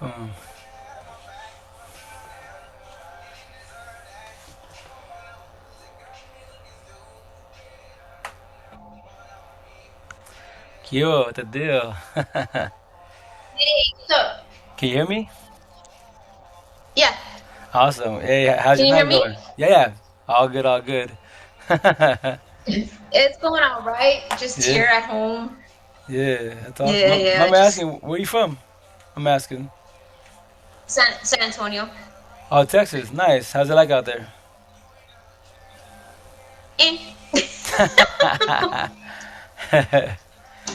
Um, Kyo, what the deal? Hey, so Can you hear me? yeah, Awesome. Hey, how's can your you hear night me? going? Yeah, yeah. All good, all good. It's going all right. Just Yeah, here at home. yeah. That's awesome. Yeah, yeah. I'm asking, Just where you from? I'm asking. San Antonio. Oh, Texas. Nice. How's it like out there? Eh.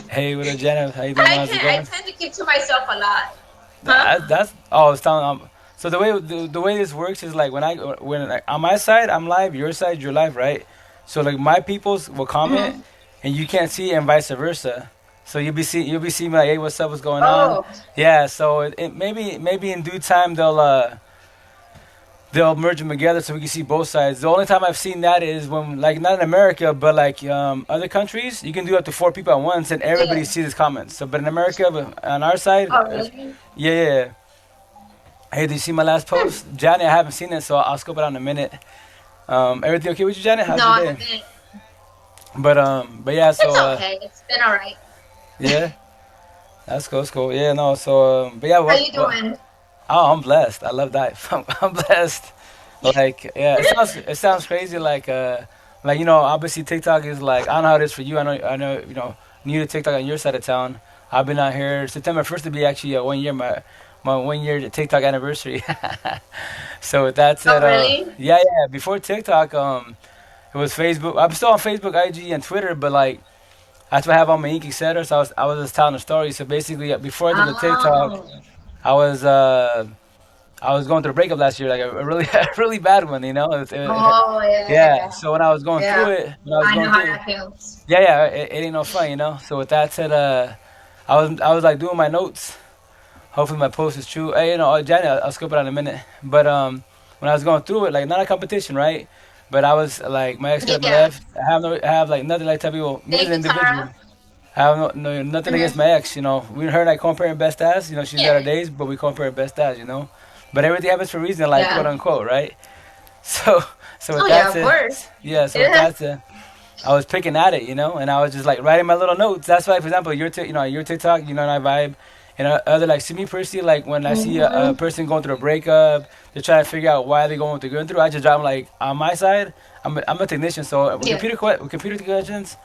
Hey, what up, Janet? How you doing? I How's it can I going? tend to keep to myself a lot. Huh? That's oh, it's telling. So the way this works is like when like, on my side I'm live, your side you're live, right? So like my peoples will comment, Hmm. and you can't see, it, and vice versa. So you'll be seeing me like, hey, what's up? What's going on? Oh, Yeah. So maybe in due time they'll merge them together so we can see both sides. The only time I've seen that is when, like, not in America, but like other countries, you can do up to four people at once, and everybody yeah. sees his comments. So, but in America, on our side, Oh, really? yeah, yeah, yeah. Hey, did you see my last Hmm. post, Johnny? I haven't seen it, so I'll scope it out in a minute. Everything okay with you, Johnny? No, How's your I day? haven't. But yeah, It's so okay. It's been all right. yeah, that's cool, that's cool. Yeah, no, so but yeah, How you what? doing? Oh, I'm blessed. I love that. I'm blessed. Like, yeah, it sounds crazy. Like obviously TikTok is like I don't know how it is for you. I know new to TikTok on your side of town. I've been out here September 1st to be actually 1 year my 1 year TikTok anniversary. So with that Oh, said, really? yeah, yeah. Before TikTok, it was Facebook. I'm still on Facebook, IG, and Twitter, but like that's what I have on my ink, etc. So I was just telling a story. So basically, before I did the TikTok, Oh. I was uh I was going through a breakup last year, like a really a really bad one, Oh, yeah. yeah. So when I was going through Yeah. it, when I was I know going how through, that feels. yeah, yeah, it ain't no fun. So with that said, I was like doing my notes. Hopefully my post is true. Hey, Johnny, I'll scoop it out in a minute. But when I was going through it, like not a competition, right? But I was like, my ex got me Yeah. left. I have like nothing like tell people. Me as Thank an you, individual, Tara. I have nothing against my Hmm. ex. We heard like comparing best as. She's got Yeah. her days, but we compare best as. But everything happens for a reason, like quote Yeah. unquote, right? So, so Oh, with that yeah, of said, course. yeah. So with Yeah. that said, I was picking at it, and I was just like writing my little notes. That's why, for example, your TikTok, and I vibe, and other like see me personally, like when I see a Hmm. person going through a breakup, they're trying to figure out why they're going what they're going through. I just drop 'em, like on my side. I'm a technician, so with Yeah. with computer questions,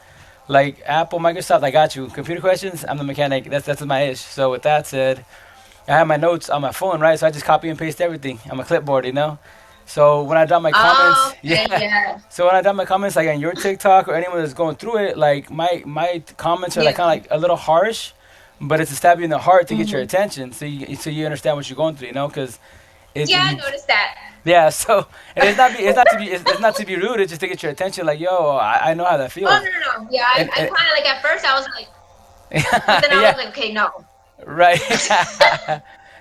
like Apple, Microsoft, I got you. Computer questions, I'm the mechanic. That's my ish. So with that said, I have my notes on my phone, right? So I just copy and paste everything on my clipboard. So when I drop my comments, Oh, yeah. okay, yeah. So when I drop my comments, like on your TikTok or anyone that's going through it, like my comments are like Yeah. kind of like a little harsh, but it's to stab you in the heart to get your Hmm. attention, so you understand what you're going through, because it Yeah, I you, noticed that. yeah. So and it's not to be rude. It's just to get your attention. Like yo, I know how that Oh, feels, no, no, no. Yeah, I and kind of like at first I was like, but then I was yeah, like, okay, no. right.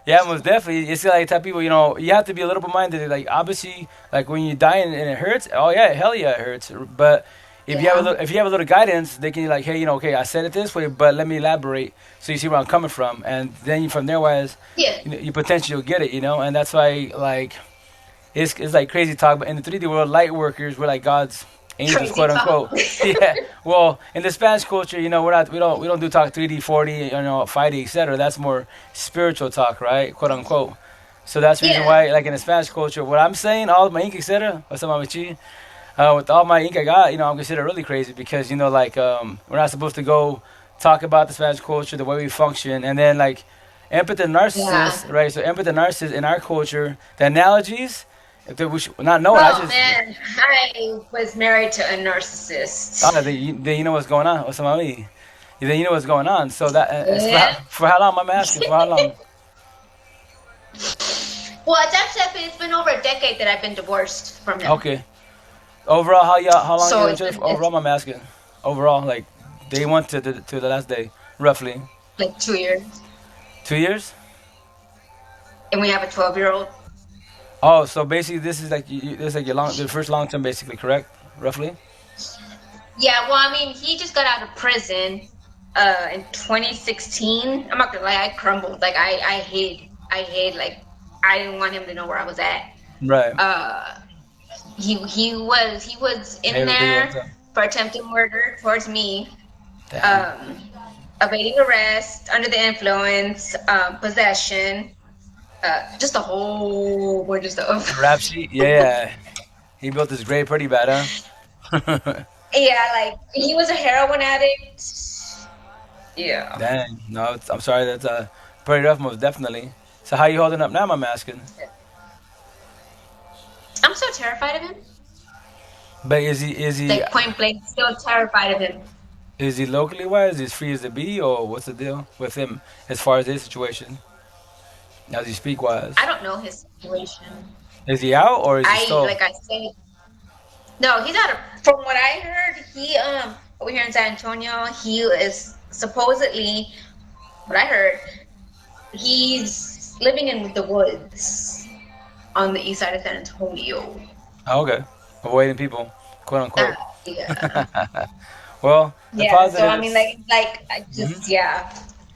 Yeah, most definitely. It's like tell people, you have to be a little bit minded. Like obviously, like when you die and it hurts. Oh yeah, hell yeah, it hurts. But Yeah. if you have a little guidance, they can like, hey, okay, I said it this way, but let me elaborate so you see where I'm coming from, and then from there, wise, Yeah. you potentially will get it. And that's why like it's like crazy talk, but in the 3D world, light workers, we're like God's angels, Crazy quote talk. unquote. Yeah. Well, in the Spanish culture, we don't do talk 3D, 4D, 5D, etc. That's more spiritual talk, right? Quote unquote. So that's the reason Yeah. why, like in the Spanish culture, what I'm saying, all of my ink, etc. What's up, Mamichi? With all my ink I got, I'm considered really crazy because like we're not supposed to go talk about the Spanish culture, the way we function, and then like empathy and Yeah. narcissist, right? So empathy and narcissist in our culture, the analogies, if they we should not knowing, I Oh, just man. I was married to a narcissist. then you know what's going on. What's my me? Then you know what's going on. So that it's Yeah. for how long? I'm asking for how long? Well, it's actually, it's been over a decade that I've been divorced from him. Okay. Overall, how long you So been together? it's Overall, I'm asking. Overall, like day one to the last day, roughly like 2 years. 2 years. And we have a 12-year-old. Oh, so basically, this is like this is like the first long term, basically, correct? Roughly. Yeah, well, I mean, he just got out of prison in 2016. I'm not gonna lie, I crumbled. Like I hid. I hate like I didn't want him to know where I was at. Right. Uh, he was in Hey, what do you want there to? for attempted murder towards me, Damn. um, evading arrest, under the influence, possession, just a whole bunch of The stuff. rap sheet? Yeah. He built his grave pretty bad, huh? Yeah, like he was a heroin addict. Yeah. Dang. No, I'm sorry. That's pretty rough, most definitely. So how you holding up now? I'm asking. I'm so terrified of him. But is he Like point blank, still terrified of him. is he locally wise? Is he free as a bee, or what's the deal with him as far as his situation? As he speak wise, I don't know his situation. is he out or is he I still? like I said, no, he's out of. From what I heard, he over here in San Antonio, he is supposedly. What I heard, he's living in the woods on the east side of San Antonio. Oh, okay, avoiding people, quote unquote. Yeah, Well, the yeah. So positive I mean, is I mhm, just yeah,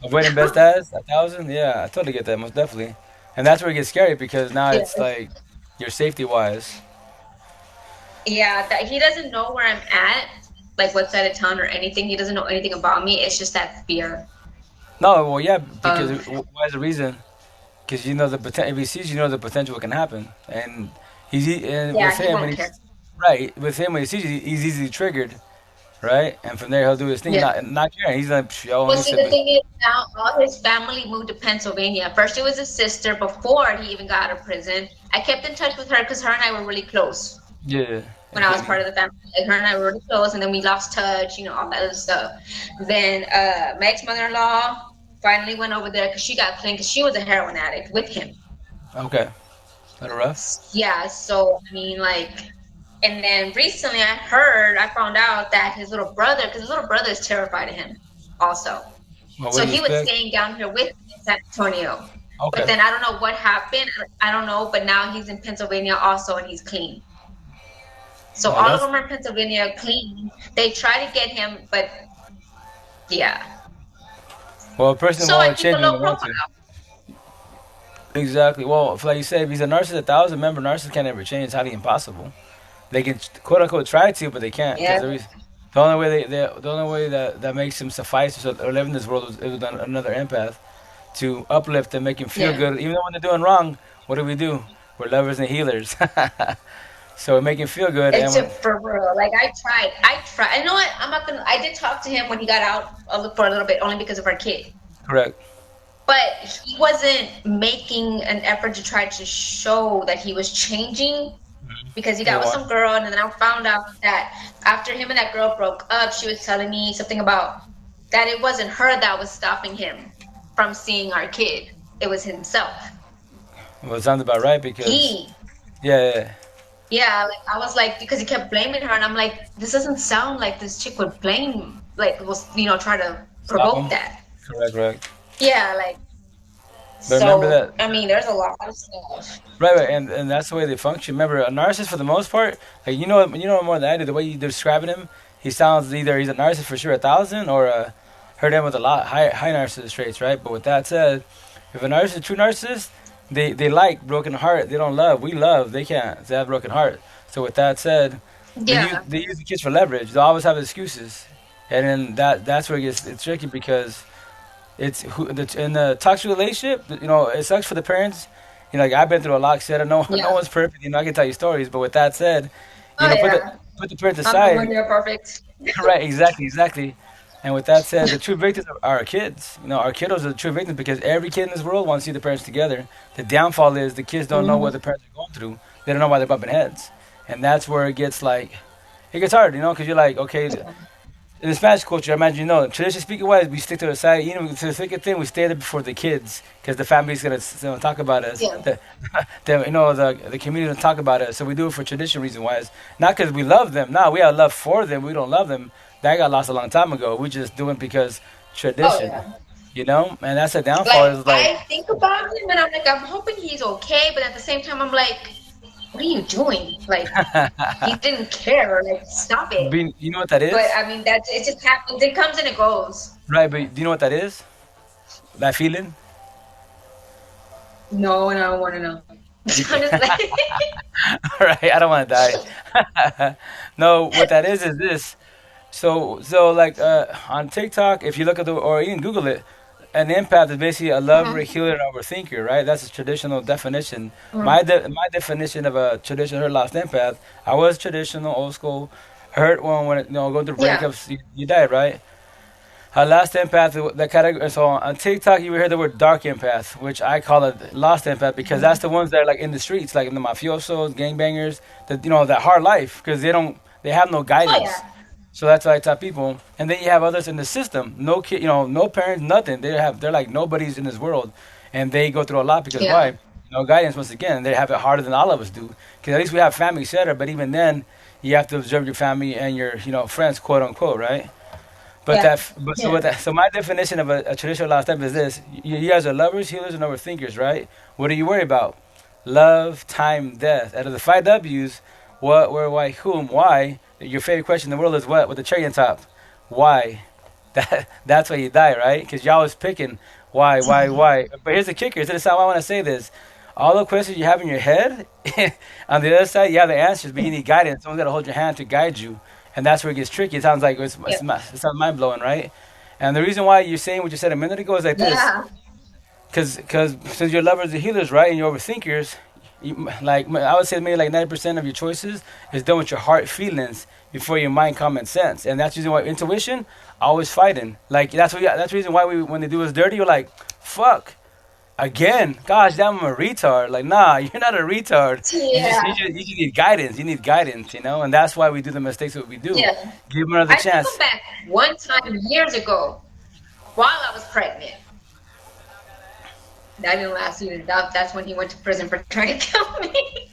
avoiding best as 1,000. Yeah, I totally get that, most definitely. And that's where it gets scary because now yeah, it's like your safety wise. yeah. That he doesn't know where I'm at, like what side of town or anything. He doesn't know anything about me. It's just that fear No, well, yeah, because of why is the reason? Because you know the potential. If he sees, you know the potential can happen, and and with yeah. He him when won't care. he's right with him when he sees you, he's easily triggered, right? And from there he'll do his thing, Yeah. not caring. He's like, "Psh, y'all Well, only see, the sibling." thing is now all his family moved to Pennsylvania. First, it was his sister before he even got out of prison. I kept in touch with her because her and I were really close Yeah, when I was part of the family. Like her and I were really close, and then we lost touch, all that other stuff. Then my ex mother-in-law finally went over there because she got clean because she was a heroin addict with him. okay, little rough. Yeah, so I mean, like, and then recently I found out that his little brother, because his little brother is terrified of him also. Well, what So do you he was expect? staying down here with me in San Antonio. But Okay, then I don't know what happened. I don't know, but now he's in Pennsylvania also and he's clean. So well all of that's them are in Pennsylvania clean. They try to get him, but yeah. well a person So I won't keep a change when low they want profile. to. Exactly. Well, like you said, if he's a narcissist, 1,000 member narcissist can't ever change. It's highly impossible. They can quote unquote try to, but they can't because Yeah. the only way the only way that makes him suffice or live in this world is with another empath to uplift and make him feel Yeah. good. Even though when they're doing wrong, what do we do? We're lovers and healers. So we make him feel good, and It's a when for real. Like I tried. I tried. You know what? I'm not gonna. I did talk to him when he got out for a little bit, only because of our kid. correct, But he wasn't making an effort to try to show that he was changing because he they got with want some girl, and then I found out that after him and that girl broke up, she was telling me something about that it wasn't her that was stopping him from seeing our kid. It was himself. well, it sounds about right because He, yeah, yeah, like I was like, because he kept blaming her, and I'm like, this doesn't sound like this chick would blame, like, was, try to stop provoke him, that. correct. Yeah, like, But remember so, that I mean, there's a lot of stuff. right, and that's the way they function. Remember, a narcissist for the most part, like more than I do. The way you're describing him, he sounds either he's a narcissist for sure, 1,000, or heard him with a lot high narcissist traits, right? But with that said, if a narcissist, a true narcissist, they like broken heart. They don't love. We love. They can't. They have broken heart. So with that said, Yeah. they use the kids for leverage. They always have excuses, and then that's where it's tricky because it's in the toxic relationship. It sucks for the parents. Like I've been through a lot. Said no, no Yeah. one's perfect. I can tell you stories, but with that said, Oh put yeah. the parents I'm nowhere aside. near perfect. Right, exactly. And with that said, the true victims are our kids. Our kiddos are the true victims because every kid in this world wants to see the parents together. The downfall is the kids don't know Hmm. what the parents are going through. They don't know why they're bumping heads, and that's where it gets hard. Because you're like, okay, in the Spanish culture, I imagine tradition speaking wise, we stick to the side. To the thick of thing, we stay there before the kids because the family's gonna talk about us. Yeah. The community will talk about us. So we do it for tradition reason wise, not because we love them. No, we have love for them. We don't love them. That got lost a long time ago. We just do it because Oh tradition. yeah. And that's the downfall. Like Is like I think about him and I'm like, I'm hoping he's okay, but at the same time I'm like, what are you doing? Like he didn't care. Like stop it. being. You know what that But is, I mean that it just happens. It comes and it goes. right? But do you know what that is? That feeling. No, and I don't want to know. You, Honestly. all right, I don't want to die. No, what that is this. So like on TikTok, if you look at the or even Google it, an empath is basically a lover, Mhm, healer, and overthinker, right? That's a traditional definition. mhm. My definition of a traditional hurt lost empath, I was traditional, old school, hurt when going through Yeah. breakups, you died, right? Last empath, that category. So on TikTok, you will hear the word dark empath, which I call it lost empath because that's the ones that are like in the streets, like in the mafiosos, gangbangers, that that hard life because they have no Oh guidance. yeah. So that's why I tell people. And then you have others in the system, no kid, no parents, nothing. They're like nobody's in this world, and they go through a lot because Yeah. why? No guidance. Once again, they have it harder than all of us do. Because at least we have family, etc. But even then, you have to observe your family and your friends, quote unquote, right? Yeah. So Yeah. so my definition of a traditional last step is this: you guys are lovers, healers, and overthinkers, right? What do you worry about? Love, time, death. Out of the five W's, what, where, why, whom, why? Your favorite question in the world is what? With the cherry on top. Why? That's why you die, right? Because you're always picking why. But here's the kicker. This is how I want to say this. All the questions you have in your head, on the other side, you have the answers, but you need guidance. Someone's got to hold your hand to guide you. And that's where it gets tricky. It sounds like Yeah. it sounds mind blowing, right? And the reason why you're saying what you said a minute ago is like this. Yeah. Because since you're lovers and healers, right, and you're overthinkers, like I would say maybe like 90% of your choices is done with your heart feelings before your mind common sense, and that's the reason why intuition always fighting. Like that's the reason why when they do us dirty, you're like, fuck. Again, gosh, damn, I'm a retard. Like, nah, you're not a retard. Yeah. You just need guidance. You need guidance, and that's why we do the mistakes that we do. Yeah. Give them another I took him chance. back one time years ago while I was pregnant. That didn't last either. That's when he went to prison for trying to kill me.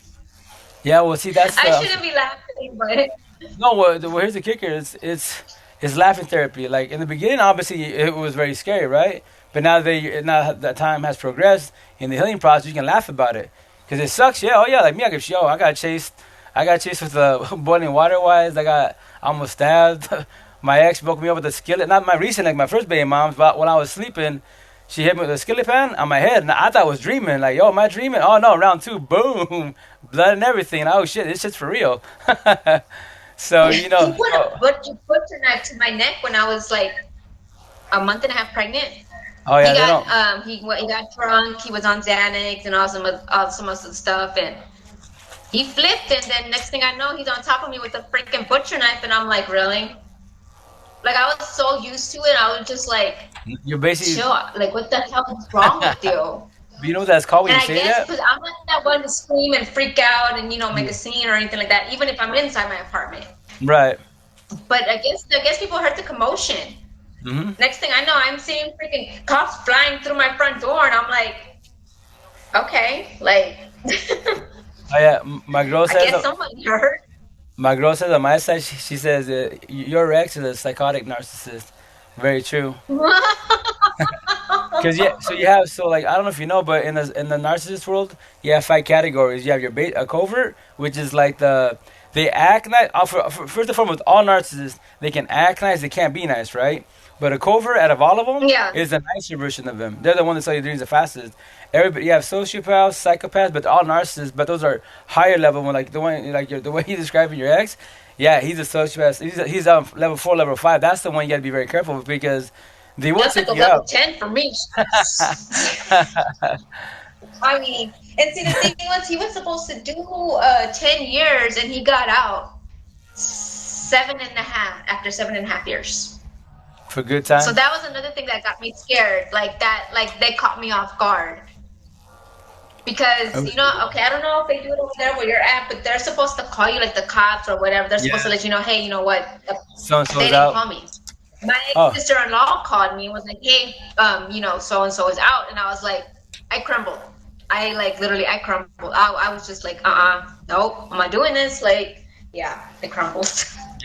Yeah, well, see, that's I the shouldn't be laughing, but no. Here's the kicker. It's laughing therapy. Like in the beginning, obviously, it was very scary, right? But now that time has progressed in the healing process, you can laugh about it because it sucks. Yeah, oh yeah, like me, I got chased with the boiling water wise. I got almost stabbed. My ex broke me up with a skillet. Not my recent, like my first baby mom's, but when I was sleeping, she hit me with a skillet pan on my head. And I thought I was dreaming. Like, yo, am I dreaming? Oh no, round two, boom, blood and everything. Oh shit, this shit's for real. So he put a butcher knife to my neck when I was like a month and a half pregnant. oh He yeah, they got don't. he got drunk. He was on Xanax and all some other stuff, and he flipped. And then next thing I know, he's on top of me with a freaking butcher knife, and I'm like, really? Like I was so used to it, I was just like, You're basically. chill. Like what the hell is wrong with you? You know what that's called when And you I say guess that? because I'm not that one to scream and freak out and make Yeah. a scene or anything like that, even if I'm inside my apartment. Right. But I guess people heard the commotion. Hmm. Next thing I know, I'm seeing freaking cops flying through my front door, and I'm like, okay, like, Oh yeah, my girl I says. guess somebody hurt. My girl says on my side. She says your ex is a psychotic narcissist. Very true. Cause yeah, so you have like I don't know if you know, but in the narcissist world, you have five categories. You have your a covert, which is like they act nice. First and foremost, all narcissists they can act nice, they can't be nice, right? But a covert out of all of them Yeah, is the nicer version of them. They're the one that tell you dreams the fastest. Everybody, you have sociopaths, psychopaths, but all narcissists. But those are higher level one, like the one like the way you describing your ex. Yeah, he's a sociopath. He's on level 4, level 5. That's the one you got to be very careful with because they will that's like take a you level out. 10 for me. I mean, and see, the thing was, he was supposed to do 10 years, and he got out 7.5 after 7.5 years. For good So time. that was another thing that got me scared. Like that, like they caught me off guard. Because okay, I don't know if they do it over there where you're at, but they're supposed to call you like the cops or whatever. They're supposed to Yeah. let you know, hey, you know what? So and They so's didn't out. call me. My Oh, sister-in-law called me and was like, hey, so and so is out, and I was like, I crumbled. I like literally, I crumbled. I was just like, nope, I'm not doing this. Like, yeah, I crumbled.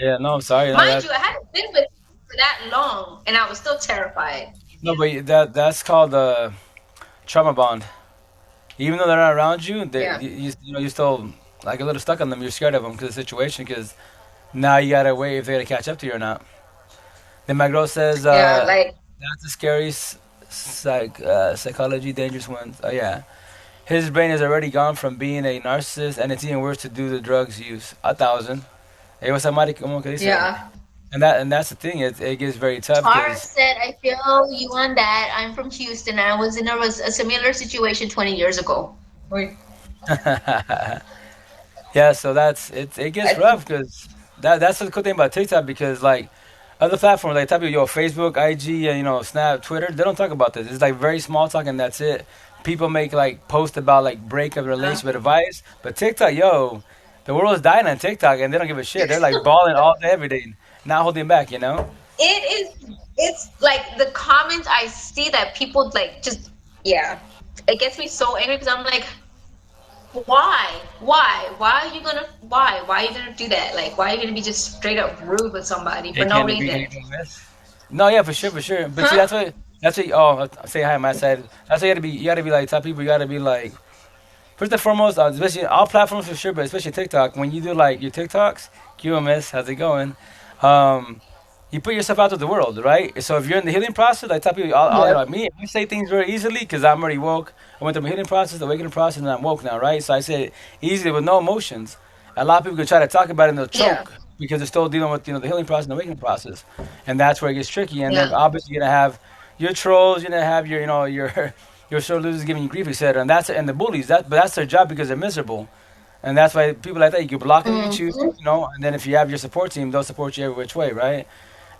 yeah. No, I'm sorry. No, Mind you, I hadn't been with him for that long, and I was still terrified. but that's called trauma bond. Even though they're not around you, Yeah, you're still like a little stuck on them. You're scared of them because of the situation. Because now you gotta wait if they're gonna catch up to you or not. Then my girl says, yeah, like that's the scary psychology, dangerous ones. Oh yeah. his brain is already gone from being a narcissist, and it's even worse to do the drugs use. 1,000. It was somebody como que dice, Yeah. and that's the thing. It gets very tough Tara because said, I feel you on that. I'm from Houston. I was in a similar situation 20 years ago. Wait. yeah. So that's it. It gets I rough because that's the cool thing about TikTok because like other platforms like type of Facebook, IG, and Snap, Twitter, they don't talk about this. It's like very small talk and that's it. People make like posts about like breakup relationship advice, but TikTok, yo, the world is dying on TikTok and they don't give a shit. They're like balling all day, every day, not holding back. It is. It's like the comments I see that people like just yeah. It gets me so angry because I'm like, why are you gonna why are you gonna do that? Like, why are you gonna be just straight up rude with somebody for It no can't agree reason? anything less. No, yeah, for sure, for sure. But see, Huh? that's what. Oh, say hi on my side. That's what you gotta be like. Top people, you gotta be like. First and foremost, especially all platforms for sure, but especially TikTok. When you do like your TikToks, QMS, how's it going? Um, you put yourself out to the world, right? So if you're in the healing process, like top people, Yep. like me, I say things very easily because I'm already woke. I went through my healing process, the awakening process, and I'm woke now, right? So I say it easily with no emotions. A lot of people can try to talk about it and they'll Yeah. choke because they're still dealing with the healing process and the awakening process, and that's where it gets tricky. And then Yeah. obviously you're gonna have your trolls, you're gonna have your your your sore losers giving you grief, etc. And the bullies. But that's their job because they're miserable, and that's why people like that you can block them if you choose to, Hmm. And then if you have your support team, they'll support you every which way, right?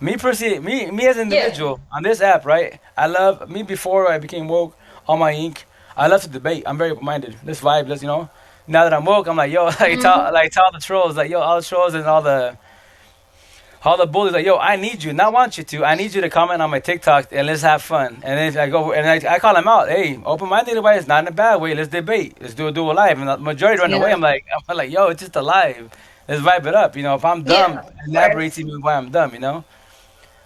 Me personally, me as an Yeah. individual on this app, right? I love me before I became woke on my ink. I love to debate. I'm very open-minded. Let's vibe. Let's. Now that I'm woke, I'm like, yo, Hmm. like tell the trolls, like, yo, all the trolls and all the bullies, like, yo, I need you, not want you to. I need you to comment on my TikTok and let's have fun. And then I go and I call them out. Hey, open-minded way, it's not in a bad way. Let's debate. Let's do a live. And the majority run away. Yeah. I'm like, yo, it's just a live. Let's vibe it up. If I'm dumb, Yeah. Of elaborate course. to me why I'm dumb.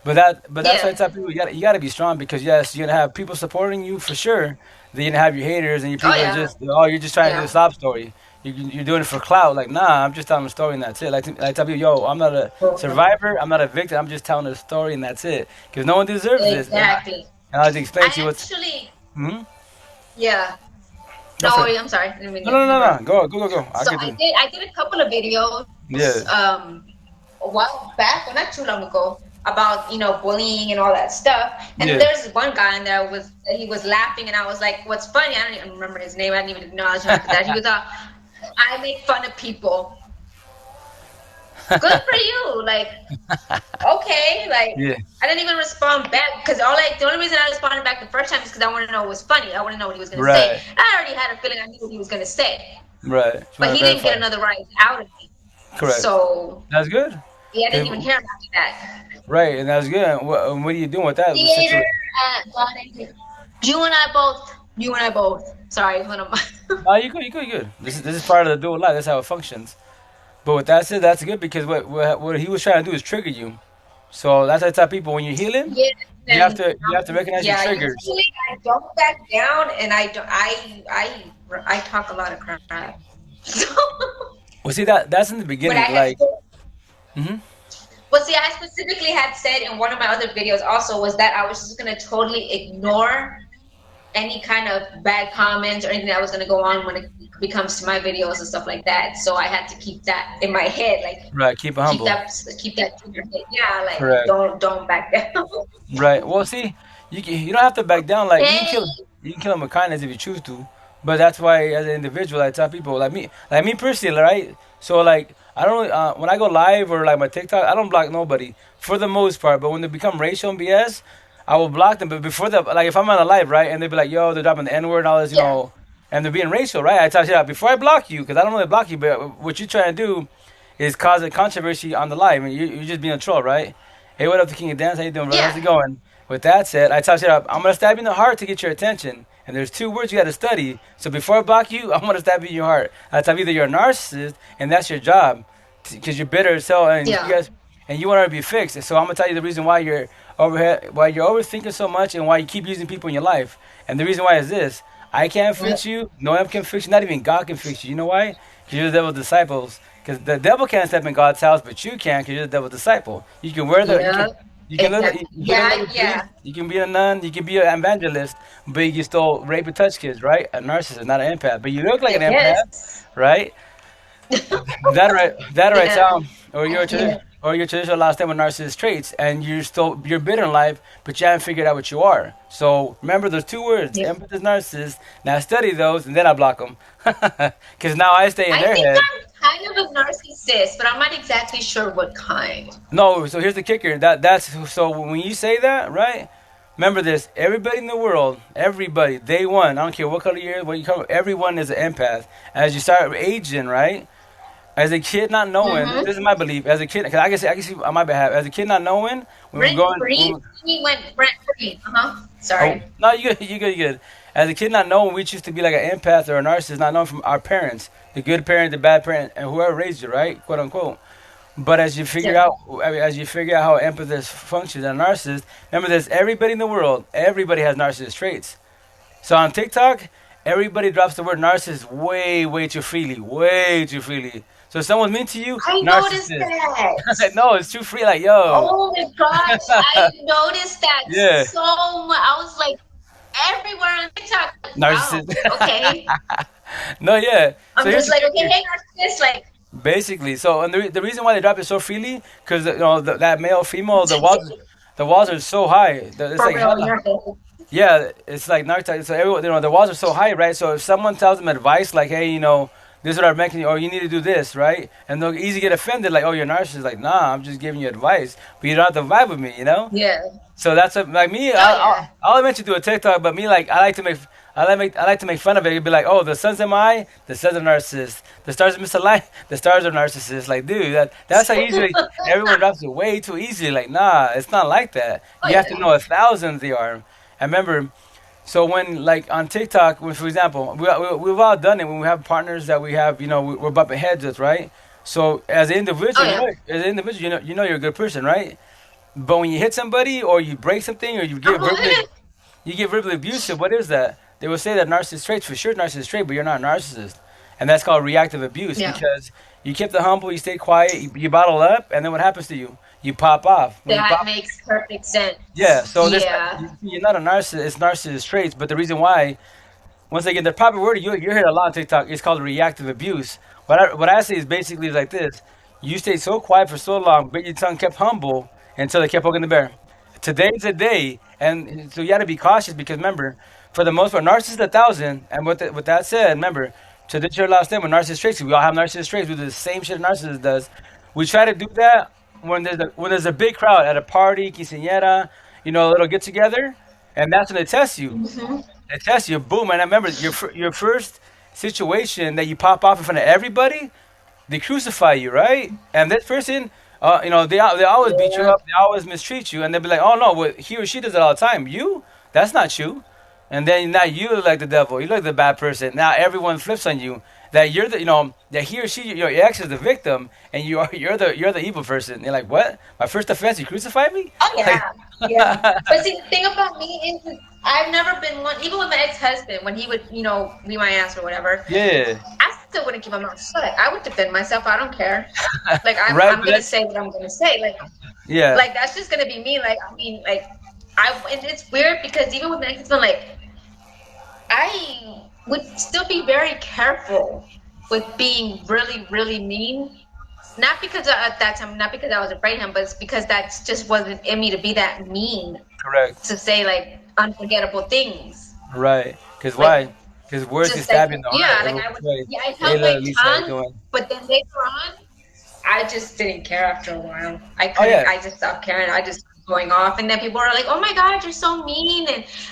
But that's why I Yeah. tell people you gotta be strong because yes, you're gonna have people supporting you for sure. Then you're gonna have your haters and your Oh people are yeah. just you're just trying to do a Yeah. sob story. You're doing it for clout. Like nah, I'm just telling a story and that's it. Like tell people, yo, I'm not a Mhm. survivor. I'm not a victim. I'm just telling a story and that's it. Because no one deserves this. Exactly. And I like to explain to I you what's. actually Hmm. yeah. Go No, for it. I'm sorry. I didn't mean No, to no, no, no, interrupt. no. Go. I'll So get you. I did a couple of videos Yeah. a while back, well, not too long ago, about bullying and all that stuff. And Yeah. there's one guy in there he was laughing, and I was like, "What's funny?" I don't even remember his name. I didn't even acknowledge him after that. He was "I make fun of people." Good for you. Like, okay, like. Yeah. I didn't even respond back because the only reason I responded back the first time is because I want to know what was funny. I want to know what he was going to say. Right. I already had a feeling I knew what he was going to say, Right. Just but want to he didn't verify. get another rise out of me. Correct. So That's good. yeah, I didn't even 'Cause- hear him after that. Right, and that's good. And what are you doing with that Theater situation? at God and you and I both. You and I both. Sorry, one of my. No, you good. This is part of the dual life. That's how it functions. But with that said, that's good because what he was trying to do is trigger you. So that's why I tell people when you're healing, Yes, you have and to recognize your yeah, triggers. usually I don't back down, and I don't. I talk a lot of crap. So, Well, see that's in the but I beginning. had. Like, hmm But see, I specifically had said in one of my other videos also was that I was just gonna totally ignore any kind of bad comments or anything that was gonna go on when it becomes to my videos and stuff like that. So I had to keep that in my head, like right, keep it keep humble. that keep that in your head. Yeah, like Correct. don't back down. Right. Well, see, you don't have to back down. Like Hey, you can kill him with kindness if you choose to. But that's why, as an individual, I tell people like me personally, right? So like I don't really, when I go live or like my TikTok, I don't block nobody for the most part. But when they become racial and BS, I will block them. But before that, like if I'm on a live, right, and they be like, yo, they're dropping the N word and all this, yeah, and they're being racial, right? I tell you that before I block you, because I don't really block you, but what you're trying to do is cause a controversy on the live, and you're just being a troll, right? Hey, what up, the King of Dance? How you doing, bro? How's it yeah, going? With that said, I tell you that I'm gonna stab you in the heart to get your attention. And there's two words you gotta study. So before I block you, I'm gonna stab you in your heart. I tell you either you're a narcissist and that's your job, because you're bitter as hell, and you yeah, guys and you want to be fixed. And so I'm gonna tell you the reason why you're overthinking so much, and why you keep using people in your life. And the reason why is this: I can't yeah, fix you. No one can fix you. Not even God can fix you. You know why? Because you're the devil's disciples. Because the devil can't step in God's house, but you can, because you're the devil's disciple. You can wear the you yeah. can You can Exactly. literally, you can Yeah, literally be a priest, yeah. you can be a nun, you can be an evangelist, but you can still rape and touch kids, right? A narcissist, not an empath. But you look like an empath, Yes. right? That right Yeah. sound, or Yeah. your traditional last name with narcissist traits, and you're bitter in life, but you haven't figured out what you are. So remember those two words, Yeah. empath, narcissist. Now study those, and then I block them, because now I stay in I their think head. I'm kind of a narcissist, but I'm not exactly sure what kind. No, so here's the kicker. That's so when you say that, right? Remember this: everybody in the world, everybody, day one. I don't care what color you are, what you come. Everyone is an empath. As you start aging, right? As a kid, not knowing, Mm-hmm. this is my belief. As a kid, because I can see on my behalf. As a kid, not knowing, when we're Rent going, free. We went rent free. Uh huh. oh Sorry. no, you good, you good, you good. As a kid, not knowing, we choose to be like an empath or a narcissist, not knowing from our parents, the good parent, the bad parent, and whoever raised you, right, quote unquote. But as you figure Yeah. out, I mean, as you figure out how empathist functions and a narcissist, remember this: everybody in the world, everybody has narcissist traits. So on TikTok, everybody drops the word narcissist way, way too freely, way too freely. So if someone's mean to you, I noticed narcissist. that. No, it's too free. Like, yo, Oh my gosh, I noticed that yeah, so much. I was like everywhere on TikTok. Like, wow. narcissist. Okay. No, yeah. So I'm here's just the like, okay, kicker. hey, narcissist. Like, Basically, so and the reason why they drop it so freely, because that male, female, the walls are so high. It's for like real, hella. you're right. Yeah, it's like narcissism. So everyone, the walls are so high, right? So if someone tells them advice like, "Hey, this is what I'm making you," or "You need to do this," right? And they'll easily get offended, like, "Oh, you're a narcissist." Like, nah, I'm just giving you advice, but you don't have to vibe with me. Yeah. So that's like me. Oh yeah. I'll eventually do a TikTok, but me like I like to make fun of it. You'd be like, "Oh, the sun's in my eye, the sun's a narcissist. The stars are misaligned, the stars are narcissists." Like, dude, that's how easily everyone drops it way too easily. Like, nah, it's not like that. Oh You have to yeah. know 1,000 they are. I remember. So when like on TikTok, when, for example, we've all done it when we have partners that we have, we're bumping heads with, right? So as an Oh individual, yeah. you know you're a good person, right? But when you hit somebody or you break something or you get verbally abusive, what is that? They will say that narcissist traits for sure narcissist trait, but you're not a narcissist, and that's called reactive abuse Yeah. because you kept it humble, you stay quiet, you bottle up, and then what happens to you? You pop off. When you That pop, makes perfect sense. yeah. So this Yeah. you're not a narcissist. It's narcissist traits, but the reason why, once again, the proper word you hear it a lot on TikTok is called reactive abuse. What I say is basically like this: you stayed so quiet for so long, but your tongue kept humble until they kept poking the bear. Today's a day, and so you got to be cautious because remember, for the most part, narcissists 1,000. And with that said, remember, traditional last name with narcissist traits. We all have narcissist traits. We do the same shit a narcissist does. We try to do that when there's a big crowd at a party, quinceañera, a little get together, and that's when they test you. Hmm. They test you, boom, and I remember your first situation that you pop off in front of everybody, they crucify you, right? And this person, they always beat you Yeah. up, they always mistreat you, and they'll be like, oh no, well, he or she does it all the time. You, that's not you. And then now you look like the devil, you look like the bad person. Now everyone flips on you. That you're that he or she, your ex is the victim, and you're the evil person. You're like, what? My first offense, you crucified me? Oh Like, yeah. Yeah. But see, the thing about me is I've never been one. Even with my ex-husband, when he would, beat my ass or whatever, yeah, I still wouldn't keep my mouth shut. I would defend myself. I don't care. Like I'm, right, I'm but gonna that's say what I'm gonna say. Like, yeah, like that's just gonna be me. Like, I mean, like, and it's weird because even with my ex-husband, like, I would still be very careful with being really, really mean. Not because at that time, not because I was afraid of him, but it's because that just wasn't in me to be that mean correct. to say like unforgettable things. Right. Because Like why? Because words can just like stab you in the heart. yeah, It like will I would right. yeah, I Hey, held my Lisa, how you tongue, doing? but then later on, I just didn't care after a while. Oh, yeah. I just stopped caring. I just started going off, and then people are like, "Oh my God, you're so mean,"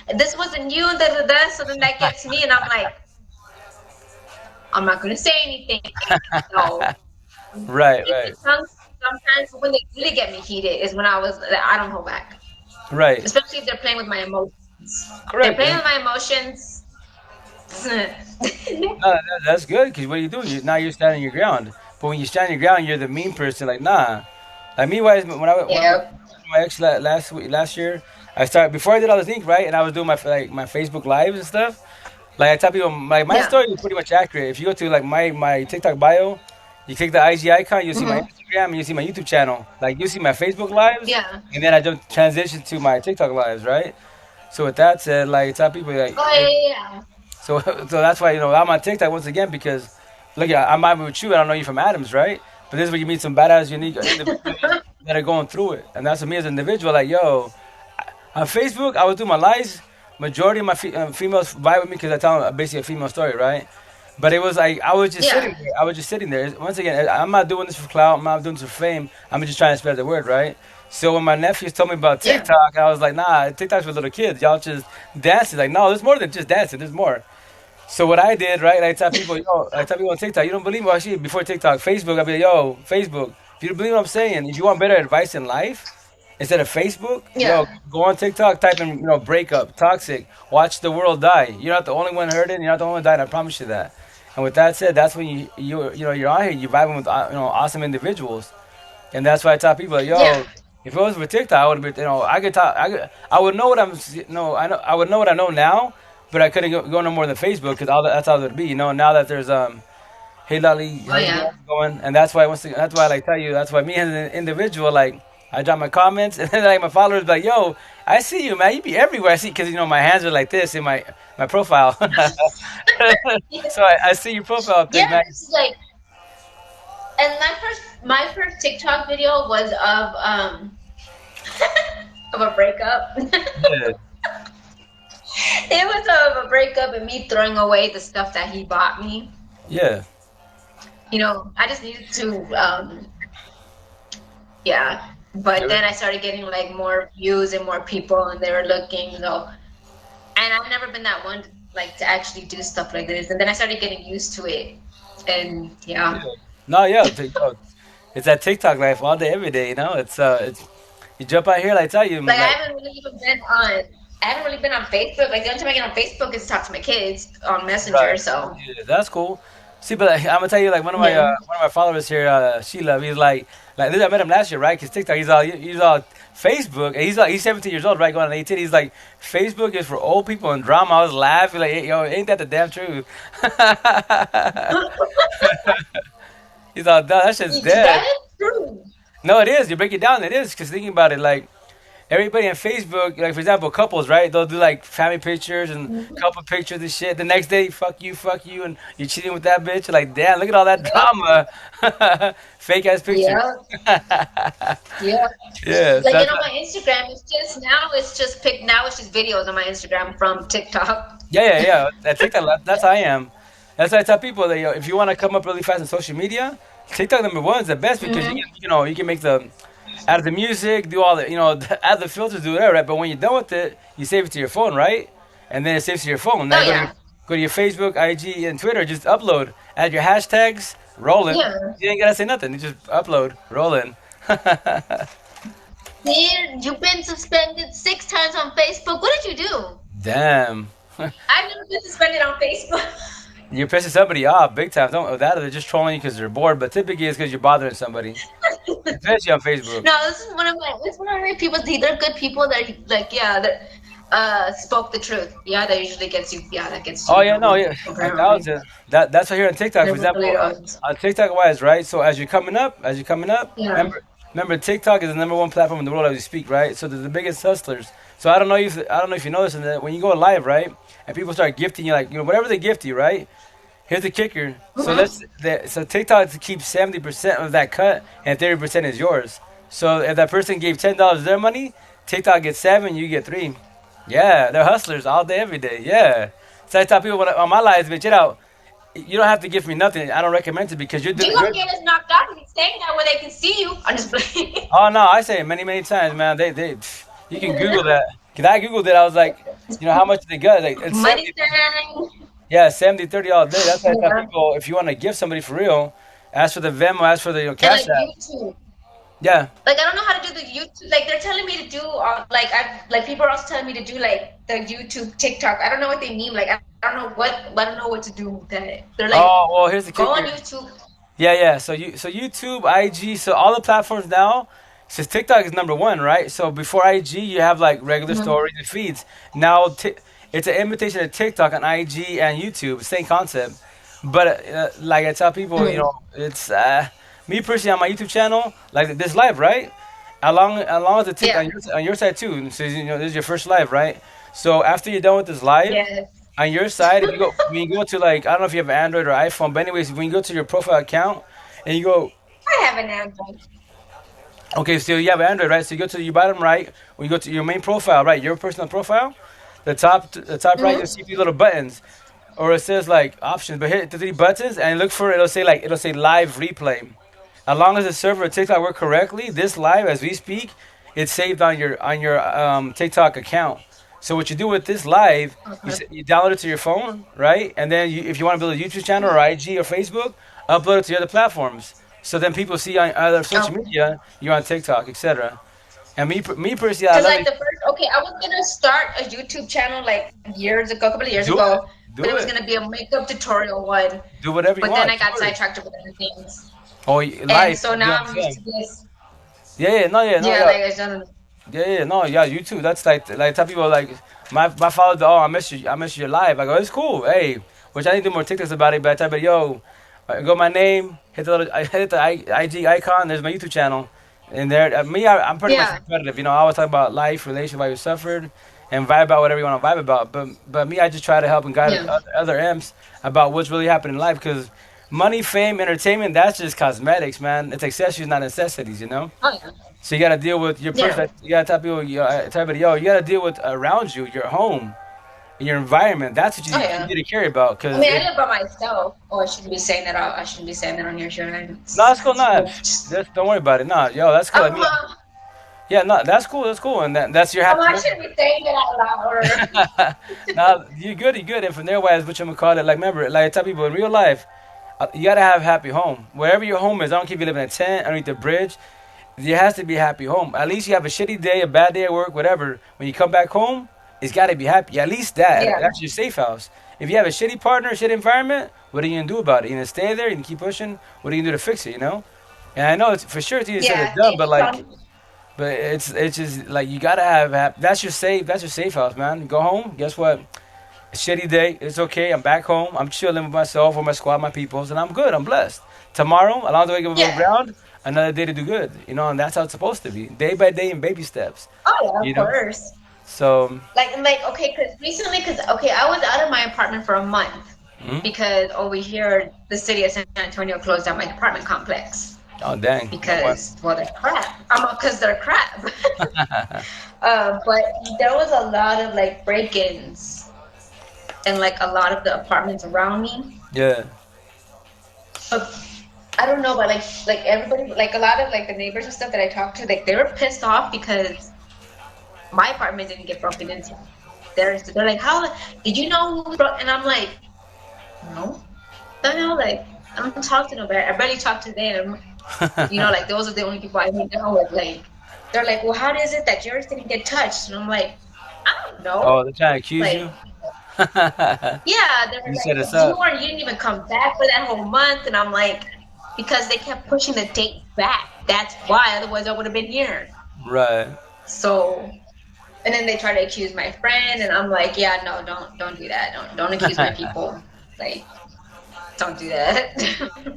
and this wasn't you, da da da. So then that gets me, and I'm like, I'm not gonna say anything. No, Right, the right, tongue sometimes when they really get me heated is when I don't hold back, right. especially if they're playing with my emotions. If they're Correct. playing And with my emotions. no, that's good because what are you doing? Now you're standing your ground. But when you stand your ground, you're the mean person. Like, nah. Like, me, when I went Yeah. to my ex last year, I started, before I did all this ink, right? And I was doing my Facebook lives and stuff. Like, I tell people, like, my Yeah. story is pretty much accurate. If you go to, like, my TikTok bio, You click the IG icon, you see my Mm-hmm. Instagram, and you see my YouTube channel. Like you see my Facebook lives, Yeah. and then I jump transition to my TikTok lives, right? So with that said, like tell people like, Oh hey, yeah. so so that's why I'm on TikTok once again because look, I might be with you. I don't know you from Adams, right? But this is where you meet some badass, unique individuals Yeah. that are going through it, and that's for me as an individual. Like, yo, on Facebook, I would do my lives. Majority of my females vibe with me because I tell them basically a female story, right? But it was like I was just Yeah. sitting there. I was just sitting there. Once again, I'm not doing this for clout. I'm not doing this for fame. I'm just trying to spread the word, right? So when my nephews told me about Yeah. TikTok, I was like, nah, TikTok's for little kids. Y'all just dancing. Like, no, there's more than just dancing. There's more. So what I did, right? I tell people, yo, I tell people on TikTok, you don't believe me? Well, actually, before TikTok, Facebook, I'd be like, yo, Facebook, if you don't believe what I'm saying, if you want better advice in life, instead of Facebook, yo, Yeah. go on TikTok, type in, breakup, toxic, watch the world die. You're not the only one hurting. You're not the only one dying. I promise you that. And with that said, that's when you're out here, you're vibing with awesome individuals, and that's why I tell people, like, Yeah. yo, if it was for TikTok, I would have been, I could talk, I would know what I would know what I know now, but I couldn't go no more than Facebook because that's all it would be, Now that there's Hey Lolly, Oh how you doing? yeah. Going, and that's why that's why I like tell you, that's why me as an individual, like I drop my comments, and then like my followers be like, yo, I see you, man, you be everywhere. I see because my hands are like this in my profile, so I see your profile pic, Yeah. man. It's like, and my first TikTok video was of a breakup. Yeah, It was of a breakup and me throwing away the stuff that he bought me. yeah, I just needed to, yeah. But then I started getting like more views and more people, and they were looking, and I've never been that one like to actually do stuff like this. And then I started getting used to it, and yeah. yeah, No, yeah, it's that TikTok life all day, every day. It's you jump out here, like I tell you, like like I haven't really been on Facebook. Like the only time I get on Facebook is to talk to my kids on Messenger. right. So Yeah, that's cool. See, but like, I'm gonna tell you, like yeah, one of my followers here, Sheila. He's like this. I met him last year, right? Cause TikTok, he's all Facebook, and he's 17 years old, right? Going on 18. He's like, Facebook is for old people and drama. I was laughing, like, hey, yo, ain't that the damn truth? He's all, that shit's that dead. is true. No, it is. You break it down, it is. Cause thinking about it, like everybody on Facebook, like for example, couples, right? They'll do like family pictures and couple pictures and shit. The next day, fuck you, and you're cheating with that bitch. You're like, damn, look at all that drama. Fake ass pictures. Yeah, yeah. Yeah, so Like that's my Instagram, it's just videos on my Instagram from TikTok. yeah. That TikTok, that's how I am. That's why I tell people that if you want to come up really fast on social media, TikTok number one is the best because Hmm. you can make the add the music, do all the add the filters, do whatever. Right? But when you're done with it, you save it to your phone, right? And then it saves to your phone. Oh Now yeah, go to your Facebook, IG, and Twitter. Just upload, add your hashtags, rolling. yeah. You ain't gotta say nothing. You just upload, rolling. Man, you've been suspended 6 times on Facebook. What did you do? Damn. I've never been suspended on Facebook. You're pissing somebody off big time. Don't that or they're just trolling you because they're bored. But typically it's because you're bothering somebody, especially on Facebook. No, this is one of my people. They're good people that like, yeah, that spoke the truth. Yeah, that usually gets you. Yeah, that gets Oh you. yeah, no, yeah, Apparently, that's what here on TikTok, for never example, really does. on TikTok wise, right? So as you're coming up, Yeah. remember TikTok is the number one platform in the world as we speak, right? So they're the biggest hustlers. So I don't know if you know this, and that when you go live, right, and people start gifting you, like whatever they gift you, right? Here's the kicker. So so TikTok keeps 70% of that cut, and 30% is yours. So if that person gave $10 of their money, TikTok gets seven, you get three. Yeah, they're hustlers all day, every day. Yeah. So I tell people on my lives, bitch, out. You don't have to give me nothing. I don't recommend it because you're You doing. gonna get us knocked out and he's saying that where they can see you. I'm just playing. Oh no, I say it many times, man. You can Google that. Cause I googled it. I was like, how much did they get? Like it's Money 70, thing. yeah, 70, 30 all day. That's why I tell Yeah. people if you want to give somebody for real, ask for the Venmo, ask for the And Cash like App. YouTube. Yeah. Like I don't know how to do the YouTube. Like they're telling me to do like people are also telling me to do like the YouTube, TikTok. I don't know what they mean. Like I don't know what to do with that. They're like Oh well, here's the go on kicker. YouTube. Yeah. So YouTube, IG, so all the platforms now. Since TikTok is number one, right? So before IG, you have like regular Mhm. stories and feeds. Now it's an invitation to TikTok on IG and YouTube, same concept. But like I tell people, you Mm. know, it's me personally on my YouTube channel, like this live, right? Along with the tick Yeah. on your side too. So you know, this is your first live, right? So after you're done with this live, Yes. on your side, if you go when you go to like I don't know if you have Android or iPhone, but anyways, when you go to your profile account and you go, I have an Android. okay, so you have Android, right? So you go to your bottom right, when you go to your main profile, right? Your personal profile, the top right, you'll Hmm. see these little buttons, or it says like options. But hit the three buttons and look for it. It'll say live replay. As long as the server of TikTok work correctly, this live as we speak, it's saved on your TikTok account. So what you do with this live, Okay. you download it to your phone, right? And then if you want to build a YouTube channel or IG or Facebook, upload it to the other platforms. So then people see on other social Okay. media you're on TikTok, etc. And me personally, I Because love like it. the first, okay, I was gonna start a YouTube channel like years ago, a couple of years Do it, ago, but it do was it, gonna be a makeup tutorial one. do whatever you But then want. I got Sure. sidetracked with other things, Oh, and life. so You know now what I'm I'm used saying? to this. Yeah, no, Yeah, yeah. like I done. Yeah, yeah, no, yeah, you too. That's like tell people like my father. Oh, I miss your live. I go, it's cool. Hey, which I need to do more TikToks about it. But I tell you, yo, go my name, hit the little, I hit the IG icon. There's my YouTube channel, and there. I'm pretty much Yeah, competitive. You know, I always talk about life, relationship, why you suffered, and vibe about whatever you want to vibe about. But me, I just try to help and guide yeah, other M's about what's really happening in life because money, fame, entertainment, that's just cosmetics, man. It's accessories, not necessities. You know. oh yeah, So you gotta deal with your yeah. person. You gotta tell people, tell everybody, yo, you gotta deal with around you, your home, and your environment. That's what Oh you yeah. need to care about. I Cause mean, I it, live by myself. Oh, I shouldn't be saying that. I shouldn't be saying that on your show. no, that's cool. Nah, Just, don't worry about it. Nah, yo, that's cool. Like me, yeah, no, that's cool. That's cool, and that's your happy. I shouldn't be saying that out loud. Or, Now you good, you good. And from there, wise, what you gonna call it? Like remember, like I tell people in real life, you gotta have a happy home. Wherever your home is, I don't care if you live in a tent underneath the bridge. There has to be a happy home. At least you have a shitty day, a bad day at work, whatever. When you come back home, it's got to be happy. At least that. yeah, That's your safe house. If you have a shitty partner, shitty environment, what are you gonna do about it? You gonna stay there? You gonna keep pushing? What are you gonna do to fix it? You know? And I know it's for sure it's easier said than yeah. done, It but just like, but it's just like you gotta have that's your safe house, man. Go home. Guess what? A shitty day. It's okay. I'm back home. I'm chilling with myself, with my squad, my peoples, and I'm good. I'm blessed. Tomorrow, along the way, above yeah. ground, another day to do good. You know, and that's how it's supposed to be. Day by day in baby steps. Oh yeah, of You know. course. So, Like okay, because recently, because okay, I was out of my apartment for a month mm, because over here the city of San Antonio closed down my apartment complex oh dang. No way. because well they're crap. Because they're crap. But there was a lot of like break-ins in like a lot of the apartments around me. Yeah. But I don't know, but like everybody, like a lot of like the neighbors and stuff that I talked to, like they were pissed off because my apartment didn't get broken into. They're like, how did you know who broke? And I'm like, no, I don't know, like I don't talk to nobody. I barely talk to them. You know, like those are the only people I hang out with. Like they're like, well, how is it that yours didn't get touched? And I'm like, I don't Oh, know. they're trying to accuse Like, you. yeah, they're You set like, us up. you didn't even come back for that whole month. And I'm like, because they kept pushing the date back. That's why. Otherwise, I would have been here. Right. So, and then they try to accuse my friend, and I'm like, yeah, no, don't do that. Don't accuse my people. Like, don't do that.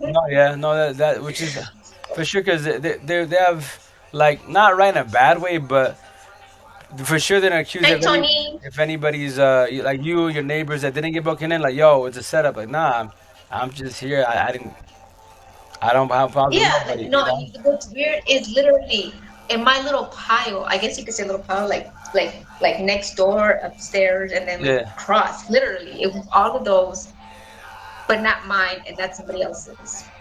No, yeah, no, that which is for sure because they have like not right in a bad way, but for sure they're gonna accuse Hey, Tony. if anybody's like you, your neighbors that didn't get broken in, like yo, it's a setup. Like nah, I'm just here. I didn't. I don't have problems with Yeah, nobody. You no. know. What's weird is literally in my little pile. I guess you could say little pile, like next door, upstairs, and then like Yeah. across. Literally, it was all of those, but not mine, and that's somebody else's.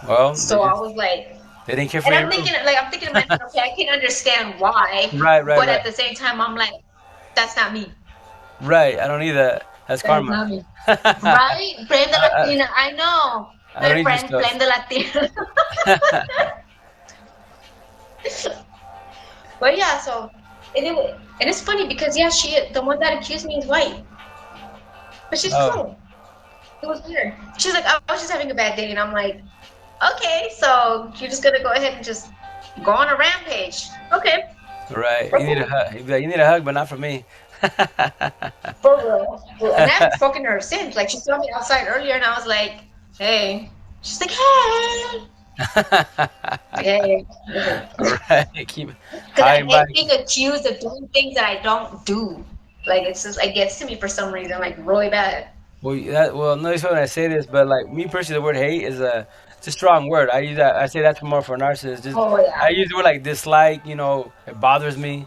Well, So I was like, they didn't care for and your room. I'm thinking in my head, okay, I can understand why, Right, right, but right, at the same time, I'm like, that's not me. right. I don't need that. That's That is karma. not me. Right? Blame the I, Latina. I know. I don't My need your friend, stuff. blame the Latina. But yeah, so anyway, and it's funny because yeah, the one that accused me is white, but she's Oh, cool. It was weird. She's like, I was just having a bad day, and I'm like, okay, so you're just gonna go ahead and just go on a rampage. Okay, right. we're You need a cool. hug. You'd be like, you need a hug, but not from me. For real. And I haven't spoken to her since. Like she saw me outside earlier, and I was like, "Hey." She's like, "Hey." Like, hey. Right. Keep Because high I and by. hate being accused of doing things that I don't do. Like it's just it gets to me for some reason, like really bad. Well, no, it's when I say this, but like me personally, the word hate is it's a strong word. I use that. I say that's more for narcissists. Just Oh I yeah. use the word like dislike. It bothers me.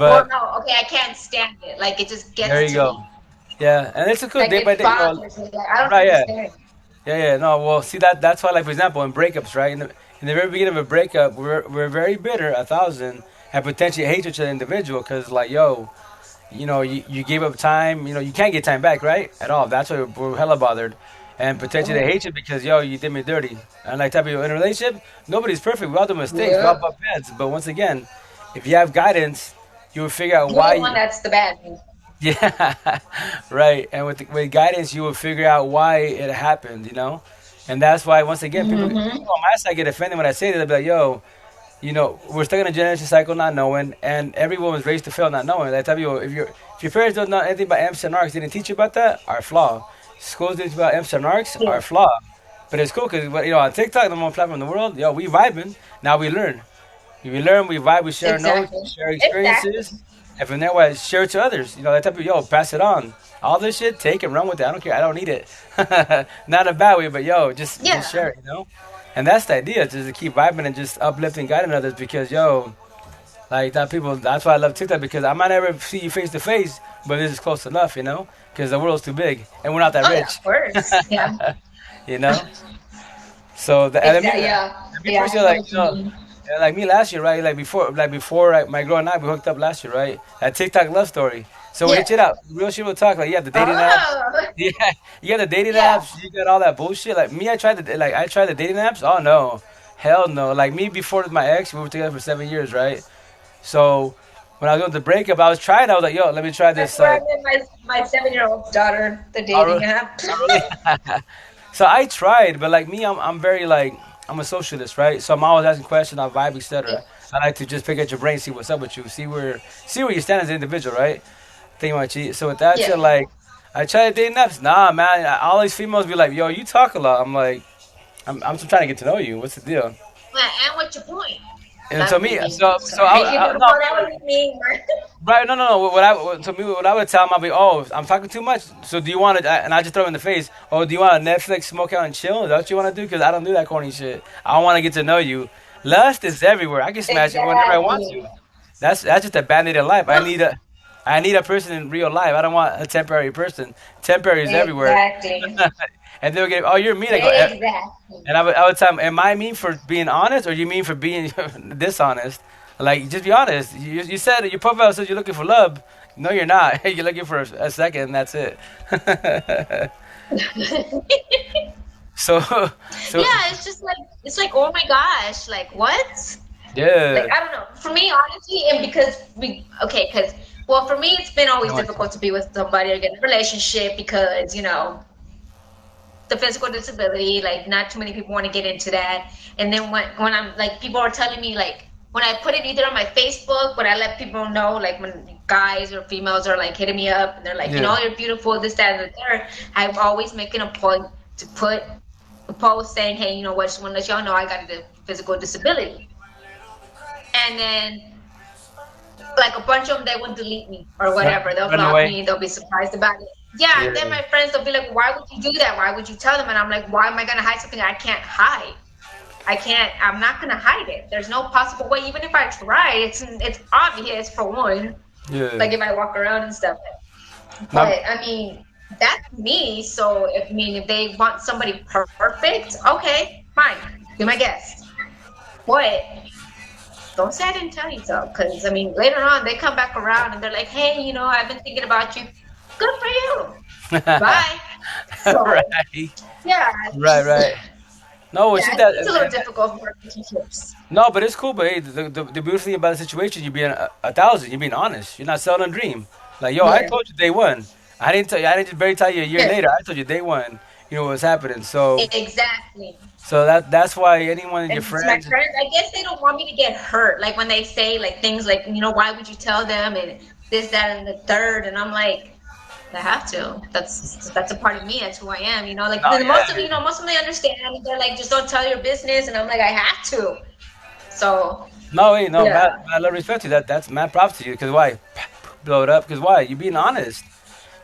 Well, But no, okay, I can't stand it. Like it just there gets you to go. me. Yeah, and it's a cool Like day by it day. bothers me. Like I don't Right? Yeah. understand. Yeah. No. Well, see that's why, like for example, in breakups, right? In the very beginning of a breakup, we're very bitter, 1,000, and potentially hate each other individual because like yo, you gave up time. You can't get time back, right? At all. That's why we're hella bothered. And potentially they Mhm. hate you because, yo, you did me dirty. And like type of in a relationship, nobody's perfect. We all do mistakes. We all Yep. butt heads. But once again, if you have guidance, you will figure out You're why. the one that's the bad one. Yeah, right. And with guidance, you will figure out why it happened. And that's why, once again, people Mm-hmm. on my side get offended when I say that. They'll be like, yo, we're stuck in a generation cycle not knowing, and everyone was raised to fail not knowing. Like tell you, if your parents don't know anything about Amps and arcs, they didn't teach you about that, our flaw. Schools didn't teach you about Amps and arcs, Yeah. our flaw. But it's cool because on TikTok, the most platform in the world, yo, we vibing. Now we learn. We learn, we vibe, we share notes, we Exactly. share Exactly. experiences, and from there, we share it to others. That type of pass it on. All this shit, take and run with it. I don't care. I don't need it. Not in a bad way, but yo, just Yeah. share it. And that's the idea, just to keep vibing and just uplifting, guiding others. Because yo, like that people, that's why I love TikTok because I might never see you face to face, but this is close enough. Because the world's too big and we're not that Oh yeah, rich. of course. Yeah. you know. So and Exactly. Yeah. me Yeah. I personally, know like what you mean. like me last year, right? Like before like, my girl and I we hooked up last year, right? That TikTok love story. So we Yeah. hit it out. Real shit. We'll talk. Like you have the dating apps. Oh. Yeah, you got the dating Yeah. apps. You got all that bullshit. Like me, I tried the dating apps. Oh no, hell no. Like me before with my ex, we were together for 7 years, right? So when I was going to break up, I was trying. I was like, yo, let me try That's this. where I met my 7-year-old daughter, the Oh, dating app. really? So I tried, but like me, I'm very like I'm a socialist, right? So I'm always asking questions, I vibe, Yeah. etc. I like to just pick at your brain, see what's up with you, see where you stand as an individual, right? Think about you. So with that Yeah. said, like I try to date naps. Nah, man. All these females be like, yo, you talk a lot. I'm like, I'm just trying to get to know you. What's the deal? And what's your point? And so Not me, me. so Sorry. no, Well, that would be me. right? No, no, no. To me, what I would tell them, I'll be, oh, I'm talking too much. So do you want to? And I just throw them in the face. Oh, do you want to Netflix, smoke out, and chill? Is that what you want to do? Because I don't do that corny shit. I want to get to know you. Lust is everywhere. I can smash it whenever I want Exactly. to. That's just a band-aid in life. I Well, need a person in real life. I don't want a temporary person. Temporary is everywhere. exactly. And they'll get, oh, you're mean. I go, Exactly. and I would tell them, am I mean for being honest or you mean for being dishonest? Like, just be honest. You said your profile says you're looking for love. No, you're not. You're looking for a second, and that's it. so, so Yeah, it's like oh my gosh, like what? Like yeah. I don't know. For me, honestly, and because because well, for me, it's been always No, difficult to be with somebody or get in a relationship because the physical disability. Like not too many people want to get into that. And then when I'm like people are telling me like when I put it either on my Facebook, when I let people know like when guys or females are like hitting me up and they're like, yeah. you're beautiful, this, that, and the third, I'm always making a point to put a post saying, hey, you know what, just want to let y'all know I got a physical disability. And then like a bunch of them they would delete me or Run, whatever. They'll run block away. me. They'll be surprised about it. Yeah, and then Yeah. my friends they'll be like, "Why would you do that? Why would you tell them?" And I'm like, "Why am I gonna hide something I can't hide? I can't. I'm not gonna hide it. There's no possible way. Even if I try, it's obvious for one. Yeah. Like if I walk around and stuff. Not, But I mean, that's me. So if they want somebody perfect, okay, fine, be my guest. But don't say I didn't tell you so, because I mean, later on they come back around and they're like, "Hey, I've been thinking about you. Good for you. Bye." So right. yeah, it's Right. just Right. No, see yeah, that. it's a little difficult for relationships. No, but it's cool. But hey, the beautiful thing about the situation, you're being a thousand. You're being honest. You're not selling a dream. Like, yo, I Yeah, told you day one. I didn't tell you. I didn't just barely tell you a year yeah, later. I told you day one. What's happening. So, exactly. that's why anyone in your And my friends. friends, I guess they don't want me to get hurt. Like when they say like things like, why would you tell them? And this, that, and the third, and I'm like, I have to. That's a part of me. That's who I am. You know, like No, most of yeah. most of them they understand. They're like, just don't tell your business, and I'm like, I have to. So No, wait, no, yeah, I love respect to you. That's mad props to you. Because why? Blow it up. Because why? You being honest.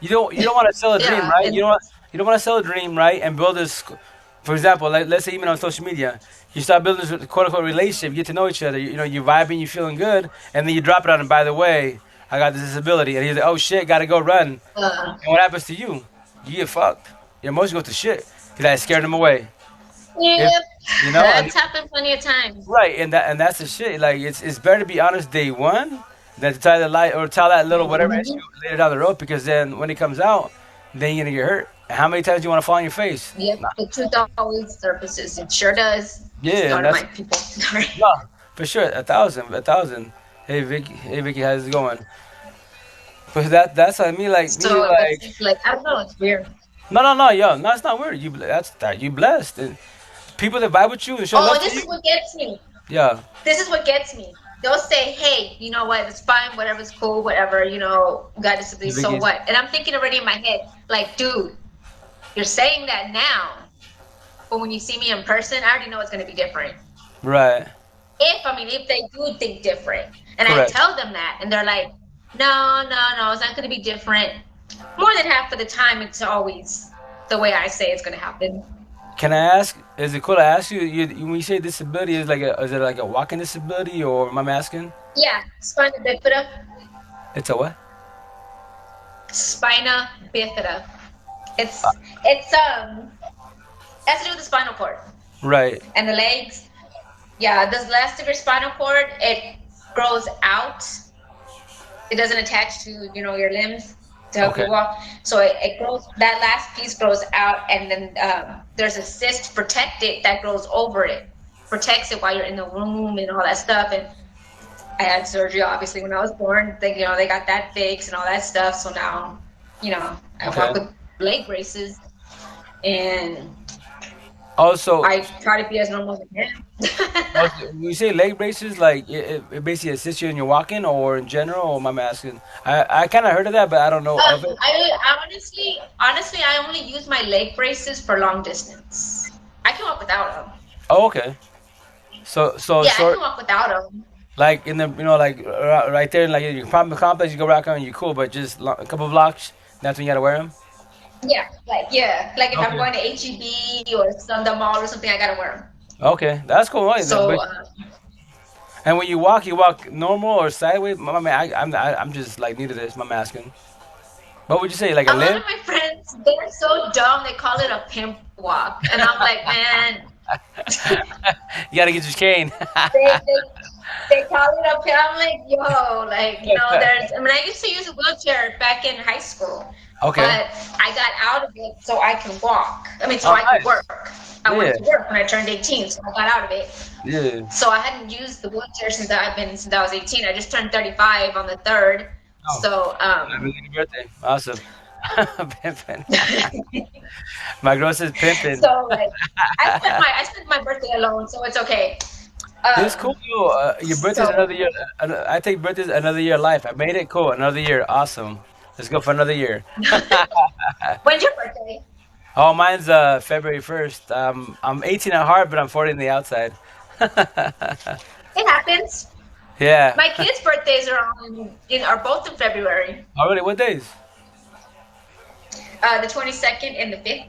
You don't want to sell a dream, yeah, right? and You don't want to sell a dream, right? And build this. For example, like, let's say even on social media, you start building this quote unquote relationship. You get to know each other. You know, you're vibing, you're feeling good, and then you drop it on him. By the way, I got this disability, and he's like, oh shit, gotta go run. And uh, what happens to you? You get fucked. Your emotions go to shit because I scared him away. If yep, you know, that's happened plenty of times. right, and that's the shit. Like it's better to be honest day one than to tell the lie or tell that little whatever issue Mhm. later down the road because then when it comes out, then you're gonna get hurt. And how many times do you want to fall on your face? Yep, Nah. the truth always surfaces. It sure does. Yeah, and that's My people. Sorry. no for sure. A thousand. Hey Vicky, how's it going? But that's what I mean. Like me, So like it's like I don't know. It's weird. no, yo, no, it's not weird. That's that you blessed. And people that vibe with you and show Oh, love to this you, is what gets me. yeah, This is what gets me. They'll say, "Hey, you know what? It's fine. Whatever's cool. Whatever. You know, got disability. the So Vicky's what?" And I'm thinking already in my head, like, dude, you're saying that now, but when you see me in person, I already know it's going to be different. right, If they do think different, and I correct. tell them that, and they're like, "No, no, no, it's not going to be different." More than half of the time, it's always the way I say it's going to happen. Can I ask? Is it cool to ask you? When you say disability, is it like a walking disability, or am I asking? Yeah, spina bifida. It's a what? Spina bifida. Uh, It's has to do with the spinal cord right. and the legs. Yeah, the last of your spinal cord, it grows out. It doesn't attach to your limbs to help Okay. you walk. So it grows. That last piece grows out, and then there's a cyst protected that grows over it, protects it while you're in the womb and all that stuff. And I had surgery obviously when I was born. They got that fixed and all that stuff. So now, I walk Okay. with leg braces, and Also, I try to be as normal as I can. when you say leg braces, like it basically assists you in your walking, or in general, or am I asking? I kind of heard of that, but I don't know of it. I honestly, I only use my leg braces for long distance. I can walk without them. Oh, okay. So Yeah, I short, can walk without them. like in the like right there, like in your apartment complex, you go rock on, you cool, but just a couple blocks, that's when you gotta wear them. Like if I'm Okay. going to HEB or some the mall or something, I gotta wear them. Okay, that's cool. Right? So And when you walk normal or sideways? My man, I'm just like new to this. I'm asking. What would you say? Like a a lot limp? of my friends, they're so dumb. They call it a pimp walk, and I'm like, man, You gotta get your cane. they they, they call it a pimp. I'm like, yo, like there's. I mean, I used to use a wheelchair back in high school, Okay. but I got out of it so I can walk. I mean, so Oh, I could nice. work. I Yeah. went to work when I turned 18, so I got out of it. Yeah. So I hadn't used the wheelchair since I was 18. I just turned 35 on the third. Oh, So happy birthday. Awesome. Pimping. My girl says pimping. so like I spent my birthday alone, so it's okay. It's cool, yo. Your birthday's So another year. I take birthdays another year of life. I made it cool. Another year. Awesome. Let's go for another year. when's your birthday? Oh, mine's February 1st. I'm 18 at heart, but I'm 40 on the outside. It happens. Yeah. My kids' birthdays are both in February. Already, what days? The 22nd and the 5th.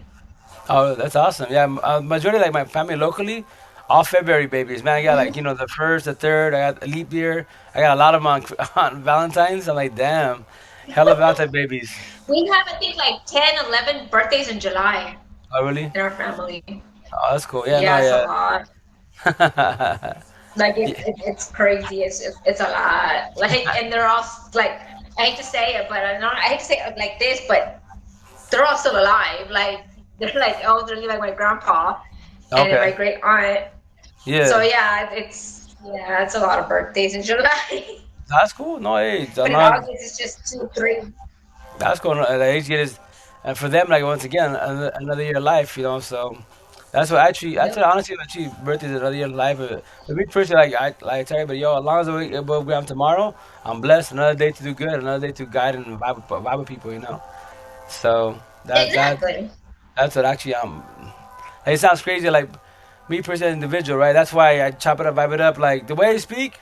Oh, that's awesome. Yeah, majority like my family locally, all February babies. Man, I got like Mhm. the first, the third. I got a leap year. I got a lot of them on, on Valentine's. I'm like, damn, hella Valentine babies. We have I think like 10, 11 birthdays in July Oh, really? in our family. Oh, that's cool. Yeah, no, Yeah, it's a yeah. lot. Like Yeah, it's crazy. It's a lot. Like and they're all like I hate to say it, but I hate to say it like this, but they're all still alive. Like they're like elderly, like my grandpa and then my okay. great aunt. So Yeah, yeah, it's a lot of birthdays in July, that's cool. No, hey, but in August it's just two, three. that's cool. No, the age is, and for them, like once again, another year of life. So That's what actually. That's Yep. what honestly. Actually, birthday's another year of life. But me personally, like tell you, but yo, as long as we have tomorrow, I'm blessed. Another day to do good. Another day to guide and vibe with people. So Exactly. that's what actually it sounds crazy. Like me personally, as an individual, right? That's why I chop it up, vibe it up. Like the way I speak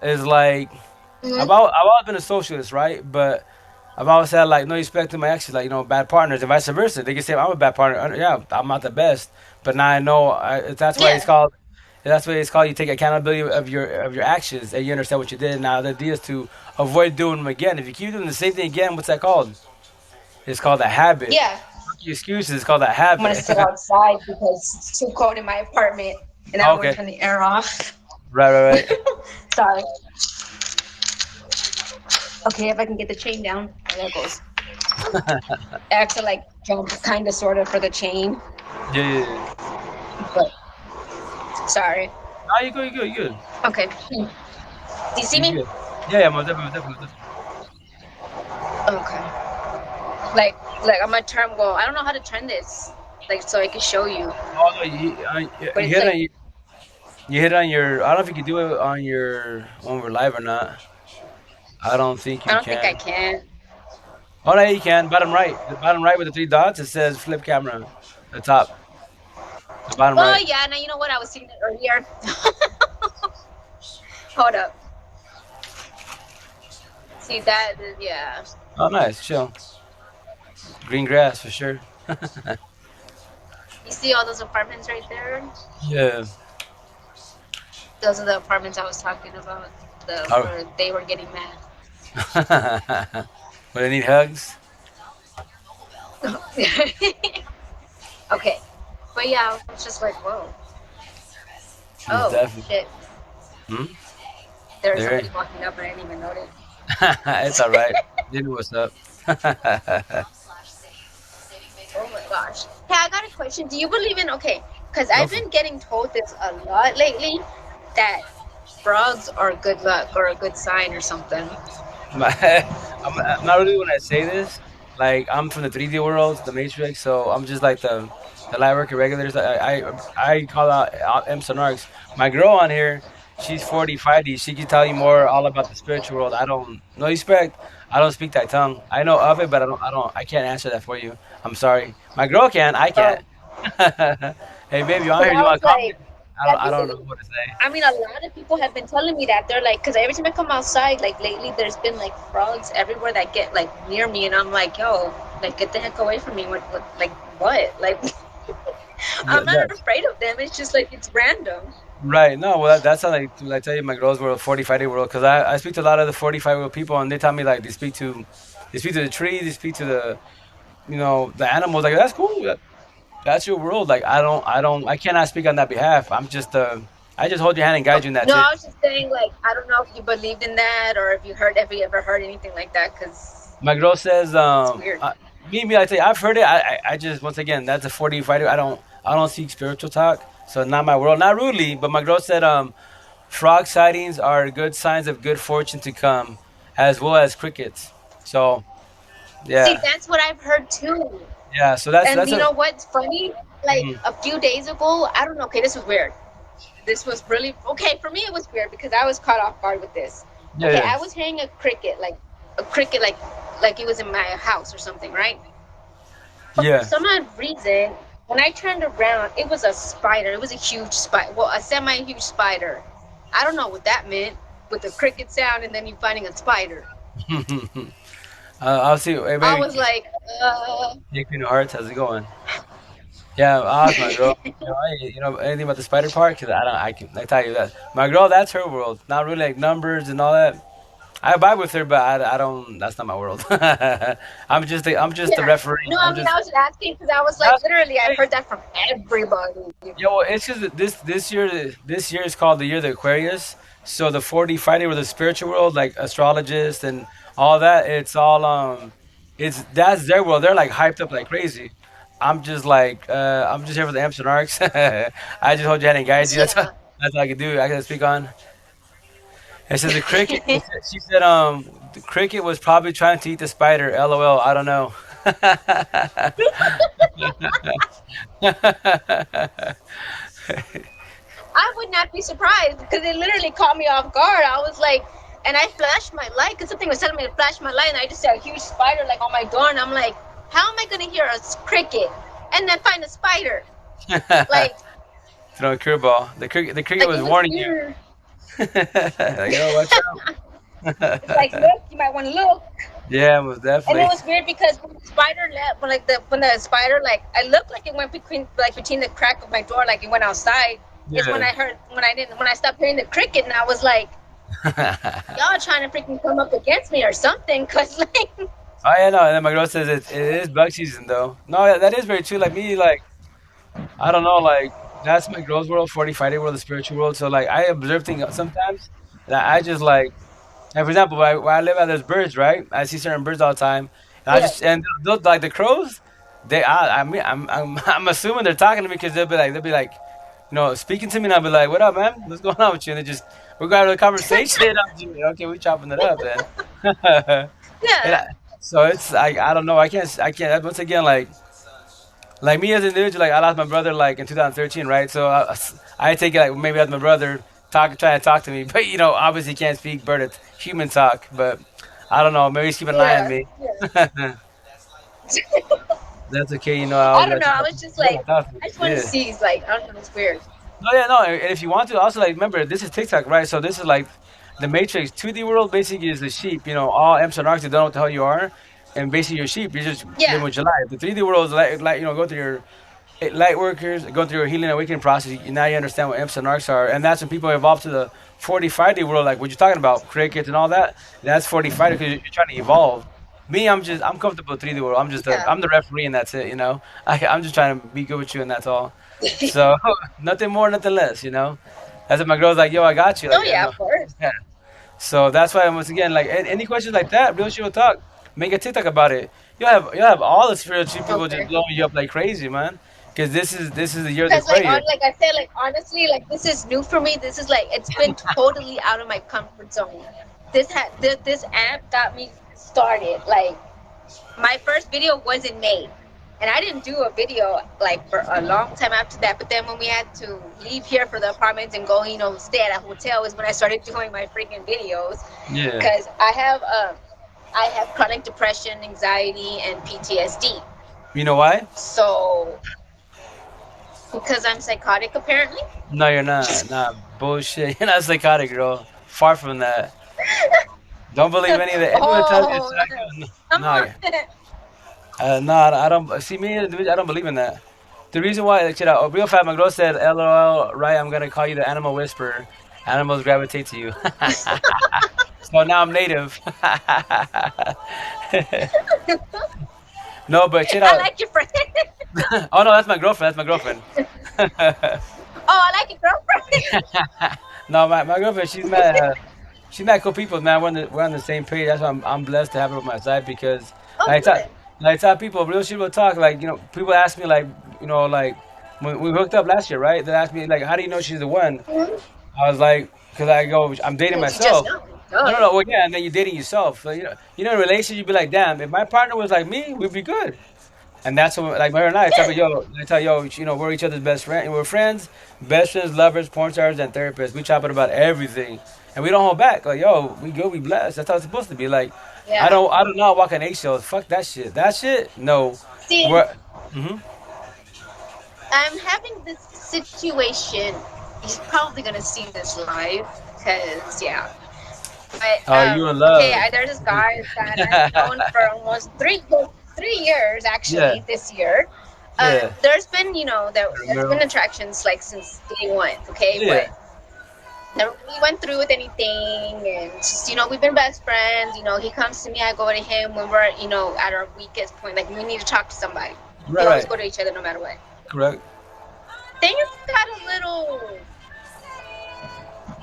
is like Hmm. I've always been a socialist, right? But I've always had like no respect to my exes, like bad partners, and vice versa. They can say I'm a bad partner. Yeah, I'm not the best, but now I know. That's why it's Yeah. called. That's what it's called. You take accountability of your actions, and you understand what you did. Now the idea is to avoid doing them again. If you keep doing the same thing again, what's that called? It's called a habit. Yeah. Your excuses. It's called a I'm gonna habit. sit outside because it's too cold in my apartment, and I don't want to Okay. turn the air off. Right. Sorry. Okay, if I can get the chain down. Oh, there it goes. I have to like jump, kind of, sort of, for the chain. Yeah. But sorry. No, you good. You good. You good. Okay. Do you see You me? good. Yeah. Most definitely. Most definitely. Okay. Like I'm gonna turn. Well, I don't know how to turn this. Like so I can show you. Oh no, But you it's hit like on you hit on your. I don't know if you can do it on your when we're live or not. I don't think I you don't think I can. can. Oh no, you can. Bottom right, the bottom right with the three dots. It says flip camera. The top, the bottom Oh right. yeah. Now you know what I was seeing it earlier. Hold up. See that? Yeah. Oh nice, chill. Green grass for sure. You see all those apartments right there? Yeah. Those are the apartments I was talking about. Oh. Where they were getting mad. But they need hugs. Okay. But yeah, I was just like, whoa. Most Oh definitely. shit. Hmm? There was There. somebody walking up and I didn't even notice. It's all right. You know what's up. Oh my gosh. Hey, I got a question. Do you believe in okay? Because Go I've for it. been getting told this a lot lately that frogs are good luck or a good sign or something. I'm not really when I say this. Like I'm from the 3D world, the Matrix, so I'm just like the light worker regulars. I call out M Sonarks. My girl on here, she's 45D. She can tell you more all about the spiritual world. I don't no respect. I don't speak that tongue. I know of it, but I can't answer that for you. I'm sorry. My girl can. I can't. Oh, Hey baby, you on because here? I You was want to comment? like, I have don't you? know what to say. I mean, a lot of people have been telling me that they're like, because every time I come outside, like lately, there's been like frogs everywhere that get like near me, and I'm like, yo, like get the heck away from me. Like what? Like I'm not That, afraid of them. It's just like it's random. Right. No, well, that's how I tell you my girls world, 45-day world, because I speak to a lot of the 45-year-old people, and they tell me like they speak to the trees, they speak to the animals. Like that's cool. That's your world. Like I cannot speak on that behalf. I just hold your hand and guide you, and that's No, it. I was just saying, like, I don't know if you believed in that or if you heard, if you ever heard anything like that, because My girl says, it's weird. I tell you, I've heard it. I just once again, that's a 45. I don't seek spiritual talk, so not my world. Not rudely, but my girl said, frog sightings are good signs of good fortune to come, as well as crickets. So See, yeah, that's what I've heard too. yeah. So And that's you a know what's funny? Like mhm. a few days ago, I don't know. Okay, this was weird. This was really okay for me. It was weird because I was caught off guard with this. Yeah, Okay, yeah, I was hearing a cricket, like it was in my house or something, right? But for yeah. some odd reason, when I turned around, it was a spider. It was a huge spider. Well, a semi-huge spider. I don't know what that meant with the cricket sound and then you finding a spider. I'll see. Hey, I baby, was like, hey, Queen of Hearts, how's it going? Yeah, I'll ask my girl. Anything about the spider part? Cause I don't. I tell you that my girl, that's her world. Not really like numbers and all that. I vibe with her, but I don't. That's not my world. I'm just the yeah. referee. No, I I'm mean, just. I was just asking because I was like, That's literally, I've great. heard that from everybody. Yo, it's just this year is called the year of the Aquarius. So the 45 with the spiritual world, like astrologists and all that, it's all it's that's their world. They're like hyped up like crazy. I'm just here for the Amps and Arcs. I just hold your hand and guide you. Yeah. That's all I can do. I can speak on. It says the cricket. She said the cricket was probably trying to eat the spider. LOL. I don't know. I would not be surprised because it literally caught me off guard. I was like, and I flashed my light because something was telling me to flash my light, and I just saw a huge spider like on my door, and I'm like, how am I gonna hear a cricket and then find a spider? Like, Throw a curveball. The cricket like was it was warning you. weird. Like, yo, watch It's out. like, look, you might want to look. Yeah, most And it definitely. was weird because when the spider left, when the spider like, I looked like it went between the crack of my door, like it went outside. Is when Yeah. I stopped hearing the cricket, and I was like, y'all trying to freaking come up against me or something, cause like, Oh yeah, no. And then my girl says it is bug season though. No, that is very true. Like me, like I don't know, like that's my girl's world, 45 day world, the spiritual world. So like I observe things sometimes that I just like. And for example, where I live at, there's birds, right? I see certain birds all the time, and I yeah, just and those like the crows. I mean, I'm assuming they're talking to me because they'll be like, speaking to me, and I'll be like, "What up, man? What's going on with you?" And they just we're going to a conversation. I'm just like, okay, we chopping it up then. And yeah, so it's like I don't know. I can't. Once again, like me as an individual, like I lost my brother like in 2013, right? So I take it like maybe as my brother trying to talk to me, but obviously can't speak bird it's human talk, but I don't know. Maybe he's keeping an eye on yeah, me. yeah. That's okay. I I always don't got know. to I talk was just to like, talk to me. I just want to Yeah. see. It's like, I don't know. It's weird. No, yeah, no. And if you want to, also like remember this is TikTok, right? So this is like the Matrix 2D world. Basically, is the sheep. All M's and R's, they don't know what the hell you are, and basically you're sheep. You're just living Yeah, with your life. The 3D world is like go through your light workers go through a healing and awakening process. Now you understand what imps and arcs are, and that's when people evolve to the 45-day world, like what you're talking about, crickets and all that. That's 45 because you're trying to evolve. Me, I'm comfortable with 3D world. yeah. I'm the referee, and that's it. I'm just trying to be good with you, and that's all. So nothing more, nothing less. That's what my girl's like, yo, I got you. Oh Like, yeah, of course. yeah. So that's why once again, like any questions like that, real shit will talk. Make a TikTok about it. You'll have all the spiritual people just Okay. blowing you up like crazy, man. Because this is the year of the Because Aquarius. like I said, like honestly, like this is new for me. This is like it's been totally out of my comfort zone. This app got me started. Like my first video was in May, and I didn't do a video like for a long time after that. But then when we had to leave here for the apartments and go, stay at a hotel, is when I started doing my freaking videos. Yeah. Because I have chronic depression, anxiety, and PTSD. You know why? So because I'm psychotic, apparently. No, you're not. Nah, bullshit. You're not psychotic, girl. Far from that. Don't believe any of that. Anyone that tells you Oh, it's psycho, no, come no, on. no, I don't. See me, I don't believe in that. The reason why, like, shit, real fat, my girl said, "LOL, right? I'm gonna call you the animal whisperer. Animals gravitate to you." So now I'm native. No, but shit I out. like your friend. Oh no, that's my girlfriend. That's my girlfriend. Oh, I like your girlfriend. No, my girlfriend. She's mad cool people, man. We're on the same page. That's why I'm blessed to have her on my side because Oh, like I good. tell, like I tell people, real shit will talk. Like people ask me like like when we hooked up last year, right? They asked me like, how do you know she's the one? Mhm. I was like, because I go, I'm dating Because you just myself. know. No, Duh. no, no. Well, yeah, and then you're dating yourself. So, in a relationship, you'd be like, damn, if my partner was like me, we'd be good. And that's what, like, her and I tell Yeah. me, we're each other's best friend. We're friends, best friends, lovers, porn stars, and therapists. We chop it about everything, and we don't hold back. Like, yo, we good, we blessed. That's how it's supposed to be. Like, Yeah. I don't know walk on eggshells. Fuck that shit. That shit, no. See, We're, hmm I'm having this situation. He's probably gonna see this live, cause yeah. But Oh, you in okay, love? there's this guy that I've known for almost 3 years Yeah, actually this year. yeah, There's been there's been girl. attractions like since day one, okay, but Yeah, never really went through with anything, and just we've been best friends. He comes to me, I go to him when we're at our weakest point, like we need to talk to somebody. We right, always right, go to each other no matter what. correct. Things got a little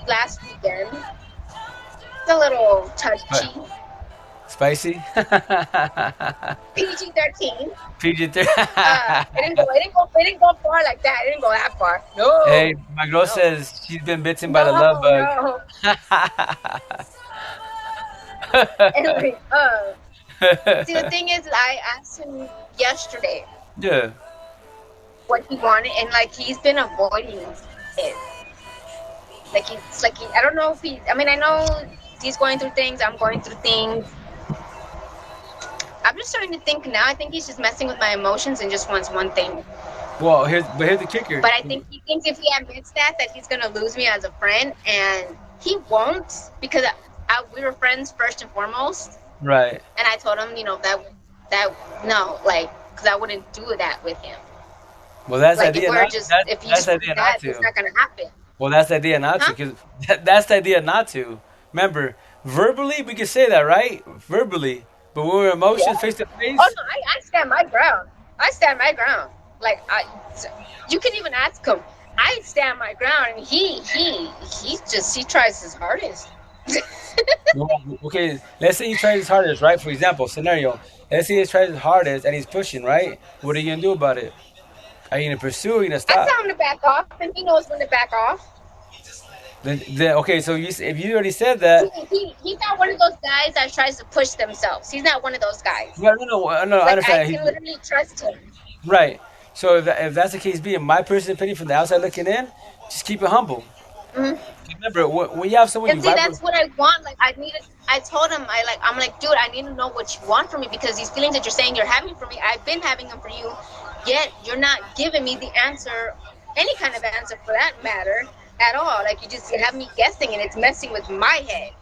last weekend. It's a little Right. touchy. Spicy. PG-13. PG-13. It didn't go far like that. It didn't go that far. Hey, No, my girl no, says she's been bitten by the love no, bug. no. Anyway, see, the thing is, I asked him yesterday. Yeah. what he wanted, and like he's been avoiding it. I don't know if he. I mean, I know he's going through things. I'm going through things. I'm just starting to think now. I think he's just messing with my emotions and just wants one thing. Well, here's the kicker. But I think he thinks if he admits that he's gonna lose me as a friend, and he won't because we were friends first and foremost. Right. And I told him, that no, like, because I wouldn't do that with him. Well, that's the Like if idea we're not. just That, if he that's just the wants idea not that, to. it's not gonna happen, Well, that's the idea not to, huh? because that's the idea not to. Remember, verbally we can say that, right? Verbally, but when we're Yeah. emotions face to Oh face, no, I stand my ground. I stand my ground. Like you can even ask him. I stand my ground, and he tries his hardest. well, okay. Let's say he tries his hardest, right? For example, scenario. Let's say he tries his hardest and he's pushing, right? What are you gonna do about it? Are you gonna pursue? Or are you gonna I stop? tell him to back off, and he knows when to back off. Then okay. So if you already said He, that, he's not one of those guys that tries to push themselves. He's not one of those guys. no, no, no, no. I Like I understand. can literally trust him. Right. So if that's the case, being my personal opinion from the outside looking in, just keep it humble. Hmm. Remember, when you have someone you And see, vibe with, that's what I want. Like I told him, I'm like, dude, I need to know what you want from me because these feelings that you're saying you're having for me, I've been having them for you. Yet you're not giving me the answer, any kind of answer for that matter, at all. Like you have me guessing, and it's messing with my head.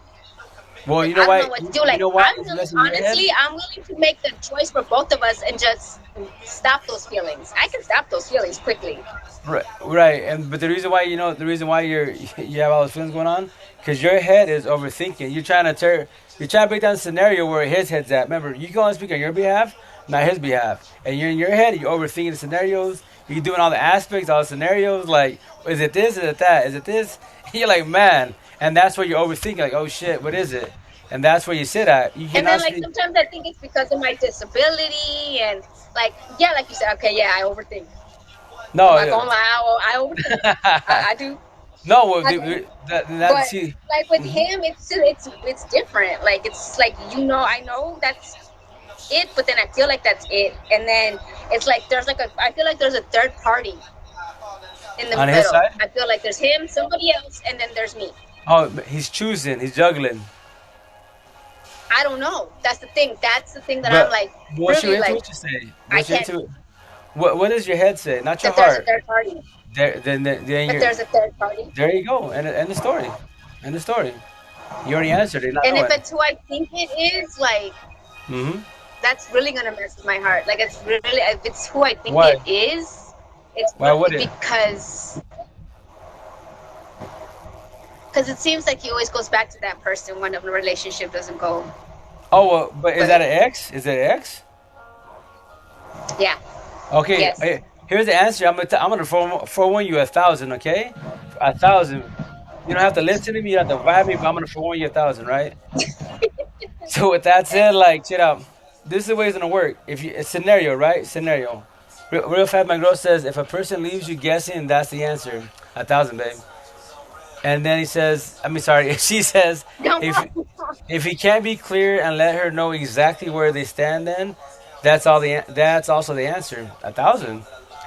well, Like you know I don't why? know what to do. You Like know why I'm it's willing, messing in your head? honestly, I'm willing to make the choice for both of us and just stop those feelings. I can stop those feelings quickly. Right, right. And but the reason why the reason why you have all those feelings going on, because your head is overthinking. You're trying to break down a scenario where his head's at. Remember, you can only speak on your behalf, not his behalf. And you're in your head, you're overthinking the scenarios. You're doing all the aspects, all the scenarios. Like, is it this? Is it that? Is it this? You're like, man, and that's where you're overthinking. Like, oh shit, what is it? And that's where you sit at. You And then cannot like sleep. sometimes I think it's because of my disability and like yeah, like you said, okay, yeah, I overthink. I'm No, not gonna lie, I overthink. I do. no. Well, I do. that But see. like with Mhm. him, it's different. Like it's like I know that's it, but then I feel like that's it, and then it's like I feel like there's a third party in the On his middle. side. I feel like there's him, somebody else, and then there's me. Oh, he's choosing. He's juggling. I don't know. That's the thing. That's the thing that I'm But like what's your really like. intuition say? I What's your can't intuition? What does your head say? Not your that there's a heart. third party, Then but you're there's a third party. there. You go. And the story. And the story. You already answered it. Not And if knowing. it's who I think it is, like Mm-hmm. that's really gonna mess with my heart. Like it's really if it's who I think Why? it is, it's Why would really it? because it seems like he always goes back to that person when the relationship doesn't go. Oh, well, but is that But an X? Is that an X? yeah, Okay. yes. Here's the answer. I'm gonna forewarn you 1,000. Okay, 1,000. You don't have to listen to me. You don't have to vibe me. But I'm gonna forewarn you 1,000. Right? So with that said, like, check out. This is the way it's gonna work. If you a scenario, right? Scenario. Real Fat Man Girl says, if a person leaves you guessing, that's the answer. 1,000, babe. And then he says, I mean, sorry, she says, No. if if he can't be clear and let her know exactly where they stand, then that's also the answer. 1,000.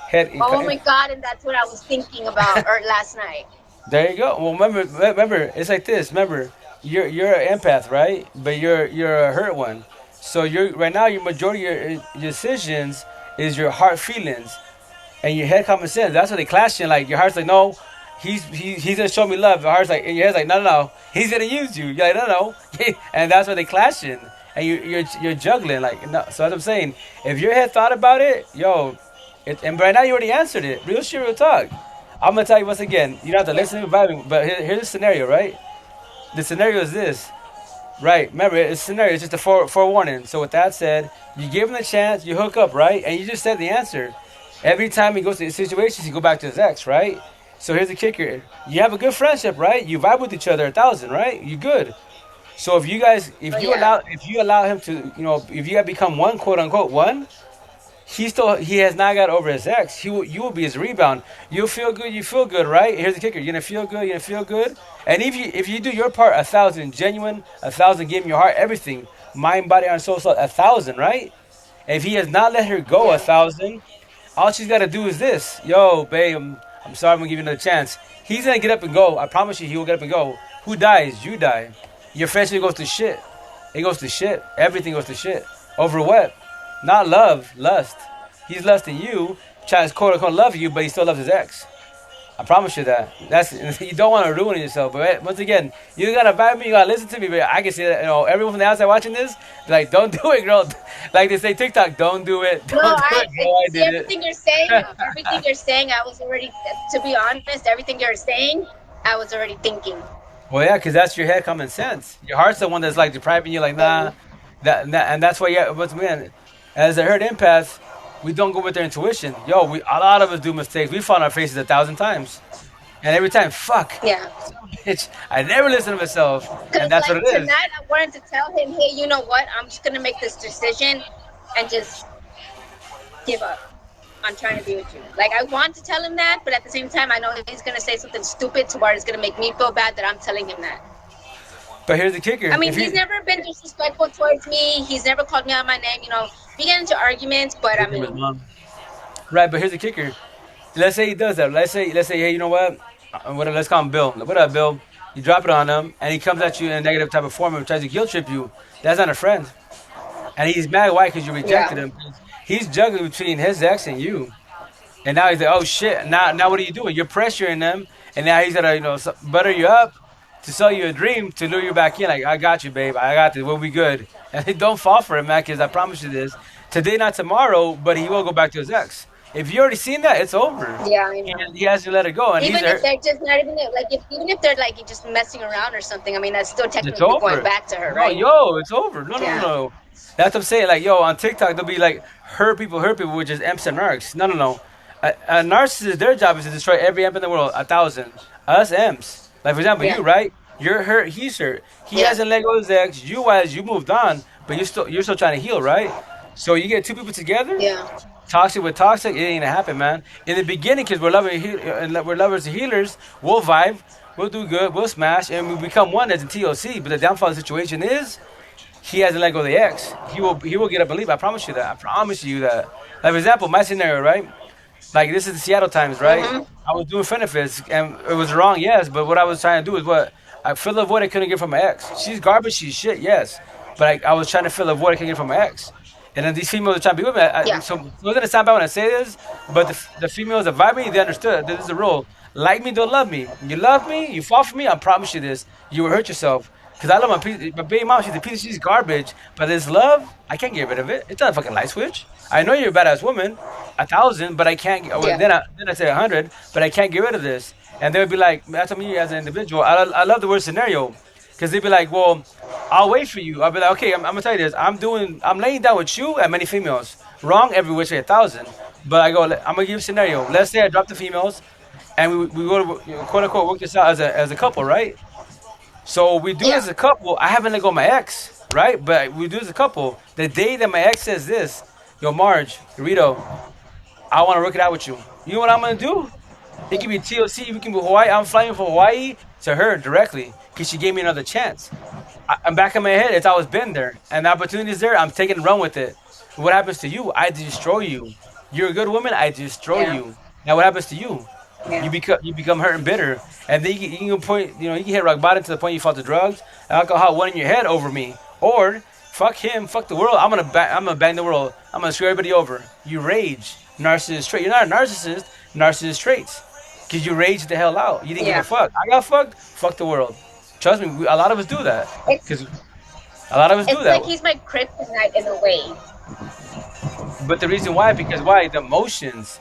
Head. Oh my god, and that's what I was thinking about or last night. There you go. Well, remember, it's like this. Remember, you're an empath, right? But you're a hurt one. So you're right now. Your majority of your decisions is your heart feelings and your head common sense. That's what they clash in. Like your heart's like, no, he's gonna show me love. Your heart's like, and your head's like, no, no, no, he's gonna use you. You're like, no, no, and that's what they clash in. And you're juggling like, no. So as I'm saying, if your head thought about it, yo, and right now you already answered it. Real shit, real talk. I'm gonna tell you once again. You don't have to Yeah. listen to vibing, but here's the scenario, right? The scenario is this, right? Remember, it's a scenario. It's just a forewarning. So with that said, you give him the chance, you hook up, right? And you just said the answer. Every time he goes to these situations, he go back to his ex, right? So here's the kicker: you have a good friendship, right? You vibe with each other 1,000, right? You good. So if you guys, Oh yeah. if you allow him to, if you have become one, quote unquote one, he has not got over his ex. You will be his rebound. You'll feel good. You feel good, right? Here's the kicker: you're gonna feel good. You're gonna feel good. And if you do your part, 1,000 genuine, 1,000 give him your heart, everything, mind, body, and soul, 1,000, right? If he has not let her go, Yeah. 1,000, all she's got to do is this. Yo, babe, I'm sorry, I'm gonna give you another chance. He's gonna get up and go. I promise you, he will get up and go. Who dies? You die. Your friendship goes to shit. It goes to shit. Everything goes to shit. Over what? Not love, lust. He's lusting you, tries to quote unquote love you, but he still loves his ex. I promise you that. That's you don't want to ruin yourself. But once again, you gotta vibe me. You gotta listen to me. But I can see that everyone from the outside watching this, like, don't do it, girl. Like they say TikTok, don't do it. Don't No, do it. Girl, I see did it. everything you're saying. Everything you're saying, I was already. To be honest, everything you're saying, I was already thinking. Well, yeah, because that's your head common sense. Your heart's the one that's like depriving you. Like, nah, and that's why. Yeah, once again, as a herd empath, we don't go with their intuition. Yo, a lot of us do mistakes. We fall on our faces 1,000 times, and every time, fuck, Yeah. bitch, I never listen to myself, and Because that's what like it is. tonight, I wanted to tell him, hey, you know what? I'm just gonna make this decision and just give up on trying to be with you. Like I want to tell him that, but at the same time, I know he's gonna say something stupid to where it's gonna make me feel bad that I'm telling him that. But here's the kicker. I mean, If he's never been disrespectful towards me. He's never called me out my name. You know, we get into arguments, but I mean, right, but here's the kicker. Let's say he does that. Let's say, hey, you know what? Let's call him Bill. What up, Bill? You drop it on him, and he comes at you in a negative type of form and tries to guilt trip you. That's not a friend. And he's mad. Why? Because you rejected yeah, him. He's juggling between his ex and you. And now he's like, oh shit. Now what are you doing? You're pressuring them, and now he's gonna butter you up to sell you a dream to lure you back in. Like, I got you, babe. I got this. We'll be good. And don't fall for it, man. Because I promise you this: today, not tomorrow, but he will go back to his ex. If you already seen that, it's over. yeah, I know. And he has to let it go. And Even he's if they're just not even like, even if they're like just messing around or something, I mean, that's still it's technically over. going back to her, No, right? yo, it's over. No, no, Yeah. no. That's what I'm saying. Like, yo, on TikTok, they'll be like, hurt people, which is imps and narcs. No, no, no. A narcissist, their job is to destroy every imp in the world, 1,000. Us imps. Like, for example, Yeah. you, right? You're hurt, he's hurt. He Yeah. hasn't let go of his ex. You moved on, but you're still trying to heal, right? So you get two people together, Yeah. toxic with toxic, it ain't gonna happen, man. In the beginning, because we're lovers and healers, we'll vibe, we'll do good, we'll smash, and we become one as a TOC. But the downfall of the situation is he hasn't let go of the ex. He will get up and leave. I promise you that. I promise you that. Like, for example, my scenario, right? Like, this is the Seattle Times, right? I was doing benefits, and it was wrong, yes. But what I was trying to do is what I fill the void I couldn't get from my ex. She's garbage, she's shit, yes. But I was trying to fill the void I couldn't get from my ex. And then these females are trying to be with me. Yeah. So it doesn't sound bad when I say this, but the females that vibe me, they understood. This is the rule. Like me, don't love me. You love me, you fall for me, I promise you this. You will hurt yourself. Because I love my baby mom, she's a piece, she's garbage. But this love, I can't get rid of it. It's not a fucking light switch. I know you're a badass woman, 1,000, but I can't. Yeah. Then I say 100, but I can't get rid of this. And they would be like, that's me as an individual. I love the word scenario, because they'd be like, well, I'll wait for you. I'll be like, okay, I'm gonna tell you this. I'm laying down with you and many females. Wrong every which way, 1,000. But I go, I'm gonna give you a scenario. Let's say I drop the females, and we go to quote unquote work this out as a couple, right? So we do Yeah. as a couple. I haven't let go of my ex, right? But we do as a couple. The day that my ex says this, yo, Marge, Rito, I want to work it out with you. You know what I'm gonna do? It can be TLC. We can be Hawaii. I'm flying from Hawaii to her directly because she gave me another chance. I'm back in my head. It's always been there, and the opportunity is there. I'm taking and run with it. What happens to you? I destroy you. You're a good woman. I destroy Yeah. you. Now what happens to you? Yeah. You become hurt and bitter, and then you can point. You can hit rock bottom to the point you fall to drugs, alcohol, one in your head over me, or fuck him, fuck the world. I'm gonna bang the world. I'm gonna screw everybody over. You rage, narcissist trait. You're not a narcissist. Narcissist traits, because you rage the hell out. You didn't give Yeah. a fuck. I got fucked. Fuck the world. Trust me, a lot of us do that. It's, Because a lot of us do it's that. like he's my kryptonite in a way. But the reason why, because why? The emotions.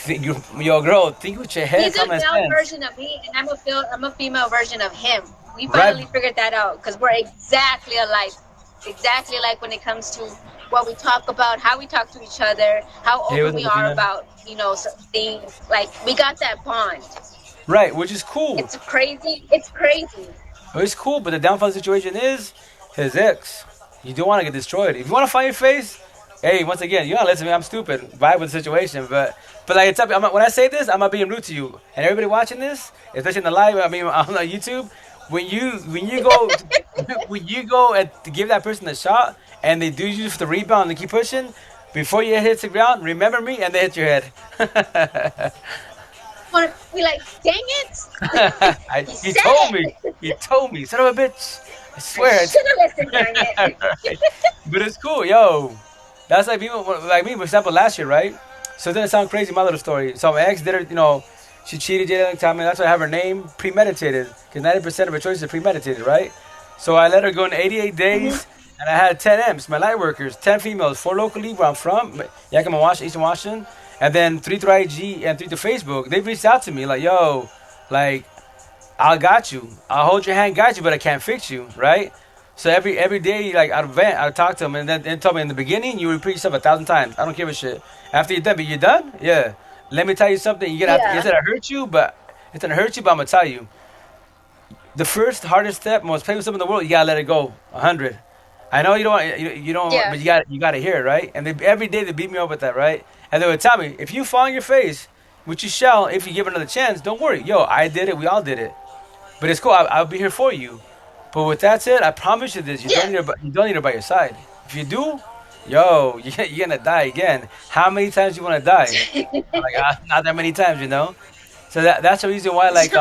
Yo, girl, think with your head, He's a common male sense. version of me, and I'm a female version of him. We Right. finally figured that out because we're exactly alike. Exactly like when it comes to what we talk about, how we talk to each other, how Hey, open what's we up, are Gina? about, certain things. Like we got that bond. Right, which is cool. It's crazy. It's crazy. It's cool, but the downfall of the situation is his ex. You don't want to get destroyed. If you want to find your face, hey, once again, you gotta listen to me. I'm stupid. Vibe with the situation, but like it's up. When I say this, I'm not being rude to you and everybody watching this, especially in the live. I mean, on YouTube. When you go when you go and to give that person a shot and they do use the rebound and they keep pushing, Before your head hits the ground, remember me, and then hit your head. Want to be like, dang it! He He said told me. it. He told me. Son of a bitch. I I swear. should have listened, dang it. Right. But it's cool, yo. That's like me, for example, last year, right? So it doesn't sound crazy, my little story. So my ex did her, she cheated, Jada, time, and that's why I have her name premeditated. Because 90% of her choices are premeditated, right? So I let her go in 88 Mhm. days, and I had 10 M's, my light workers, 10 females, 4 locally where I'm from, Yakima, Washington, Eastern Washington, and then 3 through IG and 3 through Facebook. They've reached out to me like, yo, like, I got you. I'll hold your hand, got you, but I can't fix you, right? So every day, like I'd vent, I'd talk to him, and then they told me in the beginning, you repeat yourself 1,000 times. I don't give a shit. After you're done, but you're done, yeah. Let me tell you something. You're gonna have to. Yeah. It's gonna hurt you, but it's gonna hurt you. But I'm gonna tell you, the first hardest step, most painful step in the world, you gotta let it go. 100. I know you don't, you don't, Yeah. but you gotta hear it, right? And every day they beat me up with that, right? And they would tell me, if you fall on your face, which you shall, if you give it another chance, don't worry. Yo, I did it. We all did it. But it's cool. I'll be here for you. But with that said, I promise you this: Yeah. you don't need her by your side. If you do, yo, you're gonna die again. How many times you wanna die? Like not that many times, you know. So that's the reason why, like,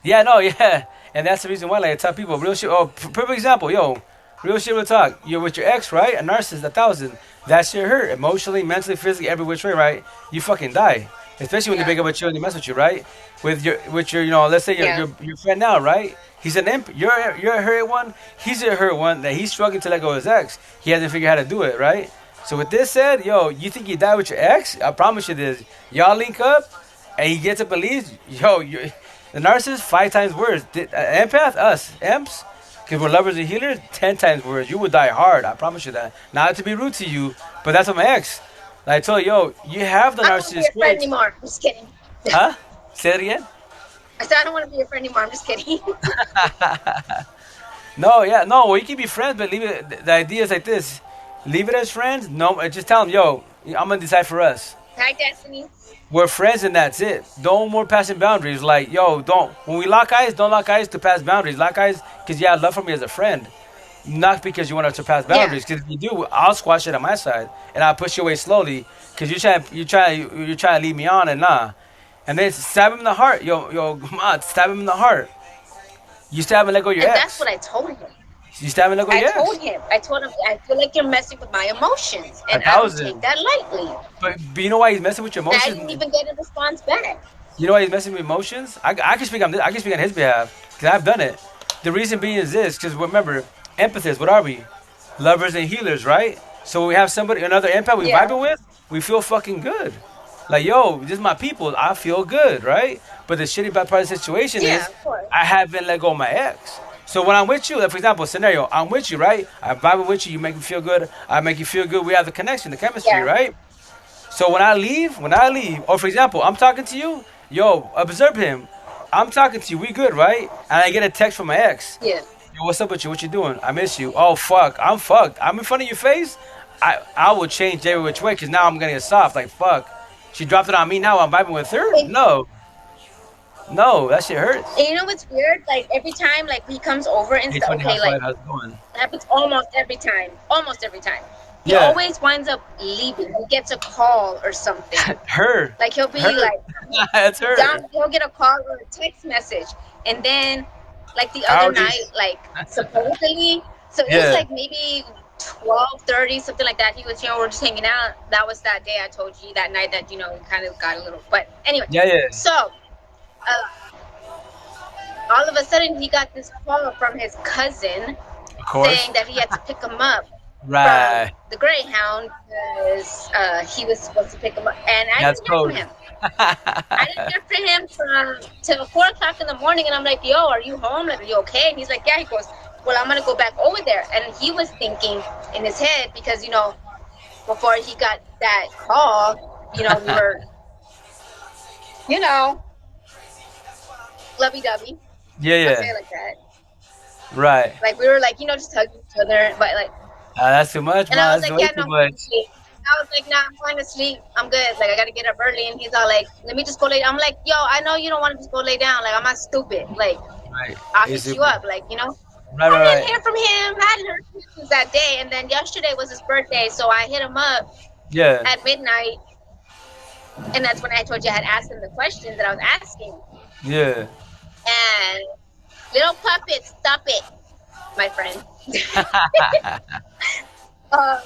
yeah, no, yeah, and that's the reason why, like, I tell people real shit. Oh, perfect example, yo, real shit, real talk. You're with your ex, right? A narcissist, 1,000. That shit hurt emotionally, mentally, physically, every which way, right? You fucking die. Especially when they Yeah. break up with you and they mess with you, right? With your, let's say Yeah. your friend now, right? He's an imp. You're a hurt one. He's a hurt one that he's struggling to let go of his ex. He hasn't figured out how to do it, right? So with this said, yo, you think you die with your ex? I promise you this. Y'all link up, and he gets up and leaves. Yo, the narcissist 5 times worse. Empath, us, imps, because we're lovers and healers, 10 times worse. You would die hard. I promise you that. Not to be rude to you, but that's what my ex. Like I told you, yo, you have the I don't want to be narcissist your friend traits. anymore. I'm just kidding. Huh? Say it again. I said I don't want to be your friend anymore. I'm just kidding. No, yeah, no. Well, you can be friends, but leave it. The idea is like this: leave it as friends. No, just tell them, yo, I'm gonna decide for us. Hi, Destiny. We're friends, and that's it. Don't more passing boundaries. Like, yo, don't. When we lock eyes, don't lock eyes to pass boundaries. Lock eyes because you have love for me as a friend, not because you want to surpass Yeah. boundaries. Because if you do, I'll squash it on my side, and I'll push you away slowly. Because you're trying to lead me on, and nah. And then stab him in the heart, yo, come on, stab him in the heart. You stab and let go of your And ex. that's what I told him. You stab and let go of I your ex. told him. I told him, I feel like you're messing with my emotions. A And I don't thousand. take that lightly. But you know why he's messing with your And I didn't emotions? even get a response back. You know why he's messing with emotions? I can speak on this. I can speak on his behalf because I've done it. The reason being is this: because remember, empathists. What are we? Lovers and healers, right? So when we have somebody, another empath we Yeah. vibing with, we feel fucking good. Like, yo, this is my people. I feel good, right? But the shitty bad part of the situation Yeah, is, of course. I haven't let go of my ex. So when I'm with you, like for example, scenario, I'm with you, right? I'm vibing with you. You make me feel good. I make you feel good. We have the connection, the chemistry, Yeah. right? So when I leave, or for example, I'm talking to you, yo, observe him. I'm talking to you, we good, right? And I get a text from my ex. Yeah. Yo, what's up with you? What you doing? I miss you. Oh fuck, I'm fucked. I'm in front of your face. I would change every which way because now I'm gonna get soft. Like fuck, she dropped it on me. Now I'm vibing with her. And, No, that shit hurts. and you know what's weird? Like every time like he comes over and Hey, stuff, Tony, okay, like how's it going? it happens almost every time. Almost every time. He Yeah, always winds up leaving. He gets a call or something. her, Like he'll be her. like That's her. down, he'll get a call or a text message. And then like the How other do you- night, like supposedly, so it Yeah. was like maybe 12:30, something like that. He was, we're just hanging out. That was that day I told you that night that, we kind of got a little, but anyway. Yeah. So, all of a sudden he got this call from his cousin Of course. saying that he had to pick him up Right. from the Greyhound because he was supposed to pick him up. And I That's didn't hear from code. him. I didn't hear from him till 4 o'clock in the morning, and I'm like, yo, are you home? Like, are you okay? And he's like, yeah. He goes, well, I'm gonna go back over there. And he was thinking in his head because before he got that call, we were, you know, lovey-dovey. Yeah, I'll say yeah. it like that. Right. Like we were like, just hugging each other, but like. That's too much, And I man. was That's like, way yeah, too no, much. sleep. I was like, nah, I'm going to sleep. I'm good. Like, I got to get up early. And he's all like, let me just go lay down. I'm like, yo, I know you don't want to just go lay down. Like, I'm not stupid. Like, Right. I'll It's hit you super. up. Like, Right, I right, didn't right. hear from him. I hadn't heard from him since that day. And then yesterday was his birthday, so I hit him up Yeah, at midnight, and that's when I told you I had asked him the question that I was asking. yeah. And little puppet, stop it, my friend. uh,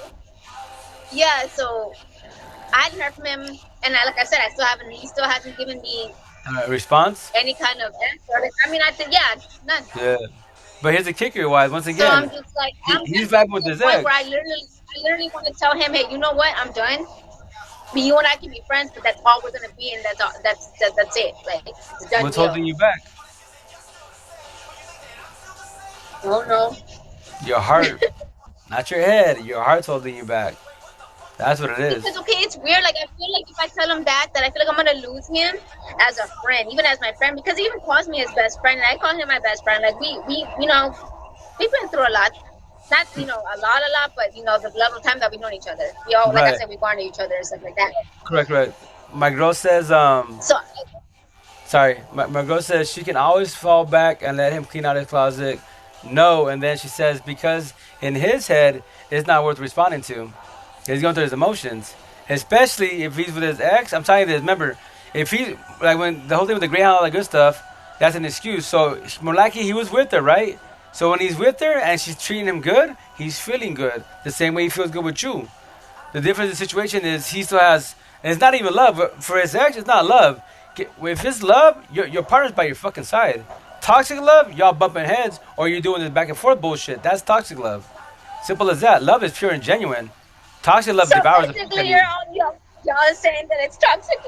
yeah, so I hadn't heard from him, and like I said, I still haven't. He still hasn't given me Response? any kind of answer. Like, I mean, I think yeah, none. Yeah. But here's the kicker, wise. Once So I'm again, just like, I'm he's getting vibing to with the his point where ex. I literally want to tell him, hey, you know what? I'm done. But you and I can be friends, but that's all we're gonna be, and that's all. That's it. Like it's a done What's deal. holding you back? Oh no. Your heart, not your head. Your heart's holding you back. That's what it is. Because okay, it's weird. Like I feel like if I tell him that I feel like I'm gonna lose him as a friend, even as my friend, because he even calls me his best friend, and I call him my best friend. Like we we've been through a lot. Not a lot, but the level of time that we've known each other. We all, like I Right. said, we go on to each other and stuff like that. Correct, correct. My girl says, So sorry, my girl says she can always fall back and let him clean out his closet. No, and then she says because in his head it's not worth responding to. He's going through his emotions, especially if he's with his ex. I'm telling you this. Remember, if he like when the whole thing with the Greyhound, all that good stuff, that's an excuse. So more likely he was with her, right? So when he's with her and she's treating him good, he's feeling good the same way he feels good with you. The difference in the situation is he still has, and it's not even love. But for his ex, it's not love. If it's love, your partner's by your fucking side. Toxic love, y'all bumping heads, or you're doing this back and forth bullshit. That's toxic love. Simple as that. Love is pure and genuine. Toxic love so devours the fuck out basically, of you're you. all y'all are saying that it's toxic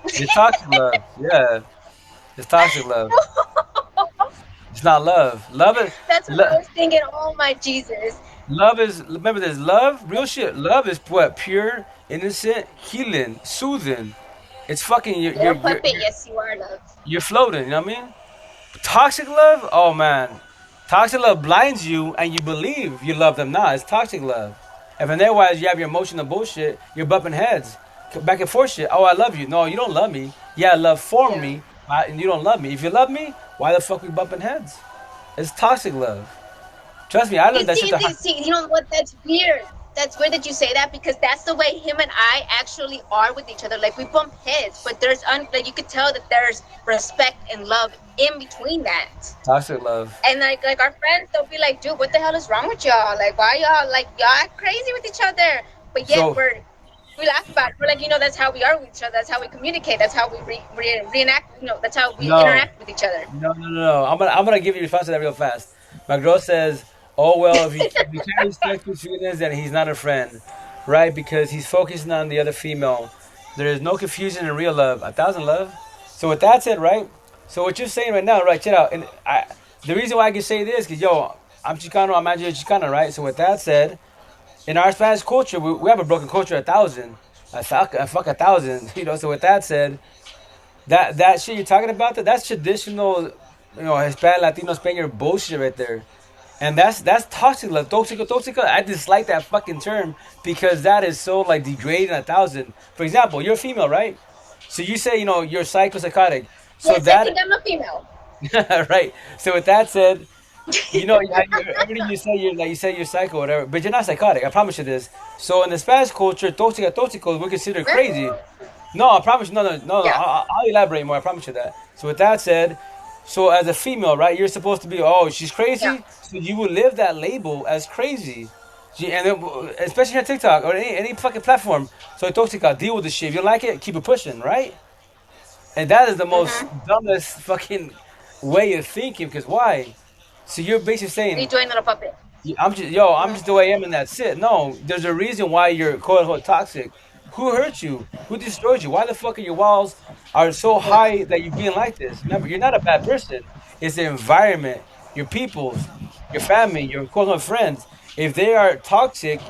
It's toxic love. Yeah, it's toxic love. love. It's not love. That's what I Lo- was thinking. Oh my Jesus. love is. Remember this. Love, real shit. Love is what pure, innocent, healing, soothing. It's fucking. Little puppet, yes you are, love. You're floating. You know what I mean? Toxic love. Oh man, toxic love blinds you, and you believe you love them. Nah, it's toxic love. And from there, wise, you have your emotional bullshit. You're bumping heads, back and forth shit. Oh, I love you. No, you don't love me. Yeah, love formed Yeah. me, and you don't love me. If you love me, why the fuck we bumping heads? It's toxic love. Trust me, I learned that shit. You know what? That's weird. That's weird that you say that because that's the way him and I actually are with each other. Like we bump heads, but like you could tell that there's respect and love in between that. Toxic love. And like our friends, they'll be like, "Dude, what the hell is wrong with y'all? Like, why y'all act crazy with each other?" But yet So we laugh about it. We're like, that's how we are with each other. That's how we communicate. That's how we reenact. That's how we no, interact with each other. no. I'm gonna give you a response to that real fast. My girl says, "Oh well, if you can't respect his feelings, then he's not a friend, right? Because he's focusing on the other female. There is no confusion in real love. A thousand love. So with that said, right? So what you're saying right now, right? Check it out. And the reason why I can say this, cause yo, I'm Chicano. I'm actually Chicano, right? So with that said, in our Spanish culture, we have a broken culture. A thousand. I fuck a thousand. So with that said, that shit you're talking about, that's traditional, Hispanic, Latino, Spaniard bullshit right there. And that's toxic love. Toxic. I dislike that fucking term because that is so like degrading a thousand. For example, you're a female, right? So you say, you're psychotic. So Yes, I that think I'm a female. right. So with that said, everything you say you're psycho, whatever, but you're not psychotic. I promise you this. So in the Spanish culture, toxicos we're considered crazy. No, I promise you. No. Yeah. I'll elaborate more. I promise you that. So with that said, so as a female, right, you're supposed to be, oh, she's Yeah. crazy. So you will live that label as crazy. And then, especially on TikTok or any fucking platform. So toxica, deal with the shit. If you like it, keep it pushing, right? And that is the most Mm-hmm. dumbest fucking way of thinking. Because why? So you're basically saying, Rejoin little puppet. I'm just the way I am, and that's it. No, there's a reason why you're quote unquote toxic. Who hurt you? Who destroyed you? Why the fuck are your walls are so high that you're being like this? Remember, you're not a bad person. It's the environment, your peoples, your family, your quote unquote friends. If they are toxic,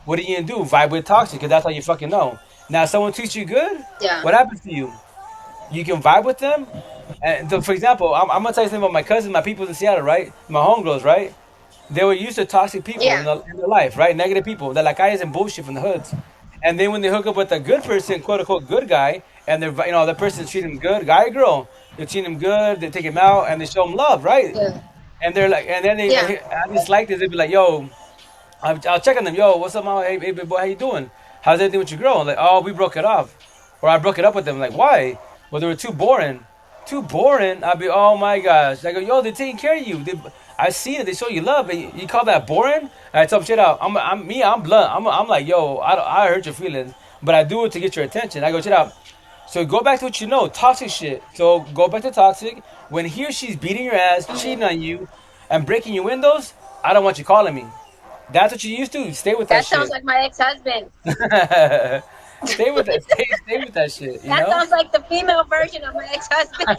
what are you gonna do? Vibe with toxic, because that's how you fucking know. Now, if someone treats you good, Yeah. what happens to you? You can vibe with them. And so, for example, I'm gonna tell you something about my cousins, my people in Seattle, right? My homegirls, right? They were used to toxic people Yeah. in their life, right? Negative people. They're like guys and bullshit from the hoods. And then when they hook up with a good person, quote unquote good guy, and they're the person treat him good, guy or girl, they treat him good, they take him out, and they show him love, right? Yeah. and they're like, and then Yeah. I just like this. They'd be like, "Yo, I'll check on them. Yo, what's up, mama? Hey, big boy, how you doing? How's everything with your girl?" I'm like, "Oh, we broke it off," or I broke it up with them. Like, why? Well, they were too boring. Too boring. I'd be, oh my gosh. I go, yo, they're taking care of you. I see it. They show you love, and you call that boring? And I tell them straight out. I'm blunt. I'm like, yo, I hurt your feelings, but I do it to get your attention. I go, straight out. So go back to what you know, toxic shit. So go back to toxic. When he or she's beating your ass, cheating on you, and breaking your windows, I don't want you calling me. That's what you used to. Stay with that That sounds shit. like my ex-husband. Stay with that. Stay with that shit. You That know. sounds like the female version of my ex-husband.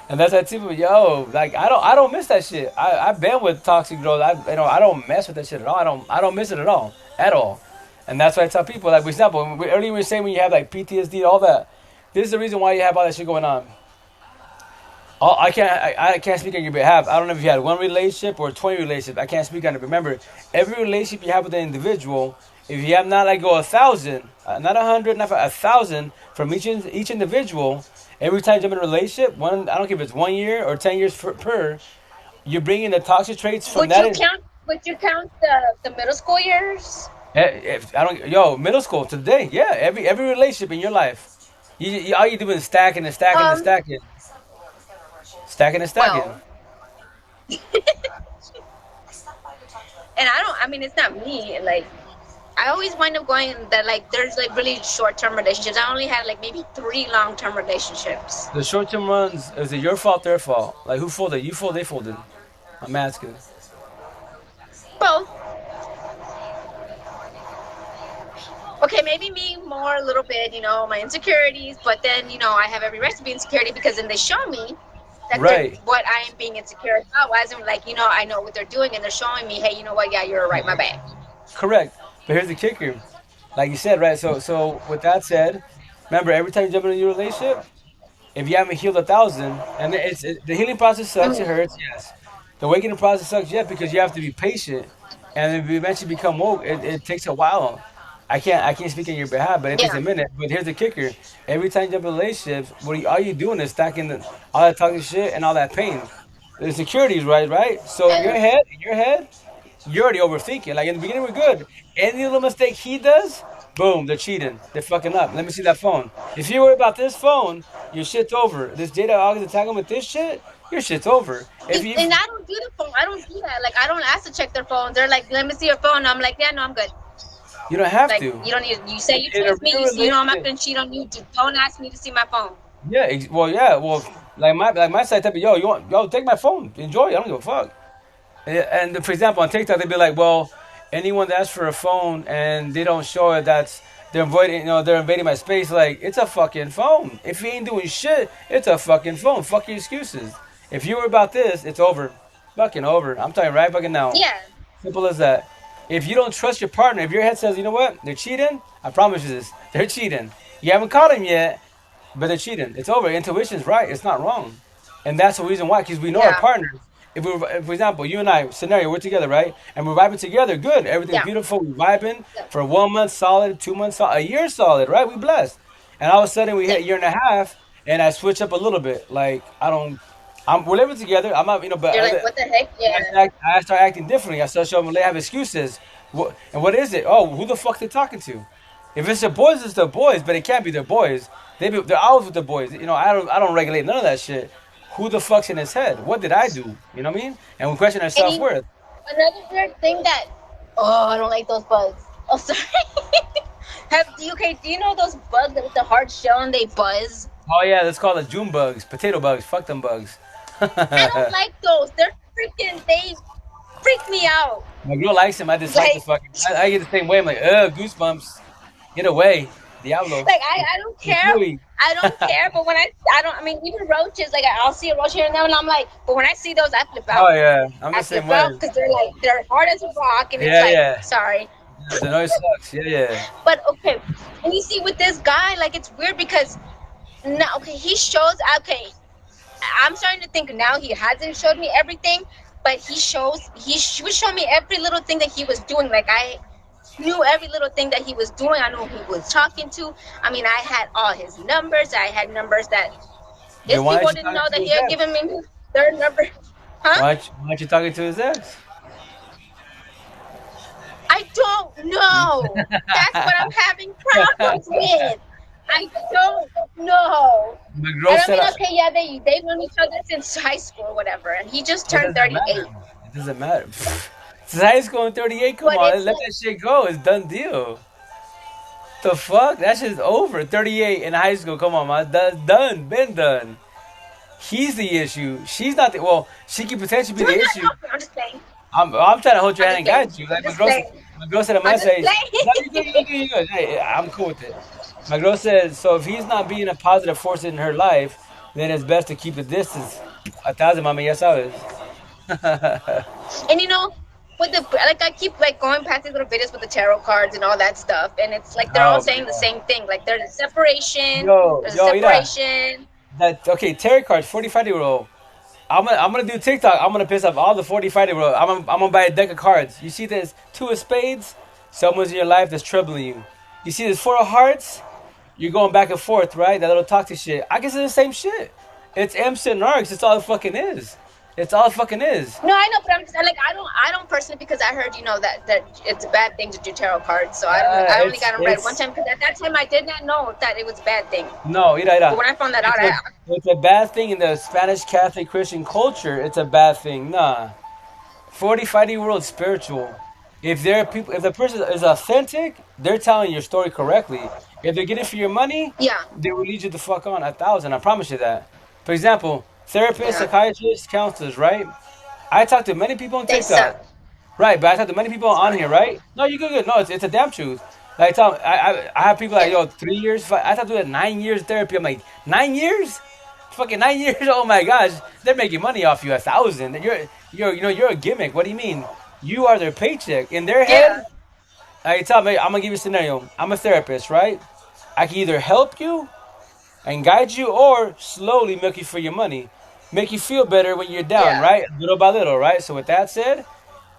And that's that type of yo. Like I don't miss that shit. I've been with toxic girls. I don't mess with that shit at all. I don't miss it at all. And that's why I tell people. Like for example, earlier we were saying when you have like PTSD, all that. This is the reason why you have all that shit going on. I can't speak on your behalf. I don't know if you had one relationship or 20 relationships. I can't speak on it. Remember, every relationship you have with an individual, if you have not like go 1,000, not 100, not 1,000 from each individual, every time you jump in a relationship, I don't care if it's 1 year or 10 years per, you're bringing the toxic traits from would that. you count? Would you count the middle school years? If I don't, yo, middle school to today, yeah, every relationship in your life, all you do is stacking and stacking and Um. stacking, stacking and stacking. Well, and I don't. I mean, it's not me. Like, I always wind up going that like there's like really short-term relationships. I only had like maybe 3 long-term relationships. The short term runs, is it your fault, their fault? Like who folded? You folded, they folded. I'm asking. Both. Okay, maybe me more a little bit, my insecurities, but then, I have every right to be insecurity because then they show me that Right. what I am being insecure about wasn't like, I know what they're doing and they're showing me, hey, you know what, yeah, you're right, my bad. Correct. But here's the kicker. Like you said, right? So with that said, remember every time you jump into your relationship, if you haven't healed 1,000, and the healing process sucks, it hurts, yes. The awakening process sucks, yes, because you have to be patient, and if you eventually become woke, it takes a while. I can't speak on your behalf, but it takes Yeah, a minute. But here's the kicker: every time you jump in relationships, all you doing is stacking all that toxic shit and all that pain. The insecurities, right? So and, in your head, you're already overthinking. Like in the beginning, we're good. Any little mistake he does, boom, they're cheating. They're fucking up. Let me see that phone. If you worry about this phone, your shit's over. This Jada August attacking with this shit, your shit's over. If you and I don't do the phone. I don't do that. Like, I don't ask to check their phones. They're like, let me see your phone. I'm like, yeah, no, I'm good. you don't have Like, to. you don't need, you say you In a trust me. real You know I'm not relationship, going to cheat on you. Just don't ask me to see my phone. yeah. Well, like my side type of yo, take my phone, enjoy it. I don't give a fuck. And for example, on TikTok, they'd be like, well, anyone that asks for a phone and they don't show it, they're invading my space. Like, it's a fucking phone. If you ain't doing shit, it's a fucking phone. Fuck your excuses. If you were about this, it's over. Fucking over. I'm telling you right fucking now. Yeah. Simple as that. If you don't trust your partner, if your head says, you know what, they're cheating, I promise you this, they're cheating. You haven't caught them yet, but they're cheating. It's over. Intuition's right. It's not wrong. And that's the reason why, because we know our Yeah. partners. If, for example, you and I, scenario, we're together, right? And we're vibing together, good. Everything's Yeah. beautiful. We're vibing Yeah. for 1 month solid, 2 months solid, a year solid, right? We blessed. And all of a sudden we Yeah. hit a year and a half, and I switch up a little bit. Like, we're living together. I'm not, but You're like, what the heck? Yeah. I start acting differently. I start showing them they have excuses. What is it? Oh, who the fuck they talking to? If it's their boys, it's their boys, but it can't be their boys. They're always with the boys. I don't regulate none of that shit. Who the fuck's in his head? What did I do? You know what I mean? And we question our And self worth. another weird thing that, oh, I don't like those bugs. Oh, sorry. Do you know those bugs that with the hard shell and they buzz? Oh yeah, let's call it June bugs, potato bugs. Fuck them bugs. I don't like those. They freak me out. My girl likes him. I dislike the Like, fucking. I get the same way. I'm like, ugh, goosebumps. Get away, Diablo. I don't It's care. really. I don't care. But when I don't, I mean, even roaches, like I'll see a roach here and there, and I'm like, but when I see those, I flip Oh out. yeah, I'm the I same flip out way. because they're hard as a rock, and it's Yeah, like, yeah. sorry. The noise sucks. Yeah. But okay, and you see with this guy, like it's weird because now, okay, he shows. Okay, I'm starting to think now he hasn't showed me everything, but he was showing me every little thing that he was doing. Like I knew every little thing that he was doing. I knew who he was talking to. I mean, I had all his numbers. I had numbers that Then his why people did you didn't talk know to that his he had ex? given me their number. Huh? Why aren't you talking to his ex? I don't know. That's what I'm having problems with. I don't know. My girl And I said, mean, okay, yeah, they've known each other since high school or whatever, and he just it turned doesn't 38. matter. It doesn't matter. Pfft. Since high school in 38, come But on, it's let like, that shit go. It's done deal. The fuck? That shit's over. 38 in high school, come on, man. That's done. Been done. He's the issue. She's not the, well, she could potentially be no, no, the issue. no. I'm just saying. I'm trying to hold your I'm hand just and saying. guide you. I'm Like just saying. my girl said, I I'm might just say, no, you good, you saying. good, you good. Hey, I'm cool with it. My girl says, so if he's not being a positive force in her life, then it's best to keep the distance. 1,000, mami, ya sabes. And with the like, I keep like going past these little videos with the tarot cards and all that stuff, and it's like they're all Oh my saying the god. same thing. Like there's a separation. Yo, There's a yo, mira. separation. That okay, tarot cards, 45-year-old. I'm gonna do TikTok. I'm gonna piss off all the 45-year-old. I'm gonna buy a deck of cards. You see this two of spades? Someone's in your life that's troubling you. You see this four of hearts? You're going back and forth, right? That little toxic shit. I guess it's the same shit. It's MC and Narcs. It's all it fucking is. It's all it fucking is. No, I know, but I'm just like I don't personally, because I heard that it's a bad thing to do tarot cards. So I don't know. I only got them read one It's time because at that time I did not know that it was a bad thing. no, mira, But mira. when I found that out, It's a it's a bad thing in the Spanish Catholic Christian culture. It's a bad thing. Nah. 45-year-old spiritual. If they're people, if the person is authentic, they're telling your story correctly. If they're getting for your money, yeah, they will lead you the fuck on 1,000. I promise you that. For example, therapists, yeah, psychiatrists, counselors, right? I talk to many people on they TikTok, suck. right? But I talk to many people on Sorry. here, right? No, you good, good. No, it's a damn truth. Like, I have people like, Yeah, yo, 3 years. I talk to them 9 years therapy. I'm like, 9 years? Fucking 9 years? Oh my gosh, they're making money off you 1,000. You're a gimmick. What do you mean? You are their paycheck. In their yeah, head, I tell me, I'm gonna give you a scenario. I'm a therapist, right? I can either help you and guide you or slowly milk you for your money. Make you feel better when you're down, yeah, right? Little by little, right? So with that said,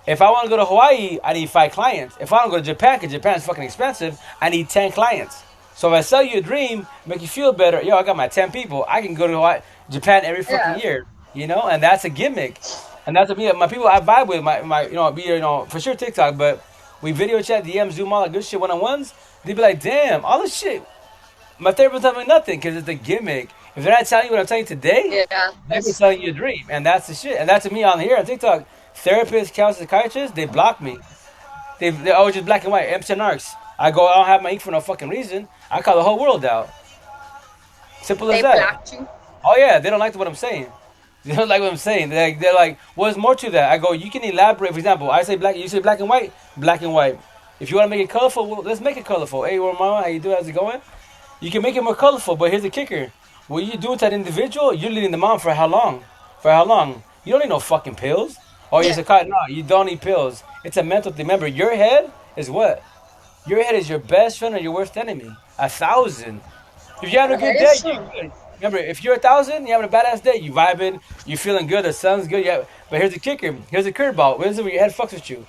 if I want to go to Hawaii, I need 5 clients. If I want to go to Japan, because Japan's fucking expensive, I need 10 clients. So if I sell you a dream, make you feel better, yo, I got my 10 people. I can go to Hawaii, Japan every fucking yeah, year, and that's a gimmick. And that's what me, my people I vibe with, my for sure TikTok, but we video chat, DM, Zoom, all that good shit, one on ones. They be like, damn, all this shit. My therapist tell me nothing because it's a gimmick. If they're not telling you what I'm telling you today, yeah. they're just telling you a dream, and that's the shit. And that's to me on here on TikTok. Therapists, counselors, psychiatrists, they block me. They're always just black and white, M's and arcs. I go, I don't have my ink for no fucking reason. I call the whole world out. Simple as They that. blocked you. Oh yeah, they don't like what I'm saying. They don't like what I'm saying. They're like, what's more to that? I go, you can elaborate. For example, I say black, you say black and white, black and white. If you want to make it colorful, well, let's make it colorful. Hey, well, mama, how you doing? How's it going? You can make it more colorful, but here's the kicker. What you do with that individual, you're leading them on for how long? For how long? You don't need no fucking pills. Oh, you're Yeah, psychotic. No, you don't need pills. It's a mental thing. Remember, your head is what? Your head is your best friend or your worst enemy. 1,000. If you're having a good that day, is you're true. good. Remember, if you're 1,000, you're having a badass day. You vibing, you feeling good. The sun's good. But here's the kicker. Here's the curveball. What is it when your head fucks with you?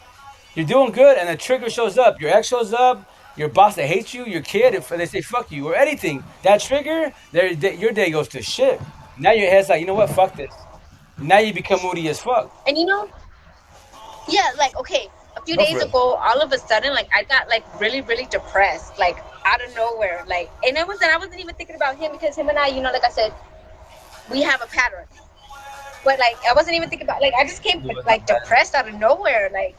You're doing good, and the trigger shows up. Your ex shows up. Your boss that hates you. Your kid, if they say fuck you or anything, that trigger, your day goes to shit. Now your head's like, you know what? Fuck this. Now you become moody as fuck. And yeah, like okay, a few Go days for it. ago, all of a sudden, like I got like really, really depressed, like out of nowhere, like, and I wasn't even thinking about him because him and I, like I said, we have a pattern. But like I wasn't even thinking about, like I just came like depressed out of nowhere, like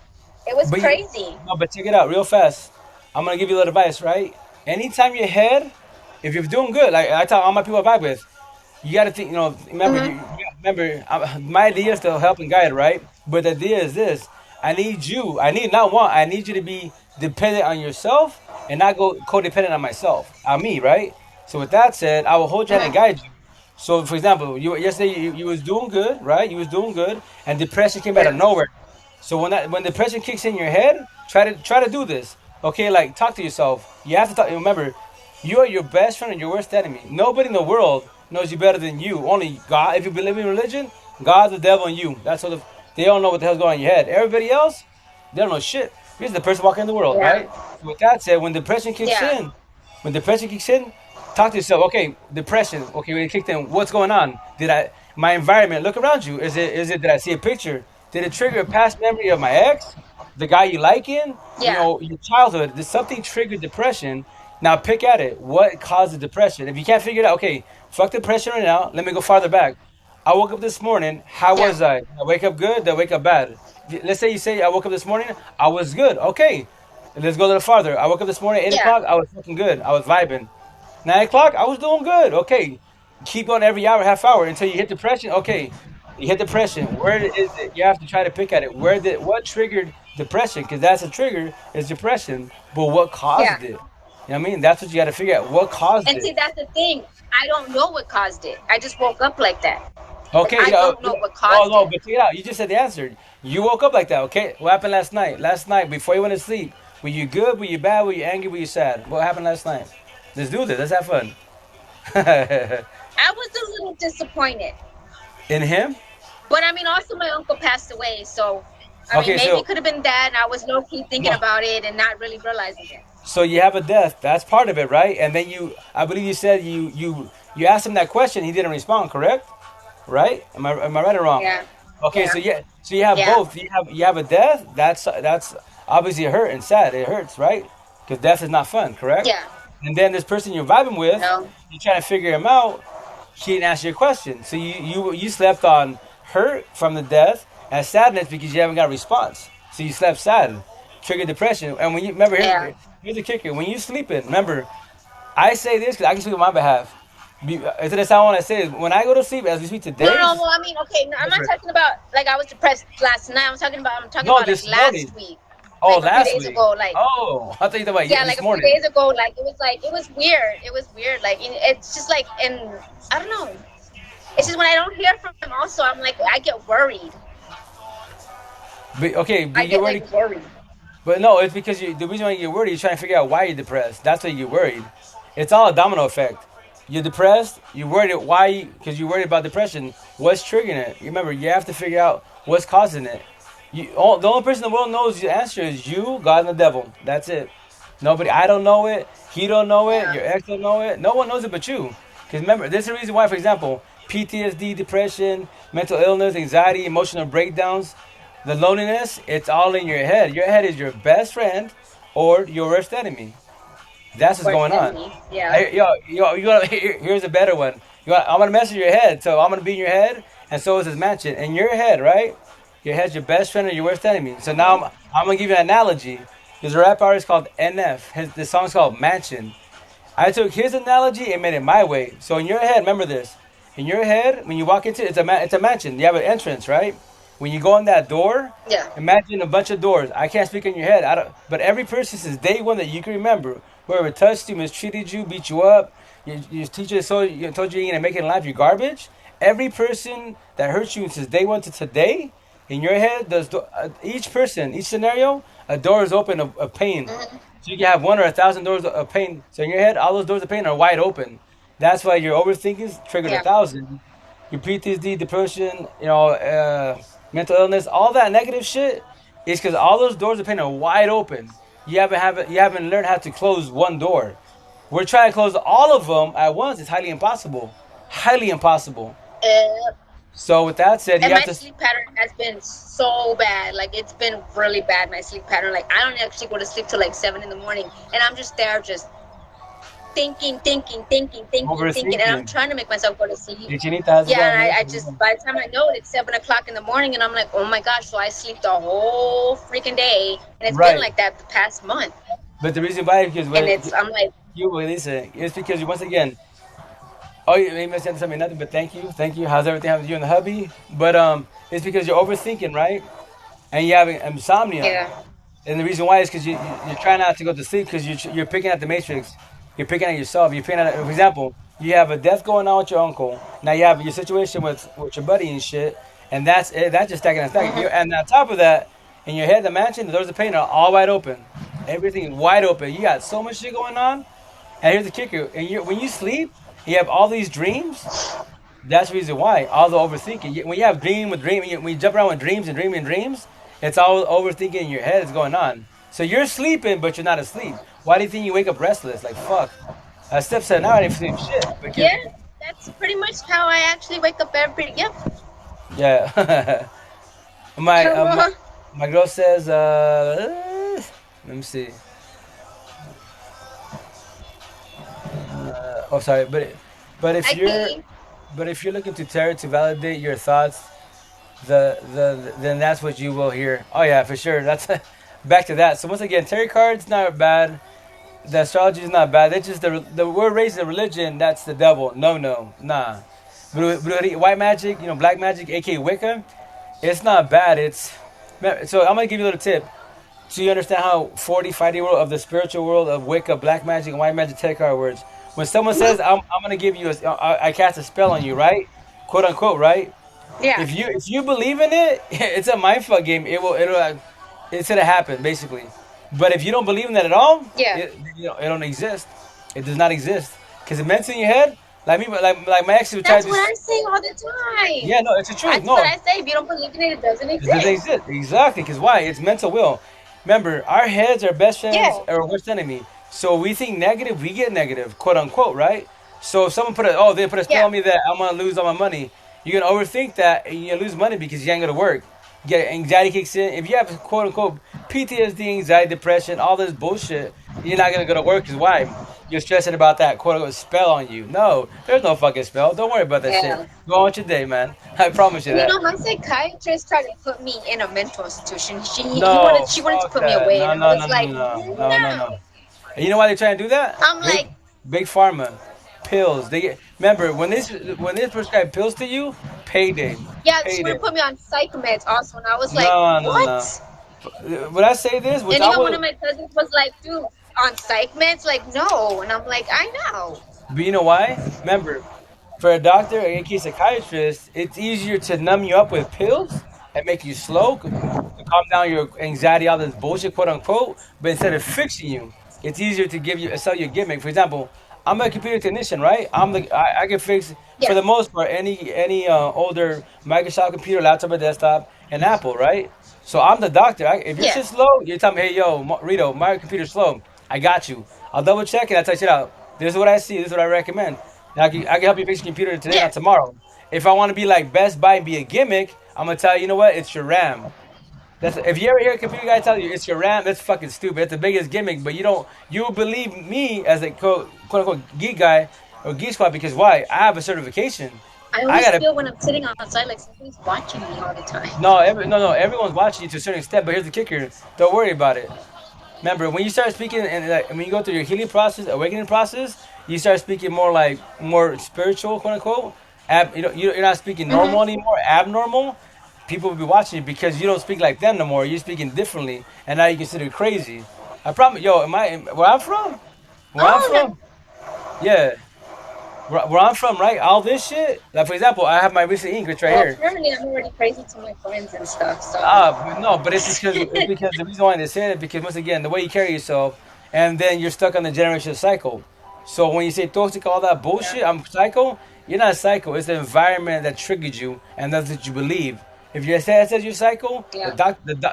it was But crazy. no, but check it out real fast. I'm gonna give you a little advice, right? Anytime your head, if you're doing good, like I tell all my people I vibe with, you gotta think. Remember, Hmm. remember, my idea is to help and guide, right? But the idea is this: I need not want, I need you to be dependent on yourself and not go codependent on myself, on me, right? So with that said, I will hold your hand and Hmm. guide you. So for example, you yesterday you was doing good, right? You was doing good, and depression came out of Yeah, nowhere. So when depression kicks in your head, try to do this. Okay, like talk to yourself. You have to talk. Remember, you are your best friend and your worst enemy. Nobody in the world knows you better than you. Only God. If you believe in religion, God, the devil, and you. That's what they don't know what the hell's going on in your head. Everybody else, they don't know shit. Here's the person walking in the world, yeah, right? So with that said, yeah, when depression kicks in, talk to yourself. Okay, depression. Okay, when it kicked in, what's going on? Did I? My environment. Look around you. Is it did I see a picture? Did it trigger a past memory of my ex, the guy you like in? Yeah. Your childhood. Did something trigger depression? Now pick at it. What caused the depression? If you can't figure it out, okay, fuck depression right now. Let me go farther back. I woke up this morning. How Yeah. was I? Did I wake up good? Did I wake up bad? Let's say you say I woke up this morning. I was good. Okay, let's go a little farther. I woke up this morning 8 o'clock. Yeah. I was fucking good. I was vibing. 9 o'clock, I was doing good. Okay, keep going every hour, half hour until you hit depression. Okay, you hit depression. Where is it? You have to try to pick at it. What triggered depression? Because that's a trigger is depression. But what Yeah. caused it? You know what I mean? That's what you got to figure out. What caused And it? see, that's the thing. I don't know what caused it. I just woke up like that. Like Okay, I don't know what oh caused no, it. but check it out. You just said the answer. You woke up like that. Okay, what happened last night? Last night before you went to sleep, were you good? Were you bad? Were you angry? Were you sad? What happened last night? Let's do this. Let's have fun. I was a little disappointed. In him? But I mean, also my uncle passed away, so I mean, Okay, maybe so it could have been that, and I was low key thinking no. about it and not really realizing it. So you have a death. That's part of it, right? And then I believe you said you asked him that question. He didn't respond, correct? Right? Am I right or wrong? Yeah, Okay, yeah, so you have yeah, both. You have a death. That's obviously hurt and sad. It hurts, right? Because death is not fun, correct? yeah. And then this person you're vibing with, No, you're trying to figure him out. He didn't answer your question, so you slept on hurt from the death and sadness because you haven't got a response. So you slept sad, triggered depression. And when you remember, yeah. here's the kicker: when you sleeping, remember, I say this because I can speak on my behalf. It's the sound when I say it. When I go to sleep, as we speak No, today, no. Well, I mean, okay. No, I'm not talking about like I was depressed last night. I'm talking no, about like this morning. last week, Oh, like a few last days week. ago. Like Oh, I thought you about yeah, like this a few morning. days ago. Like it was weird. It was weird. Like it's just like and I don't know. It's just when I don't hear from him. Also, I'm like I get worried. Okay, I but you get already. like worried. But no, it's because the reason why you get worried, you're trying to figure out why you're depressed. That's why you're worried. It's all a domino effect. You're depressed. You're worried why? Because you're worried about depression. What's triggering it? Remember, you have to figure out what's causing it. The only person in the world knows the answer is you, God, and the devil. That's it. Nobody. I don't know it. He don't know it. Yeah, Your ex don't know it. No one knows it but you. Because remember, this is the reason why, for example, PTSD, depression, mental illness, anxiety, emotional breakdowns, the loneliness, it's all in your head. Your head is your best friend or your worst enemy. That's what's worse going than on. me. Yeah, Here's a better one. I'm gonna mess with your head, so I'm gonna be in your head, and so is this mansion. In your head, right? Your head's your best friend or your worst enemy. So now I'm gonna give you an analogy. There's a rap artist called NF. The song's called Mansion. I took his analogy and made it my way. So in your head, remember this. In your head, when you walk into it's a mansion. You have an entrance, right? When you go in that door, yeah, imagine a bunch of doors. I can't speak in your head. I don't. But every person since day one that you can remember, whoever touched you, mistreated you, beat you up, your teacher told you ain't gonna make it in life, you're garbage. Every person that hurt you since day one to today, in your head, each person, each scenario, a door is open of pain. So you can have one or 1,000 doors of pain. So in your head, all those doors of pain are wide open. That's why your overthinking triggered a yeah. thousand. Your PTSD, depression, mental illness, all that negative shit is because all those doors of pain are wide open. You haven't learned how to close one door. We're trying to close all of them at once. It's highly impossible. Highly impossible. Uh, So with that said, you and have my to. sleep pattern has been so bad. Like it's been really bad. My sleep pattern. Like I don't actually go to sleep till like 7 in the morning, and I'm just there, just thinking, and I'm Overthinking. trying to make myself go to sleep. Your chinita has Yeah, that, and I man. just by the time I know it, it's 7 o'clock in the morning, and I'm like, oh my gosh, so I sleep the whole freaking day, and it's been Right. like that the past month, But the reason why is because and it's I'm like, you listen, it's because you once again. Oh, you maybe saying something nothing, but thank you. How's everything with you and the hubby? But it's because you're overthinking, right? And you're having insomnia. yeah, And the reason why is because you're trying not to go to sleep because you're picking at the matrix. You're picking at yourself. You're picking at, for example, you have a death going on with your uncle. Now you have your situation with your buddy and shit, and that's just stacking and stacking. And on top of that, in your head, the mansion, the doors of pain are all wide open. Everything is wide open. You got so much shit going on. And here's the kicker: when you sleep, you have all these dreams. That's the reason why. All the overthinking. When you have when you jump around with dreams and dreaming dreams, it's all overthinking in your head is going on. So you're sleeping, but you're not asleep. Why do you think you wake up restless? Like, fuck. I slept 7 hours, I didn't sleep shit. Because yeah. that's pretty much how I actually wake up every. Yep. Yeah. my, my Uh-huh. my girl says, let me see. Oh, sorry, but if I you're can. but if you're looking to tarot to validate your thoughts, then that's what you will hear. Oh yeah, for sure. That's back to that. So once again, tarot cards not bad. The astrology is not bad. It's just the we're raised in religion. That's the devil. No, no, nah. White magic, black magic, aka Wicca. It's not bad. So I'm gonna give you a little tip. So you understand how 40, 50 world of the spiritual world of Wicca, black magic, and white magic tarot card words. When someone says I'm gonna give you I cast a spell on you, right? Quote unquote, right? Yeah. If you believe in it, it's a mindfuck game. It's gonna happen basically. But if you don't believe in that at all, Yeah. it don't exist. It does not exist because it meant in your head. Like me, like my ex would try That's to. what I say all the time. Yeah, no, it's the truth. That's what No, I say. If you don't believe in it, it doesn't it doesn't exist. exist. Exactly, because why? It's mental will. Remember, our heads are best friends Yeah. or worst enemy. So we think negative, we get negative, quote unquote, right? So if someone they put a spell Yeah. on me that I'm gonna lose all my money, you're gonna overthink that and you lose money because you ain't gonna work. You get anxiety kicks in. If you have quote unquote PTSD, anxiety, depression, all this bullshit, you're not gonna go to work because why? You're stressing about that quote unquote spell on you. No, there's no fucking spell. Don't worry about that shit. Yeah. Go on with your day, man. I promise you You that. know, my psychiatrist tried to put me in a mental institution. No, She wanted to fuck put me that. away, and No, I no, was no, no, like, no, no, no, no. no. And you know why they try to do that? I'm Big, like, big pharma, pills. They get. Remember when they prescribe pills to you, payday, yeah, she wanted payday. to put me on psych meds also, and I was like, No, no, no. what? Would I say this? Which And I even one of would. my cousins was like, dude, on psych meds? Like, no. And I'm like, I know. But you know why? Remember, for a doctor, aka psychiatrist, it's easier to numb you up with pills and make you slow to calm down your anxiety, all this bullshit, quote unquote. But instead of fixing you, it's easier to sell you a gimmick. For example, I'm a computer technician, right? I can fix for Yeah, the most part any older Microsoft computer, laptop, or desktop, and Apple, right? So I'm the doctor. If your yeah, shit's slow, you tell me, hey yo, Rito, my computer's slow. I got you. I'll double check it. I'll tell you out. This is what I see. This is what I recommend. I can help you fix your computer today, yeah. not tomorrow. If I want to be like Best Buy and be a gimmick, I'm gonna tell you, you know what? It's your RAM. That's if you ever hear a computer guy tell you it's your RAM, that's fucking stupid. It's the biggest gimmick, but you believe me as a quote unquote geek guy or geek squad because why? I have a certification. I I always gotta feel when I'm sitting outside like somebody's watching me all the time. no, everyone's watching you to a certain extent, but here's the kicker: don't worry about it. Remember, when you start speaking and when you go through your healing process, awakening process, you start speaking more spiritual, quote unquote. You're not speaking Hmm. normal anymore, abnormal. People will be watching you because you don't speak like them no more. You're speaking differently, and now you consider crazy. I promise, yo, where I'm from? Where I'm Oh, no. from? Yeah, where I'm from, right? All this shit. Like for example, I have my recent English right Well, here. apparently I'm already crazy to my friends and stuff, so. No, but it's because the reason why they say it because once again the way you carry yourself, and then you're stuck on the generation cycle. So when you say toxic, all that Yeah, bullshit, I'm psycho. You're not psycho. It's the environment that triggered you, and that's what you believe. If your dad says you're psycho, yeah,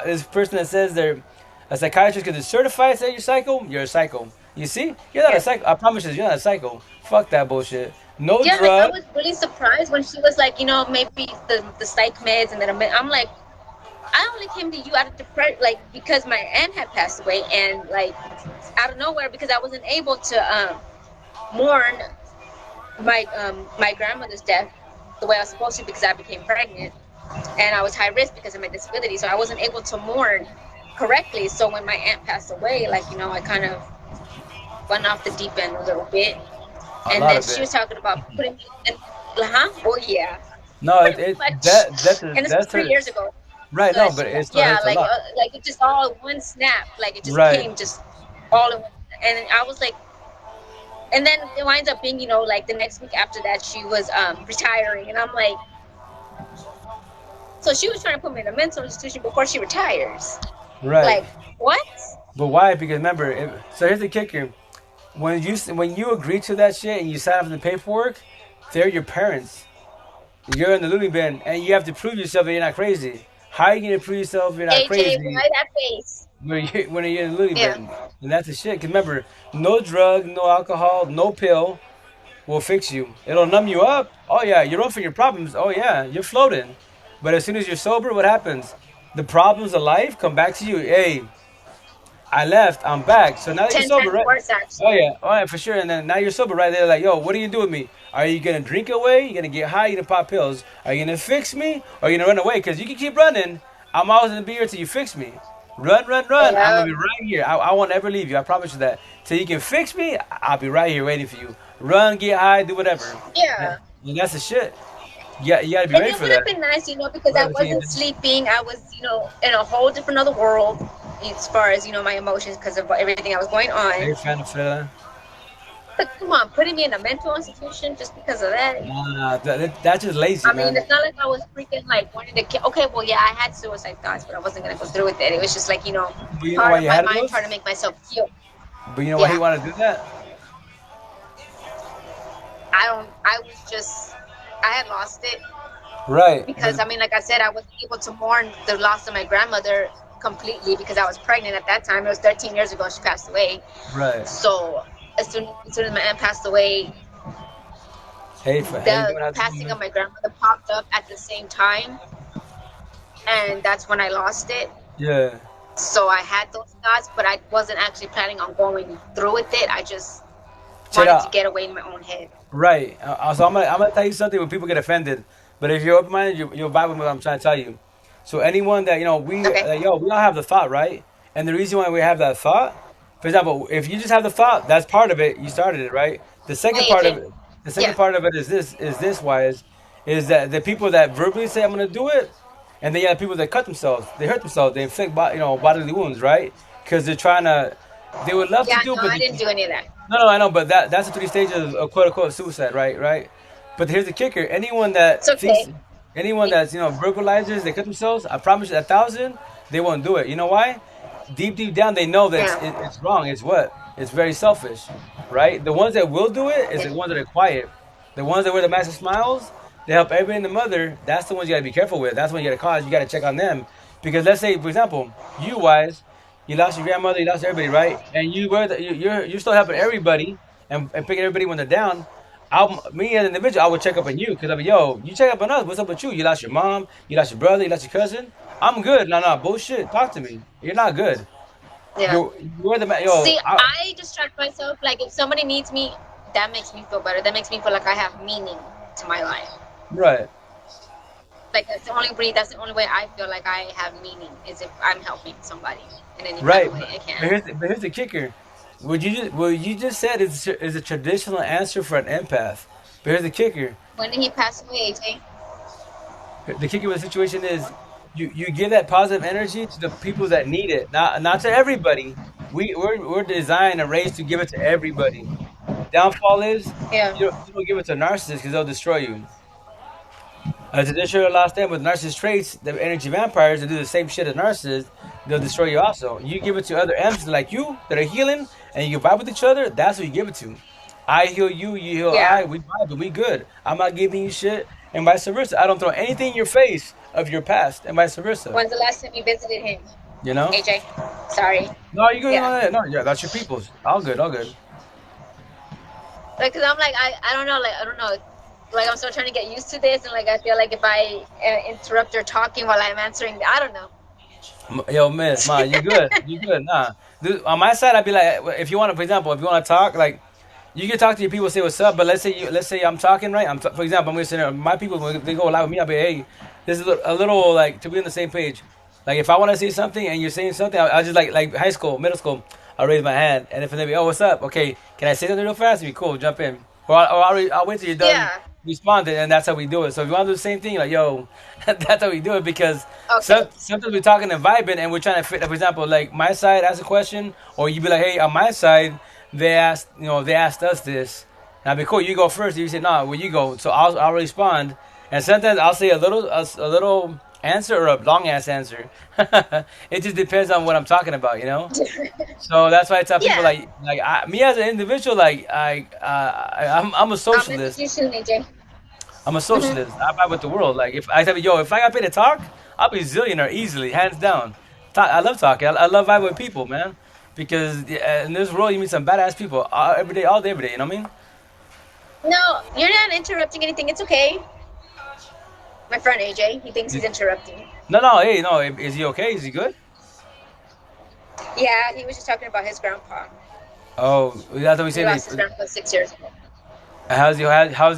this person that says they're a psychiatrist because they're certified says you're psycho, you're a psycho. You see, you're not a yeah. psycho. I promise you, you're not a psycho. Fuck that bullshit. No Yeah, like I drug. was really surprised when she was like, maybe the psych meds, and then I'm like, I only came to you out of depression, like because my aunt had passed away, and like out of nowhere because I wasn't able to mourn my grandmother's death the way I was supposed to because I became pregnant and I was high risk because of my disability, so I wasn't able to mourn correctly. So when my aunt passed away, like I kind of went off the deep end a little bit, A and lot then of she it. was talking about putting me in, huh? Oh yeah, No, pretty much. And this was that's 3 years hurts. ago. Right, no, but She, it still yeah, hurts a lot. like it just all one snap, like it just Right, came just all in one. And I was like, and then it winds up being, like the next week after that, she was retiring, and I'm like, so she was trying to put me in a mental institution before she retires. right. Like, what? But why? Because remember, so here's the kicker: when you agree to that shit and you sign up for the paperwork, they're your parents. You're in the loony bin, and you have to prove yourself that you're not crazy. How are you gonna prove yourself you're not AJ, crazy why that face? when you're in the loony Yeah, bin? And that's the shit. Cause remember, no drug, no alcohol, no pill. will fix you. It'll numb you up. Oh yeah, you run from your problems. Oh yeah, you're floating. But as soon as you're sober, what happens? The problems of life come back to you. Hey, I left. I'm back. So now that you're Ten sober, times right? worse, Oh actually. yeah, oh yeah, for sure. And then now you're sober, right? They're like, yo, what are you doing with me? Are you gonna drink away? You gonna get high? You gonna pop pills? Are you gonna fix me? Or are you gonna run away? Because you can keep running. I'm always gonna be here till you fix me. Run, run, run. I'm gonna Yeah. be right here. I won't ever leave you. I promise you that. Till you can fix me, I'll be right here waiting for you. Run, get high, do whatever. Yeah. And that's the shit. You gotta be And ready it for would have that. been nice, because I Right, until wasn't you sleeping. I was, in a whole different other world as far as, my emotions because of everything that was going on. Hey, fan of fella. But come on, putting me in a mental institution just because of that. Nah, that's just lazy, I mean, man. it's not like I was freaking like wanting to kill. Okay, well, yeah, I had suicide thoughts, but I wasn't gonna go through with it. It was just like, But you know part why of you my had mind those? trying to make myself feel. But you know why he Yeah, wanted to do that? I don't. I was just. I had lost it Right. because I mean, like I said, I wasn't able to mourn the loss of my grandmother completely because I was pregnant at that time. It was 13 years ago. She passed away. Right. So as soon as my aunt passed away, Hey, how you the doing? How's it going, passing man? of my grandmother popped up at the same time, and that's when I lost it. Yeah. So I had those thoughts, but I wasn't actually planning on going through with it. I just Check it wanted to out. get away in my own head. Right. So I'm gonna tell you something when people get offended. But if you're open minded, you'll vibe with what I'm trying to tell you. So anyone that Okay. we all have the thought, right? And the reason why we have that thought, for example, if you just have the thought, that's part of it. You started it, right? The second Hey, part of AJ. it, the second Yeah. part of it is this wise, is that the people that verbally say I'm gonna do it, and then you have people that cut themselves, they hurt themselves, they inflict bodily wounds, right? Because they're trying to, they would love to Yeah, do no, it, but I didn't do any of that. no, I know, but that's the three stages of quote unquote suicide, right? Right. But here's the kicker: anyone It's that thinks, okay. anyone that's verbalizers, they cut themselves. I promise you, 1,000, they won't do it. You know why? Deep down, they know that Yeah. it's wrong. It's what? It's very selfish, right? The ones that will do it is Yeah. the ones that are quiet. The ones that wear the mask and smiles, they help everybody and the mother. That's the ones you gotta be careful with. That's when you gotta cause. You gotta check on them because let's say, for example, you wise, you lost your grandmother, you lost everybody, right? And you're still helping everybody and picking everybody when they're down. Me as an individual, I would check up on you because I'd be, yo, you check up on us. What's up with you? You lost your mom, you lost your brother, you lost your cousin. I'm good. No, bullshit. Talk to me. You're not good. Yeah. You're the man. See, I distract myself. Like if somebody needs me, that makes me feel better. That makes me feel like I have meaning to my life. Right, Like that's the only way I feel like I have meaning is if I'm helping somebody in any kind right. of way I But can. here's the kicker. What you just said is a traditional answer for an empath. But here's the kicker. When did he pass away, AJ? The kicker with the situation is you give that positive energy to the people that need it, not to everybody. We're designed and raised to give it to everybody. Downfall is Yeah. you don't give it to narcissists because they'll destroy you. To destroy your lost them with narcissist traits, the energy vampires that do the same shit as narcissists, they'll destroy you also. You give it to other M's like you that are healing and you vibe with each other, that's what you give it to. I heal you, you heal Yeah. I, we vibe, we good. I'm not giving you shit, and vice versa. I don't throw anything in your face of your past, and vice versa. When's the last time you visited him, You know? AJ? Sorry. No, you good on Yeah. that. No, yeah, that's your people's. All good, all good. Like, cause I'm like, I don't know, like, I don't know. Like, I'm still trying to get used to this, and like, I feel like if I interrupt your talking while I'm answering, I don't know. Yo, miss, ma, you good? You good? Nah. Dude, on my side, I'd be like, if you want to, for example, if you want to talk, like, you can talk to your people, say what's up. But let's say I'm talking, right? For example, I'm gonna say my people, when they go live with me, I'll be, hey, this is a little like to be on the same page. Like if I want to say something and you're saying something, I'll just like high school, middle school, I'll raise my hand, and if they be, oh, what's up? Okay, can I say something real fast? It'd be cool, jump in, or I'll wait till you're done Yeah. responding, and that's how we do it. So if you want to do the same thing, like yo, that's how we do it because Okay. sometimes we're talking and vibing, and we're trying to fit. For example, like my side asks a question, or you be like, hey, on my side, they asked us this. And I'll be cool. You go first. You say, nah, well, you go. So I'll respond, and sometimes I'll say a little answer or a long ass answer. It just depends on what I'm talking about. So that's why I tell people Yeah. me as an individual, I'm a I'll message socialist. you soon, AJ. I'm a Hmm. socialist. I vibe with the world. Like if I tell you, yo, if I got paid to talk, I'll be zillionaire easily, hands down. I love talking. I love vibing with people, man. Because in this world, you meet some badass people every day, all day, every day. You know what I mean? No, you're not interrupting anything. It's okay. My friend AJ, he thinks he's interrupting. No, no, hey, no. Is he okay? Is he good? Yeah, he was just talking about his grandpa. Oh, that's what we He say. lost his grandpa 6 years ago. How's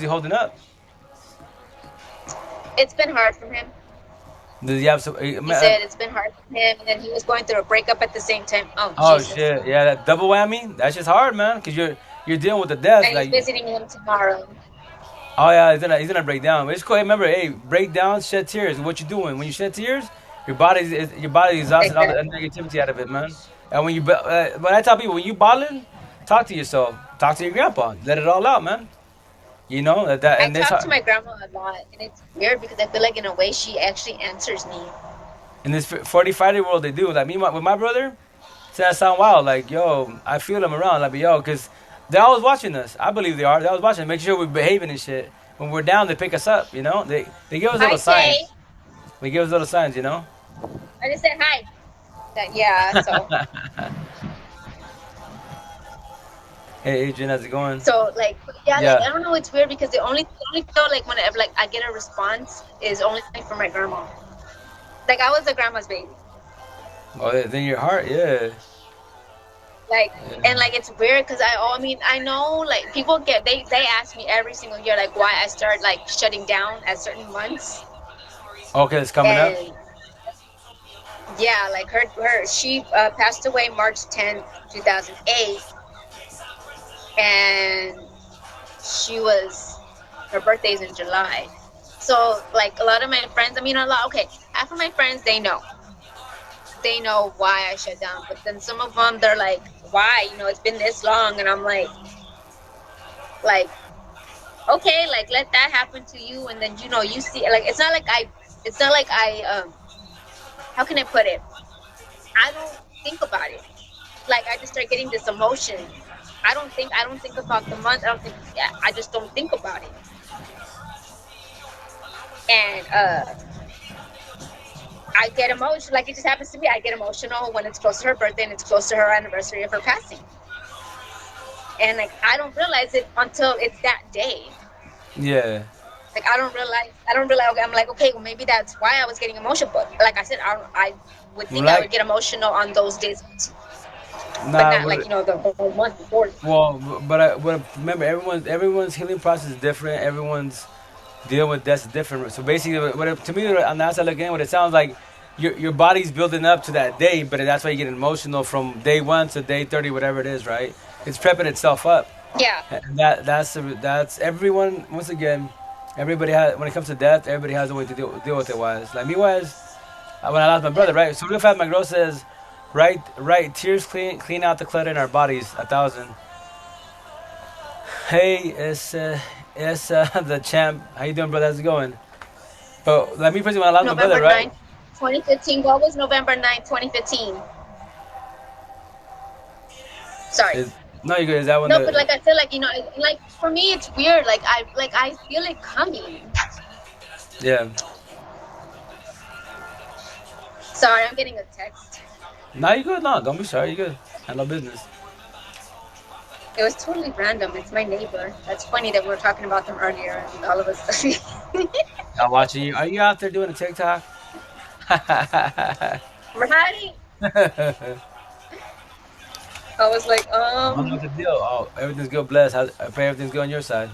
he holding up? It's been hard for him. Does he have some? He said it's been hard for him, and then he was going through a breakup at the same time. Oh, Oh Jesus. shit, yeah, that double whammy. That's just hard, man. Cause you're dealing with the death. And he's Like, visiting him tomorrow. oh yeah, he's gonna break down. It's cool. Hey, remember, hey, break down, shed tears. What you doing when you shed tears? Your body exhausting all the Exactly. negativity out of it, man. And when I tell people when you bottling, talk to yourself, talk to your grandpa, let it all out, man. You know I and this talk to my grandma a lot, and it's weird because I feel like in a way she actually answers me. in this 45-day world they do. Like with my brother, that sound wild. Like yo, I feel them around. Like yo, cause they're always watching us. I believe they are. They're always watching, make sure we're behaving and shit. When we're down, they pick us up. You know, they give us Hi, little Shay. signs. They give us little signs. You know. I just said hi. Yeah, so Hey, Adrian, how's it going? like yeah, like Yeah. I don't know. It's weird because the only feel like whenever like I get a response is only from my grandma. Like I was a grandma's baby. Oh, then your heart, yeah. Like and Yeah. like it's weird because I mean I know like people get they ask me every single year like why I start like shutting down at certain months. Okay, it's coming up. And yeah, like she passed away March 10th, 2008, and she was her birthday's in July. So like a lot of my friends, I mean a lot. Okay, half of my friends they know why I shut down, but then some of them they're like, why? You know, it's been this long, and I'm like okay, like let that happen to you, and then you know you see like it's not like I how can I put it? I don't think about it. Like I just start getting this emotion. I don't think about the month. I don't think yeah, I just don't think about it. And I get emotional like it just happens to me. I get emotional when it's close to her birthday and it's close to her anniversary of her passing. And like I don't realize it until it's that day. Yeah. Like I don't realize I'm like, okay, well maybe that's why I was getting emotional. But like I said, I would think I would Like, get emotional on those days, but nah, not like, you know, the whole month before. but remember, everyone's healing process is different. Everyone's dealing with death is different. So basically, to me, on the outside looking in, what it sounds like, your body's building up to that day, but that's why you get emotional from day one to day 30, whatever it is, right? It's prepping itself up. Yeah. And that's everyone. Once again, everybody has when it comes to death, everybody has a way to deal with it. Wise, like me was when I lost my brother, right? So real fast, my girl says, right, tears clean out the clutter in our bodies. 1,000. Hey, it's the champ. How you doing, brother? How's it going? But like me personally, when I lost my brother, November right? 9th, 2015. What was November 9th, 2015? Sorry. Is no, you good? Is that when No, but the like I said, like, you know, like for me, it's weird. Like I feel it coming. yeah? Sorry, I'm getting a text. No, you good? No, don't be sorry. You good? Handle business. It was totally random. It's my neighbor. That's funny that we were talking about them earlier and all of us. I'm watching you. Are you out there doing a TikTok? Right? I was like, I don't know what the deal. Oh, everything's good. Bless. I pray everything's good on your side.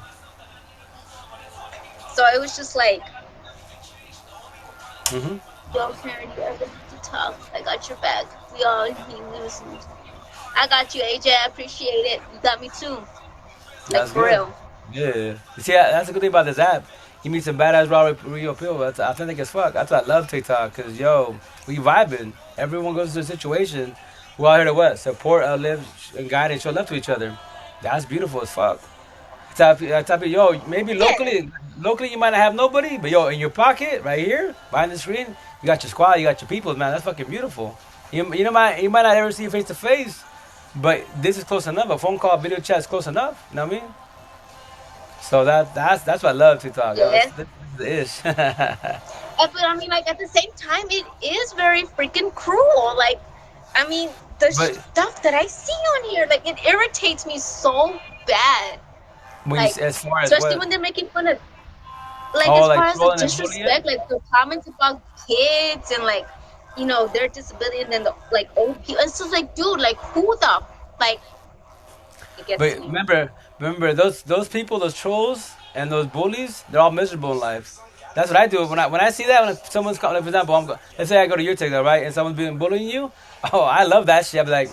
so it was just like, Mm-hmm. yo, Karen, you ever need to talk? I got your back. We all need to listen. I got you, AJ. I appreciate it. You got me too. Like That's for good. real. Yeah. You see, that's a good thing about this app. You meet some badass raw real people. That's authentic as fuck. That's why I love TikTok. Cause yo, we vibing. Everyone goes through a situation. We're out here to what? Support, live, and guide and show love to each other. That's beautiful as fuck. Type of yo, maybe Yeah. locally you might not have nobody, but yo, in your pocket, right here, behind the screen, you got your squad, you got your people, man. That's fucking beautiful. You might not ever see face to face, but this is close enough. A phone call, video chat is close enough. You know what I mean? So that's what I love TikTok. Yo. Yeah. This is the ish. But I mean, like at the same time, it is very freaking cruel. Like, I mean, the but stuff that I see on here, like, it irritates me so bad. When you Like, as far as especially what? when they're making fun of, like, Oh, as far like as the trolling and bullying. disrespect, like the comments about kids and like, their disability, and then the like old people. It's just like, dude, like who the like it gets to But me. remember those people, those trolls and those bullies, they're all miserable in life. That's what I do when I see that when someone's like, for example, let's say I go to your TikTok, right, and someone's being bullying you. Oh, I love that shit. I be like,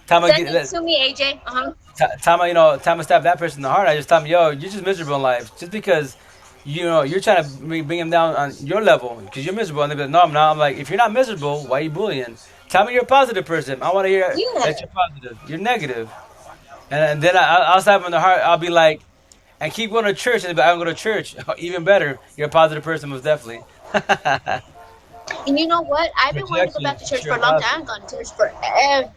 time I Send get it to me, AJ. Uh-huh. time I time I stab that person in the heart. I just tell them, yo, you're just miserable in life, just because you're trying to bring them down on your level because you're miserable. And they be like, no, I'm not. I'm like, if you're not miserable, why are you bullying? Tell me you're a positive person. I want to hear that Yeah. you're positive. You're negative. And then I'll stab them in the heart. I'll be like, and keep going to church. And I don't go to church. Even better. You're a positive person, most definitely. And you know what? I've been wanting to go Projection. back to church You're for a long time. I positive. haven't gone to church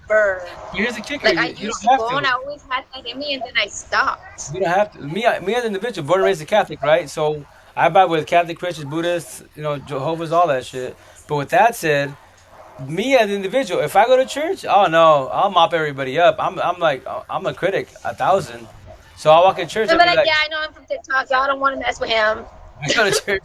forever. Here's the kicker. Like I You used don't to have go, and to. I always had that in me, and then I stopped. You don't have to. Me as an individual, born and raised a Catholic, right? So I vibe with Catholic, Christians, Buddhists, Jehovah's, all that shit. But with that said, me as an individual, if I go to church, oh no, I'll mop everybody up. I'm like I'm a critic, 1,000. So I walk in church, And I'll be be like, like, yeah, I know I'm from TikTok. Y'all don't want to mess with him. I go to church.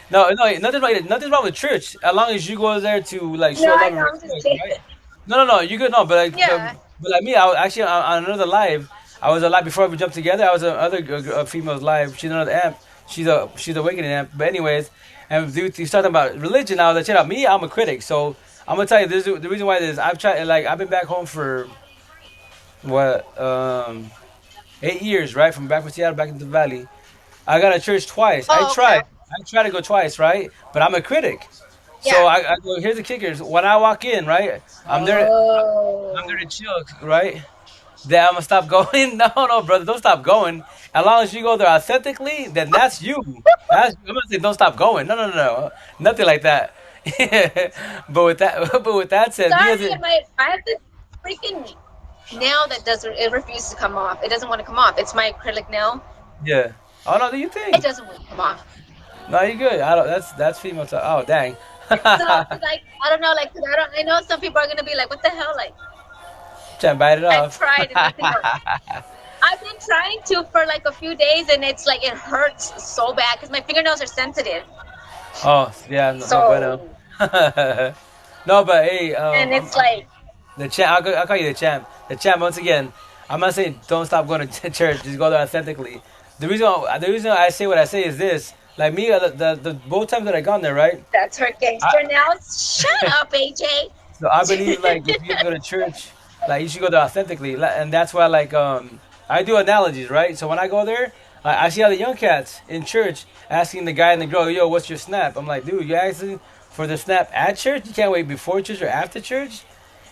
No, no, nothing wrong with church. As long as you go there to like No, show I love and know. I'm just respect, kidding. right? No, you good. No, but Yeah. but like me, I was actually on another live. I was a live before we jumped together. I was another female's live. She's another amp. She's awakening amp. But anyways, and he's talking about religion. I was like, check out me. I'm a critic, so I'm gonna tell you this. The reason why this, I've tried like I've been back home for what 8 years, right? From back from Seattle back into the Valley. I got a church twice. I Oh, okay. tried. I tried to go twice, right? But I'm a critic. So Yeah. I go, here's the kickers. When I walk in, right? I'm there Oh. to chill, right? Then I'm gonna stop going. No, no, brother, don't stop going. As long as you go there authentically, then that's you. I'm gonna say don't stop going. No, no, no, no. Nothing like that. But with that said, me as Sorry, a I have this freaking nail that doesn't. It refuses to come off. It doesn't want to come off. It's my acrylic nail. yeah. Oh no, do you It think? doesn't want to come off. No, you good. I don't. That's female talk. Oh dang. So, like, I don't know, like, 'cause I don't. I know some people are gonna be like, "What the hell?" Like, Trying to bite it I've off. tried and nothing works. I've been trying to for like a few days, and it's like it hurts so bad because my fingernails are sensitive. Oh yeah, no, no bueno. So, No, but hey, and it's like, the champ. I'll call you the champ. The champ. Once again, I'm not saying don't stop going to church. Just go there authentically. The reason I say what I say is this. Like me, the both times that I gone there, right? that's her I, gangster now. Shut up, AJ. so I believe like if you go to church, like you should go there authentically, and that's why like I do analogies, right? So when I go there, I see all the young cats in church asking the guy and the girl, "Yo, what's your snap?" I'm like, "Dude, you asking for the snap at church? You can't wait before church or after church."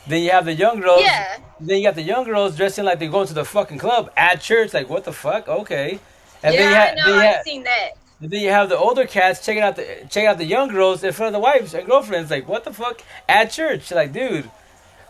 Then you have the young girls. Yeah. Then you got the young girls dressing like they're going to the fucking club at church. Like what the fuck? Okay. And then Yeah, you I have know. I've seen that. then you have the older cats checking out the young girls in front of the wives and girlfriends. Like what the fuck at church? Like dude,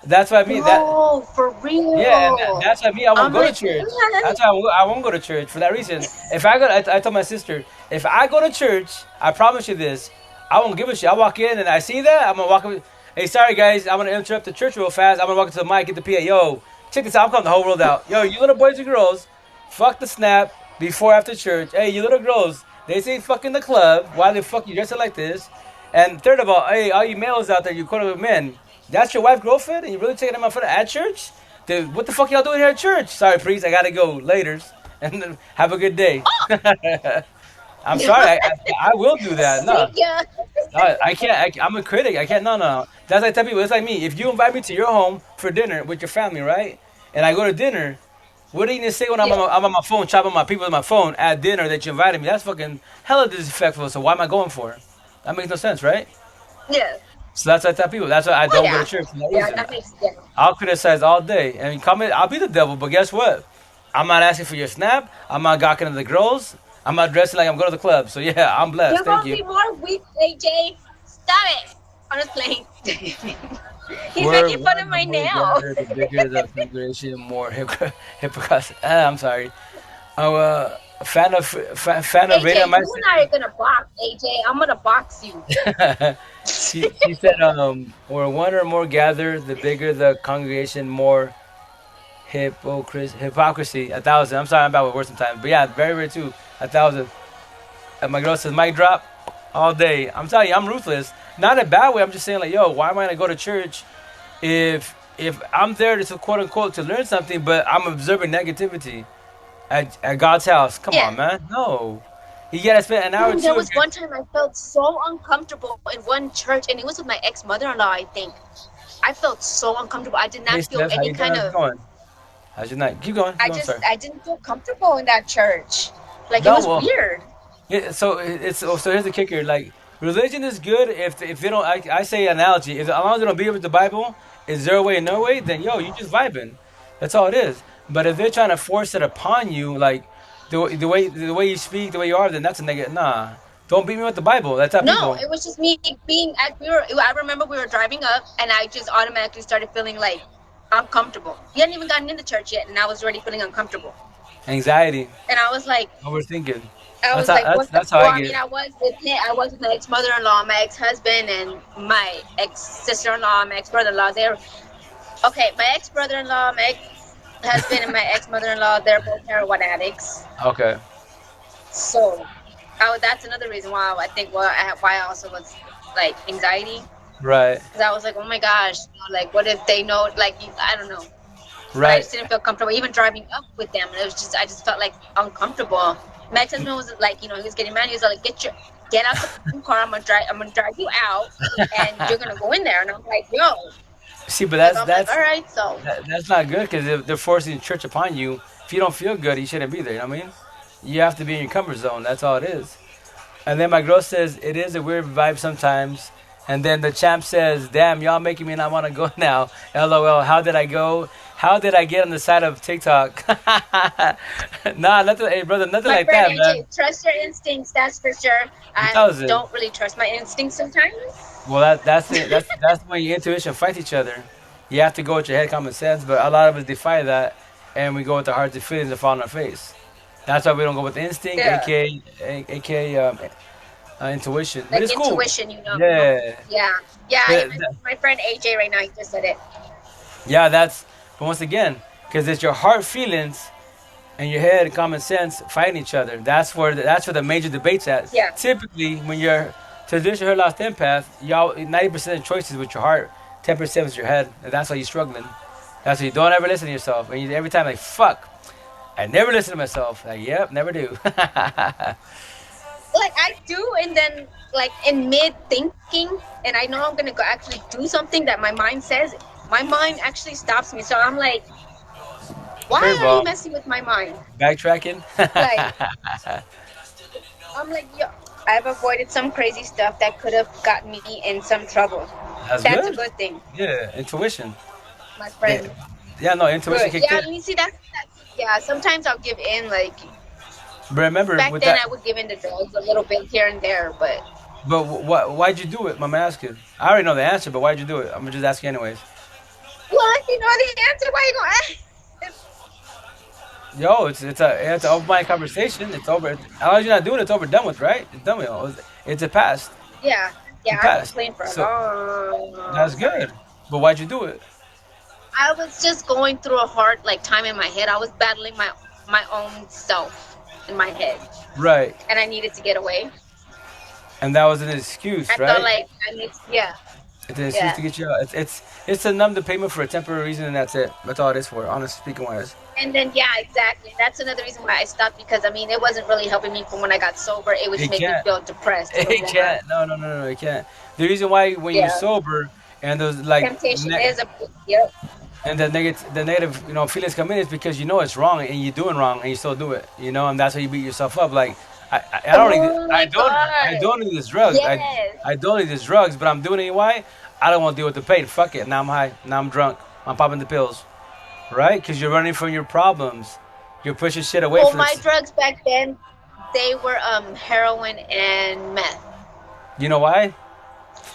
that's what I mean. That No, for yeah, and real. that's what I mean. I won't I'm go to like, church. what? That's why I won't go to church for that reason. If I go, I told my sister, if I go to church, I promise you this, I won't give a shit. I walk in and I see that, I'm gonna walk up. Hey, sorry guys, I'm gonna interrupt the church real fast. I'm gonna walk into the mic, get the PA. Yo, check this out. I'm calling the whole world out. Yo, you little boys and girls, fuck the snap before after church. Hey, you little girls, they say fuck in the club. Why the fuck you dressing like this? And third of all, hey, all you males out there, you quote unquote men, that's your wife, girlfriend, and you really taking them out for the at church? Dude, what the fuck y'all doing here at church? Sorry, priest, I gotta go. Laters, and then have a good day. I'm sorry, I will do that. See No, ya. I can't. I'm a critic. I can't. No, no. That's like tell people. It's like me. If you invite me to your home for dinner with your family, right? And I go to dinner, what are you gonna say when Yeah. I'm on my phone, chopping my people with my phone at dinner that you invited me? That's fucking hella disrespectful. So why am I going for it? That makes no sense, right? Yeah. So that's what I tell people. That's why I Oh don't go yeah. to church for that Yeah, reason. that makes sense. I'll criticize all day. I mean, comment. I'll be the devil, but guess what? I'm not asking for your snap. I'm not gawking at the girls. I'm not dressing like I'm going to the club. So yeah, I'm blessed. You're Thank gonna you. be more weak, AJ. Stop it. I'm just playing. He's We're making fun one of the my more nail. gathered, the bigger the configuration, the more hypocrite. I'm sorry. I'm a fan of radio. AJ, you and I are gonna box, AJ. I'm gonna box you. She said, where one or more gather, the bigger the congregation, more hypocrisy, 1,000. I'm sorry, I'm bad with words sometimes, but yeah, very rare too, 1,000. And my girl says, mic drop all day. I'm telling you, I'm ruthless. Not in a bad way. I'm just saying, like, yo, why am I gonna go to church if I'm there to quote unquote to learn something, but I'm observing negativity at God's house? Come Yeah. on, man. No, you gotta spend an hour or And there two. was one time I felt so uncomfortable in one church, and it was with my ex mother-in-law, I think. I felt so uncomfortable. I did Hey, not feel Steph, how any you doing? kind How's it of. going? How's your night? Keep going. Keep going. Sorry. I didn't feel comfortable in that church. Like it No, was well, weird. yeah, so here's the kicker. Like religion is good if they don't. I say analogy. If as long as they don't beat with the Bible, is their way and no way, then yo, you just vibing. That's all it is. But if they're trying to force it upon you, like the way you speak, the way you are, then that's a negative. Nah, don't beat me with the Bible. That's how No, people. it was just me being at. I remember we were driving up, and I just automatically started feeling like uncomfortable. We hadn't even gotten into church yet, and I was already feeling uncomfortable. Anxiety, And I was like, overthinking. I That's was how like, that's what the? that's how Well, I I get mean, it. I was with my ex mother-in-law, my ex husband, and my ex sister-in-law, my ex brother-in-law. They're okay. My ex brother-in-law, my ex husband, and my ex mother-in-law. They're both heroin addicts. Okay, So, that's another reason why I think why I also was like anxiety, right, because I was like, oh my gosh, like what if they know? Like I don't know, but I right. just didn't feel comfortable even driving up with them. It was just I just felt like uncomfortable. My ex-husband was like, he was getting mad. He was like, get out the car. I'm gonna drive you out, and you're gonna go in there. And I'm like, yo, See, but like that's I'm like, all that's right, so that's not good because they're forcing church upon you. If you don't feel good, you shouldn't be there. You know what I mean? You have to be in your comfort zone. That's all it is. And then my girl says it is a weird vibe sometimes. And then the champ says, "Damn, y'all making me not want to go now." LOL. How did I go? How did I get on the side of TikTok? Nah, nothing. Hey, brother, nothing my like friend that, man. AJ, trust your instincts. That's for sure. A I thousand. don't really trust my instincts sometimes. Well, that's it. That's when your intuition fights each other. You have to go with your head, common sense, but a lot of us defy that, and we go with the hearts and feelings that fall on our face. That's why we don't go with instinct, Yeah, aka intuition. But like it's cool. intuition, Yeah. Yeah, yeah. Th- th- My friend AJ right now, he just said it. yeah, that's. But once again, because it's your heart feelings and your head and common sense fighting each other. That's where the major debates at. Yeah. Typically, when you're traditional hair loss empath, y'all 90% of choices with your heart, 10% with your head, and that's why you're struggling. That's why you don't ever listen to yourself. And every time like fuck, I never listen to myself. Like yep, never do. Like I do, and then like in mid thinking, and I know I'm gonna go actually do something that my mind says. My mind actually stops me, so I'm like, why First of are you all, messing with my mind? backtracking. Like I'm like, yo, I've avoided some crazy stuff that could have gotten me in some trouble. That's That's a good. good thing, Yeah, intuition. my Yeah, friend. yeah, no, intuition Good. kicked Yeah, in. you see, that's yeah. Sometimes I'll give in. Like But remember, back with then, that, I would give in to drugs a little bit here and there, but but why'd you do it? I'm asking. I already know the answer, but why'd you do it? I'm gonna just ask you anyways. well, if you know the answer, why you gonna ask? Yo, it's an open mind conversation. It's over. As long as you're not doing it, it's over, done with, right? It's done with. It's a past. Yeah, It's a yeah. I've been past. clean for a So long that's time. good. But why'd you do it? I was just going through a hard like time in my head. I was battling my own self in my head, Right. and I needed to get away. And that was an excuse, I felt right? like I need, yeah, It's an excuse yeah. to get you out. It's to numb the payment for a temporary reason, and that's it. That's all it is for. Honestly speaking, wise. And then yeah, exactly. That's another reason why I stopped, because I mean it wasn't really helping me from when I got sober. It would just It make me can't. feel depressed for It more. can't. No, no, no, no, no. It can't. The reason why when you're Yeah, sober and those like temptation is a yep. and the negative feelings come in is because you know it's wrong and you're doing wrong and you still do it. And that's how you beat yourself up. Like I don't need Oh my I god. don't need this drugs. Yes. I don't need these drugs, but I'm doing it anyway. I don't want to deal with the pain. Fuck it. Now I'm high. Now I'm drunk. I'm popping the pills, right? Because you're running from your problems. You're pushing shit away Well, from my this. drugs back then, they were heroin and meth. You know why?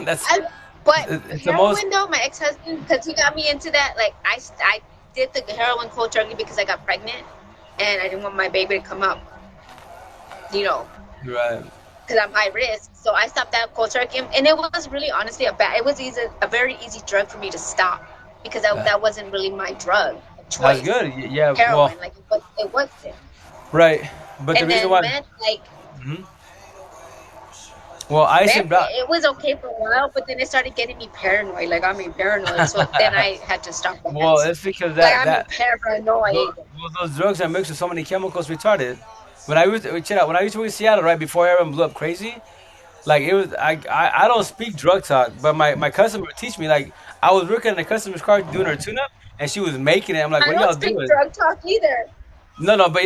That's I, but it's the most heroin though, my ex-husband, because he got me into that. Like I did the heroin cold turkey because I got pregnant, and I didn't want my baby to come out, you know, right. because I'm high risk. So I stopped that cold turkey, and it was really honestly a very easy drug for me to stop, because Uh, that wasn't really my drug. That's choice, good. Yeah. Well, heroin. Like it was there. right. But the And reason then why. meth, like Mhm. Well, ice meth, and brown. it was okay for a while, but then it started getting me paranoid. Like got me paranoid, so then I had to stop the Well, meds. it's because Like that I'm that paranoid. those drugs are mixed with so many chemicals retarded. When I was check out, when I used to work in Seattle, right before everyone blew up crazy, like it was I don't speak drug talk, but my customer would teach me. Like I was working in a customer's car doing her tune up, and she was making it. I'm like, I what don't y'all speak doing? drug talk either. No, no, but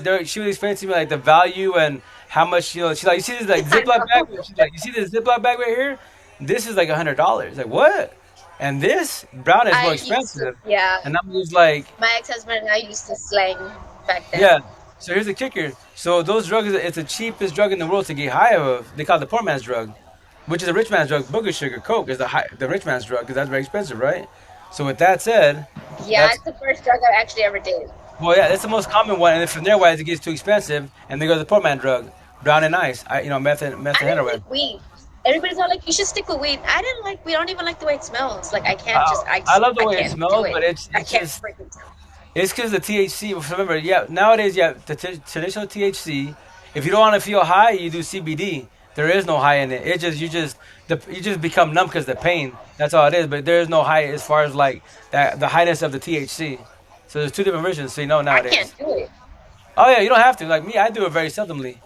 but she was explaining to me like the value and how much she's like, you see this like I Ziploc bag? know. She's like, you see this Ziploc bag right here? This is like $100. Like what? And this brown is more I used to, expensive. yeah. And I'm just like, My ex-husband and I used to slang back then. yeah. So here's the kicker. So those drugs, it's the cheapest drug in the world to get high of. They call it the poor man's drug, which is a rich man's drug. Booger sugar, coke is the rich man's drug because that's very expensive, right? So with that said, Yeah, that's it's the first drug I actually ever did. well, yeah, that's the most common one. And then from there, why it gets too expensive, and they go to the poor man drug, brown and ice. Meth I and didn't heroin. like weed. Everybody's all like, you should stick with weed. I didn't like weed. I don't even like the way it smells. Like I love the I way it can't do smells, it. but I it's can't just freaking do it's because the THC. Remember, yeah, nowadays, yeah, the traditional THC. If you don't want to feel high, you do CBD. There is no high in it. It just you just become numb because the pain. That's all it is. But there is no high as far as like that the highness of the THC. So there's two different versions. So you know I nowadays. can't do it. Oh yeah, you don't have to. Like me, I do it very seldomly.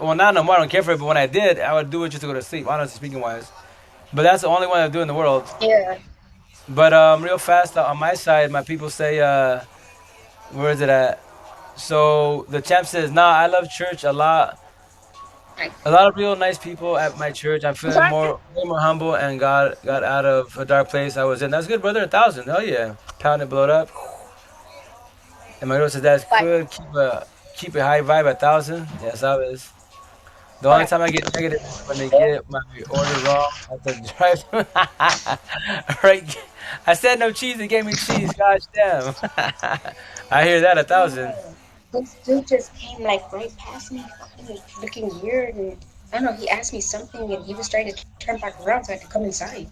Well, not no more. I don't care for it. But when I did, I would do it just to go to sleep. Honestly speaking, wise. But that's the only one I do in the world. Yeah. But real fast on my side, my people say, where is it at? So the champ says, "Nah, I love church a lot. Right. A lot of real nice people at my church. I'm I'm feeling sorry? more humble and got out of a dark place I was in. That's good, brother. 1,000. Hell yeah. Pound it, blow it up. And my girl says that's But, good. Keep a high vibe 1,000. Yes, I was. The only but, time I get negative is when they get my order wrong at the drive. Right? I said no cheese. They gave me cheese. Gosh damn. I hear that 1,000. this dude just came like right past me, fucking looking weird, and I don't know. He asked me something, and he was trying to turn back around so I could come inside.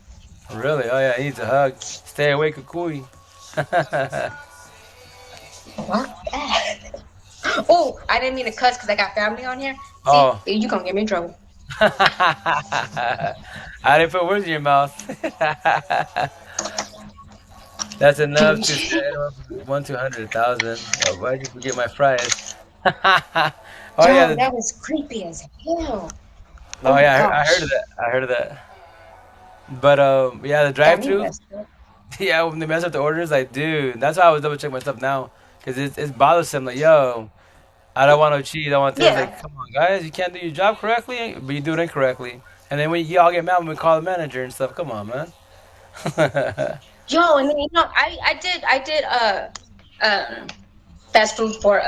Really? Oh yeah, he needs a hug. Stay away, Kukui. Fuck that. Oh, I didn't mean to cuss because I got family on here. See, Oh. you gonna get me in trouble. I didn't put words in your mouth. That's enough to say anyone from 1 to 100,000. Oh, why'd you forget my fries? Oh yeah, Yo, that was creepy as hell. Oh oh my yeah, I heard gosh. of that. I heard of that. But yeah, the Got me drive-through. messed up. Yeah, when they mess up the orders, like dude, that's why I always double check my stuff now, cause it's bothersome. Like yo, I don't want no cheese. I want this. Yeah. Like come on, guys, you can't do your job correctly, but you do it incorrectly. And then when y'all get mad when we call the manager and stuff, come on, man. Yo, and then I did fast food for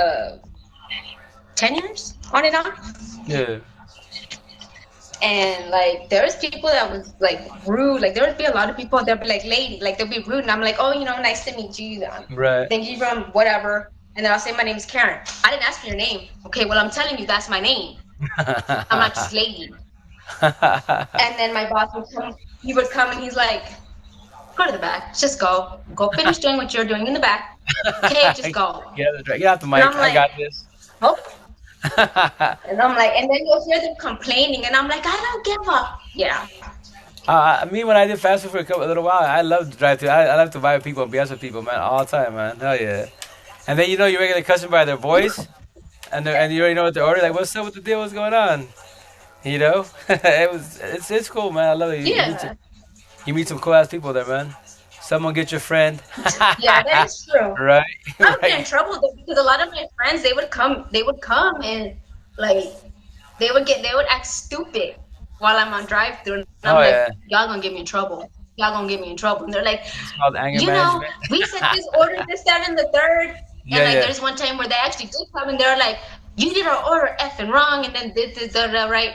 10 years on and off. Yeah, And like there was people that was like rude. Like there would be a lot of people that be like lady, like they'll be rude, and I'm like, oh, nice to meet you. right. Thank you from whatever. And then I'll say my name's Karen. I didn't ask for your name. Okay, well I'm telling you that's my name. I'm not just lady. And then my boss would come. He would come and he's like, go to the back. Just go. Go finish doing what you're doing in the back. Okay, just go. Get out the And mic. I'm I like, got this. oh. And I'm like, and then you'll hear them complaining, and I'm like, I don't give up. Yeah. Me when I did fast food for a little while, I love to drive through. I love to vibe with people and BS with people, man, all the time, man. Hell yeah. And then you regular customer by their voice, and you already know what they order. Like, what's up with the deal? What's going on? It's cool, man. I love it. Yeah. You meet some cool ass people there, man. Someone get your friend. Yeah, that is true. Right, I would get in right. trouble though because a lot of my friends they would come and like they would act stupid while I'm on drive through and I'm Oh like, yeah, y'all gonna get me in trouble. Y'all gonna get me in trouble. And they're like, it's called anger management. we said this order, this, that, and the third. And Yeah, like yeah. there's one time where they actually did come and they're like, you did our order effing wrong and then did this, right?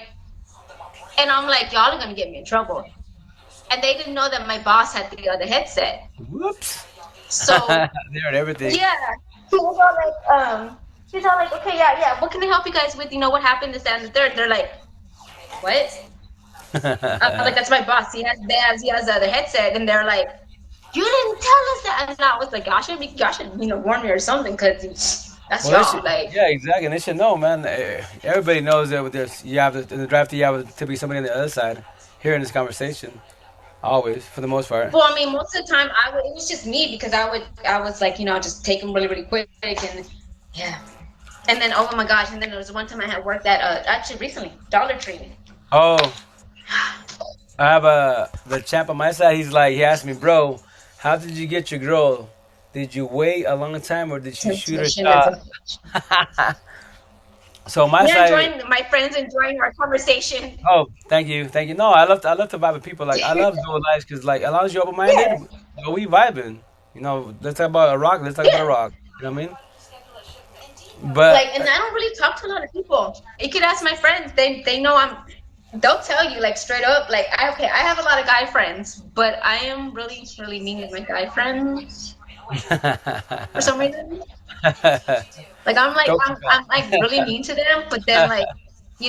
And I'm like, y'all are gonna get me in trouble. And they didn't know that my boss had the other headset. Whoops. So They heard everything. yeah, she's all like, okay, yeah, what can I help you guys with? What happened this, that, and the third? They're like, what? I'm like, that's my boss. He has the other headset, and they're like, You didn't tell us that. And I was like, y'all should, warn me or something, because that's Well, they y'all. should, Like, yeah, exactly. And they should know, man. Everybody knows that with this, you have in the draft, you have typically somebody on the other side hearing this conversation. Always, for the most part. well, I mean, most of the time it was just me because I was like, just take them really, really quick. And yeah. And then, oh my gosh. And then there was one time I had worked at, actually recently, Dollar Tree. Oh, I have the champ on my side. He's like, he asked me, bro, how did you get your girl? Did you wait a long time or did you shoot her Temptation is shot? a So on my We're side, enjoying, my friends enjoying our conversation. oh, thank you, thank you. No, I love to vibe with people. Like I love dual lives because like as long as you're open minded, Yeah. we vibing. Let's talk about a rock. Let's talk about a Yeah. rock. You know what I mean? But Like, and I don't really talk to a lot of people. You could ask my friends. They know they'll tell you like straight up, like, I have a lot of guy friends, but I am really, really mean with my guy friends for some reason. Like, Don't- I'm like really mean to them, but then like,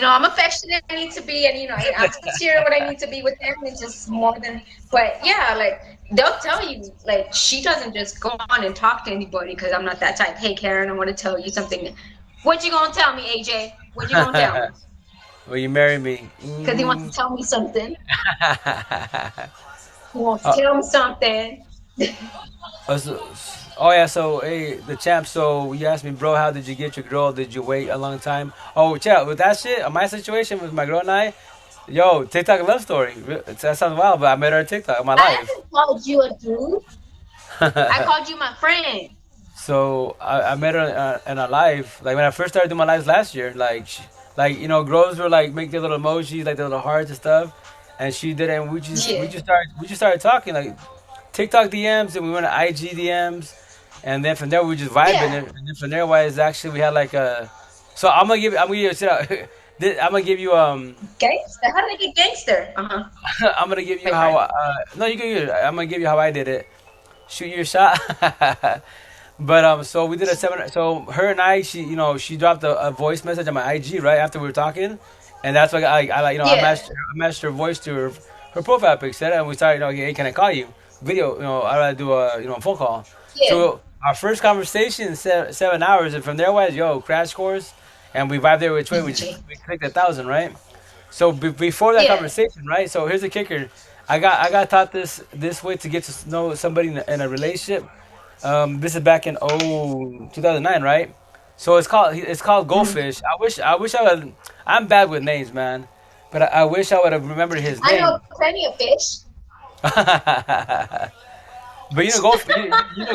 I'm affectionate. I need to be, and I'm sincere what I need to be with them. It's just more than, but yeah, like they'll tell you, like she doesn't just go on and talk to anybody because I'm not that type. Hey Karen, I want to tell you something. What you gonna tell me, AJ? What you gonna tell me? Will you marry me? Because he wants to tell me something. He wants to Uh, tell me something. so- oh yeah, so hey, the champ. So you asked me, bro, how did you get your girl? Did you wait a long time? Oh, yeah, with that shit, my situation with my girl and I, yo, TikTok love story. That sounds wild, but I met her on TikTok in my I life. haven't called you a dude. I called you my friend. So I met her in a live, like when I first started doing my lives last year. Like girls were like make their little emojis, like their little hearts and stuff, and she did it. And Yeah. we just started talking like TikTok DMs, and we went to IG DMs, and then from there we just vibing, Yeah. and then from there wise actually we had like a. So I'm gonna give you shit out. I'm gonna give you Gangster? How did I get gangster? Uh huh. I'm gonna give you My how friend. no you can I'm gonna give you how I did it. Shoot your shot. But so we did a seminar. So her and I, she dropped a voice message on my IG right after we were talking, and that's why I like Yeah. I matched her voice to her profile picture, and we started hey, can I call you? Video, I rather do a a phone call. Yeah. So our first conversation 7 hours, and from there was crash course, and we vibed there with Twin. We clicked 1,000 right. So before that Yeah. conversation, right? So here's the kicker. I got taught this way to get to know somebody in a relationship. This is back in 2009, right? So it's called Mhm. Goldfish. I wish I would. I'm bad with names, man, but I wish I would have remembered his I know name. plenty of fish. But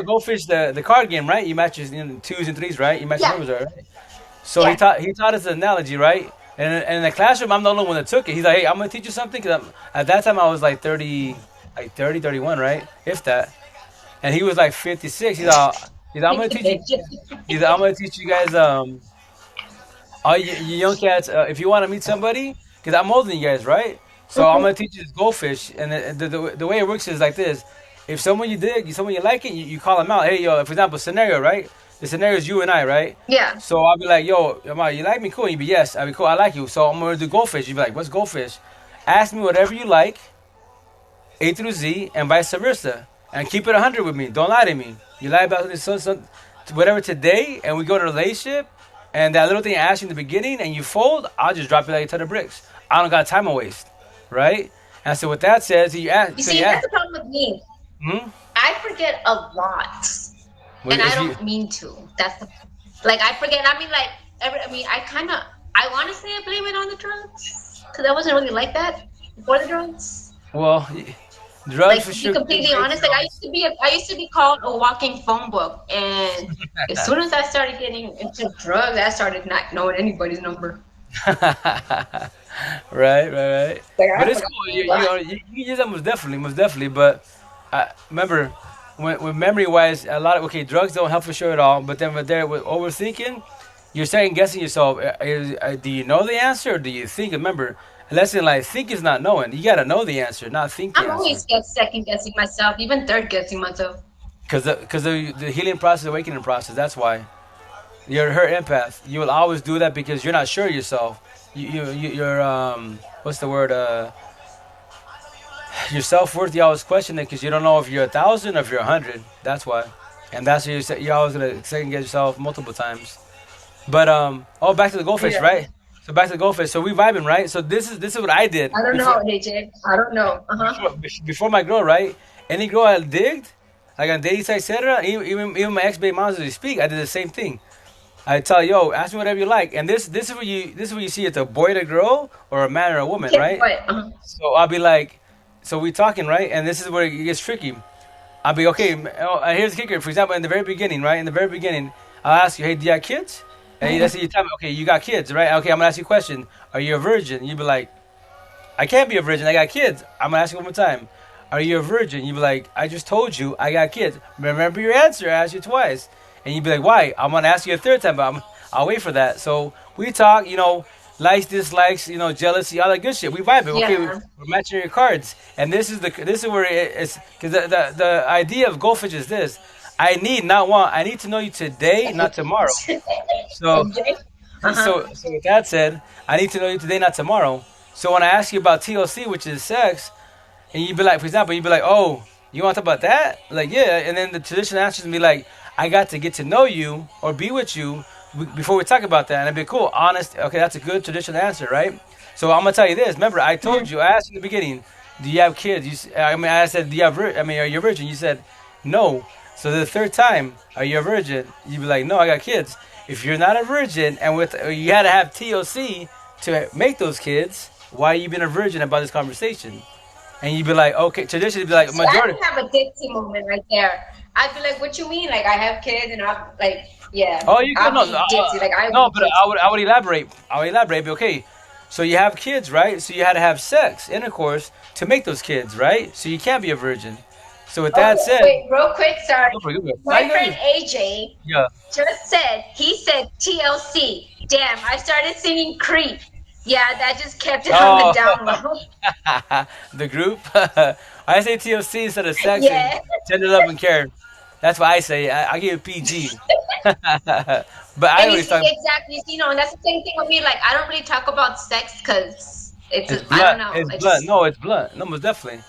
Goldfish the card game, right? You match your twos and threes, right? You match your Yeah. numbers, right? So he Yeah. taught us an analogy, right? And in the classroom, I'm the only one that took it. He's like, "Hey, I'm gonna teach you something." Cause at that time I was like 30, like 30, 31, right? If that. And he was like 56. I'm gonna teach you. I'm gonna teach you guys. All you young cats, if you want to meet somebody, because I'm older than you guys, right? So I'm Mhm. gonna teach you this goldfish, and the way it works is like this: if someone you dig, someone you like it, you call them out. Hey, yo, for example, scenario, right? The scenario is you and I, right? Yeah. So I'll be like, yo, Amar, you like me? Cool. You be yes. I'll be cool. I like you. So I'm gonna do goldfish. You be like, what's goldfish? Ask me whatever you like, A through Z, and vice versa, and keep it 100 with me. Don't lie to me. You lie about this, whatever today, and we go to a relationship, and that little thing I asked you in the beginning, and you fold, I'll just drop you like a ton of bricks. I don't got time to waste, right? And so what that says, You you see, that's ask, the problem with me. hmm? I forget a lot, Well, and I if you, don't mean to. That's the like I forget. I mean, like I mean, I want to say I blame it on the drugs because I wasn't really like that before the drugs. well, drugs Like for to be sure can completely break honest, you. like I used to be called a walking phone book, and as soon as I started getting into drugs, I started not knowing anybody's number. Right, right, right. Like But I it's forgot cool. a lot. You can use that most definitely. But remember, when memory wise, a lot of drugs don't help for sure at all. But then with overthinking, you're second guessing yourself. Do you know the answer or do you think? Remember, a lesson in life, think is not knowing. You gotta know the answer, not think the I'm answer. always second guessing myself, even third guessing myself. Because the healing process, awakening process. That's why you're her empath. You will always do that because you're not sure yourself. You're what's the word? Your self worth, you always question it because you don't know if you're 1,000 or if you're 100. That's why, and that's why you're always gonna second guess yourself multiple times. But oh, back to the goldfish, Yeah. right? So back to the goldfish. So we vibing, right? So this is what I did I don't before know, AJ. I don't know. Uh-huh. before my girl, right? Any girl I digged, like on dates, etc. Even my ex baby moms as we speak, I did the same thing. I tell yo, ask me whatever you like, and this is where you see it's a boy to girl or a man or a woman, Guess right? what? Uh-huh. So I'll be like, so we talking, right? And this is where it gets tricky. I'll be okay. Here's the kicker. For example, in the very beginning, right? In the very beginning, I'll ask you, "Hey, do you have kids?" And let's say you tell me, "Okay, you got kids, right?" Okay, I'm gonna ask you a question. Are you a virgin? You be like, "I can't be a virgin. I got kids." I'm gonna ask you one more time. Are you a virgin? You be like, "I just told you I got kids." Remember your answer. I asked you twice, and you be like, "Why?" I'm gonna ask you a third time, but I'll wait for that. So we talk, likes, dislikes, jealousy, all that good shit. We vibe it. Okay, Yeah. we're matching your cards, and this is where it's because the idea of goldfish is this: I need not want. I need to know you today, not tomorrow. So AJ? Uh-huh. so with that said, I need to know you today, not tomorrow. So when I ask you about TLC, which is sex, and you be like, for example, you be like, oh, you want to talk about that? Like, yeah. And then the traditional answer is be like, I got to get to know you or be with you before we talk about that. And it'd be cool, honest. Okay, that's a good traditional answer, right? So I'm gonna tell you this. Remember, I told you. I asked you in the beginning, do you have kids? I said, do you have? Are you a virgin? You said, no. So the third time, are you a virgin? You be like, no, I got kids. If you're not a virgin and you had to have TLC to make those kids, why you been a virgin about this conversation? And you'd be like, okay, traditionally, be like, See, I majority. would have a Dixie moment right there. I'd be like, "What you mean? Like I have kids and I'm like, yeah, Oh, you could I'll no, be Dixie. Like I would no, be but Dixie." I would elaborate. I would elaborate. But okay, so you have kids, right? So you had to have sex, intercourse to make those kids, right? So you can't be a virgin. So with that Okay, said, wait, real quick, sorry. go for it, go for it. My friend AJ Yeah. just said he said TLC. Damn, I started singing Creep. Yeah, that just kept it on the Oh, down low. the group. I say TLC instead of sex and Yeah. tender love and care. That's what I say. I give it PG. But I And you always see, talk. exactly, and that's the same thing with me. Like, I don't really talk about sex because It's I don't blunt. know. It's I blunt. just, No, it's blunt. No, most definitely.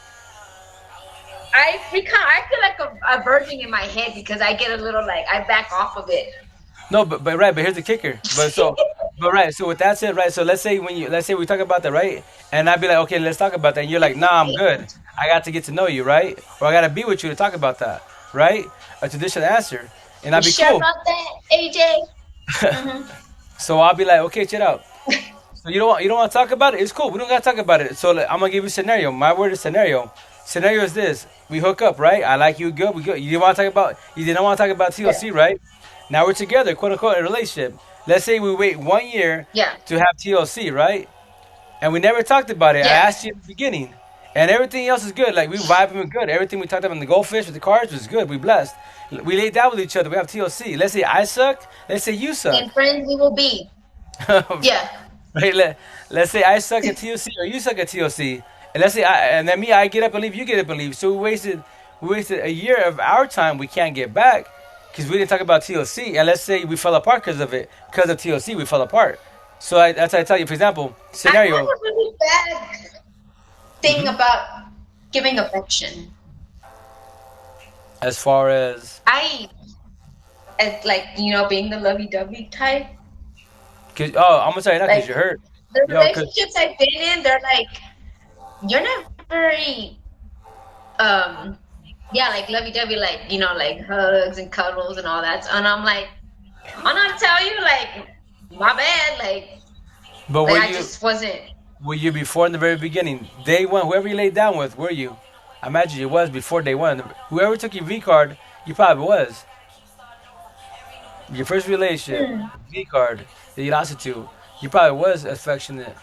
I feel like a virgin in my head because I get a little like, I back off of it. No, but right, but here's the kicker. But right, so with that said, right, so let's say we talk about that, right, and I'd be like, okay, let's talk about that, and you're like, nah, I'm good. I got to get to know you, right, or I got to be with you to talk about that, right? A traditional answer, and You I'd be sure cool. about that, AJ? Mm-hmm. So I'll be like, okay, check it out. So you don't want to talk about it? It's cool. We don't gotta talk about it. So like, I'm gonna give you a scenario. My word is scenario. Scenario is this: we hook up, right? I like you, good. We good. You didn't want to talk about Yeah. TLC, right? Now we're together, quote unquote, in a relationship. Let's say we wait 1 year Yeah. to have TLC, right? And we never talked about it. I Yeah. asked you at the beginning, and everything else is good. Like we vibing with good. Everything we talked about in the goldfish with the cards was good. We blessed. We laid down with each other. We have TLC. Let's say I suck. Let's say you suck. And friends we will be. Yeah. Right? Let's say I suck at TLC or you suck at TLC, and let's say and then me, I get up and leave, you get up and leave. So we wasted a year of our time we can't get back because we didn't talk about TLC. And let's say we fell apart because of it, because of TLC, we fell apart. So that's how I tell you. For example, I have scenario. a really bad thing about giving affection. As far as, As like, being the lovey-dovey type. cause, oh, I'm gonna tell you that because Like you're hurt. the Yo, cause relationships I've been in, they're like, you're not very yeah, like lovey-dovey, like, like hugs and cuddles and all that. And I'm like, I'm not tell you, like, my bad, but like I just wasn't. were you before in the very beginning, day one, whoever you laid down with, were you? I imagine you was before day one. Whoever took your V card, you probably was. Your first relationship, V card that you lost it to, you probably was affectionate.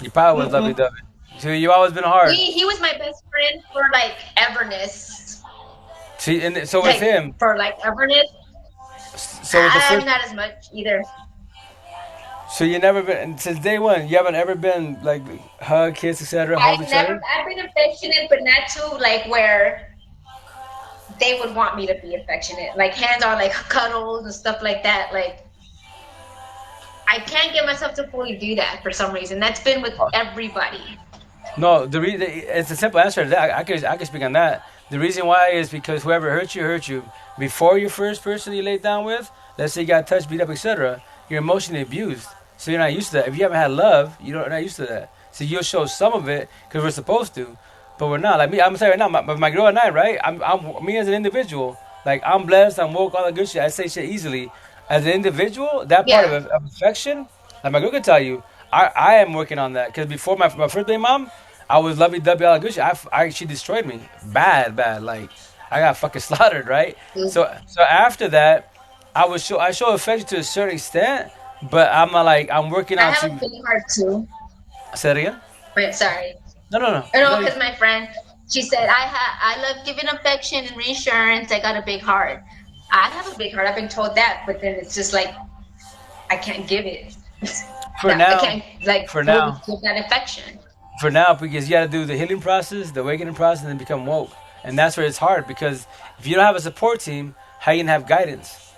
You probably was lovey Mm-mm. dovey. So you always been hard. He was my best friend for like everness. See, and so with Like him, for like everness. so with the I'm first, not as much either. so you never been since day one. You haven't ever been like hug, kiss, etc. Hold each other. I've been affectionate, but not to like where they would want me to be affectionate. Like hands on, like cuddles and stuff like that. Like I can't get myself to fully do that for some reason. That's been with everybody. No, it's a simple answer to that. I can speak on that. The reason why is because whoever hurt you before your first person you laid down with. Let's say you got touched, beat up, etc. You're emotionally abused, so you're not used to that. If you haven't had love, you're not used to that. So you'll show some of it because we're supposed to, but we're not. Like me, I'm gonna tell you right now, my girl and I, right? I'm me as an individual. Like I'm blessed, I'm woke, all that good shit. I say shit easily. As an individual, that part Yeah. of affection, like my girl can tell you, I am working on that. Because before my first baby mom, I was lovey dovey all that good shit. She destroyed me, bad. Like I got fucking slaughtered, right? So after that, I show affection to a certain extent, but I'm not like I'm working I on have a to. big heart too. Say it again. Wait, sorry. No. I know No, because my friend, she said I love giving affection and reassurance. I got a big heart. I have a big heart. I've been told that, but then it's just like I can't give it. for I now, can't like for fully now, give that affection. for now, because you got to do the healing process, the awakening process, and then become woke. And that's where it's hard because if you don't have a support team, how you gonna have guidance?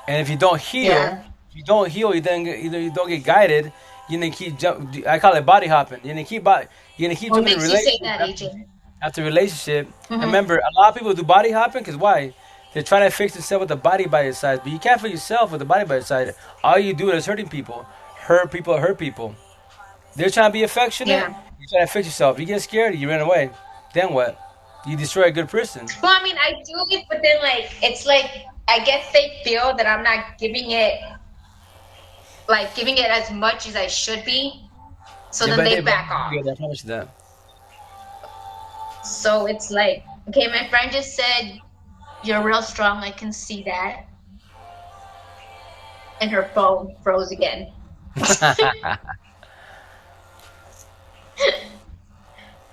And if you don't heal, Yeah. you then either you don't get guided. You gonna keep jump. I call it body hopping. You're gonna keep What jumping in makes you say relationship that, AJ? after relationship. And Mm-hmm. remember, a lot of people do body hopping because why? They're trying to fix themselves with the body by your side, but you can't fix yourself with the body by your side. All you do is hurting people, hurt people. They're trying to be affectionate. Yeah. You trying to fix yourself. You get scared, you run away. Then what? You destroy a good person. Well, I mean, I do it, but then like it's like I guess they feel that I'm not giving it as much as I should be. So Yeah, then but they they, but back off. I promise you that. So it's like, okay, my friend just said you're real strong. I can see that. And her phone froze again.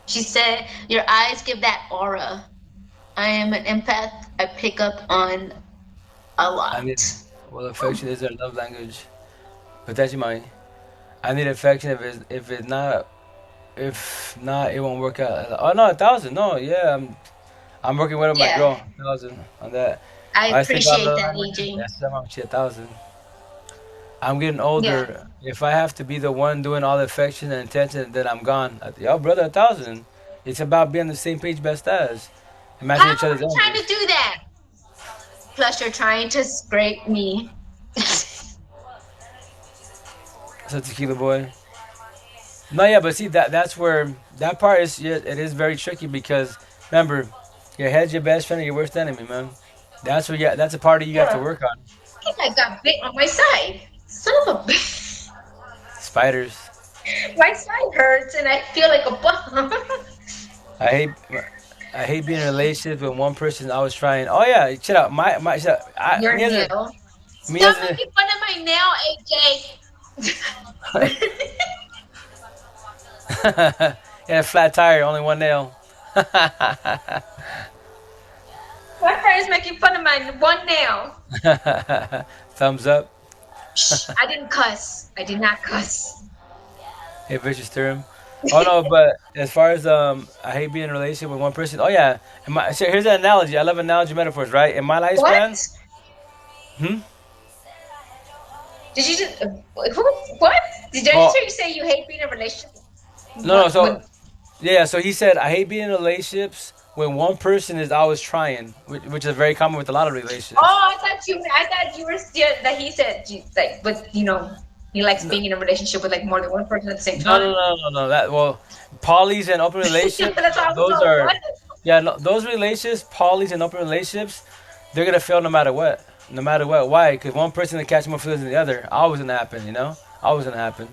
She said, your eyes give that aura. I am an empath. I pick up on a I need, lot. well, affection is their love language. But that's mine. I need affection. If not, it won't work out. Oh no, 1,000. No, yeah, I'm working with my Yeah, girl. 1,000 on that. I I think our appreciate love that, languages. AJ. That's them. I'm 1,000. I'm getting Yeah. older. If I have to be the one doing all the affection and attention, then I'm gone. Yo, brother, 1,000. It's about being on the same page, best as. Imagine How each are other's we trying angles. to do that? Plus, you're trying to scrape me. So tequila boy. No, yeah, but see that's where that part is. Yeah, it is very tricky because remember, your head's your best friend and your worst enemy, man. That's where that's a part of you have to Yeah. work on. I think I got bit on my side. Son of a bitch. Spiders. My side hurts and I feel like a bum. I hate I hate being in a relationship with one person always trying. Oh yeah, shut up. My shut up. Your Me as a nail. me as Stop making fun of my nail, a AJ. yeah, flat tire, only one nail. My friend's making fun of my one nail. Thumbs up. Shh, I didn't cuss. I did not cuss. Hey, vicious term. Oh no, but as far as I hate being in a relationship with one person. Oh yeah, so here's an analogy. I love analogy metaphors, right? In my lifespan, What? hmm. Did you just what? Did I just Oh hear you say you hate being in a relationship? no. What? So yeah, so he said I hate being in relationships when one person is always trying, which is very common with a lot of relationships. Oh, I thought you were still that he said like, but he likes No, being in a relationship with like more than one person at the same no, no, time. no, no, no. That well, polys and open relationships. That's all I was Those like, are what? yeah. No, those relationships, polys and open relationships, they're gonna fail no matter what. No matter what. Why? Because one person will catch more feelings than the other. Always gonna happen. Always gonna happen.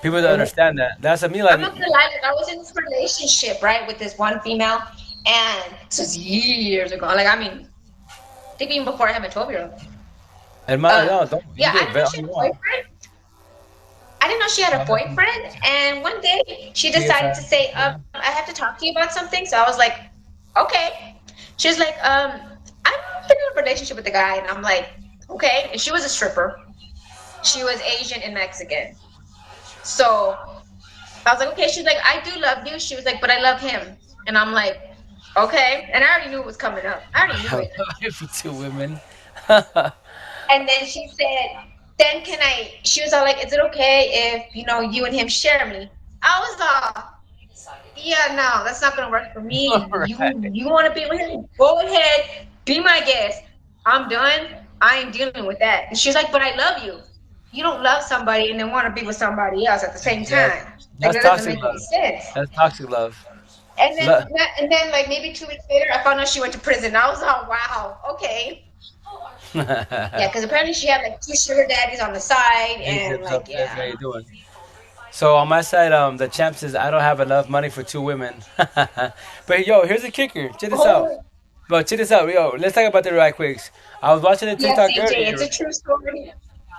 People don't understand that. That's what I mean. I'm Like, not gonna lie, like I was in this relationship, right, with this one female, and this was years ago. Like, I mean, I think even before I had my 12-year-old. admire. No, don't. You Yeah, can I get didn't know bet all she you had a want. boyfriend. I didn't know she had a boyfriend, and one day she decided to KSI. say, I have to talk to you about something. So I was like, okay. She was like, I've been in a relationship with a guy, and I'm like, okay. And she was a stripper. She was Asian and Mexican. So I was like, okay. She's like, I do love you. She was like, but I love him. And I'm like, okay. And I already knew it was coming up. I already knew I love it. it for two women. And then she said, then she was all like, is it okay if, you and him share me? I was all, yeah, no, that's not gonna work for me. Right. You want to be with him? Go ahead, be my guest. I'm done. I ain't dealing with that. And she's like, but I love you. You don't love somebody and then want to be with somebody else at the same Exactly. time. Like That's that doesn't toxic make any love. sense. That's toxic love. And then, Lo- like maybe 2 weeks later, I found out she went to prison. I was like, wow, okay. Yeah, because apparently she had like two sugar daddies on the side, and That's like, how yeah. you doing. So on my side, the champ says I don't have enough money for two women. But yo, here's a kicker. Check this out. Oh, Bro, check this out. Yo, let's talk about the right quicks. I was watching a yes, TikTok CJ, it's earlier. a true story.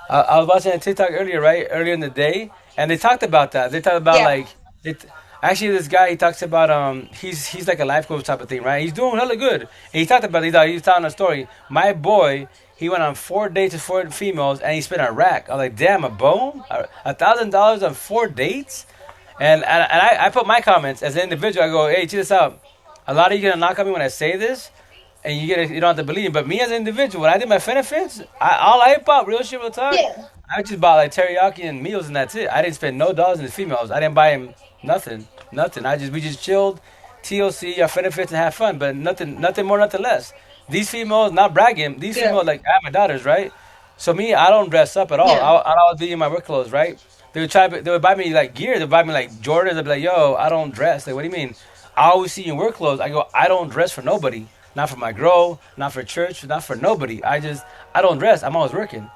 I was watching a TikTok earlier, right? Earlier in the day, and they talked about that. They talked about Yeah, like it. Actually, this guy he talks about he's like a life coach type of thing, right? He's doing hella good. And he talked about he was telling a story. My boy, he went on 4 dates with four females, and he spent a rack. I was like, damn, a bone, $1,000 on 4 dates. And I put my comments as an individual. I go, hey, check this out. A lot of you gonna knock on me when I say this, and you don't have to believe me. But me as an individual, when I did my benefits, all I bought, real shit, real talk, yeah, I just bought like teriyaki and meals, and that's it. I didn't spend no dollars in the females. I didn't buy him nothing, nothing. We just chilled, TLC, our benefits, and have fun. But nothing more, nothing less. These females, not bragging. These yeah, females, like I have my daughters, right? So me, I don't dress up at all. yeah, I'll always be in my work clothes, right? They would buy me like gear. They would buy me like Jordans. They'd be like, "Yo, I don't dress." Like, what do you mean? I always see you in work clothes. I go, I don't dress for nobody. Not for my girl. Not for church. Not for nobody. I don't dress. I'm always working.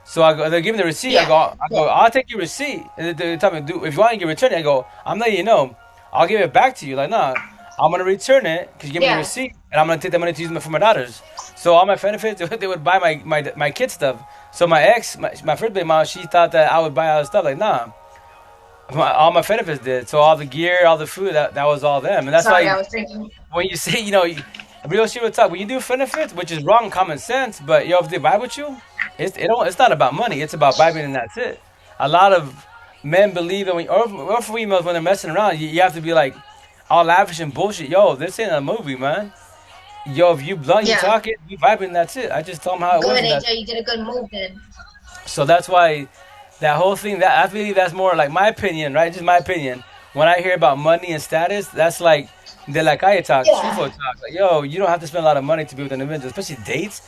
So I go, they give me the receipt. yeah, I yeah, go, I'll take your receipt. And they tell me, do if you want to get return it. I go, I'm letting you know. I'll give it back to you. Like, nah, I'm gonna return it because you give me the yeah. receipt, and I'm gonna take the money to use it for my daughters. So all my benefits, they would buy my kid stuff. So my ex, my first baby mom, she thought that I would buy all the stuff. Like, nah, all my benefits did. So all the gear, all the food, that was all them. And that's Sorry, why I was drinking. when you say, real shit with talk, when you do benefits, which is wrong common sense, but yo, if they vibe with you, it's not about money. It's about vibing, and that's it. A lot of men believe that or females when they're messing around, you have to be like all lavish and bullshit. Yo, this ain't a movie, man. Yo, if you blunt, you Yeah, talking, you vibing, that's it. I just told them how it was, good, and that. AJ. You did a good move then. So that's why that whole thing that I believe that's more like my opinion, right? Just my opinion. When I hear about money and status, that's like the like I talk, Yeah, Trufo talk. Like, yo, you don't have to spend a lot of money to be with an individual, especially dates.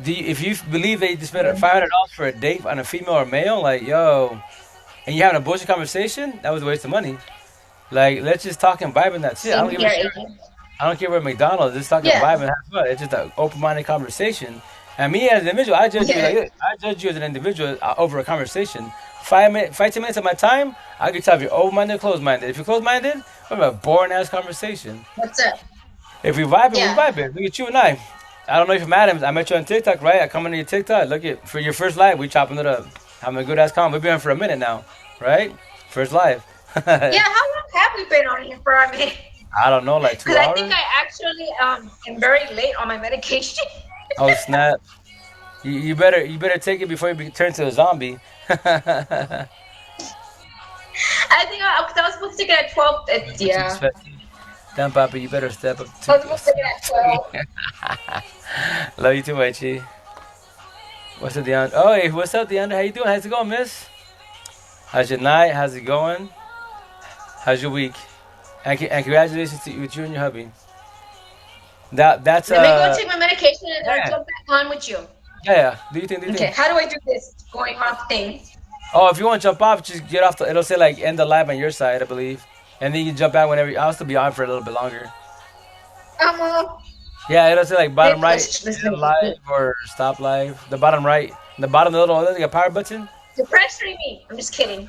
If you believe that you just spend $500 for a date on a female or male, like yo, and you having a bullshit conversation, that was a waste of money. Like let's just talk and vibe and that's it. I same don't give a here, shit. AJ. I don't care where McDonald's. Just talking Yeah, vibe and have fun. It's just an open-minded conversation. And me as an individual, I judge you like yeah. this. I judge you as an individual over a conversation. 5 minutes, 10 minutes of my time, I can tell if you're open-minded or closed-minded. If you're closed-minded, we're having a boring-ass conversation. What's up? If we vibe it, we Yeah. vibe it. Look at you and I. I don't know if you're Adams. I met you on TikTok, right? I come into your TikTok. Look at for your first live, we chopping it up, having a good-ass con. We've been on for a minute now, right? First live. Yeah, I how long have we been on here for? I mean, don't know, like two because I think hours. I actually am very late on my medication. Oh snap! You better take it before you turn to a zombie. I think because I was supposed to take it at 12. Yeah, Damn, Papa, you better step up I to. was supposed to take it at 12. Love you too, my chi. What's up, DeAndre? Oh, hey, what's up, DeAndre? How you doing? How's it going, miss? How's your night? How's it going? How's your week? And congratulations to you, with you and your hubby. That's Let me go take my medication and I'll yeah, jump back on with you. yeah. Do you think? Do you Okay, think? how do I do this going off thing? Oh, if you want to jump off, just get off the. It'll say like end the live on your side, I believe, and then you can jump out whenever. I'll still be on for a little bit longer. Uh, Yeah, it'll say like bottom right, let's end make it live quick. or stop live. The bottom right, the bottom little, there's like a power button. You're pressuring me. I'm just kidding.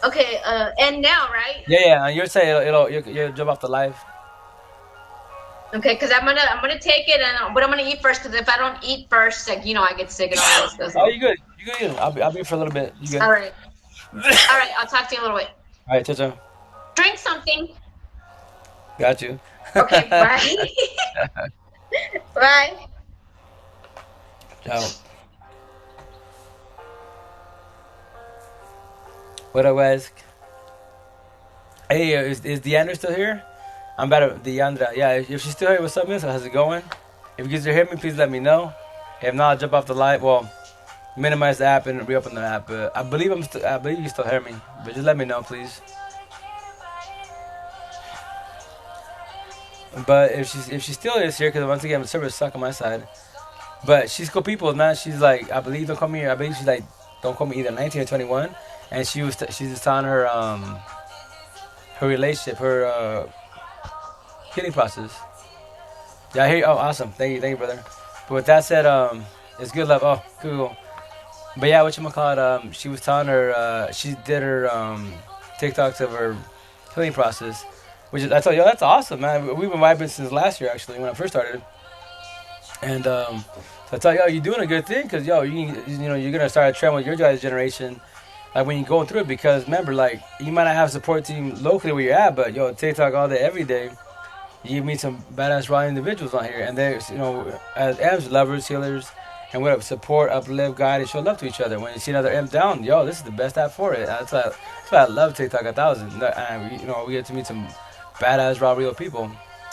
Okay, and now, right? Yeah, yeah. On your side, you'll jump off the live. Okay, because I'm gonna take it and but I'm gonna eat first because if I don't eat first, like I get sick and all this. Oh, So. you good? You good? I'll be here for a little bit. You good? All right, all right. I'll talk to you in a little bit. All right, ciao. Drink something. Got you. Okay, bye. Bye. Ciao. What up, guys? Hey, is Deandra still here? I'm better, Deandra. Yeah, if she's still here, what's up, miss? How's it going? If you guys are hearing me, please let me know. If not, I'll jump off the live. Well, minimize the app and reopen the app. I believe I believe you still hear me, but just let me know, please. But if she still is here, because once again the servers suck on my side. But she's cool people, man. She's like, I believe don't call me. I believe she's like, don't call me either 19 or 21. And she's just on her relationship, her healing process. Yeah, I hear you. Oh, awesome. Thank you, brother. But with that said, it's good love. Oh, cool. But yeah, what you call it? She was telling her she did her TikToks of her healing process, which is I told you, yo, that's awesome, man. We've been vibing since last year actually when I first started, and so I tell you, yo, you're doing a good thing because yo, you know you're gonna start a trend with your guys' generation. Like when you're going through it, because remember, like you might not have a support team locally where you're at, but yo, TikTok all day, every day, you meet some badass raw individuals on here, and there's as M's lovers, healers, and whatever support, uplift, guide, and show love to each other. When you see another M down, yo, this is the best app for it. That's why I love TikTok 1,000. And we get to meet some badass raw real people.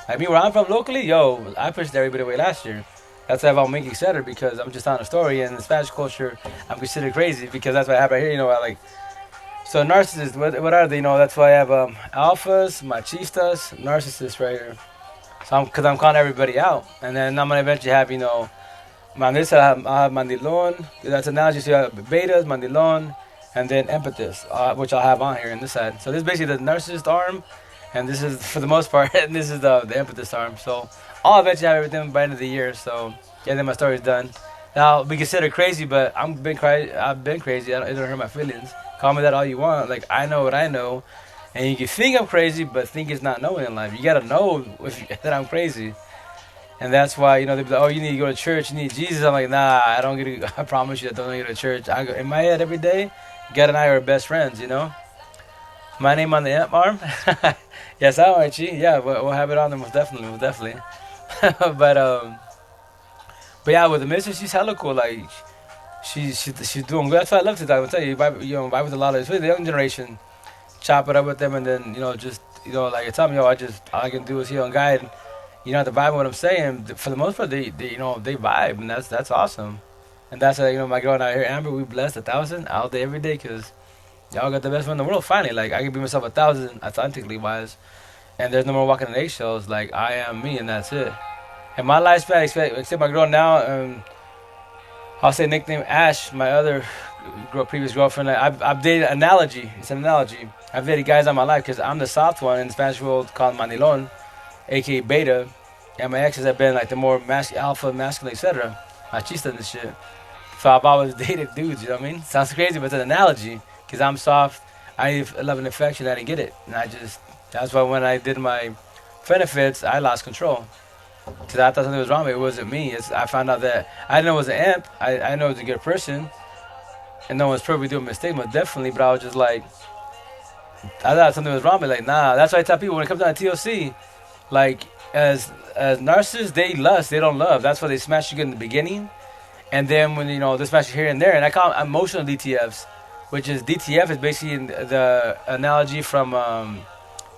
Like me, where I'm from locally, yo, I pushed everybody away last year. That's why I'm making Center because I'm just on a story, and in Spanish culture, I'm considered crazy because that's what I have right here. I like so narcissists. What are they? That's why I have alphas, machistas, narcissists right here. So because I'm calling everybody out, and then I'm gonna eventually have on this I have mandilon. That's analogy. So you have betas, mandilon, and then empathist, which I'll have on here in this side. So this is basically the narcissist arm, and this is for the most part, and this is the empathist arm. So I'll eventually have everything by the end of the year. So yeah, then my story's done. Now be considered crazy, but I've been crazy. It don't hurt my feelings. Call me that all you want. Like I know what I know, and you can think I'm crazy, but think it's not knowing in life. You gotta know that I'm crazy. And that's why, they be like, oh, you need to go to church, you need Jesus. I'm like, nah, I don't get to, I promise you I don't go to church. I go, in my head every day, God and I are best friends. My name on the amp arm? Yes, I are, G. Yeah, we'll have it on there, most definitely. but, um, but yeah, with the missus, she's hella cool. Like, she's doing good. That's why I love to talk. I tell you, vibe with a lot of, especially the young generation. Chop it up with them and then, just, like, tell me, yo, all I can do is heal and guide. You know, the vibe of what I'm saying, for the most part, they vibe, and that's awesome. And that's why, my girl and I here, Amber, we blessed 1,000 all day, every day, because y'all got the best one in the world, finally. Like, I can be myself 1,000, authentically wise, and there's no more walking on eggshells. Like, I am me, and that's it. And my lifespan, except my girl now, I'll say nickname Ash, my other previous girlfriend, I've dated analogy. It's an analogy. I've dated guys on my life, because I'm the soft one in the Spanish world called Manilon, aka beta, and my exes have been like the more alpha, masculine, etc. Machista and shit. So I've always dated dudes, you know what I mean? Sounds crazy, but it's an analogy. Because I'm soft, I need love and affection, I didn't get it. And that's why when I did my benefits, I lost control. Because I thought something was wrong with it. It wasn't me. I found out that I didn't know it was an amp. I know it was a good person. And no one's perfectly doing a mistake, but definitely. But I was just like, I thought something was wrong, but like, nah. That's why I tell people when it comes down to TLC, like, as narcissists, they lust, they don't love. That's why they smash you good in the beginning, and then when they smash you here and there. And I call them emotional DTFs, which is DTF is basically the analogy from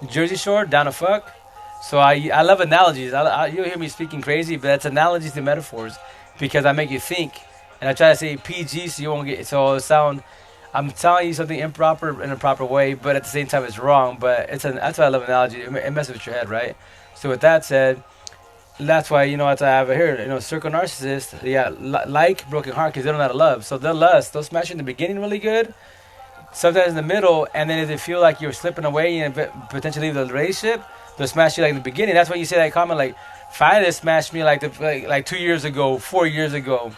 Jersey Shore, down to fuck. So I love analogies. You'll hear me speaking crazy, but that's analogies to metaphors because I make you think, and I try to say PG so you won't get so it sound. I'm telling you something improper in a proper way, but at the same time it's wrong. But that's why I love analogy. It messes with your head, right? So with that said, that's why that's why I have it here. Circle narcissist, yeah, like broken heart because they don't know how to love. So they'll lust, they'll smash you in the beginning really good, sometimes in the middle, and then if they feel like you're slipping away and potentially leave the relationship, they'll smash you like in the beginning. That's why you say that comment like, finally smashed me like 2 years ago, 4 years ago,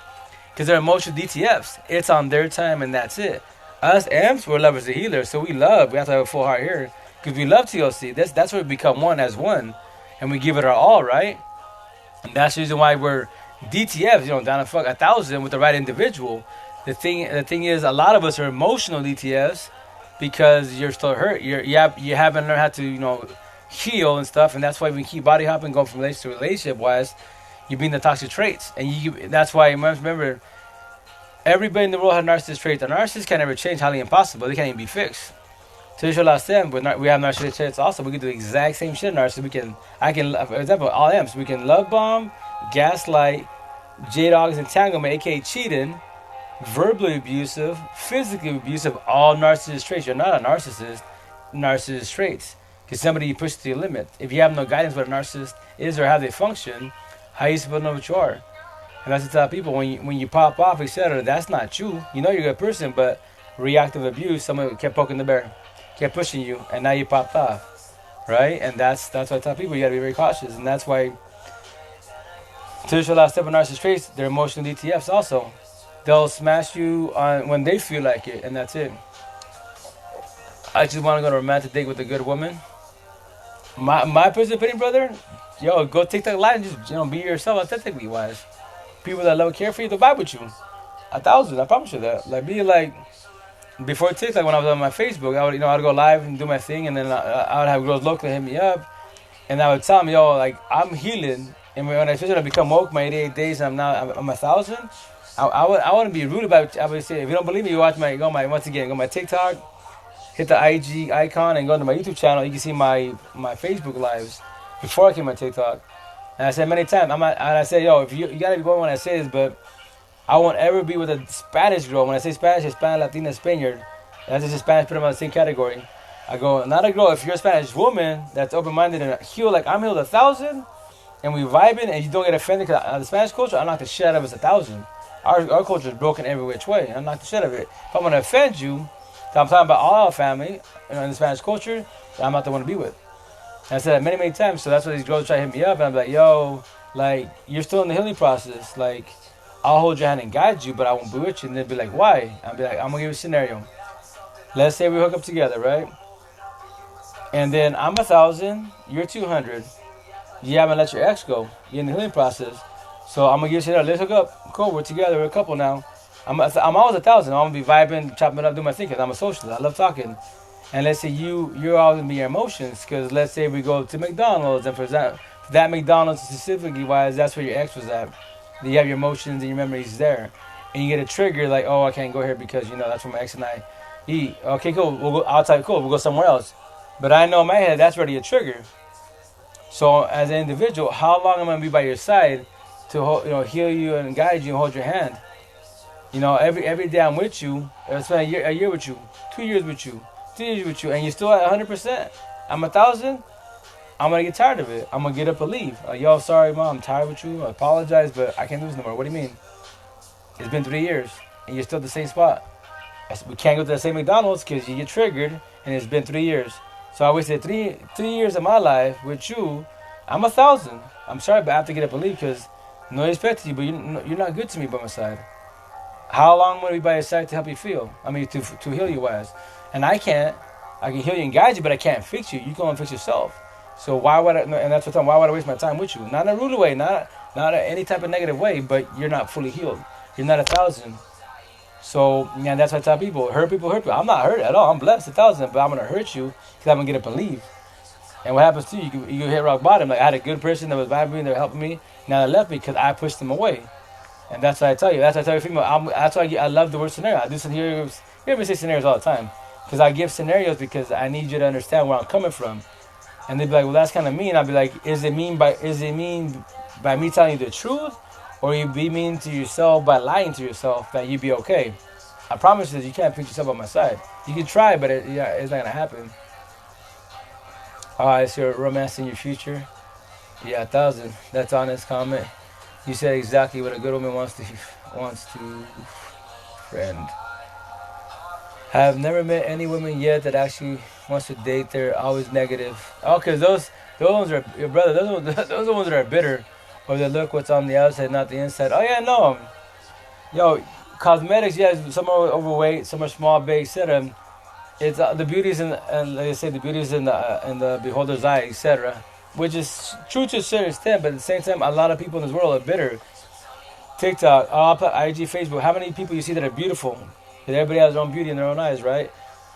because they're emotional DTFs. It's on their time and that's it. Us amps, we're lovers and healers, so we love. We have to have a full heart here because we love TLC. That's where we become one as one. And we give it our all, right? And that's the reason why we're DTFs, down to fuck 1,000 with the right individual. The thing is, a lot of us are emotional DTFs because you're still hurt. You haven't learned how to, heal and stuff, and that's why we keep body hopping, going from relationship to relationship. Wise, you being the toxic traits, and that's why remember, everybody in the world has narcissistic traits. The narcissists can never change, highly impossible. They can't even be fixed. So last time, we have narcissistic traits also. We can do the exact same shit in narcissism. For example, all amps. We can love bomb, gaslight, J-Dogs entanglement, aka cheating, verbally abusive, physically abusive, all narcissist traits. You're not a narcissist, narcissist traits. Because somebody you push to your limit. If you have no guidance what a narcissist is or how they function, how you supposed to know what you are? And that's to tell people when you pop off, etc. That's not you. You know you're a good person, but reactive abuse. Someone kept poking the bear, kept pushing you, and now you popped off, right? And that's why I tell people you gotta be very cautious, and that's why traditional last step of narcissist traits. They're emotional DTFs also. They'll smash you on when they feel like it, and that's it. I just want to go on a romantic date with a good woman. My personal opinion, brother, yo, go TikTok live and just be yourself authentically wise. People that love and care for you, they'll vibe with you. 1,000, I promise you that. Like be like before TikTok when I was on my Facebook, I would I'd go live and do my thing, and then I would have girls locally hit me up, and I would tell them, yo, like I'm healing, and when I especially become woke, my 88 days, and I'm 1,000. I wouldn't be rude about it. I would say if you don't believe me, you watch go my TikTok, hit the IG icon, and go to my YouTube channel. You can see my Facebook lives before I came on TikTok. And I said many times, I said, yo, if you gotta be going when I say this, but I won't ever be with a Spanish girl. When I say Spanish, it's Spanish, Latina, Spaniard. That's just Spanish, put them on the same category. I go, not a girl. If you're a Spanish woman that's open-minded and healed like I'm healed 1,000, and we vibing, and you don't get offended because the Spanish culture, I knock the shit out of us 1,000. Our culture is broken every which way. I knock the shit out of it. If I'm gonna offend you, so I'm talking about all our family, in the Spanish culture, I'm not the one to be with. And I said that many, many times. So that's why these girls try to hit me up, and I'm like, yo, like you're still in the healing process. Like I'll hold your hand and guide you, but I won't be with you. And they'll be like, why? I'll be like, I'm gonna give you a scenario. Let's say we hook up together, right? And then I'm 1,000, you're 200. You haven't let your ex go. You're in the healing process. So I'm gonna give you a scenario. Let's hook up. Cool, we're together. We're a couple now. I'm always 1,000. I'm gonna be vibing, chopping it up, doing my thing. Cause I'm a socialist. I love talking. And let's say you're always gonna be your emotions. Cause let's say we go to McDonald's, and for that McDonald's specifically, wise, that's where your ex was at. You have your emotions and your memories there, and you get a trigger like, oh, I can't go here because that's where my ex and I eat. Okay, cool. We'll go outside. Cool. We'll go somewhere else. But I know in my head that's already a trigger. So as an individual, how long am I gonna be by your side to heal you and guide you and hold your hand? Every day I'm with you. I spend a year with you, 2 years with you, 3 years with you, and you're still at 100%. I'm 1,000. I'm gonna get tired of it. I'm gonna get up and leave. Yo, sorry, mom, I'm tired with you. I apologize, but I can't do this no more. What do you mean? It's been 3 years, and you're still at the same spot. We can't go to the same McDonald's because you get triggered, and it's been 3 years. So I wasted three years of my life with you. I'm 1,000. I'm sorry, but I have to get up and leave because no respect to you, but you're not good to me by my side. How long am I going to be by your side to help you feel? I mean, to heal you wise. And I can heal you and guide you, but I can't fix you. You can only fix yourself. So why would I? And that's what I'm. Why would I waste my time with you? Not in a rude way, not in any type of negative way. But you're not fully healed. You're not 1,000. So that's why I tell people. Hurt people. I'm not hurt at all. I'm blessed 1,000, but I'm gonna hurt you because I'm gonna get up and leave. And what happens to you? You hit rock bottom. Like I had a good person that was vibing me, they were helping me. Now they left me because I pushed them away. And that's what I tell you. That's what I tell you, female. That's why I love the word scenario. I do scenarios. You hear me say scenarios all the time because I give scenarios because I need you to understand where I'm coming from. And they'd be like, well, that's kind of mean. I'd be like, is it mean by me telling you the truth, or you be mean to yourself by lying to yourself that you'd be okay? I promise you can't put yourself on my side. You can try, but it's not gonna happen. Is your romance in your future? Yeah, 1,000. That's honest comment. You said exactly what a good woman wants to friend. I've never met any woman yet that actually wants to date. They're always negative. Oh, cause those ones are your brother. Those are the ones that are bitter, or they look what's on the outside, not the inside. Oh yeah, no. Yo, cosmetics. Yeah, some are overweight, some are small, big, etc. It's the beauty's and like I say, the beauty's in the beholder's eye, etc. Which is true to a certain extent, but at the same time, a lot of people in this world are bitter. TikTok, IG, Facebook. How many people you see that are beautiful? Because everybody has their own beauty in their own eyes, right?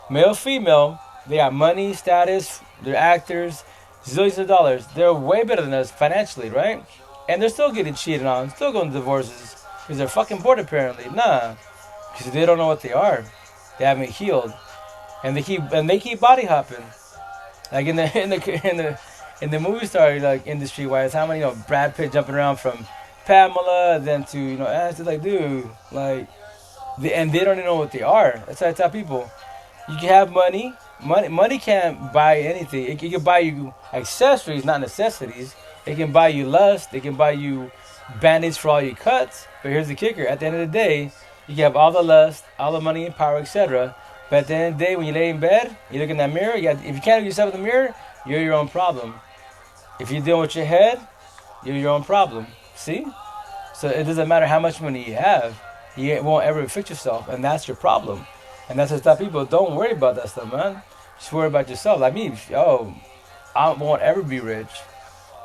Male, female, they got money, status, they're actors, zillions of dollars. They're way better than us financially, right? And they're still getting cheated on, still going to divorces because they're fucking bored apparently. Nah, because they don't know what they are. They haven't healed, and they keep body hopping, like in the movie star like industry wise. How many Brad Pitt jumping around from Pamela then to it's like dude like. And they don't even know what they are. That's why I tell people, you can have money, Money can't buy anything. It can buy you accessories, not necessities. It can buy you lust. It can buy you band-aids for all your cuts. But here's the kicker: at the end of the day, you can have all the lust, all the money and power, etc. But at the end of the day, when you lay in bed, you look in that mirror. If you can't look yourself in the mirror, you're your own problem. If you're dealing with your head, you're your own problem. See? So it doesn't matter how much money you have, you won't ever fix yourself, and that's your problem. And that's what I tell people: don't worry about that stuff, man. Just worry about yourself. Like me, I won't ever be rich.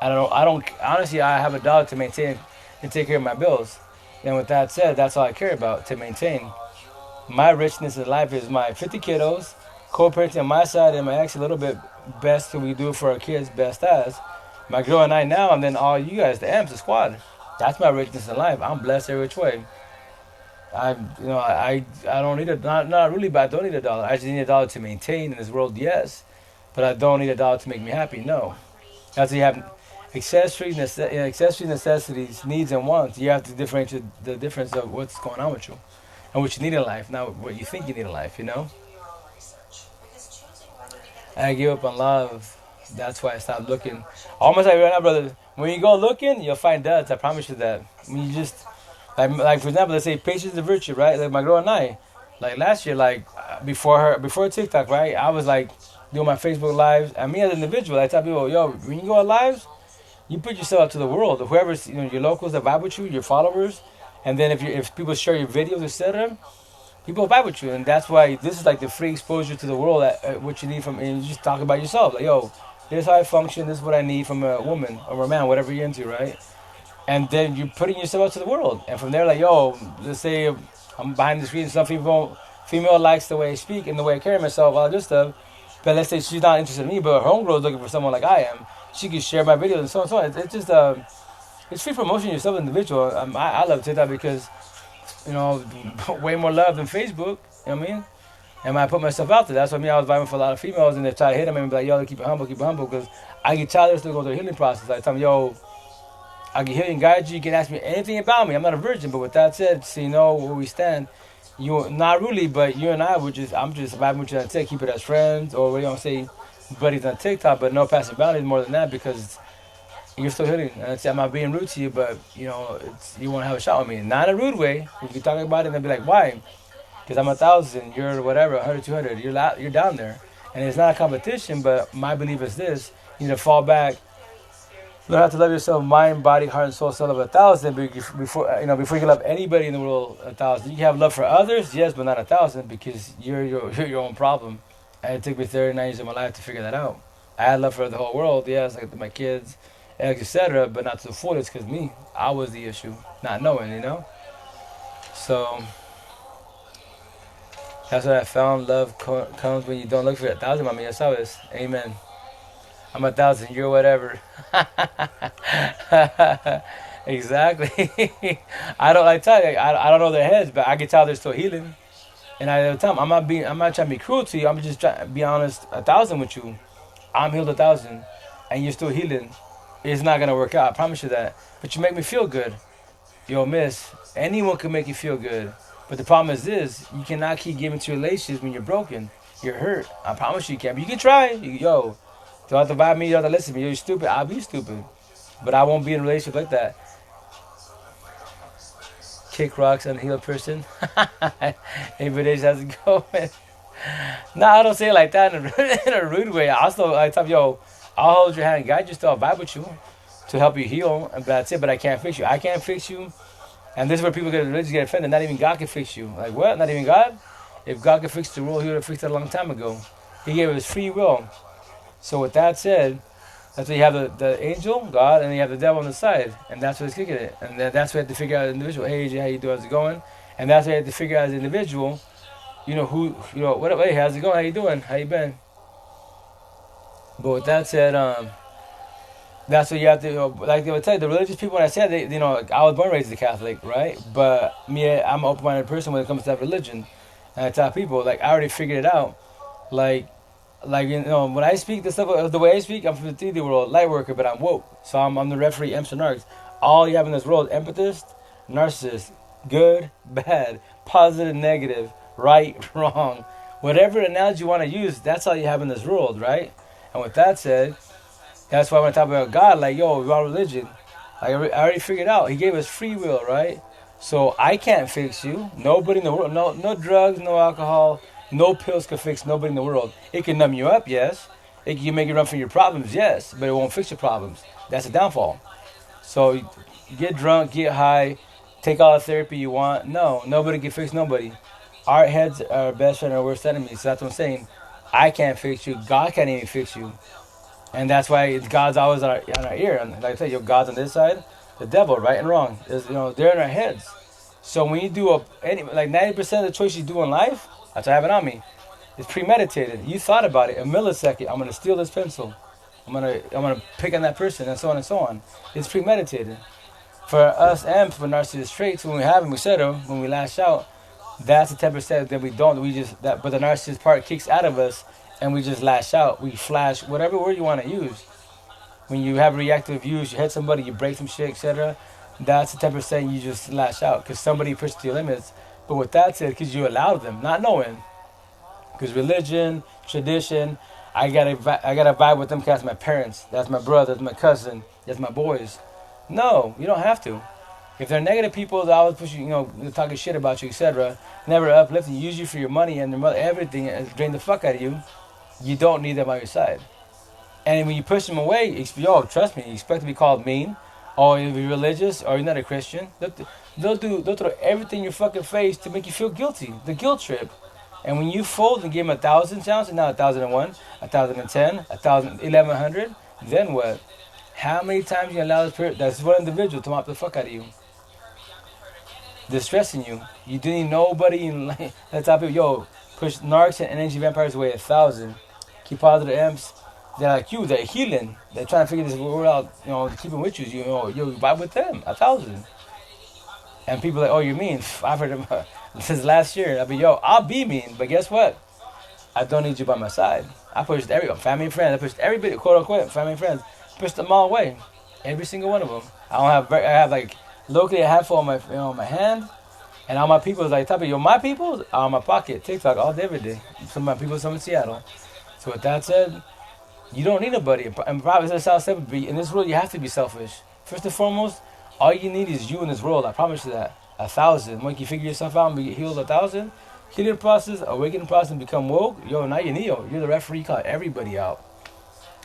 I don't. Honestly, I have a dollar to maintain and take care of my bills. And with that said, that's all I care about to maintain. My richness in life is my 50 kiddos, co-parenting on my side, and my ex a little bit best. So we do for our kids best as my girl and I now, and then all you guys, the amps, the squad. That's my richness in life. I'm blessed every which way. I don't need a not really, but I don't need a dollar. I just need a dollar to maintain in this world, yes, but I don't need a dollar to make me happy. No, that's why you have accessory necessities, needs and wants. You have to differentiate the difference of what's going on with you and what you need in life, not what you think you need in life. I give up on love. That's why I stopped looking. Almost like right now, brother. When you go looking, you'll find duds. I promise you that. When you just like for example, let's say patience is a virtue, right? Like my girl and I, like last year, like before TikTok, right? I was like doing my Facebook lives. And me as an individual, I tell people, yo, when you go on lives, you put yourself out to the world. Whoever's your locals that vibe with you, your followers, and then if people share your videos, etc., people vibe with you, and that's why this is like the free exposure to the world. What you need from, and you just talk about yourself, like yo, this is how I function. This is what I need from a woman or a man, whatever you're into, right? And then you're putting yourself out to the world, and from there, like yo, let's say I'm behind the screen. Some people, female likes the way I speak and the way I carry myself, all this stuff. But let's say she's not interested in me, but her homegirl is looking for someone like I am. She can share my videos and so on and so on. It's just it's free promotion yourself individual. I love TikTok because you know way more love than Facebook. You know what I mean? And when I put myself out there, that's what I was vibing for a lot of females, and they try to hit them and be like, yo, keep it humble, because I can tell they're still going through a healing process. I tell them, yo, I can heal you and guide you. You can ask me anything about me. I'm not a virgin, but with that said, so you know where we stand. You not really, but you and I would just I'm just vibing with you on TikTok, keep it as friends, or what do you want to say, buddies on TikTok, but no passing boundaries more than that because you're still hitting. And I'm not being rude to you, but you want to have a shot with me, not in a rude way. We can talk about it and be like, why? Because I'm 1,000, you're whatever, 100, 200. You're down there, and it's not a competition. But my belief is this: you need to fall back. You don't have to love yourself, mind, body, heart, and soul, self of 1,000. Before you can love anybody in the world 1,000, you can have love for others, yes, but not 1,000 because you're your own problem. And it took me 39 years of my life to figure that out. I had love for the whole world, yes, like my kids, etc., but not to the fullest because I was the issue, not knowing. So that's what I found. Love comes when you don't look for it. 1,000, mami, ya sabes. Amen. I'm 1,000. You're whatever. Exactly. I don't like tell you. I don't know their heads, but I can tell they're still healing. And I tell them, I'm not trying to be cruel to you. I'm just trying to be honest. 1,000 with you. I'm healed 1,000, and you're still healing. It's not gonna work out. I promise you that. But you make me feel good. Yo, miss. Anyone can make you feel good. But the problem is this: you cannot keep giving to relationships when you're broken. You're hurt. I promise you can. But you can try. Yo, don't have to vibe me. You don't have to listen to me. You're stupid. I'll be stupid. But I won't be in a relationship like that. Kick rocks, unhealed person. Everybody has to go. No, I don't say it like that in a rude way. I tell you, yo, I'll hold your hand and guide you, still vibe with you to help you heal. And that's it. But I can't fix you. I can't fix you. And this is where people get offended. Not even God can fix you. Like what? Not even God? If God could fix the world, He would have fixed it a long time ago. He gave us free will. So with that said, that's why you have the angel, God, and you have the devil on the side. And that's what's kicking it. And that's why you have to figure out as an individual. Hey, AJ, how you doing? How's it going? And that's why you have to figure out as an individual, what up, hey, how's it going? How you doing? How you been? But with that said, that's what you have to, like they would tell you, the religious people, when I said, I was born and raised a Catholic, right? But I'm an open-minded person when it comes to that religion. And I tell people, like, I already figured it out. When I speak the stuff, the way I speak, I'm from the 3D world, light worker, but I'm woke. So I'm the referee, Emerson Narcs. All you have in this world, empathist, narcissist, good, bad, positive, negative, right, wrong, whatever analogy you want to use, that's all you have in this world, right? And with that said, that's why when I talk about God, like, yo, about religion, I already figured out. He gave us free will, right? So I can't fix you. Nobody in the world, no drugs, no alcohol, no pills can fix nobody in the world. It can numb you up, yes. It can make you run from your problems, yes, but it won't fix your problems. That's a downfall. So you get drunk, get high, take all the therapy you want. No, nobody can fix nobody. Our heads are our best friend and our worst enemy. So that's what I'm saying. I can't fix you. God can't even fix you. And that's why God's always on our ear. And like I said, your God's on this side, the devil, right and wrong, is, they're in our heads. So when you do like 90% of the choices you do in life, that's what happened on me. It's premeditated. You thought about it a millisecond. I'm gonna steal this pencil. I'm gonna pick on that person, and so on and so on. It's premeditated. For us and for narcissist traits, when we have them, we set them. When we lash out, that's the 10% that we don't. But the narcissist part kicks out of us, and we just lash out. We flash, whatever word you want to use. When you have reactive views, you hit somebody, you break some shit, etc. That's the 10% you just lash out because somebody pushed your limits. But with that said, because you allowed them, not knowing, because religion, tradition, I gotta vibe with them because that's my parents, that's my brother, that's my cousin, that's my boys. No, you don't have to. If they're negative people that always push you, talking shit about you, etc., never uplifting, use you for your money and their mother, everything, and drain the fuck out of you, you don't need them on your side. And when you push them away, trust me, you expect to be called mean, or you're religious, or you're not a Christian. They'll throw everything in your fucking face to make you feel guilty. The guilt trip. And when you fold and give them 1,000 chances, now 1,001, 1,010, 1,100, then what? How many times you allow that's one individual to mop the fuck out of you? Distressing you. You didn't need nobody in that type of push narcs and energy vampires away 1,000. Keep positive amps. They're like you, they're healing. They're trying to figure this world out, keeping with you. You vibe with them, 1,000. And people are like, oh, you're mean. I've heard them since last year. I'll be mean, but guess what? I don't need you by my side. I pushed everyone, family and friends. I pushed everybody, quote unquote, family and friends. Pushed them all away, every single one of them. I have like locally a handful on my hand, and all my people is like my people are on my pocket, TikTok all day, every day. Some of my people, some in Seattle. So with that said, you don't need nobody. And probably it sounds simple, but in this world you have to be selfish. First and foremost, all you need is you in this world. I promise you that. 1,000. Once you figure yourself out and be healed 1,000, healing process, awakening process, and become woke. Now you're Neo. You're the referee. Call everybody out.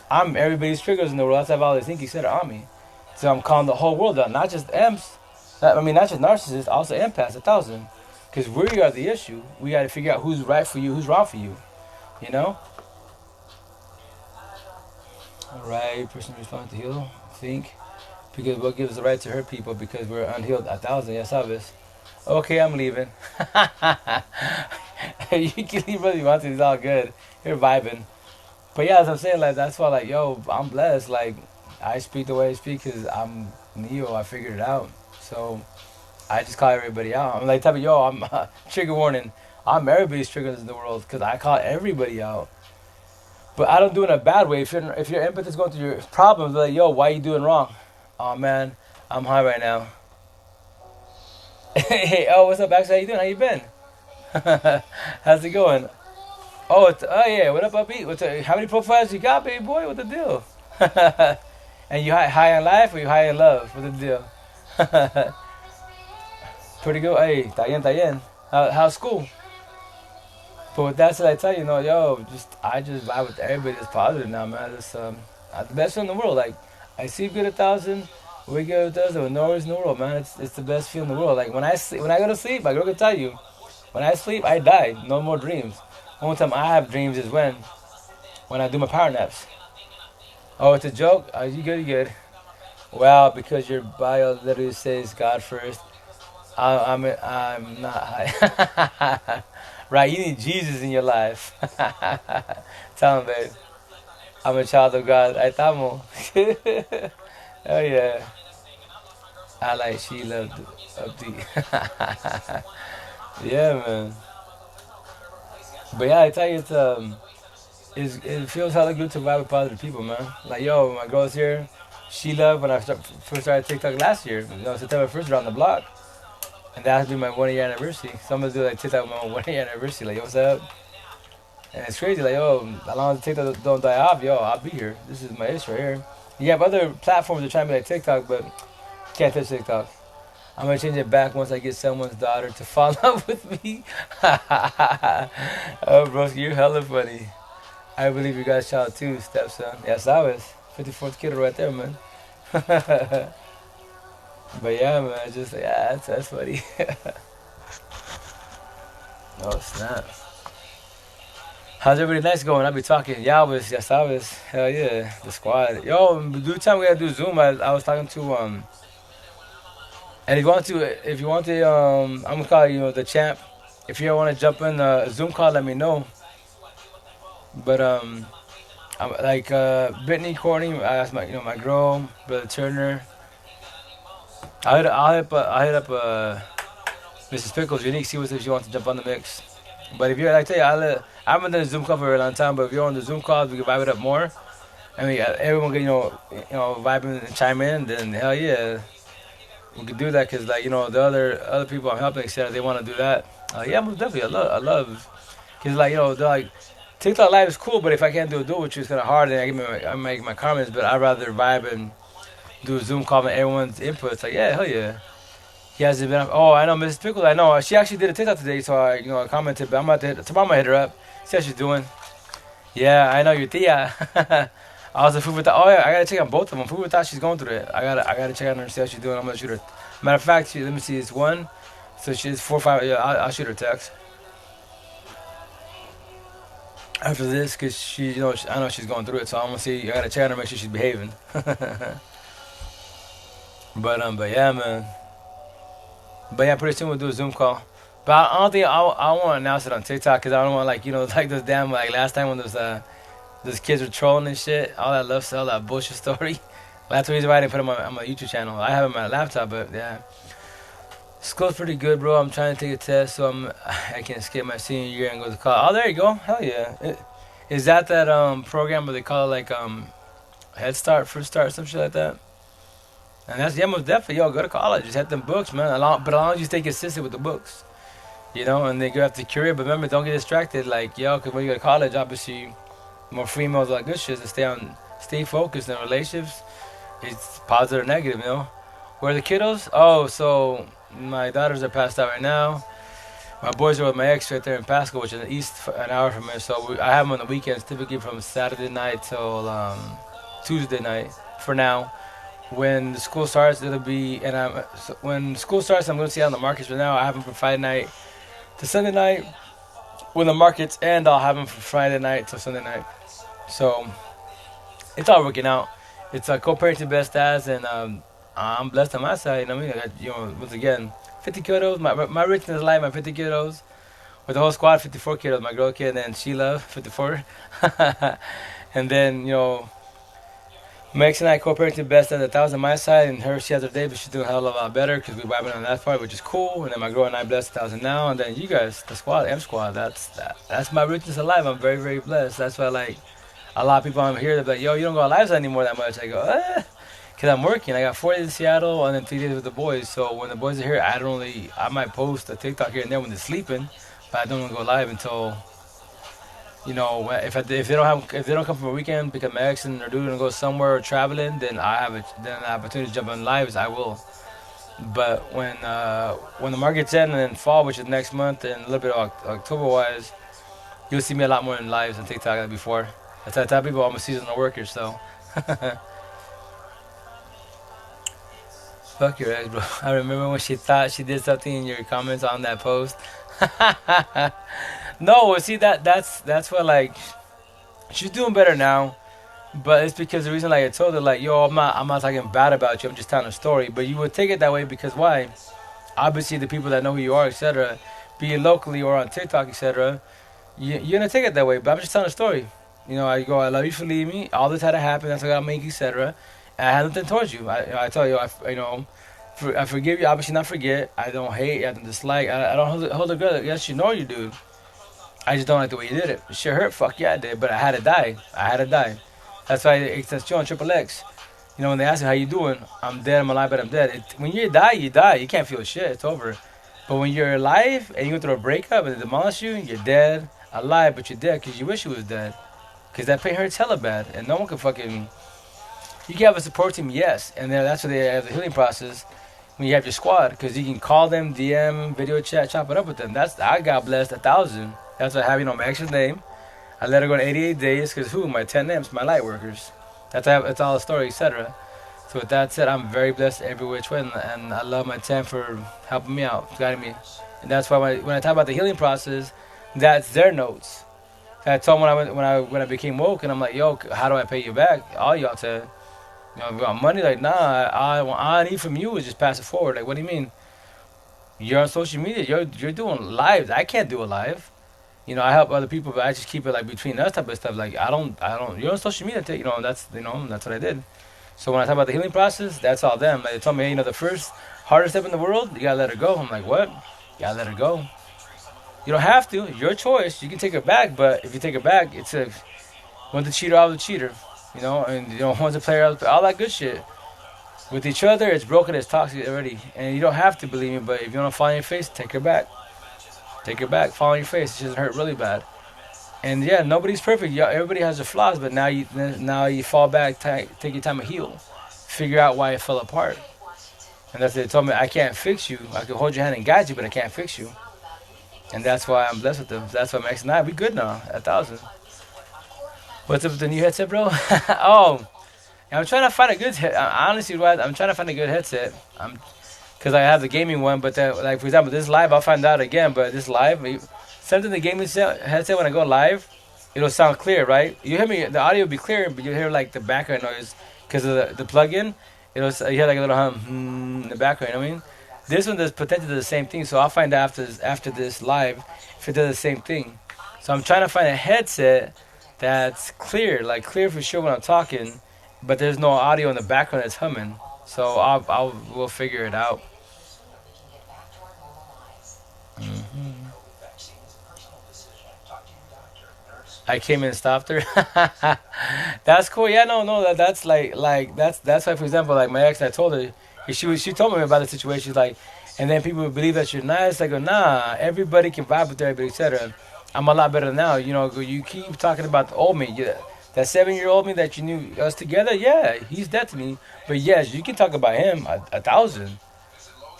I'm everybody's triggers in the world. That's how all they think he said it on me. So I'm calling the whole world out, not just imps. Not just narcissists, also empaths, 1,000. Because we are the issue. We got to figure out who's right for you, who's wrong for you. Alright, person responds to heal, think. Because what gives the right to hurt people because we're unhealed 1,000, yes, obvious. Okay, I'm leaving. You can leave whether you want to, it's all good. You're vibing. But yeah, as I'm saying, like, that's why, like, I'm blessed. Like, I speak the way I speak because I'm Neo. I figured it out. So, I just call everybody out. I'm like, I'm trigger warning. I'm everybody's triggers in the world because I call everybody out. But I don't do it in a bad way. If your empathy is going through your problems, they're like, why are you doing wrong? Oh, man, I'm high right now. Hey, what's up, Max? How you doing? How you been? How's it going? Oh, yeah. What up, Upbeat? How many profiles you got, baby boy? What's the deal? And you high on life or you high in love? What's the deal? Pretty good. Hey, está bien. How's school? But with that said, I tell you, I just vibe with everybody that's positive now, man. It's the best in the world. Like, I sleep good 1,000. We get 1,000 with no worries in the world, man. It's the best feeling in the world. Like, when I go to sleep, my girl can tell you, when I sleep, I die. No more dreams. Only time I have dreams is when I do my power naps. Oh, it's a joke? You good, you good. Well, because your bio literally says God first, I'm not high. Right, you need Jesus in your life. Tell him, babe. I'm a child of God. Ahí estamos. Oh, yeah. I like she loved upbeat. Yeah, man. But yeah, I tell you, it feels hella good to vibe with positive people, man. Like, my girl's here. She loved when I first started TikTok last year. September 1st around the block. And that has to be my 1 year anniversary. So I'm gonna do like TikTok with my 1 year anniversary. Like, what's up? And it's crazy, like, yo, as long as TikTok don't die off, yo, I'll be here. This is my issue right here. You have other platforms that try to be like TikTok, but can't touch TikTok. I'm gonna change it back once I get someone's daughter to fall in love with me. Oh, bro, you're hella funny. I believe you got a child too, stepson. Yes, I was. 54th kid right there, man. But yeah, man, just yeah, that's funny. Oh snap! How's everybody nice going? I be talking. Yeah, I was. Yes, I was. Hell yeah, the squad. Yo, do time we gotta do Zoom. I was talking to and if you want to, I'm gonna call you the champ. If you want to jump in a Zoom call, let me know. But I'm like Brittany Courtney. I asked my girl, brother Turner. I'll hit up Mrs. Pickles Unique. See what if she wants to jump on the mix. But if you're like, tell you, I haven't done a Zoom call for a long time. But if you're on the Zoom calls, we can vibe it up more. I mean, everyone can vibe and chime in. Then hell yeah, we could do that because like the other people I'm helping, etc. They want to do that. Yeah, most definitely. I love because like they're like TikTok live is cool, but if I can't do it with you, it's kind of hard. And I make my comments, but I'd rather vibe and do a Zoom call and everyone's input. It's like yeah, hell yeah. He hasn't been. Oh, I know Mrs. Pickles. I know she actually did a TikTok today, so I commented. But I'm about to tomorrow. I'm gonna hit her up. See how she's doing. Yeah, I know your tia. I was a food for thought. Oh yeah, I gotta check on both of them. Food for thought, she's going through it. I gotta check on her and see how she's doing. I'm gonna shoot her. Matter of fact, let me see. It's one. So she's 4 5. Yeah, I'll shoot her text after this because I know she's going through it. So I'm gonna see. I gotta check on her, make sure she's behaving. But yeah, man. But yeah, pretty soon we'll do a Zoom call. But I don't think I want to announce it on TikTok because I don't want like like those damn like last time when those kids were trolling and shit, all that love, all that bullshit story. That's the reason why I didn't put it on my YouTube channel. I have it on my laptop, but yeah, school's pretty good, bro. I'm trying to take a test, so I can skip my senior year and go to college. Oh, there you go. Hell yeah. Is that program where they call it like Head Start, First Start, some shit like that? And that's yeah, most definitely. Yo, go to college. Just hit them books, man. But as long as you stay consistent with the books, and then go after career. But remember, don't get distracted. Like, yo, because when you go to college, obviously, more females like good shit to stay focused in relationships. It's positive or negative, Where are the kiddos? Oh, so my daughters are passed out right now. My boys are with my ex right there in Pasco, which is in the east, an hour from here. So I have them on the weekends, typically from Saturday night till Tuesday night. For now. When the school starts, it'll be, when school starts, I'm going to see on the markets. But now I have them from Friday night to Sunday night. When the markets end, I'll have them from Friday night to Sunday night. So it's all working out. It's a co-parenting best as, and I'm blessed on my side. You know what I mean? Once again, 50 kiddos. My richness life, my 50 kiddos. With the whole squad, 54 kiddos. My girl kid, and then Sheila, 54. And then, Max and I co-parenting best at 1,000 my side, and she has her day, but she's doing a hell of a lot better because we vibing on that part, which is cool. And then my girl and I blessed 1,000 now, and then you guys, the squad, M squad. That's my richness alive. I'm very very blessed. That's why like a lot of people on here, they're like, yo, you don't go on lives anymore that much. I go, because I'm working. I got 4 days in Seattle and then 3 days with the boys. So when the boys are here, I might post a TikTok here and there when they're sleeping, but I don't go live until. If they don't come from a weekend because my ex and their dude gonna go somewhere or traveling, then I have an opportunity to jump on lives. I will. But when the market's in and then fall, which is next month and a little bit of October wise, you'll see me a lot more in lives on TikTok than before. That's how I tell people I'm a seasonal worker, so. Fuck your ex, bro. I remember when she thought she did something in your comments on that post. No, well, see that's what like she's doing better now, but it's because the reason like I told her like yo I'm not talking bad about you, I'm just telling a story, but you would take it that way because why? Obviously the people that know who you are, etc., be it locally or on TikTok, etc., you're gonna take it that way. But I'm just telling a story. I go I love you for leaving me. All this had to happen. That's what I gotta make, etc. And I had nothing towards you. I tell you I forgive you. Obviously not forget. I don't hate. I don't dislike. I don't hold a grudge. Yes, you know you do. I just don't like the way you did it. Shit hurt, fuck yeah, I did, but I had to die. That's why extension triple X. When they ask me how you doing, I'm dead, I'm alive, but I'm dead. When you die, you die. You can't feel shit. It's over. But when you're alive and you go through a breakup and they demolish you, you're dead, alive, but you're dead because you wish you was dead. Because that pain hurts hella bad, and no one can fucking. You can have a support team, yes, and then that's where they have the healing process when you have your squad, because you can call them, DM, video chat, chop it up with them. That's I got blessed 1,000. That's why I have my extra name. I let her go in 88 days because who? My 10 names, my light workers. That's all the story, etc. So with that said, I'm very blessed every which way, and I love my 10 for helping me out, guiding me. And that's why when I talk about the healing process, that's their notes. I told them when I became woke, and I'm like, yo, how do I pay you back? All y'all said, we want money. Like, nah, what I need from you is just pass it forward. Like, what do you mean? You're on social media. You're doing lives. I can't do a live. I help other people, but I just keep it like between us type of stuff. Like, I don't. You're on social media. That's what I did. So when I talk about the healing process, that's all them. Like, they told me, hey, the first hardest step in the world, you gotta let her go. I'm like, what? You gotta let her go. You don't have to. Your choice. You can take it back, but if you take it back, it's a one's the cheater, all the cheater. And one's a player, all that good shit. With each other, it's broken, it's toxic already, and you don't have to believe me. But if you want to fall on your face, take her back. Take her back. Fall on your face. It doesn't hurt really bad. And yeah, nobody's perfect. Everybody has their flaws, but now you fall back, take your time to heal, figure out why it fell apart. And that's what they told me. I can't fix you. I can hold your hand and guide you, but I can't fix you. And that's why I'm blessed with them. That's why I'm X9. We good now. 1,000. What's up with the new headset, bro? Oh, I'm trying to find a good honestly, right? I'm trying to find a good headset. Because I have the gaming one, but then, like, for example, this live, I'll find out again. But this live, something the gaming headset, when I go live, it'll sound clear, right? You hear me, the audio will be clear, but you hear like the background noise because of the plug-in. You hear like a little hum in the background. You know what I mean? This one does potentially the same thing, so I'll find out after this live if it does the same thing. So I'm trying to find a headset that's clear, like clear for sure when I'm talking, but there's no audio in the background that's humming. So we'll figure it out. Mm-hmm. I came in and stopped her. That's cool. Yeah, no, that's like that's why, for example, like my ex, I told her, she told me about the situation. She's like, and then people would believe that you're nice. I go, nah, everybody can vibe with everybody, etc. I'm a lot better now. You keep talking about the old me. Yeah, that 7-year-old me that you knew us together. Yeah, he's dead to me. But yes, you can talk about him 1,000.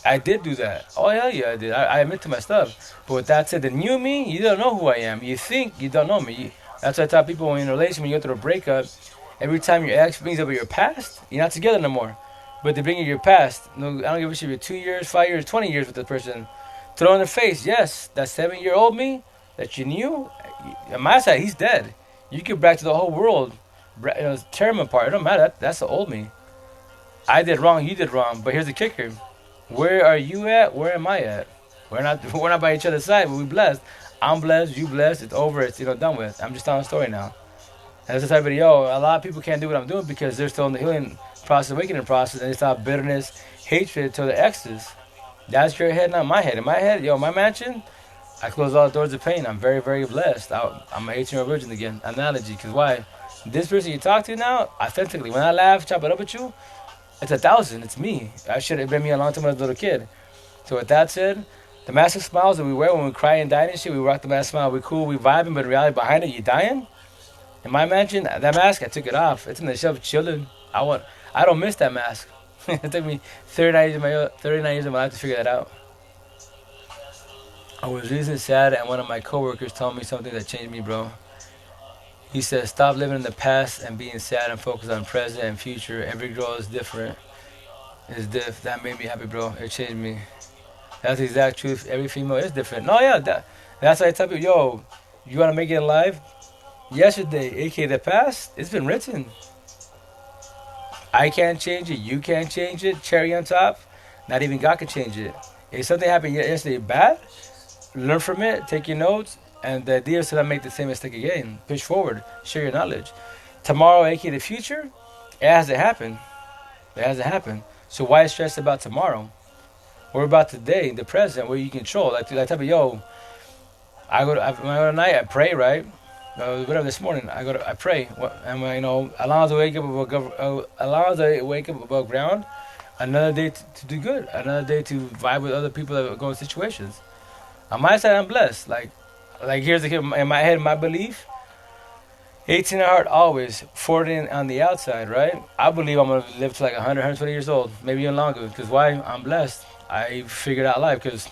I did do that. Oh hell yeah, I did. I admit to my stuff. But with that said, the new me, you don't know who I am. You think you don't know me. That's why I tell people when you're in a relationship, when you go through a breakup, every time your ex brings up your past, you're not together no more. But they bring you your past. No, I don't give a shit if you're 2 years, 5 years, 20 years with this person. Throw in their face, yes, that 7-year-old me that you knew, on my side, he's dead. You can back to the whole world, tear him apart. It don't matter. That's the old me. I did wrong. You did wrong. But here's the kicker. Where are you at? Where am I at? We're not by each other's side, but we're blessed. I'm blessed, you blessed, it's over, it's done with. I'm just telling a story now. And that's the type of a lot of people can't do what I'm doing because they're still in the healing process, awakening process, and it's not bitterness, hatred to the exes. That's your head, not my head. In my head, my mansion, I close all the doors of pain. I'm very, very blessed. I'm an 18-year-old virgin again. Analogy, because why? This person you talk to now, authentically, when I laugh, chop it up with you, it's 1,000. It's me. I should have been me a long time when I was a little kid. So with that said, the massive smiles that we wear when we cry and die and shit, we rock the mask smile. We cool, we vibing, but in reality behind it, you dying. In my mansion, that mask, I took it off. It's in the shelf chilling. I don't miss that mask. It took me 39 years of my life to figure that out. I was recently sad, and one of my coworkers told me something that changed me, bro. He said, stop living in the past and being sad and focus on present and future. Every girl is different. That made me happy, bro. It changed me. That's the exact truth. Every female is different. No, yeah, that's why I tell people, you want to make it alive? Yesterday, aka the past, it's been written. I can't change it. You can't change it. Cherry on top. Not even God can change it. If something happened yesterday bad, learn from it. Take your notes. And the idea is to not make the same mistake again. Push forward. Share your knowledge. Tomorrow, aka the future, it hasn't happened. It hasn't happened. So why stress about tomorrow? What about today, the present, where you control? Like type of when I go to night, I pray, right? Whatever this morning, I pray, and allow us to wake up above ground. Another day to do good. Another day to vibe with other people that are going situations. On my side, I'm blessed. Like Like here's the in my head, my belief: 18 at heart always, 40 on the outside, right? I believe I'm gonna live to like 100, 120 years old, maybe even longer. Because why? I'm blessed. I figured out life because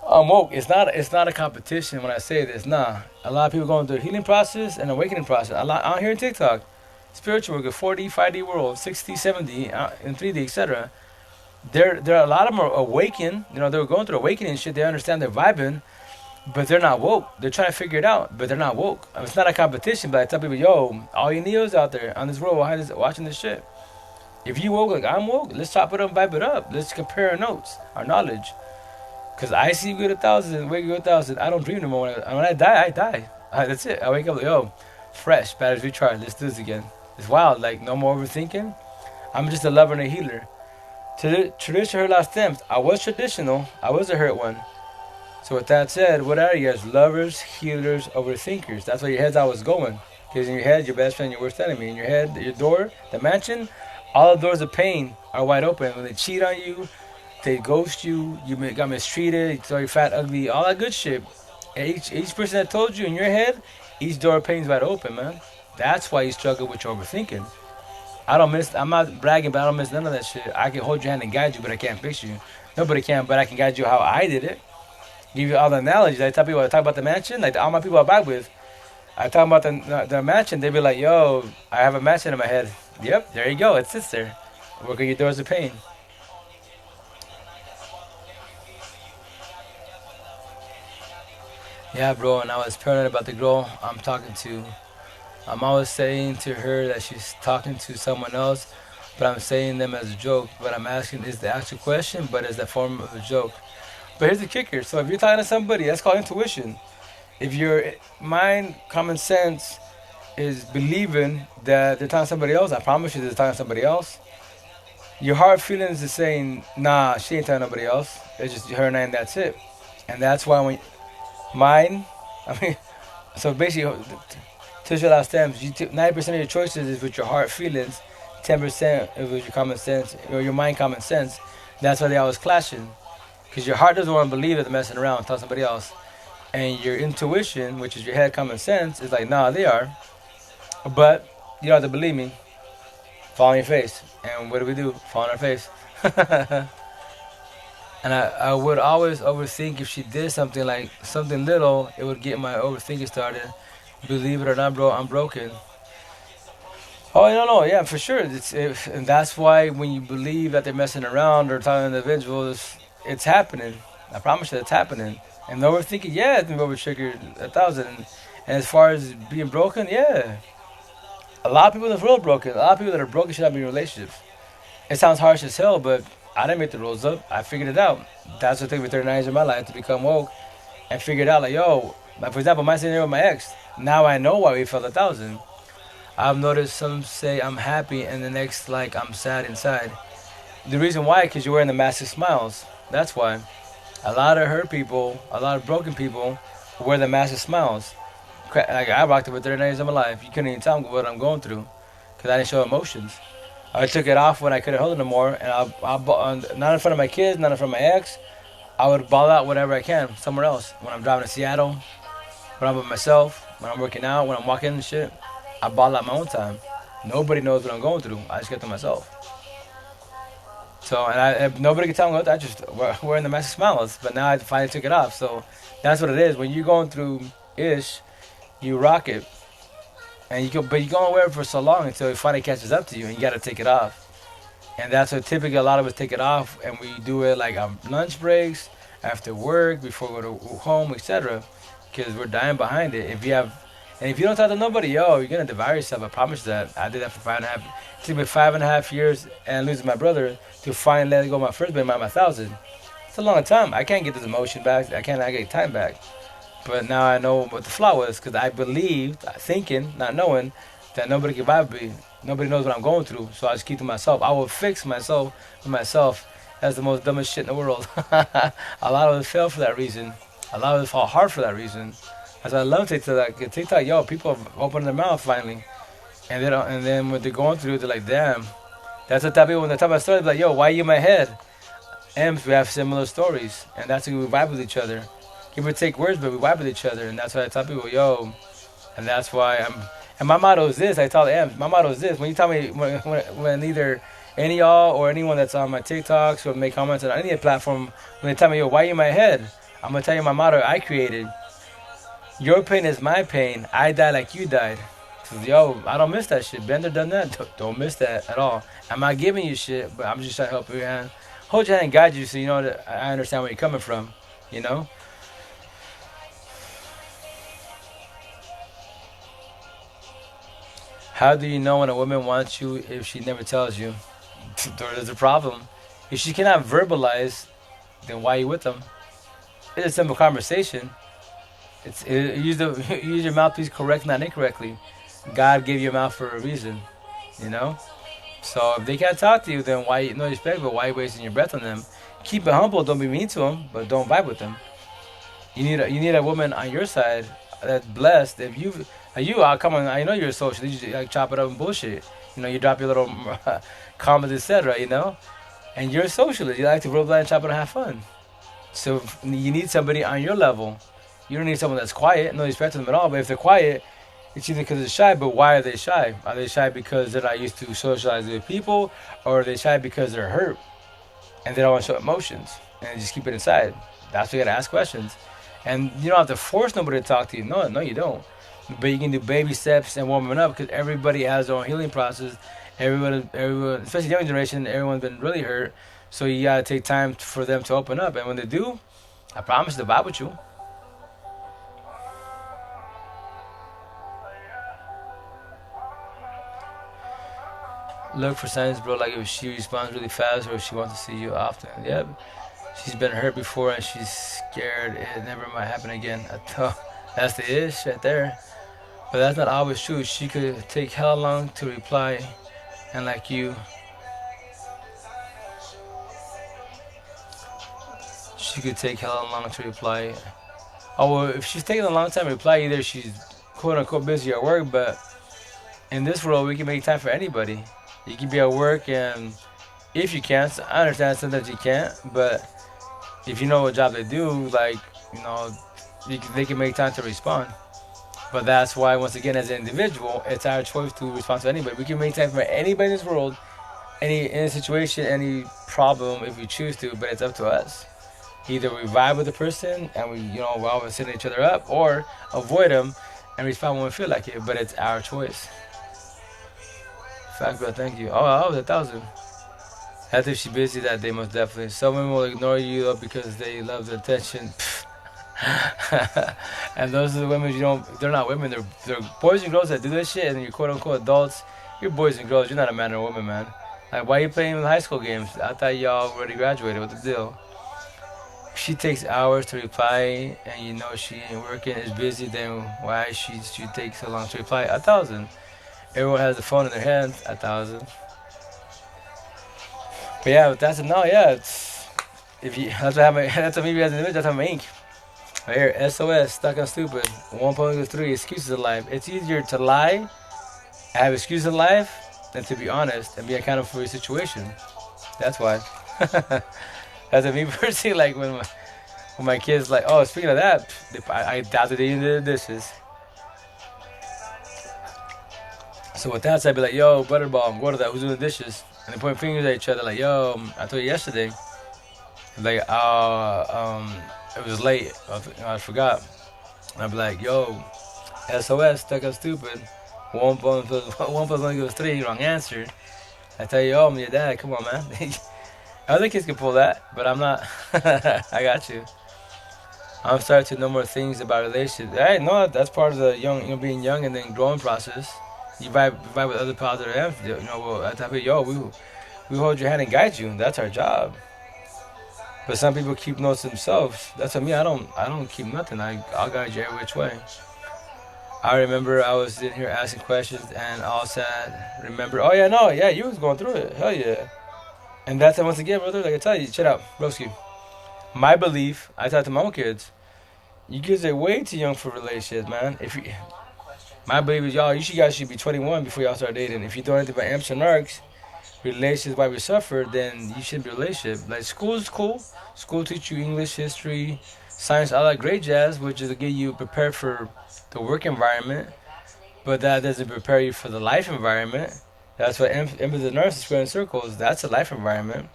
I'm woke. It's not a competition when I say this. Nah, a lot of people going through a healing process and awakening process. A lot out here in TikTok, spiritual work, 4D, 5D world, 60, 70, and 3D, etc. There are a lot of them are awakened. You know, they're going through awakening and shit. They understand they're vibing, but they're not woke. They're trying to figure it out, but they're not woke. I mean, it's not a competition, but I tell people, yo, all you neos out there on this world watching this shit. If you woke like I'm woke, let's chop it up, vibe it up. Let's compare our notes, our knowledge. Cause I see you at 1,000, wake you at 1,000. I don't dream no more. When I die, I die. That's it. I wake up like, yo, fresh, batteries recharged. Let's do this again. It's wild. Like no more overthinking. I'm just a lover and a healer. Tradition hurt last stems. I was traditional. I was a hurt one. So with that said, what are you guys? Lovers, healers, overthinkers. That's where your head's always going. Because in your head, your best friend, your worst enemy. In your head, your door, the mansion, all the doors of pain are wide open. When they cheat on you, they ghost you, got mistreated, you throw your fat, ugly, all that good shit. And each person that told you in your head, each door of pain's wide open, man. That's why you struggle with your overthinking. I'm not bragging, but I don't miss none of that shit. I can hold your hand and guide you, but I can't fix you. Nobody can, but I can guide you how I did it. Give you all the analogies. I tell people, I talk about the mansion, like all my people I vibe with. I talk about the mansion, they be like, yo, I have a mansion in my head. Yep, there you go, it sits there. Work on your doors of pain. Yeah, bro, and I was paranoid about the girl I'm talking to. I'm always saying to her that she's talking to someone else, but I'm saying them as a joke. But I'm asking is the actual question, but is the form of a joke. But here's the kicker. So if you're talking to somebody, that's called intuition. If your mind, common sense, is believing that they're talking to somebody else, I promise you they're talking to somebody else. Your heart feelings is saying, nah, she ain't telling nobody else. It's just her and I, and that's it. And that's why when mine, I mean, so basically, to your last stems, 90% of your choices is with your heart feelings, 10% is with your common sense, or your mind common sense. That's why they always clashing. Because your heart doesn't want to believe that they're messing around and tell somebody else. And your intuition, which is your head common sense, is like, nah, they are. But you don't have to believe me. Fall on your face. And what do? Fall on our face. And I would always overthink if she did something like something little, it would get my overthinking started. Believe it or not, bro, I'm broken. Oh, no, yeah, for sure. And that's why when you believe that they're messing around or talking to individuals, it's happening. I promise you, it's happening. And the overthinking, yeah, it's been over triggered 1,000. And as far as being broken, yeah, a lot of people in this world broken. A lot of people that are broken should not be in relationships. It sounds harsh as hell, but I didn't make the rules up. I figured it out. That's what took me 39 years of my life to become woke and figured out, like, yo, like for example, my scenario with my ex. Now I know why we felt 1,000. I've noticed some say I'm happy and the next like I'm sad inside. The reason why, because you're wearing the mask of smiles. That's why. A lot of hurt people, a lot of broken people wear the mask of smiles. Like I rocked it for 39 years of my life. You couldn't even tell me what I'm going through because I didn't show emotions. I took it off when I couldn't hold it no more, and not in front of my kids, not in front of my ex. I would ball out whatever I can somewhere else. When I'm driving to Seattle, when I'm with myself, when I'm working out, when I'm walking and shit, I ball out my own time. Nobody knows what I'm going through. I just get to myself. So, and nobody can tell me what I just wearing the mask of smiles. But now I finally took it off. So that's what it is. When you're going through ish, you rock it. And but you go wear it for so long until it finally catches up to you, and you gotta take it off. And that's what typically a lot of us take it off, and we do it like on lunch breaks, after work, before we go to home, etc. Because we're dying behind it. If you don't talk to nobody, yo, you're gonna devour yourself. I promise that. I did that for 5.5. It took me 5.5 years and losing my brother to finally let go of my first baby, my 1,000. It's a long time. I can't get this emotion back. I can't get time back. But now I know what the flaw was because I believed, thinking, not knowing, that nobody can vibe me. Nobody knows what I'm going through, so I just keep to myself. I will fix myself with myself. That's the most dumbest shit in the world. A lot of us fail for that reason. A lot of us fall hard for that reason. That's why I love TikTok. TikTok, yo, people have opened their mouth finally, and they don't. And then when they're going through, they're like, damn. That's the type of people when they talk about stories, like, yo, why you in my head? M's, we have similar stories, and that's who we vibe with each other. give or take words, but we vibe with each other, and that's why I tell people, yo, and that's why I'm. And my motto is this. I tell them, my motto is this. When you tell me when either any of y'all or anyone that's on my TikToks or make comments on any platform, when they tell me, yo, why you in my head? I'm gonna tell you my motto I created. Your pain is my pain. I die like you died. Yo, I don't miss that shit. Bender done that. Don't miss that at all. I'm not giving you shit, but I'm just trying to help your hand, hold your hand and guide you, so you know that I understand where you're coming from. You know. How do you know when a woman wants you if she never tells you? There's a problem. If she cannot verbalize, then why are you with them? It's a simple conversation. Use the use your mouthpiece correct, not incorrectly. God gave you a mouth for a reason, you know. So if they can't talk to you, then why no respect? But why are you wasting your breath on them? Keep it humble. Don't be mean to them, but don't vibe with them. You need a woman on your side that's blessed. If you come on, I know you're a social. You just, like chop it up and bullshit. You know, you drop your little comments, etc. You know, and you're a socialist. You like to roll and chop it and have fun. So you need somebody on your level. You don't need someone that's quiet. No respect to them at all. But if they're quiet, it's either because they're shy. But why are they shy? Are they shy because they're not used to socialize with people, or are they shy because they're hurt and they don't want to show emotions and just keep it inside? That's why you gotta ask questions. And you don't have to force nobody to talk to you. No, you don't. But you can do baby steps and warming up because everybody has their own healing process. Everyone, especially the young generation, everyone's been really hurt. So you gotta take time for them to open up. And when they do, I promise to vibe with you. Look for signs, bro. Like if she responds really fast or if she wants to see you often. Yep. She's been hurt before and she's scared it never might happen again. I thought that's the ish right there. But that's not always true. She could take hell long to reply, and like you, she could take hell long to reply. Oh well, if she's taking a long time to reply, either she's quote unquote busy at work, but in this world we can make time for anybody. You can be at work and if you can't, I understand sometimes you can't, but if you know what job they do, like, you know, they can make time to respond. But that's why, once again, as an individual, it's our choice to respond to anybody. We can make time for anybody in this world, any situation, any problem, if we choose to. But it's up to us. Either we vibe with the person and we're always setting each other up, or avoid them and respond when we feel like it. But it's our choice. Fact, bro, thank you. Oh, I was 1,000. After she's busy that day, most definitely. Some women will ignore you though because they love the attention. And those are the women they're not women, they're boys and girls that do this shit, and you're quote unquote adults. You're boys and girls, you're not a man or a woman, man. Like, why are you playing in high school games? I thought y'all already graduated. What's the deal? She takes hours to reply and you know she ain't working, is busy, then why she take so long to reply? 1,000. Everyone has the phone in their hands. 1,000. But yeah, but that's a no, yeah, it's if you that's what happened that's what maybe as an image, that's how I'm ink. Right here, SOS, stuck on stupid. 1.3 excuses in life. It's easier to lie, have excuses in life, than to be honest and be accountable for your situation. That's why. That's what me personally, like when my kids like, oh, speaking of that, I doubted they even did the dishes. So with that said, I'd be like, yo, Butterball, go to that, who's doing the dishes? And they point fingers at each other like, yo, I told you yesterday. Like, it was late. I forgot. And I'd be like, yo, SOS, stuck up stupid. One plus one equals three, wrong answer. I tell you, oh, I'm your dad. Come on, man. Other kids can pull that, but I'm not. I got you. I'm starting to know more things about relationships. Hey, no, that's part of the being young and then growing process. You vibe with other positive energy. Well, I tell you, yo, we hold your hand and guide you. That's our job. But some people keep notes themselves. That's what me. I don't keep nothing. I'll guide you every which way. I remember I was in here asking questions and all said, remember, oh yeah, no, yeah, you was going through it. Hell yeah. And that's once again, brother, like I tell you, shut up, broski. My belief, I talk to my own kids, you kids are way too young for relationships, man. My belief is y'all, guys should be 21 before y'all start dating. If you don't anything about amps and narcs, relationships why we suffer, then you shouldn't be in a relationship. Like school is cool. School teach you English, history, Science, I like great jazz, which is to get you prepared for the work environment, but that doesn't prepare you for the life environment. That's what empathy and narcissist square in circles. That's a life environment,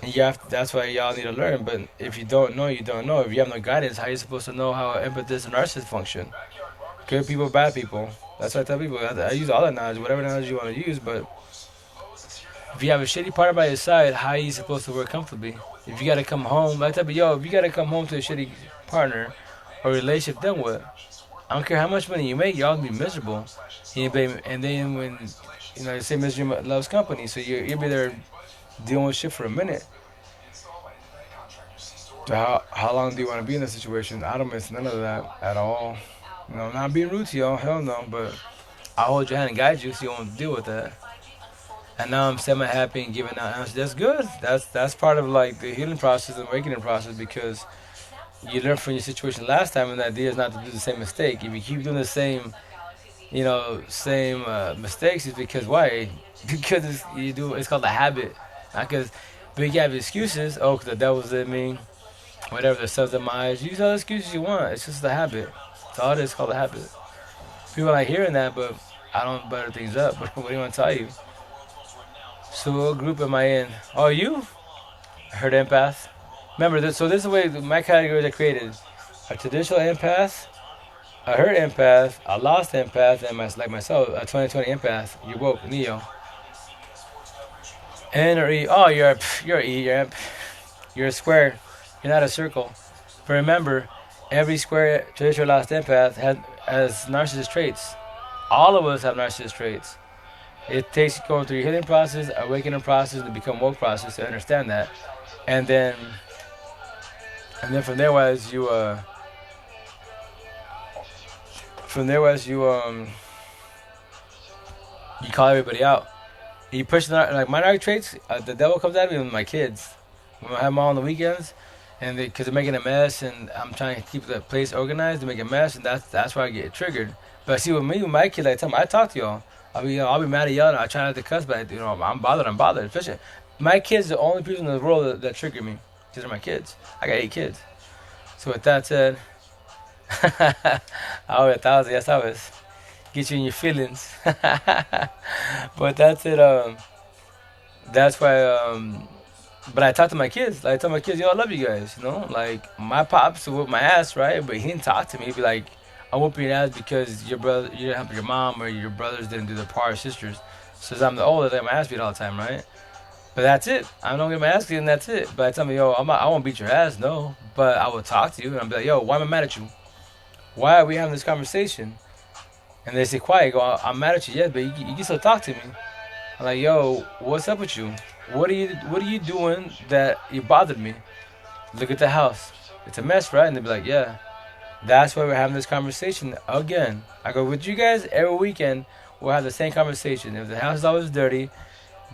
and you have. That's why y'all need to learn. But if you don't know, you don't know. If you have no guidance, how are you supposed to know how empathists and narcissists function? Good people, bad people. That's what I tell people. I use all that knowledge, whatever knowledge you want to use. But if you have a shitty partner by your side, how are you supposed to work comfortably? If you gotta come home, I tell people, yo, if you gotta come home to a shitty partner or relationship, then what? I don't care how much money you make, y'all gonna be miserable. And then when they say misery loves company, so you'll be there dealing with shit for a minute. So how long do you want to be in this situation? I don't miss none of that at all. I'm not being rude to y'all, hell no, but I'll hold your hand and guide you so you won't deal with that. And now I'm semi-happy and giving out answers. That's good. That's part of like the healing process and awakening process because you learned from your situation last time, and the idea is not to do the same mistake. If you keep doing the same mistakes, it's because why? Because it's called a habit. Not because, but you have excuses. Oh, 'cause the devil's in me. Whatever the sun's in my eyes. Use all the excuses you want. It's just a habit. It's all it is. It's called a habit. People like hearing that, but I don't butter things up. But what do you want to tell you? So what group am I in? Oh, you? I heard empath. Remember, so this is the way my categories are created. A traditional empath, a hurt empath, a lost empath, and like myself, a 2020 empath. You woke, Neo. N or E. Oh, you're E. You're a square. You're not a circle. But remember, every square traditional lost empath has narcissist traits. All of us have narcissist traits. It takes going through your healing process, awakening process, and become woke process to understand that, and then from there as you you call everybody out. You push like minority traits. The devil comes at me with my kids. When I have them all on the weekends, and because they're making a mess, and I'm trying to keep the place organized, they make a mess, and that's why I get triggered. But see, with me, with my kids, like I talk to y'all. I'll be mad at y'all. I try not to cuss, but I'm bothered. Especially, my kids are the only people in the world that trigger me. These are my kids. I got 8 kids. So with that said, ahora thousand, ya sabes, get you in your feelings. But that's it. That's why. But I talk to my kids. Like, I tell my kids, yo, I love you guys. Like my pops would whip my ass, right? But he didn't talk to me. He'd be like, I whoop your ass because your brother, you didn't help your mom or your brothers didn't do their part, or sisters. Since I'm the oldest, I get my ass beat all the time, right? But that's it. I don't get my ass beat, and that's it. But I tell me, yo, I won't beat your ass, no. But I will talk to you, and I'll be like, yo, why am I mad at you? Why are we having this conversation? And they say, quiet. I go, I'm mad at you, yes, but you can still talk to me. I'm like, yo, what's up with you? What are you doing that you bothered me? Look at the house. It's a mess, right? And they'll be like, yeah. That's why we're having this conversation again. I go, with you guys every weekend, we'll have the same conversation. If the house is always dirty,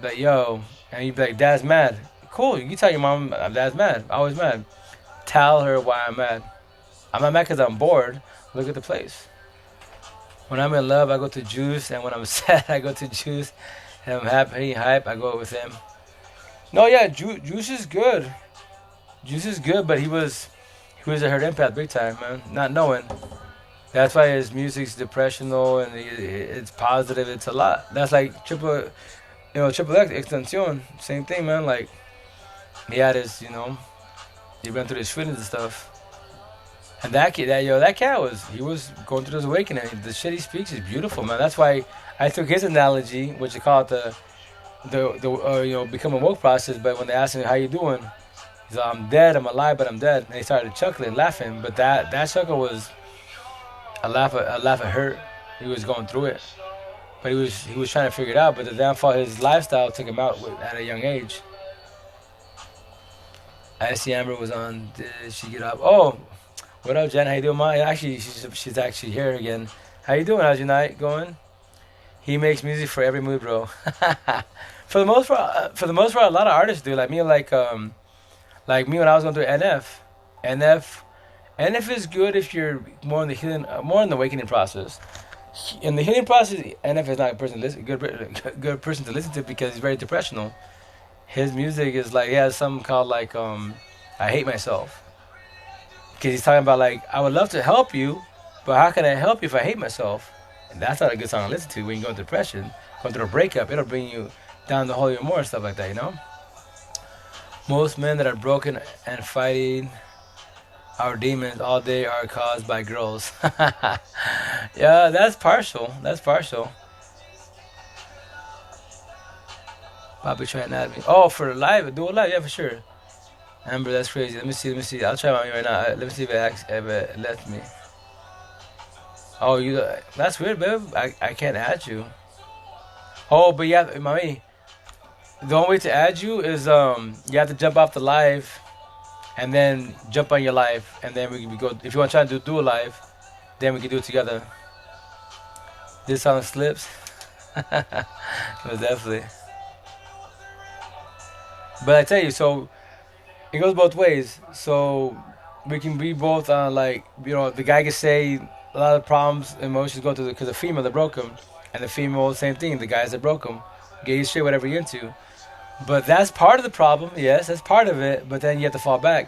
like, yo, and you'd be like, Dad's mad. Cool, you can tell your mom, Dad's mad. Always mad. Tell her why I'm mad. I'm not mad because I'm bored. Look at the place. When I'm in love, I go to Juice, and when I'm sad, I go to Juice. And I'm happy, hype, I go with him. No, yeah, Juice is good. Juice is good, but he was a hurt empath big time, man. Not knowing. That's why his music's depressional and it's positive. It's a lot. That's like Triple X, Extension. Same thing, man. Like, he had his, he went through his feelings and stuff. And that cat he was going through his awakening. The shit he speaks is beautiful, man. That's why I took his analogy, which you call it the become a woke process. But when they asked him how you doing, he's like, I'm dead, I'm alive, but I'm dead. And he started chuckling, laughing. But that chuckle was a laugh at hurt. He was going through it, but he was trying to figure it out. But the downfall, his lifestyle took him out at a young age. I see Amber was on. Did she get up? Oh, what up, Jen? How you doing, Ma? Actually, she's actually here again. How you doing? How's your night going? He makes music for every mood, bro. For the most part, a lot of artists do. Like me, like me when I was going through NF is good if you're more in the healing, more in the awakening process. In the healing process, NF is not a person good person to listen to because he's very depressional. His music is like, he has something called like I Hate Myself. he's talking about like I would love to help you, but how can I help you if I hate myself? And that's not a good song to listen to when you go into depression, going through a breakup. It'll bring you down the hole even more and stuff like that. You know. Most men that are broken and fighting our demons all day are caused by girls. Yeah, that's partial. That's partial. Bobby trying to add me. Oh, for live, do a live, yeah, for sure. Amber, that's crazy. Let me see. Let me see. I'll try my right now. Let me see if it lets me. Oh, you. That's weird, babe. I can't add you. Oh, but yeah, mommy. The only way to add you is you have to jump off the live, and then jump on your live, and then we go. If you want to try to do a live, then we can do it together. This song slips. Most definitely. But I tell you, so it goes both ways. So we can be both on like the guy can say a lot of problems, emotions go through because the female that broke him, and the female same thing. The guys that broke him, gay shit, whatever you're into. But that's part of the problem. Yes, that's part of it. But then you have to fall back.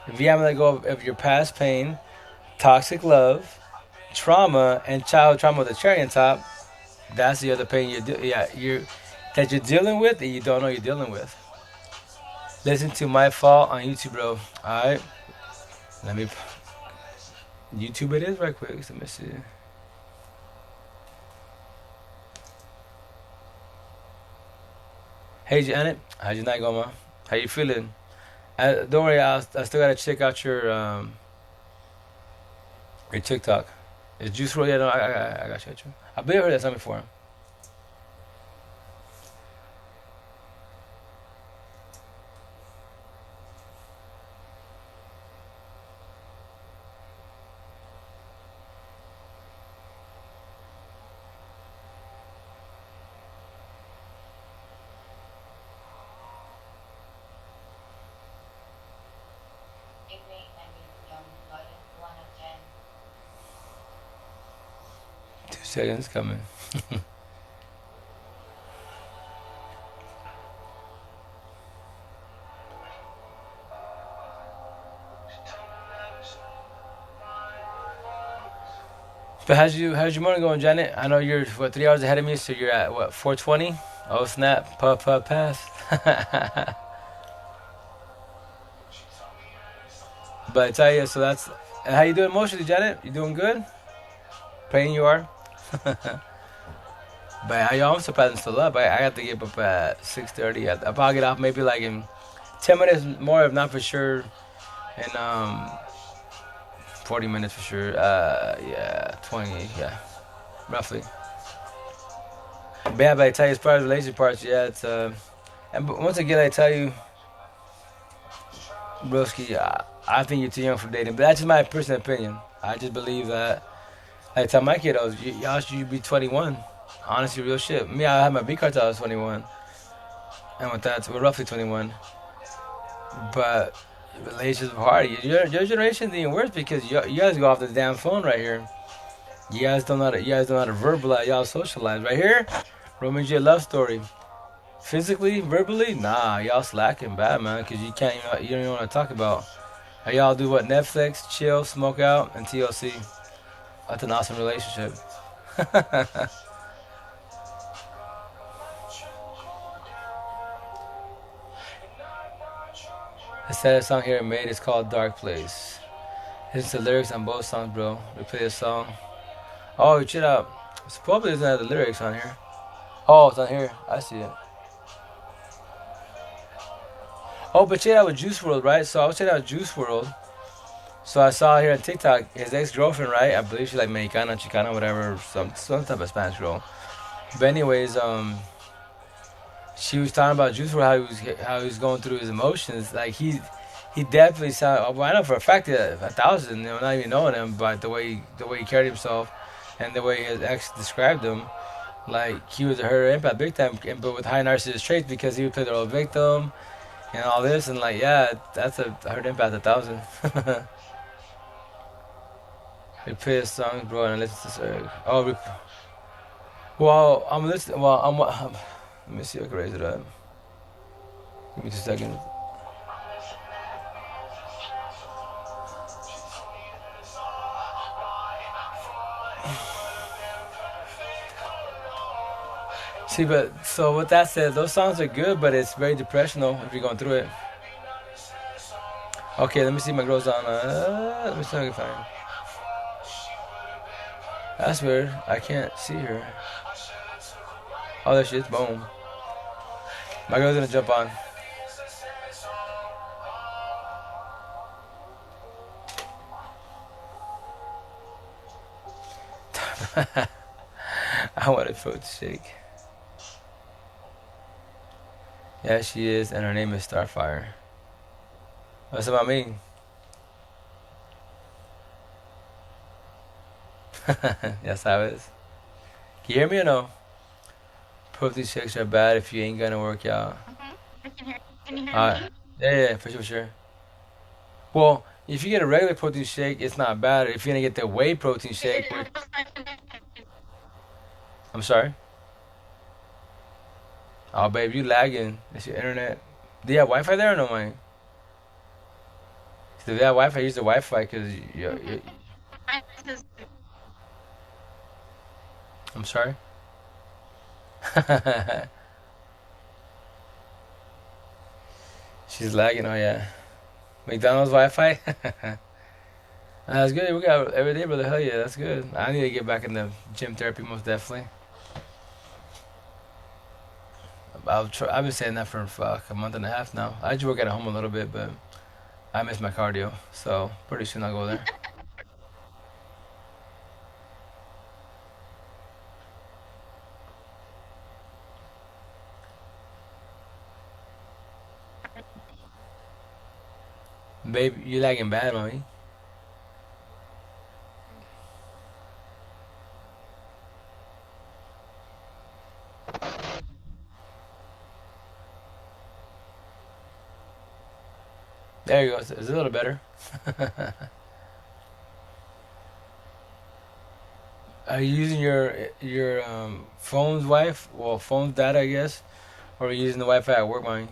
If you haven't let go of your past pain, toxic love, trauma, and child trauma with a cherry on top, that's the other pain you're dealing with and you don't know you're dealing with. Listen to My Fault on YouTube, bro. Alright. Let me. YouTube it is right quick. Let me see. Hey, Janet. How's your night going, man? How you feeling? Don't worry, I still gotta check out your TikTok. Is Juice WRLD? Yeah, no, I got you. I believe I heard that song before. Two seconds coming. But how's your morning going, Janet? I know you're 3 hours ahead of me, so you're at what 4:20. Oh snap! Puff pass. But I tell you, so that's and how you doing emotionally, Janet? You doing good? Praying you are. But I'm surprised I'm still up. I got to get up at 6:30. I'll probably get off maybe like in 10 minutes more, if not for sure. In 40 minutes for sure. Yeah, 20. Yeah, roughly. But I tell you, as far as relationship parts, yeah, it's and once again, I tell you, broski, I think you're too young for dating. But that's just my personal opinion. I just believe that. I tell my kiddos, y'all should be 21. Honestly, real shit. Me, I had my B card till I was 21, and with that, we're roughly 21. But relationships are hard. Your generation is even worse because you guys go off the damn phone right here. You guys don't know how to verbalize. Y'all socialize right here. Romeo and Juliet love story. Physically, verbally, nah, y'all slacking bad, man. Cause you don't even want to talk about. How y'all do what? Netflix, chill, smoke out, and TLC. That's an awesome relationship. The saddest song here made is called Dark Place. Listen to the lyrics on both songs, bro. We play the song. Oh, check out. Probably doesn't have the lyrics on here. Oh, it's on here. I see it. Oh, but check out with Juice WRLD, right? So I was checking out Juice WRLD. So I saw here on TikTok his ex-girlfriend, right? I believe she's like Mexicana, Chicana, whatever, some type of Spanish girl. But anyways, she was talking about Juice WRLD, how he was going through his emotions. Like he definitely sounded. Well, I know for a fact that 1,000, not even knowing him, but the way he carried himself, and the way his ex described him, like he was a hurt impact big time, but with high narcissist traits because he would play the role of victim and all this, and like yeah, that's a hurt impact 1,000. We play a song, bro, and I listen to this. Well, I'm listening. Well, let me see if I can raise it up. Give me 2 seconds. See, but so with that said, those songs are good, but it's very depressional if you're going through it. Okay, let me see my girl's on. Let me see if I can find. That's weird. I can't see her. Oh, there she is. Boom. My girl's gonna jump on. I want a foot shake. Yeah, she is, and her name is Starfire. What's about me? Yes, I was. Can you hear me or no? Protein shakes are bad if you ain't gonna work out. I can hear. Can you hear Uh, me? yeah, for sure, for sure. Well, if you get a regular protein shake, it's not bad. If you're gonna get the whey protein shake, I'm sorry. Oh, babe, you lagging. It's your internet. Do you have Wi-Fi there or no, man? If you have Wi-Fi, use the Wi-Fi because I'm sorry. She's lagging. Oh yeah. McDonald's Wi-Fi. That's good. We got every day, brother. Hell yeah, that's good. I need to get back in the gym therapy most definitely. I've been saying that for fuck a month and a half now. I just work at home a little bit, but I miss my cardio, so pretty soon I'll go there. Babe, you lagging bad, mommy. There you go. It's a little better. Are you using your phone's wife? Well, phone's data, I guess, or are you using the Wi-Fi at work, mommy?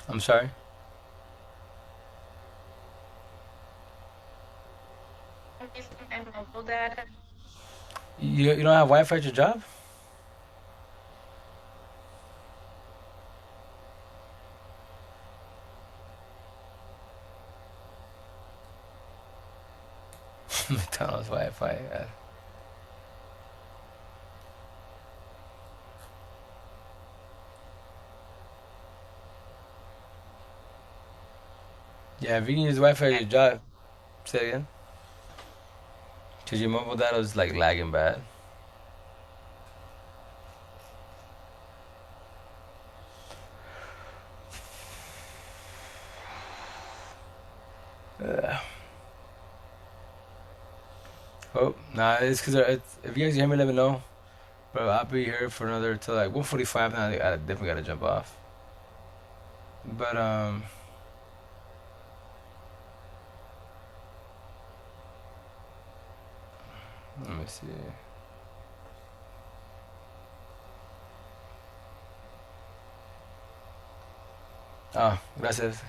I'm sorry. You don't have Wi-Fi at your job? McDonald's Wi-Fi. Yeah, if you can use Wi-Fi at your job, say it again. Cause your mobile data is like lagging bad. Uh, oh, nah, it's cause if you guys hear me, let me know. Bro, I'll be here for another till like 1:45 now. I definitely gotta jump off. But let me see. Oh, gracias.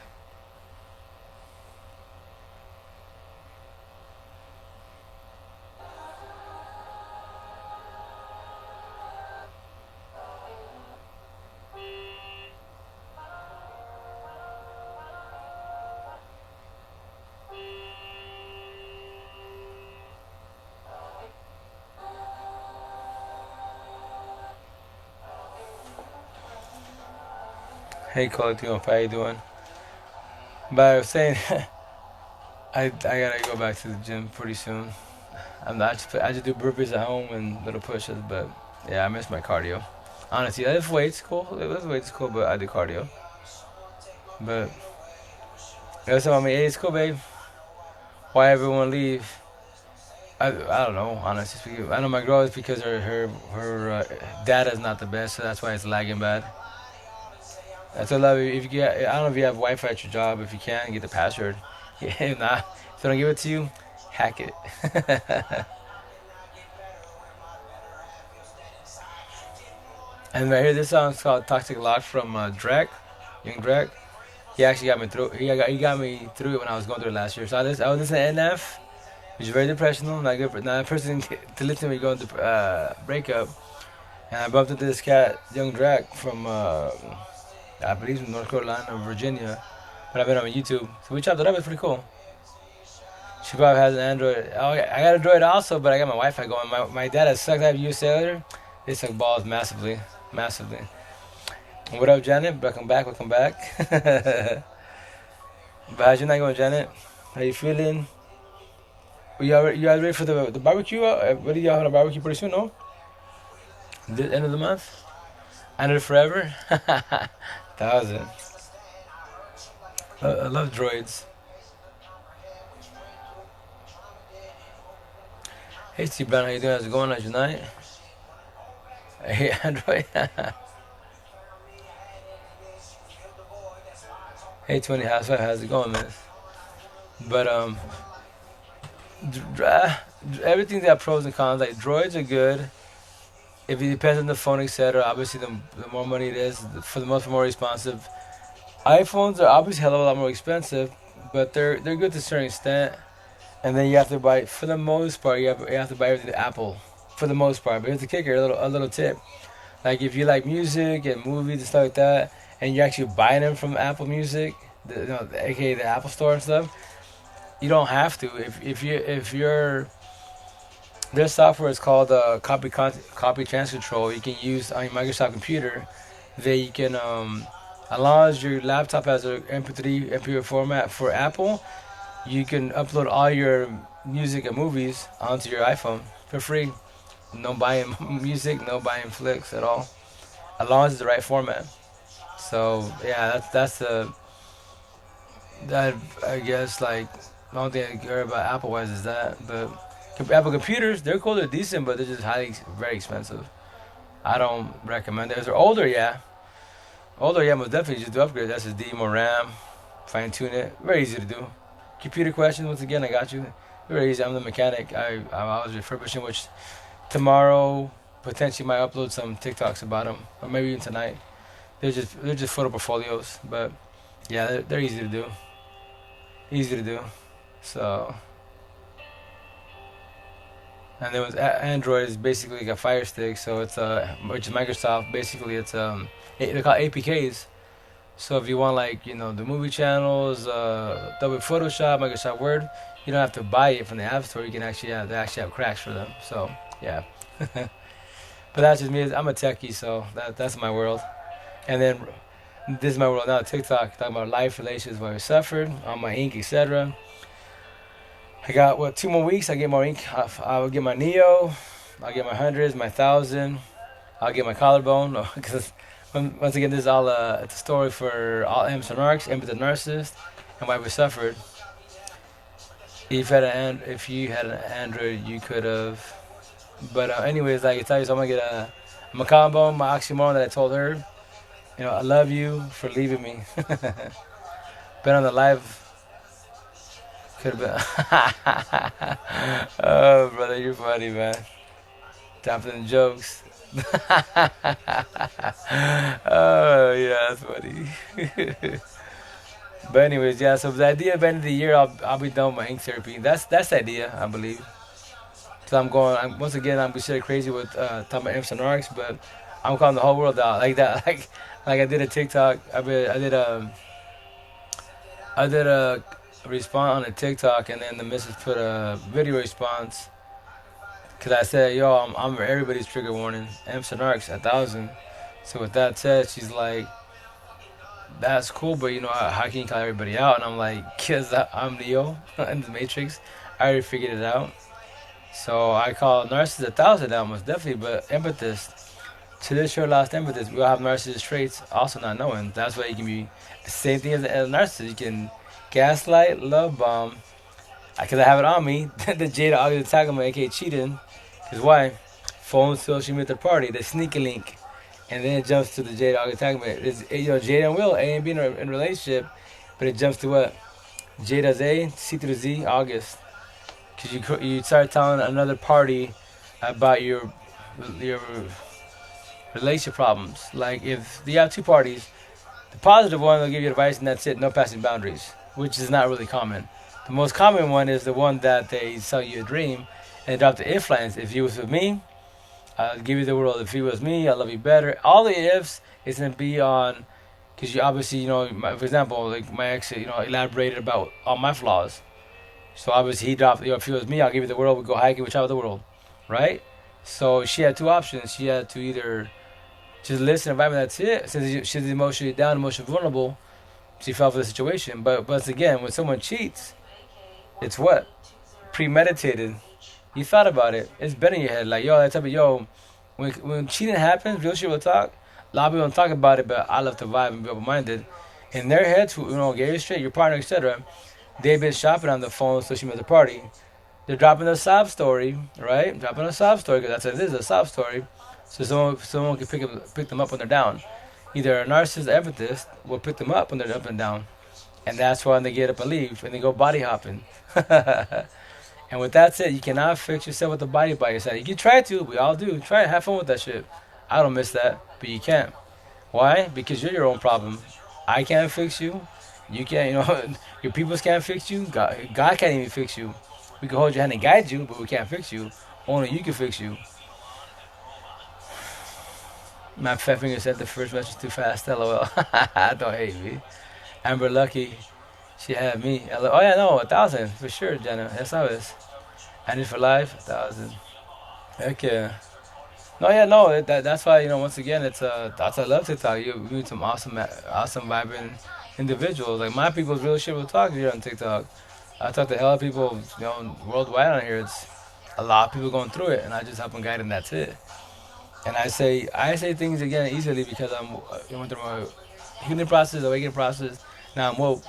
Hey, Collective, how you doing? But I was saying, I gotta go back to the gym pretty soon. I just do burpees at home and little pushes, but yeah, I miss my cardio. Honestly, I lift weights, cool. Lift weights, cool, but I do cardio. But that's what I mean. Hey, it's cool, babe. Why everyone leave? I don't know. Honestly speaking, I know my girl is because her data is not the best, so that's why it's lagging bad. That's what I love. If you get, I don't know if you have Wi-Fi at your job. If you can, get the password. Yeah, if not, if they don't give it to you, hack it. And right here, this song's called "Toxic Lot" from Drake, Young Drake. He actually got me through. He got me through it when I was going through it last year. So I was listening to NF, which is very depressional. Not good for not a person to listen when you're going through breakup. And I bumped into this cat, Young Drac from I believe from North Carolina or Virginia. But I've been on YouTube, so we chopped it up. It's pretty cool. She probably has an Android. Oh, I got a Android also, but I got my Wi-Fi going. My dad has sucked. I have used cellular. They suck balls massively, massively. What up, Janet? Welcome back. Welcome back. But how's your night going, Janet? How you feeling? You guys ready for the barbecue? What do y'all have a barbecue pretty soon? No, the end of the month. End of forever. 1,000. I love droids. Hey, Steve Brown, how you doing? How's it going? How's your night? Hey, Android. Hey, 20 how's it going, miss? But everything's got pros and cons. Like droids are good if it depends on the phone, etc. Obviously, the more money it is, for the most more responsive. iPhones are obviously a hell of a lot more expensive, but they're good to a certain extent. And then you have to buy, for the most part, you have to buy everything Apple, for the most part. But here's the kicker, a little tip. Like if you like music and movies and stuff like that, and you're actually buying them from Apple Music, aka the Apple Store and stuff, you don't have to. If you're their software is called copy transfer control. You can use on your Microsoft computer. That you can as long as your laptop has a MP3 MP4 format for Apple, you can upload all your music and movies onto your iPhone for free. No buying music, no buying flicks at all, as long as it's the right format. So yeah, that's the that I guess like the only thing I care about Apple wise is that. But Apple computers, they're cool, they're decent, but they're just very expensive. I don't recommend it. If they're older, yeah, most definitely just do upgrade SSD, more RAM, fine tune it. Very easy to do. Computer questions, once again, I got you. Very easy. I'm the mechanic. I was refurbishing, which tomorrow potentially might upload some TikToks about them, or maybe even tonight. They're just photo portfolios, but yeah, they're easy to do. Easy to do. So, and then with Android is basically like a Fire Stick, so it's which is Microsoft. Basically, it's they're called APKs. So if you want like the movie channels, Adobe Photoshop, Microsoft Word, you don't have to buy it from the App Store. You can actually they actually have cracks for them. So yeah, but that's just me. I'm a techie, so that's my world. And then this is my world now. TikTok talking about life, relations, where I suffered on my ink, etc. I got 2 more weeks. I get more ink. I'll get my Neo. I'll get my hundreds, my 1,000. I'll get my collarbone because. Once again, this is all it's a story for all M's and Narcs, impotent narcissist, and why we suffered. If you had an Android, you could have. But anyways, like I tell you, so I'm gonna get my collarbone, my oxymoron that I told her. I love you for leaving me. Been on the live. Could have been. Oh, brother, you're funny, man. Time for them jokes. Oh yeah, that's funny. But anyways, yeah. So the idea of end of the year, I'll be done with my ink therapy. That's the idea, I believe. So once again I'm considered crazy with talking about imps and narcs, but I'm calling the whole world out like that. Like I did a TikTok. I did a response on a TikTok, and then the missus put a video response. Cause I said, yo, I'm everybody's trigger warning. Imps and Arcs 1,000. So with that said, she's like, that's cool, but how can you call everybody out? And I'm like, cause I'm Neo in the Matrix. I already figured it out. So I call narcissist 1,000 out, most definitely, but empathist. To this show, lost empathist, we all have narcissist traits, also not knowing. That's why you can be the same thing as a narcissist. You can gaslight, love bomb. Because I have it on me, the Jada August Tagama, aka cheating. Because why? Phone social media party, the sneaky link. And then it jumps to the Jada August Tagama. Jada and Will, A and B in a relationship, but it jumps to what? Jada's A, C through Z, August. Because you start telling another party about your relationship problems. Like if you have two parties, The positive one, they'll give you advice and that's it, no passing boundaries, which is not really common. The most common one is the one that they sell you a dream and they drop the if lines. If you was with me, I'll give you the world. If you was me, I love you better. All the ifs is gonna be on, because you obviously, for example, like my ex, elaborated about all my flaws. So obviously he dropped, if he was me, I'll give you the world. We go hiking, we travel the world, right? So she had two options. She had to either just listen and vibe, and that's it. Since she's emotionally down, emotionally vulnerable, she fell for the situation. But once again, when someone cheats, it's what? Premeditated. You thought about it. It's been in your head. Like, yo, that type of, when cheating happens, real shit will talk. A lot of people don't talk about it, but I love to vibe and be open-minded. In their heads, get you straight, your partner, etc., they've been shopping on the phone, so she made the party. They're dropping a sob story, right? Dropping a sob story, because that's what it is, a sob story. So someone can pick them up when they're down. Either a narcissist or empathist will pick them up when they're up and down. And that's why they get up and leave, and they go body hopping. And with that said, you cannot fix yourself with the body by your side. You can try to, we all do. Try it, have fun with that shit. I don't miss that, but you can't. Why? Because you're your own problem. I can't fix you. You can't, your peoples can't fix you. God can't even fix you. We can hold your hand and guide you, but we can't fix you. Only you can fix you. My fat finger said the first message too fast. LOL. Don't hate me. Amber Lucky, she had me. Oh yeah, no, 1,000 for sure, Jenna. That's how it is. I need for life, 1,000. Heck yeah. No, yeah, no. That's why once again, that's why I love TikTok. You meet some awesome, vibrant individuals. Like my people's real shit will talk here on TikTok. I talk to hell of people, worldwide on here. It's a lot of people going through it, and I just help them guide them. That's it. And I say things again easily because I went through my healing process, awakening process. Now I'm woke.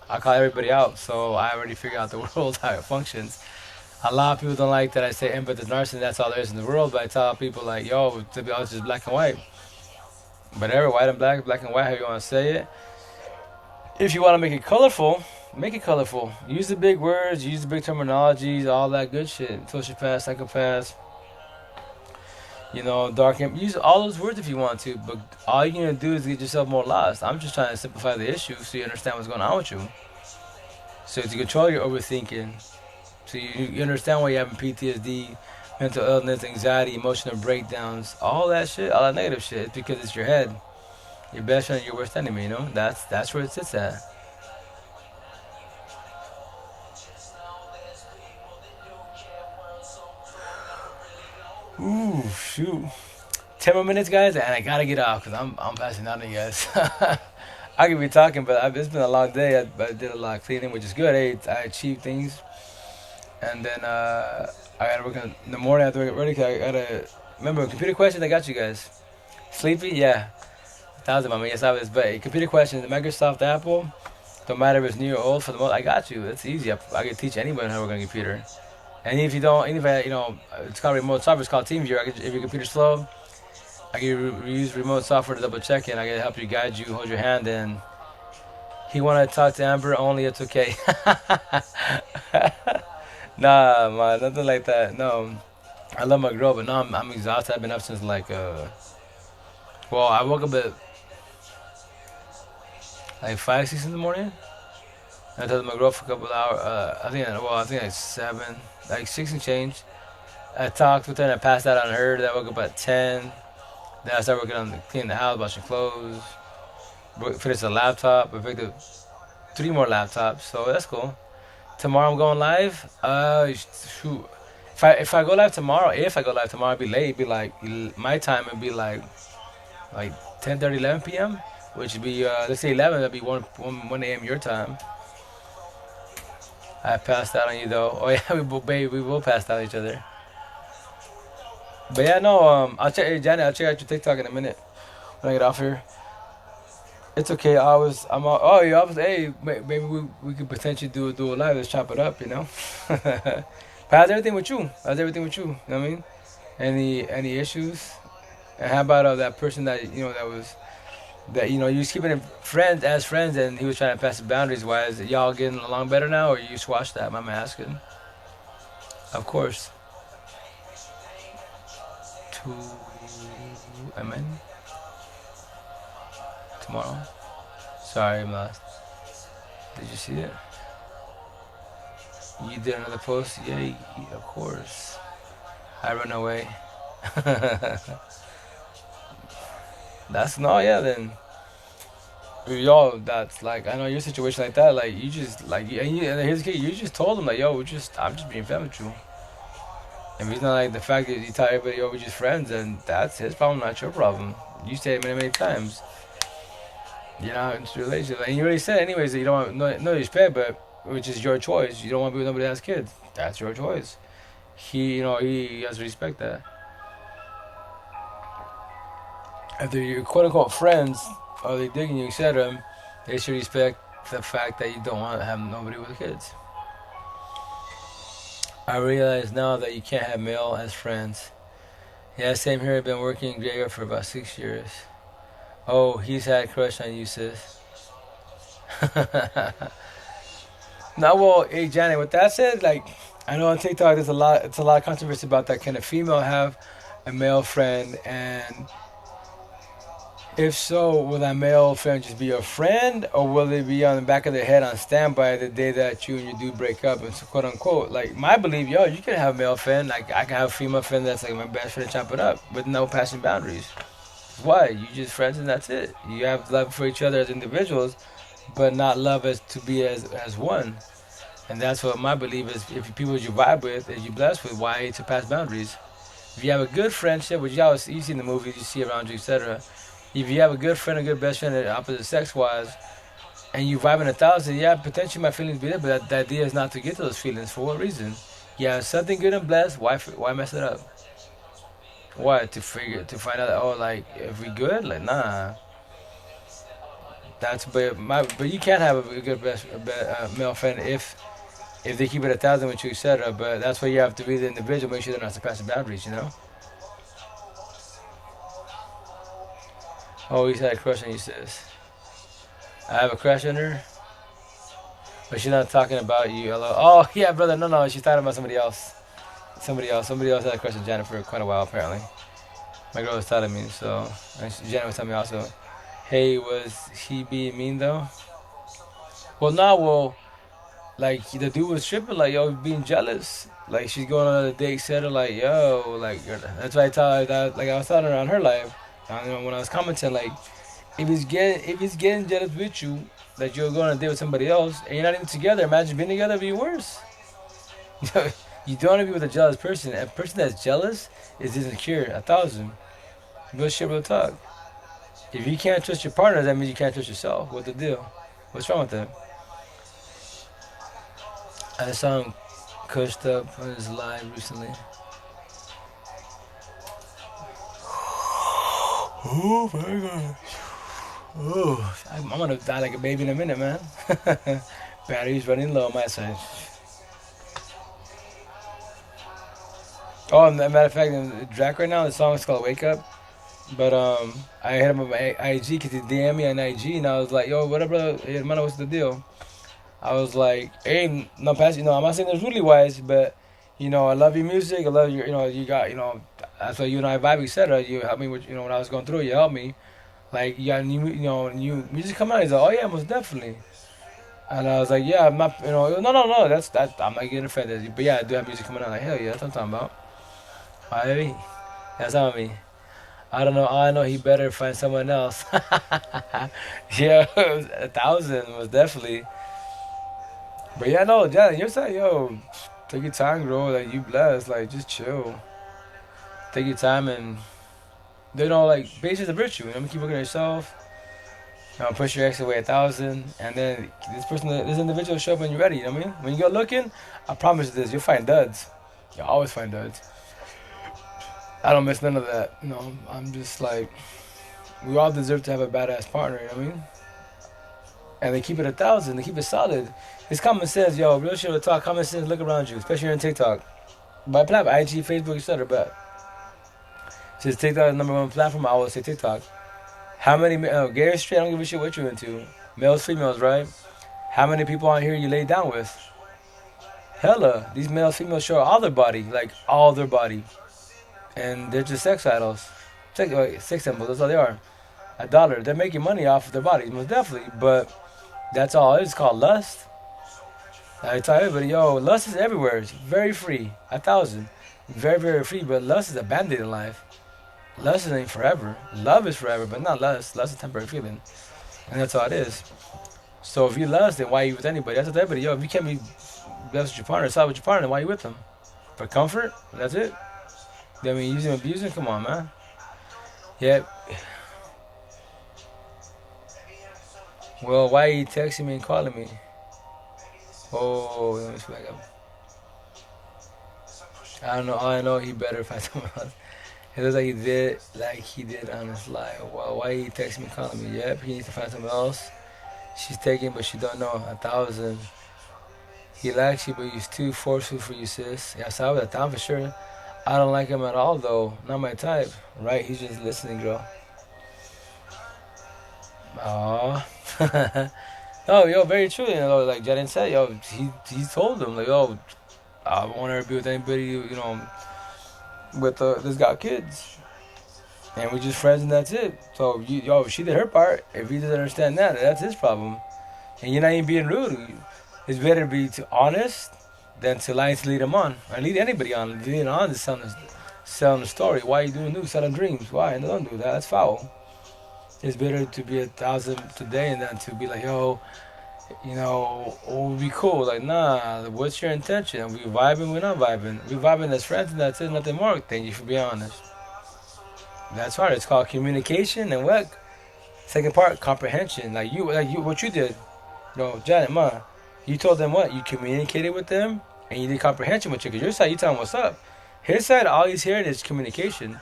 I call everybody out, so I already figured out the world how it functions. A lot of people don't like that I say empathy is narcissism. That's all there is in the world. But I tell people like, yo, to be honest, it's black and white. Whatever, white and black and white, how you want to say it. If you want to make it colorful, make it colorful. Use the big words, use the big terminologies, all that good shit. Sociopath, psychopath, dark. Use all those words if you want to, but all you're gonna do is get yourself more lost. I'm just trying to simplify the issue so you understand what's going on with you. So to control your overthinking, so you understand why you're having PTSD, mental illness, anxiety, emotional breakdowns, all that shit, all that negative shit. It's because it's your head. Your best friend, your worst enemy. That's where it sits at. Ooh, shoot. 10 more minutes, guys, and I gotta get off because I'm passing out on you guys. I could be talking, but it's been a long day. I did a lot of cleaning, which is good. I achieved things. And then I gotta work in the morning. I have to get ready. I gotta remember computer questions. I got you guys. Sleepy? Yeah. 1,000, mama. Yes, I was. But computer questions, Microsoft, Apple. Don't matter if it's new or old. For the most, I got you. It's easy. I can teach anybody how to work on a computer. And if you don't, it's called remote software. It's called TeamViewer. If your computer's slow, I can use remote software to double check it. I can help you, guide you, hold your hand, and he want to talk to Amber only. It's okay. Nah, man, nothing like that. No, I love my girl, but no, I'm exhausted. I've been up since well, I woke up at like 5, 6 in the morning. I talked to my girl for a couple of hours. I think like 7, like 6 and change. I talked with her and I passed out on her. Then I woke up at 10. Then I started working on cleaning the house, washing clothes, finished the laptop. I picked up 3 more laptops, so that's cool. Tomorrow I'm going live. Shoot. If I go live tomorrow, it'd be late. It'd be like my time. It'd be like 10:30, 11 p.m. Which would be let's say 11. That'd be 1 a.m. your time. I passed out on you though. Oh yeah, we both passed out on each other. But yeah, no. I'll check. Hey, Janet, I'll check out your TikTok in a minute when I get off here. It's okay. I'm all, oh yeah. Hey, maybe we could potentially do a live. Let's chop it up. But how's everything with you? You know what I mean? Any issues? And how about that person that you was keeping it friends, and he was trying to pass the boundaries. Why is y'all getting along better now, or you squashed that? I'm asking. Of course. To Amen. Tomorrow. Sorry, I'm lost. Did you see it? You did another post? Yeah, of course. I run away. That's no, yeah. Then yo, that's like I know your situation like that. Like you just like and here's the kid. You just told him like, yo, I'm just being friends with you. And he's not like the fact that you tell everybody, yo, we're just friends, and that's his problem, not your problem. You say it many times. You're not into a relationship, and you already said anyways that you don't want no respect, but which is your choice. You don't want to be with nobody that has kids. That's your choice. He has to respect that. If they're your quote unquote friends, or they digging you, etc., they should respect the fact that you don't want to have nobody with kids. I realize now that you can't have male as friends. Yeah, same here. I've been working in graveyard for about 6 years. Oh, he's had a crush on you, sis. No, well, hey, Janet. With that said, like, I know on TikTok there's a lot. It's a lot of controversy about that. Can a female have a male friend? And if so, will that male friend just be your friend, or will they be on the back of their head on standby the day that you and your dude break up? And so, quote unquote, like my belief, yo, you can have a male friend. Like I can have a female friend that's like my best friend, chop it up with no passing boundaries. Why? You just friends and that's it. You have love for each other as individuals, but not love as to be as one. And that's what my belief is. If people you vibe with, and you blessed with, why to pass boundaries? If you have a good friendship, which you see in the movies, you see around you, etc. If you have a good friend, a good best friend, opposite sex wise, and you vibe in 1,000, yeah, potentially my feelings be there, but the idea is not to get to those feelings. For what reason? Yeah, something good and blessed. Why mess it up? Why to find out? Oh, like if we good, like nah. But you can't have a good male friend if they keep it 1,000 with you, etc. But that's why you have to be the individual. Make sure they're not surpassing boundaries. Oh, he's had a crush on you, sis. I have a crush on her, but she's not talking about you. Hello. Oh, yeah, brother. No. She's talking about somebody else. Somebody else had a crush on Janet for quite a while, apparently. My girl was telling me, so. And Janet was telling me also, hey, was he being mean, though? Well, no, like, the dude was tripping, like, yo, being jealous. Like, she's going on a date, said her, like, yo, like, that's why I tell her that, like, I was telling her on her live, when I was commenting, like, if he's getting jealous with you, that you're going on a date with somebody else, and you're not even together, imagine being together would be worse. You don't want to be with a jealous person. A person that's jealous is insecure, 1,000. Real shit, real talk. If you can't trust your partner, that means you can't trust yourself. What's the deal? What's wrong with that? I saw him cussed up on his live recently. Oh my god. Oh, I'm gonna die like a baby in a minute, man. Battery's running low on my side. Oh, and matter of fact, in Drac right now, the song is called Wake Up. But I hit him on my IG because he DM me on IG, and I was like, yo, what up, brother? Hey, hermano, what's the deal? I was like, hey, no, pass, I'm not saying this really wise, but, I love your music. I love your, you got, that's why you and I vibe, etc. You helped me with, when I was going through it, you helped me. Like, you got new music coming out. He's like, oh, yeah, most definitely. And I was like, yeah, I'm not, no, I'm not getting offended. But yeah, I do have music coming out. Like, hell yeah, that's what I'm talking about. Alright, that's on me. I don't know. I know he better find someone else. Yeah, 1,000 was definitely. But yeah, no, John, you're saying, yo, take your time, bro. Like you blessed. Like just chill. Take your time and like patience is a virtue. Keep working on yourself. Push your ex away 1,000, and then this individual will show up when you're ready. You know what I mean? When you go looking, I promise you this, you'll find duds. You'll always find duds. I don't miss none of that. I'm just like, we all deserve to have a badass partner. You know what I mean? And they keep it 1,000. They keep it solid. It's common sense, yo. Real shit will talk. Common sense. Look around you, especially on TikTok. But platform, IG, Facebook, etc. But since TikTok is the number one platform, I always say TikTok. How many Gary Street? I don't give a shit what you're into. Males, females, right? How many people on here you lay down with? Hella. These males, females show all their body, like all their body, and they're just sex idols, sex symbols. That's all they are. $1. They're making money off of their bodies, most definitely. But that's all. It's called lust. I tell everybody, yo, lust is everywhere. It's very free. 1,000. Very, very free. But lust is a band-aid in life. Lust ain't forever. Love is forever, but not lust. Lust is a temporary feeling. And that's all it is. So if you lust, then why are you with anybody? That's what everybody, yo, if you can't be blessed with your partner, side with your partner, then why are you with them? For comfort? That's it? I mean, using, abusing? Come on, man. Yep. Well, why are you texting me and calling me? Oh, let me see back up. I don't know. All I know, he better find someone else. It looks like he did on his live. Well, why he texting me, calling me? Yep, he needs to find someone else. She's taken, but she don't know. 1,000. He likes you, but he's too forceful for you, sis. Yeah, so I was 1,000 for sure. I don't like him at all, though. Not my type. Right? He's just listening, girl. Aww. No, yo, very true. You know, like Jaden said, yo, he told him, like, yo, I want her to be with anybody, you know, with this got kids, and we just friends, and that's it. So, yo, she did her part. If he doesn't understand that, that's his problem. And you're not even being rude. It's better to be too honest than to lie to lead him on, or lead anybody on. Leading on is selling the story. Why are you doing new? Selling dreams. Why? And don't do that. That's foul. It's better to be 1,000 today and then to be like, yo, you know, we'll be cool. Like, nah, what's your intention? We vibing, we're not vibing. We vibing as friends and that's it, nothing more. Thank you for being honest. That's hard. It's called communication and what? Second part, comprehension. Like you, what you did. You know, Janet, Ma, you told them what? You communicated with them and you did comprehension with you. Because your side, you tell him what's up. His side, all he's hearing is communication.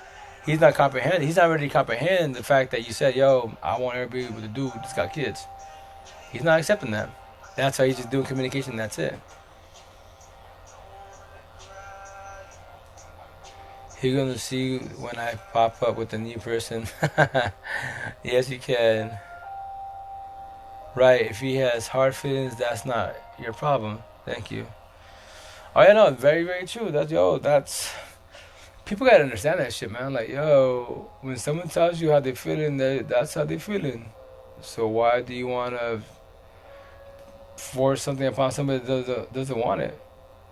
He's not comprehending. He's not ready to comprehend the fact that you said, yo, I want everybody with a dude that's got kids. He's not accepting that. That's why he's just doing communication. That's it. He's gonna see when I pop up with a new person. Yes, you can. Right. If he has hard feelings, that's not your problem. Thank you. Oh yeah, no, very, very true. That's people gotta understand that shit, man. Like, yo, when someone tells you how they feeling, that's how they feeling. So why do you wanna force something upon somebody that doesn't want it?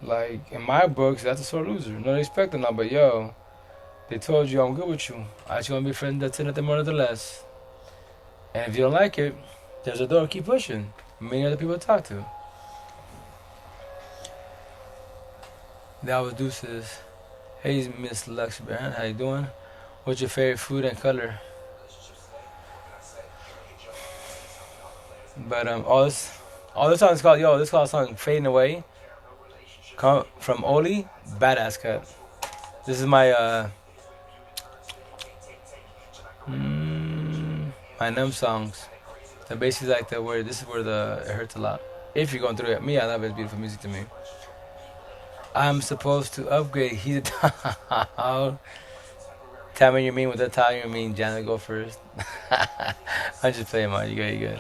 Like in my books, that's a sore loser. No respect or not, but yo, they told you I'm good with you. I just want to be friends. That's it, nothing more, nothing less. And if you don't like it, there's a door. Keep pushing. Many other people to talk to. That was Deuces. Hey, Miss Lux Baron, how you doing? What's your favorite food and color? But this song is called This song "Fading Away." Come from Oli, badass cut. This is my numb songs. So basically like this is where it hurts a lot. If you're going through it, me, I love it. It's beautiful music to me. I'm supposed to upgrade. He's a tell me you mean with the time you mean. Janet, go first. I'm just playing, man. You good.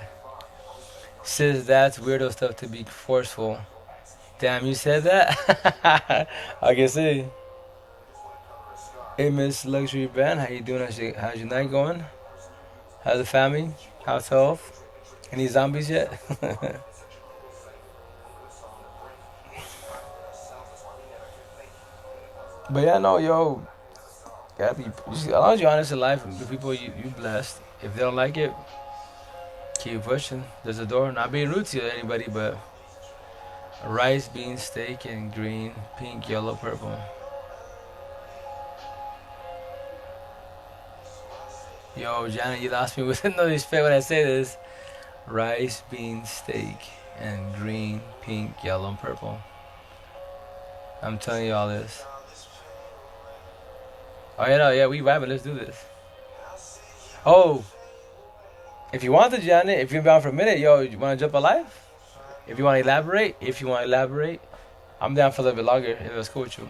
Says that's weirdo stuff to be forceful. Damn, you said that? I can see. Hey, Miss Luxury Band, how you doing? How's your night going? How's the family? How's health? Any zombies yet? But yeah, no, yo, gotta be. As long as you're honest in life, the people you blessed. If they don't like it, keep pushing. There's a door. Not being rude to anybody, but rice, beans, steak, and green, pink, yellow, purple. Yo, Janet, you lost me with no respect when I say this. Rice, beans, steak, and green, pink, yellow, and purple. I'm telling you all this. Oh yeah, no, yeah, we vibing. Let's do this. Oh, if you want to, Janet, if you've been on for a minute, yo, you want to jump a live? If you want to elaborate, I'm down for a little bit longer. If it's cool with you.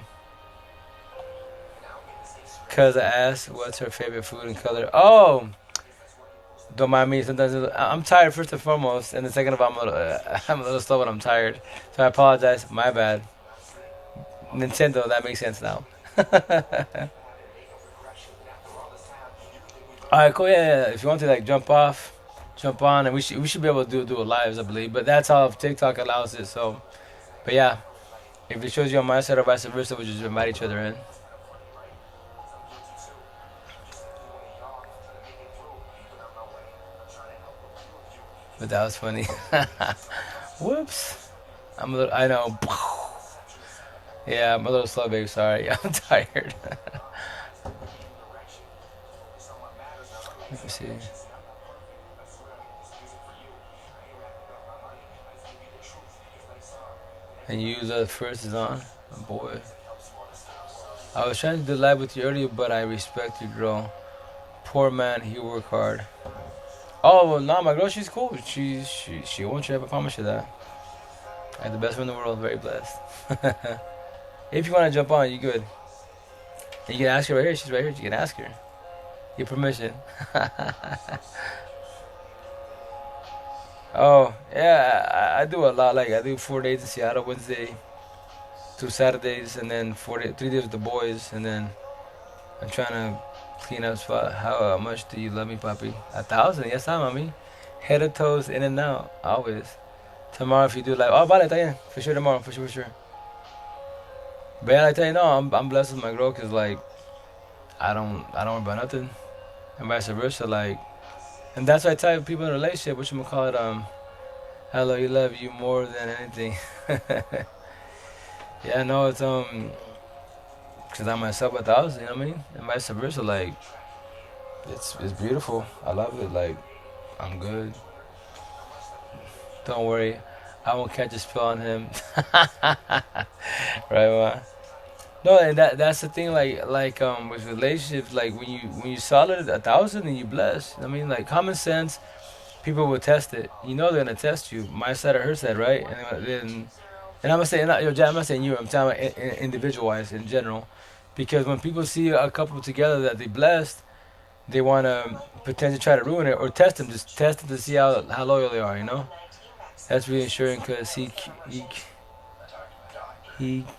Cause I asked what's her favorite food and color. Oh, don't mind me. Sometimes I'm tired first and foremost, and the second of all, I'm a little slow when I'm tired. So I apologize. My bad. Nintendo, that makes sense now. All right, cool. Yeah, yeah, yeah. If you want to like jump off, jump on, and we should be able to do it lives, I believe. But that's how TikTok allows it. So, but yeah, if it shows you on my side or vice versa, we just invite each other in. But that was funny. Whoops. I'm a little. I know. Yeah, I'm a little slow, babe. Sorry. I'm tired. Let me see. And you the first is on. Oh, boy. I was trying to do live with you earlier, but I respect you, girl. Poor man, he work hard. Oh well, nah, my girl, she's cool. She won't trip. I promise you that. I have the best friend in the world. Very blessed. If you want to jump on, you good. And you can ask her right here. She's right here. You can ask her. Get permission. Oh yeah, I do a lot. Like I do 4 days in Seattle, Wednesday through Saturdays, and then 3 days with the boys, and then I'm trying to clean up spot. How much do you love me, puppy? 1,000. Yes, I mommy. Head to toes, in and out, always. Tomorrow, if you do like, oh, vale, está bien. For sure tomorrow, for sure, for sure. But yeah, I tell you, no, I'm blessed with my girl, cause like I don't worry about nothing, and vice versa. Like, and that's why I tell people in a relationship, what you gonna call it, hello, you love you more than anything. Yeah, no, it's cause I myself 1,000, you know what I mean, and vice versa. Like, it's beautiful. I love it. Like, I'm good. Don't worry, I won't catch a spell on him. Right, man. No, and that's the thing. Like with relationships, like when you solid 1,000 and you blessed. I mean, like common sense, people will test it. You know they're gonna test you. My side or her side, right? And I'm gonna say, not, yo, Jack, I'm not saying you. I'm talking about individual wise in general, because when people see a couple together that they blessed, they wanna potentially try to ruin it or test them. Just test them to see how loyal they are. You know, that's reassuring because he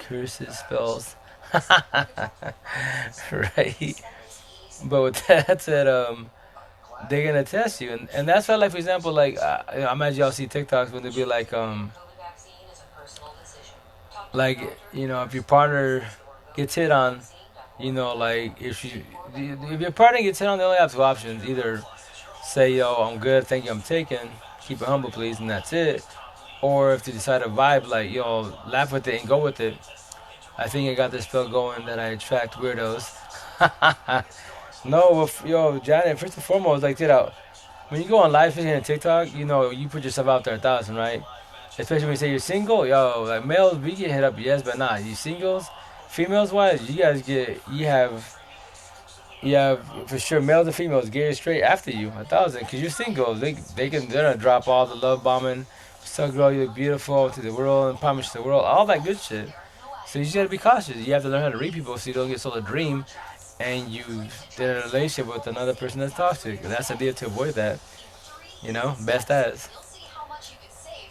curses spells. Right? But with that said, they're gonna test you, and that's why, like for example, like I imagine y'all see TikToks when they be like if your partner gets hit on, like if your partner gets hit on, they only have two options: either say, "Yo, I'm good, thank you, I'm taken, keep it humble, please," and that's it, or if they decide to vibe, like yo, laugh with it and go with it. I think I got this spell going that I attract weirdos. No, well, yo, Janet, first and foremost, like, when you go on live streaming and TikTok, you put yourself out there 1,000, right? Especially when you say you're single, yo, like males, we get hit up, yes, but nah, you singles, females wise, you have for sure males and females getting straight after you 1,000 because you're single. They're gonna drop all the love bombing, so girl, you're beautiful to the world and promise to the world, all that good shit. So you just gotta be cautious. You have to learn how to read people so you don't get sold a dream and you get in a relationship with another person that's toxic. That's the idea to avoid that. Best as.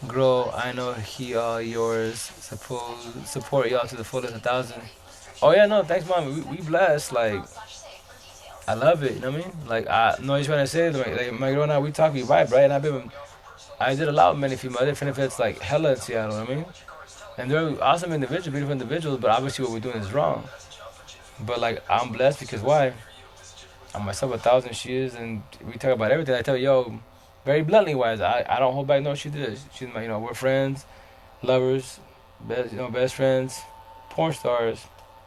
Girl, I know he all yours. Support y'all to the fullest 1,000. Oh yeah, no, thanks, mom. We blessed. Like I love it. You know what I mean? Like I know you're trying to say like my girl and I we talk, we vibe, right? And I did a lot with many female different if it's like hella in Seattle. You know what I mean? And they're awesome individuals, beautiful individuals, but obviously what we're doing is wrong. But like I'm blessed because why? I'm myself 1,000 she is, and we talk about everything. I tell you, yo, very bluntly wise, I don't hold back no she did. She's my we're friends, lovers, best friends, porn stars,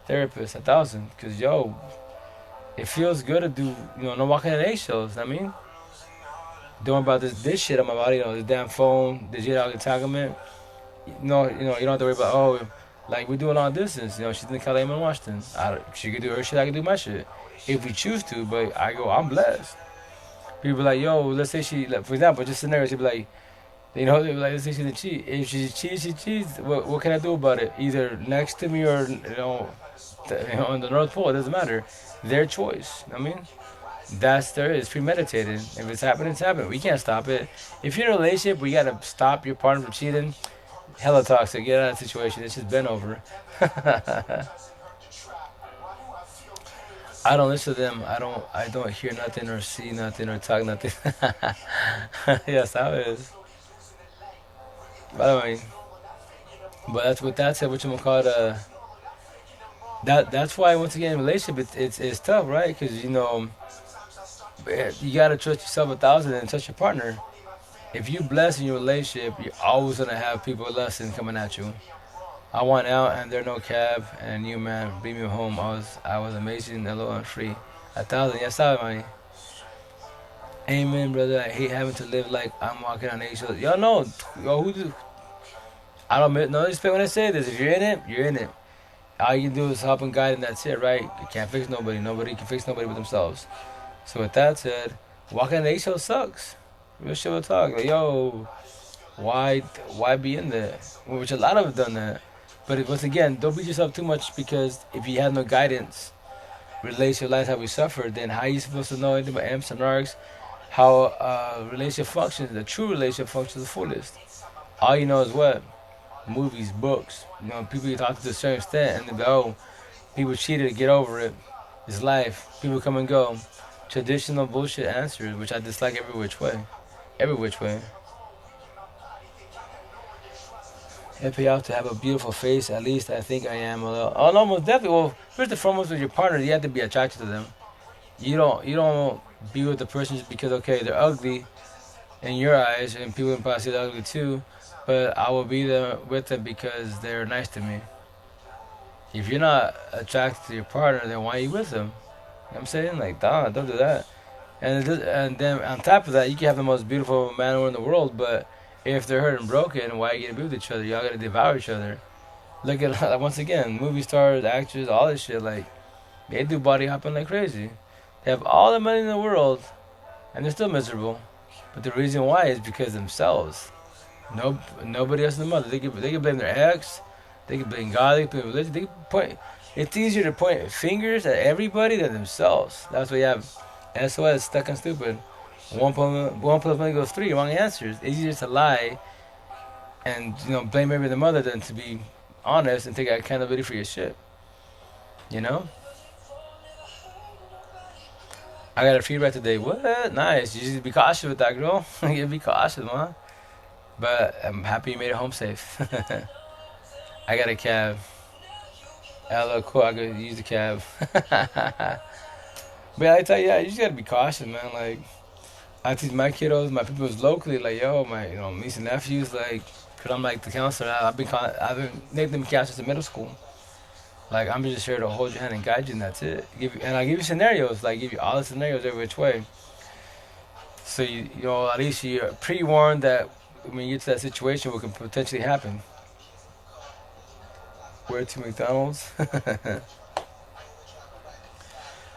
therapists, 1,000. Cause yo, it feels good to do no walking in eggshells. I mean, doing about this shit on my body, this damn phone, digital entanglement. You don't have to worry about like we do a long distance. She's in Cali, I'm in Washington. She could do her shit, I could do my shit if we choose to. But I'm blessed. People be like, yo, let's say like, for example, just scenario, she'd be like, they be like, let's say she's a cheat. If she cheats, she cheats. What can I do about it? Either next to me or on the North Pole. It doesn't matter. Their choice. I mean, it's premeditated. If it's happening, it's happening. We can't stop it. If you're in a relationship, we gotta stop your partner from cheating. Hella toxic. Get out of the situation. It's just been over. I don't listen to them. I don't hear nothing or see nothing or talk nothing. Yes, how is. By the way, but that's with that said, what you gonna call it? That's why once again, in relationship, it's tough, right? Because you gotta trust yourself 1,000 and trust your partner. If you bless in your relationship, you're always gonna have people less than coming at you. I went out and there no cab and you man bring me home. I was amazing, alone and free. 1,000, yes, I money. Amen, brother. I hate having to live like I'm walking on eggshells. Y'all know, yo, who do? I don't no respect when I say this. If you're in it, you're in it. All you can do is help and guide, and that's it, right? You can't fix nobody. Nobody can fix nobody but themselves. So with that said, walking on eggshells sucks. Real shit will talk. Like, yo, why why be in there? Which a lot of them done that. But once again, don't beat yourself too much because if you have no guidance, relationship life how we suffer, then how are you supposed to know anything about amps and arcs? How relationship functions, the true relationship functions the fullest. All you know is what? Movies, books. People you talk to a certain extent and they go, oh, people cheated, get over it. It's life. People come and go. Traditional bullshit answers, which I dislike every which way. Every which way. It pay off to have a beautiful face. At least I think I am a little. Oh no, most definitely. Well, first and foremost, with your partner, you have to be attracted to them. You don't be with the person just because okay they're ugly in your eyes, and people can probably see they're ugly too. But I will be there with them because they're nice to me. If you're not attracted to your partner, then why are you with them? You know what I'm saying? Like, don't do that. And then on top of that, you can have the most beautiful man in the world, but if they're hurt and broken, why are you gonna be with each other? Y'all gotta devour each other. Look at once again, movie stars, actors, all this shit. Like they do body hopping like crazy. They have all the money in the world, and they're still miserable. But the reason why is because themselves. No, nobody else in the mother. They can blame their ex. They can blame God. They can blame religion. They can point. It's easier to point fingers at everybody than themselves. That's why you have SOS, stuck and stupid. One plus one equals three. Wrong answers. It's easier to lie and blame every the mother than to be honest and take accountability for your shit. You know. I got a feedback today. What? Nice. You just be cautious with that, girl. You be cautious, man. But I'm happy you made it home safe. I got a cab. Hello, cool. I could use the cab. But I tell you, yeah, you just gotta be cautious, man. Like, I teach my kiddos, my people's locally, like, yo, my, niece and nephews, like, cause I'm like the counselor. I've been making them counselors in middle school. Like, I'm just here to hold your hand and guide you, and that's it. And I give you scenarios, like, give you all the scenarios every which way. So at least you're pre-warned that when you get to that situation, what can potentially happen. Where to McDonald's?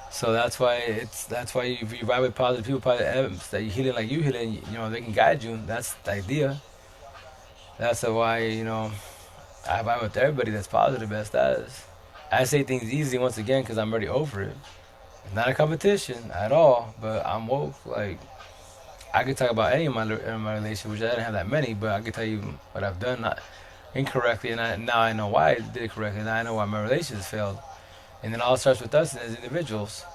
So that's why you ride with positive people, positive that you healing like you healing. They can guide you. That's the idea. That's why I vibe with everybody that's positive as that is. I say things easy once again because I'm already over it. It's not a competition at all, but I'm woke. Like I could talk about any of my relationship, which I didn't have that many, but I could tell you what I've done not incorrectly, and now I know why I did it correctly. Now I know why my relationships failed, and then all starts with us as individuals.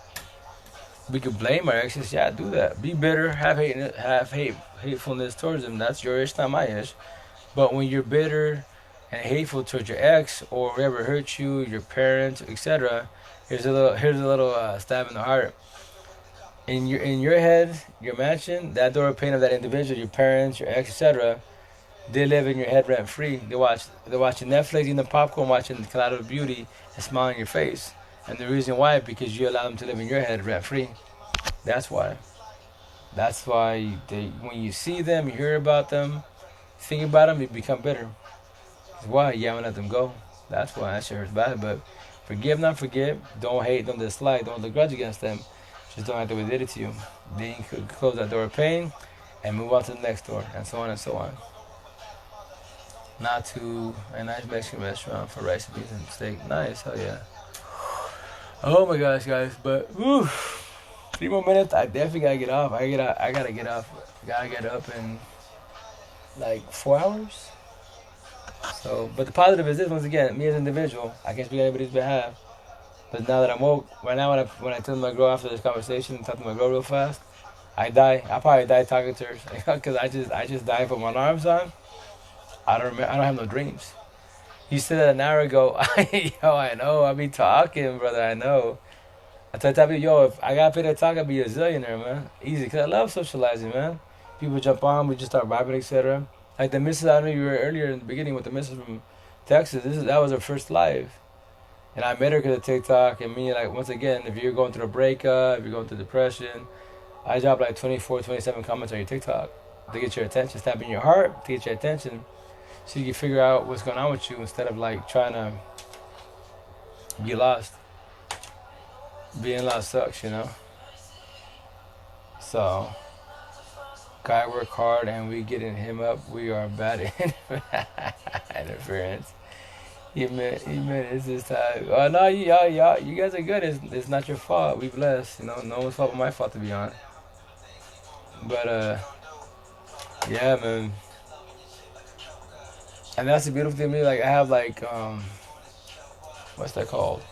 We could blame our exes, yeah, do that. Be bitter, hatefulness towards them. That's your ish, not my ish. But when you're bitter and hateful towards your ex or whoever hurt you, your parents, etc., here's a little stab in the heart. In your head, your mansion, that door of pain of that individual, your parents, your ex, etc., they live in your head rent free. They're watching Netflix, eating the popcorn, watching Collateral Beauty, and smiling in your face. And the reason why, because you allow them to live in your head rent free. That's why. That's why when you see them, you hear about them, think about them, you become bitter. That's why you haven't let them go. That's why that shit hurts bad. But forgive, not forget. Don't hate, don't dislike, don't hold a grudge against them. Just don't have to what they did it to you. Then you could close that door of pain and move on to the next door, and so on and so on. Not to a nice Mexican restaurant for rice and beans and steak. Nice, hell yeah. Oh my gosh, guys, but 3 more minutes. I definitely gotta get off. I gotta get off. Gotta get up in like 4 hours. So, but the positive is this. Once again, me as an individual, I can't speak on anybody's behalf. But now that I'm woke, right now when I tell my girl after this conversation, talk to my girl real fast, I die. I probably die talking to her because I just die, put my alarms on. I don't remember. I don't have no dreams. You said that an hour ago. Yo, I know. I be talking, brother. I know. I tell you, yo, if I got paid to talk, I'd be a zillionaire, man. Easy, cause I love socializing, man. People jump on, we just start vibing, etc. Like the missus, I know you were earlier in the beginning with the missus from Texas. That was her first live, and I met her because of TikTok. And me, like once again, if you're going through a breakup, if you're going through depression, I drop like 24, 27 comments on your TikTok to get your attention, stab in your heart to get your attention, so you can figure out what's going on with you instead of like trying to get lost. Being lost sucks, you know. So, guy work hard and we getting him up. We are bad interference. You meant it's this time. Oh no, y'all, you guys are good. It's not your fault. We blessed. You know, no one's fault but my fault to be honest. But yeah, man. And that's the beautiful thing to me. Like I have like what's that called?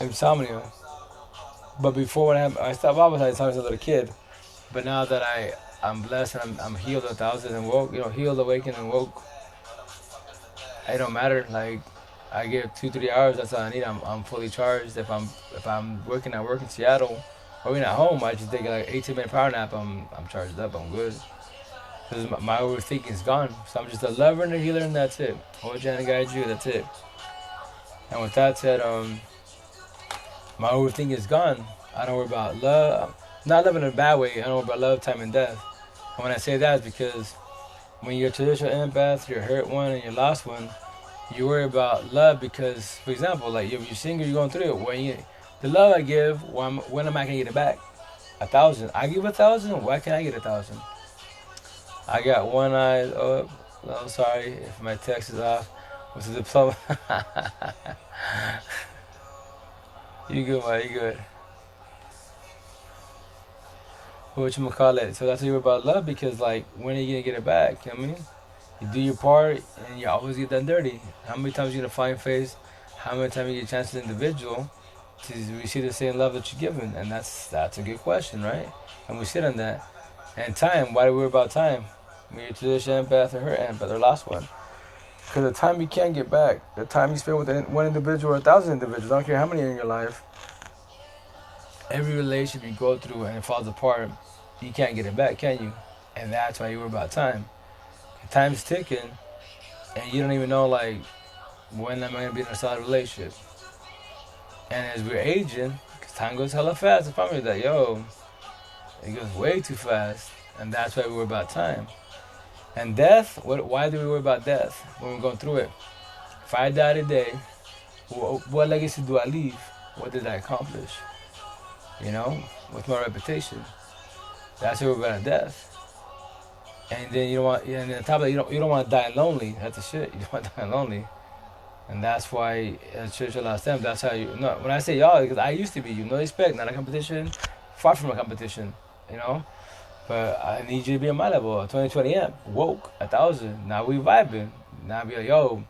Insomnia. But before when I stopped off, I was a little kid. But now that I'm blessed and I'm healed 1,000 and woke, you know, healed, awakened, and woke, it don't matter. Like I get 2 3 hours. That's all I need. I'm fully charged. If I'm working at work in Seattle, working at home, I just take like 18-minute power nap. I'm charged up. I'm good. Because my overthinking is gone. So I'm just a lover and a healer, and that's it. Hold you and guide you. That's it. And with that said, my overthinking is gone. I don't worry about love. Not love in a bad way. I don't worry about love, time, and death. And when I say that, it's because when you're a traditional empath, you're a hurt one and you're lost one, you worry about love because, for example, like if you're single, you're going through it. The love I give, when am I gonna get it back? 1,000. I give 1,000. Why can't I get 1,000? I got one eye up. Oh, sorry if my text is off. What's the diploma? You good, man? You good? What you call it? So that's what you're about love because, like, when are you gonna get it back? You know what I mean? You do your part and you always get done dirty. How many times you gonna find face? How many times you get a chance as an individual to receive the same love that you're given? And that's a good question, right? And we sit on that. And time, why do we worry about time? When you're traditional empath or her empath or last one. Because the time you can't get back, the time you spend with one individual or 1,000 individuals, I don't care how many are in your life, every relationship you go through and it falls apart, you can't get it back, can you? And that's why you worry about time. Time's ticking, and you don't even know, like, when am I going to be in a solid relationship? And as we're aging, because time goes hella fast, I promise that, yo, it goes way too fast. And that's why we worry about time. And death, why do we worry about death when we're going through it? If I die today, what legacy do I leave? What did I accomplish? You know, with my reputation. That's why we're about death. And then you don't want, and on top of that, you don't want to die lonely. That's the shit. You don't want to die lonely. And that's why at Church of Last Time, that's how you, no, when I say y'all, because I used to be you, no respect, not a competition, far from a competition, you know? But I need you to be on my level. 2020 amp, woke, 1,000. Now we vibing. Now I be like, yo,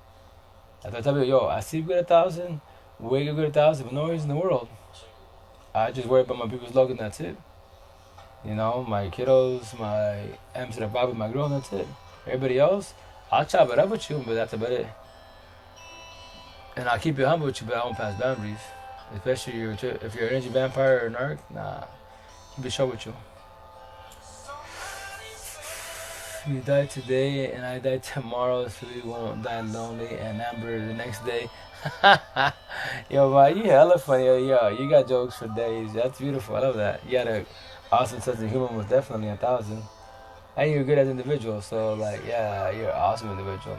I tell you, yo, I sleep good 1,000, wake up good 1,000, but no reason in the world. I just worry about my people's luck and that's it. You know, my kiddos, my M's that I vibe with my girl, and that's it. Everybody else, I'll chop it up with you, but that's about it. And I'll keep it humble with you, but I won't pass boundaries. Especially if you're an energy vampire or narc, nah, keep it short with you. You die today and I die tomorrow, so we won't die lonely. And Amber the next day. Yo, man, you hella funny. Yo, you got jokes for days. That's beautiful. I love that. You got a awesome sense of humor, was definitely 1,000. And you're good as an individual, so like, yeah, you're an awesome individual.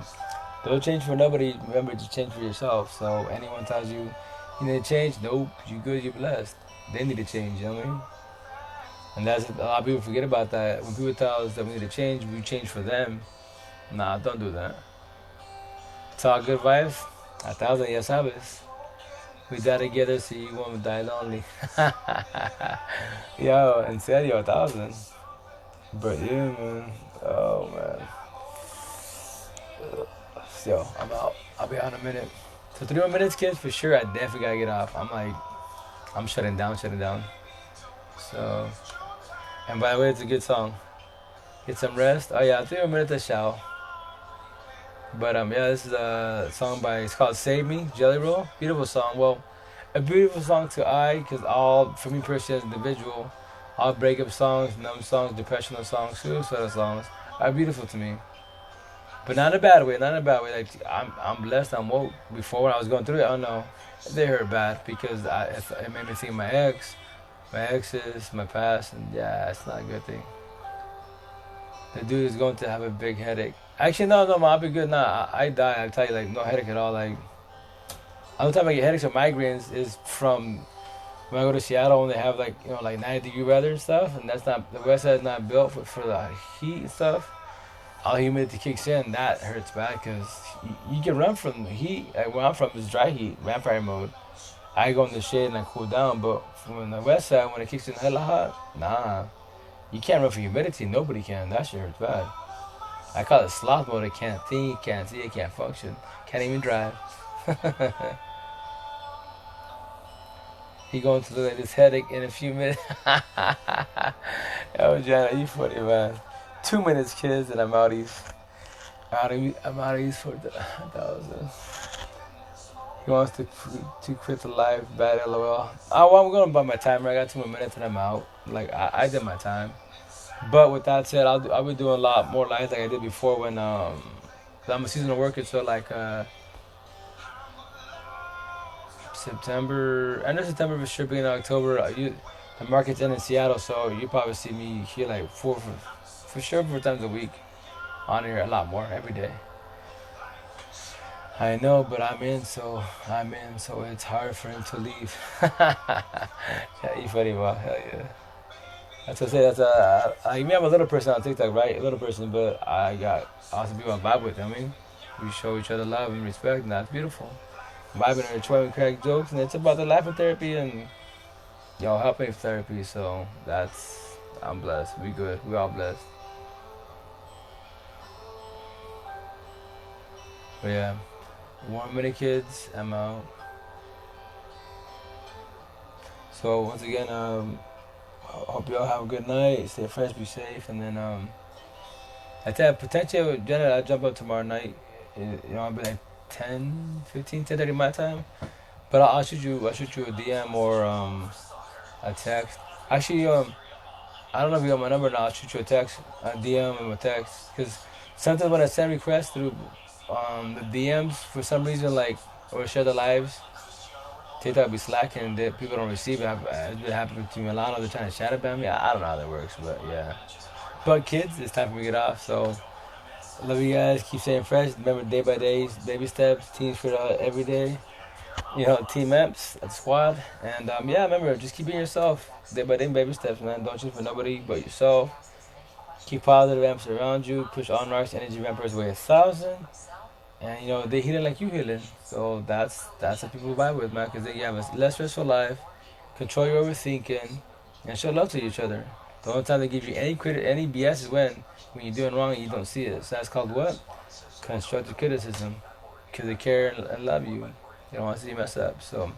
Don't change for nobody. Remember to change for yourself. So anyone tells you you need to change, nope, you good, you're blessed. They need to change. You know what I mean? And that's a lot of people forget about that. When people tell us that we need to change, we change for them. Nah, don't do that. It's all good vibes. 1,000, ya sabes. We die together so you won't die lonely. Yo, en serio, 1,000. But yeah, man. Oh, man. Yo, I'm out. I'll be out in a minute. So 3 more minutes, kids, for sure. I definitely gotta get off. I'm like, I'm shutting down, shutting down. So, and by the way, it's a good song. Get some rest. Oh yeah, 3 more minutes to shout. But yeah, this is a song by. It's called "Save Me," Jelly Roll. Beautiful song. Well, a beautiful song to I, because all for me personally as an individual, all breakup songs, numb songs, depressional songs, suicidal songs are beautiful to me. But not in a bad way. Not in a bad way. Like I'm blessed. I'm woke. Before when I was going through it, I don't know. They hurt bad because it made me think of my exes, my past, and yeah, it's not a good thing. The dude is going to have a big headache. Actually, no, I'll be good. Nah, I die. I tell you, like no headache at all. Like the only time I get headaches or migraines is from when I go to Seattle when they have like like 90-degree weather and stuff, and that's not the West Side is not built for the heat and stuff. All humidity kicks in, that hurts bad because you can run from the heat. Like where I'm from is dry heat, vampire mode. I go in the shade and I cool down, but from the west side when it kicks in hella hot, nah, you can't run from humidity. Nobody can. That shit hurts bad. I call it sloth mode. I can't think, can't see, I can't function, can't even drive. He going to look at this headache in a few minutes. Oh, Jana, you funny man. 2 minutes, kids, and I'm out of I'm out of these 4,000. He wants to quit the life. Bad LOL. Oh, well, I'm gonna buy my timer. I got 2 more minutes and I'm out. Like I did my time. But with that said, I'll be doing a lot more lives like I did before when 'cause I'm a seasonal worker. So like September, end of September for sure, beginning of October. The market's in Seattle, so you probably see me here like for sure 4 times a week. On here a lot more every day. I know, but I'm in, so it's hard for him to leave. Yeah, you funny, bro. Hell yeah. That's what I say. That's you may have a little person on TikTok, right? A little person, but I got awesome people I vibe with. I mean, we show each other love and respect, and that's beautiful. Vibing and enjoying, we crack jokes, and it's about the laughing therapy and helping therapy. So I'm blessed. We good. We all blessed. But yeah, 1 minute, kids. I'm out. So once again, I hope y'all have a good night. Stay fresh, be safe, and then I tell you, potentially, Jenna, I'll jump up tomorrow night. I'll be like 10, 15, 10:30 my time. But I'll shoot you a DM or a text. Actually, I don't know if you got my number now. I'll shoot you a text, a DM and a text. Because sometimes when I send requests through the DMs, for some reason, like, or share the lives, TikTok be slacking and people don't receive it. It's been happening to me a lot. They're trying to shadow ban me. I don't know how that works, but yeah. But kids, it's time for me to get off. So love you guys. Keep staying fresh. Remember, day by day, baby steps, team spirit every day. Team amps, that's squad. And yeah, remember, just keep being yourself. Day by day, baby steps, man. Don't shoot for nobody but yourself. Keep positive amps around you. Push on rocks, energy vampires weigh 1,000. And they healing like you healing. So that's what people vibe with, man. Because they have a less stressful life, control your overthinking, and show love to each other. The only time they give you any credit, any BS is when you're doing wrong and you don't see it. So that's called what? Constructive criticism. Because they care and love you. They don't want to see you mess up. So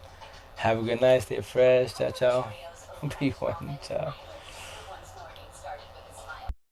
have a good night. Stay fresh. Ciao, ciao. Be one. Ciao.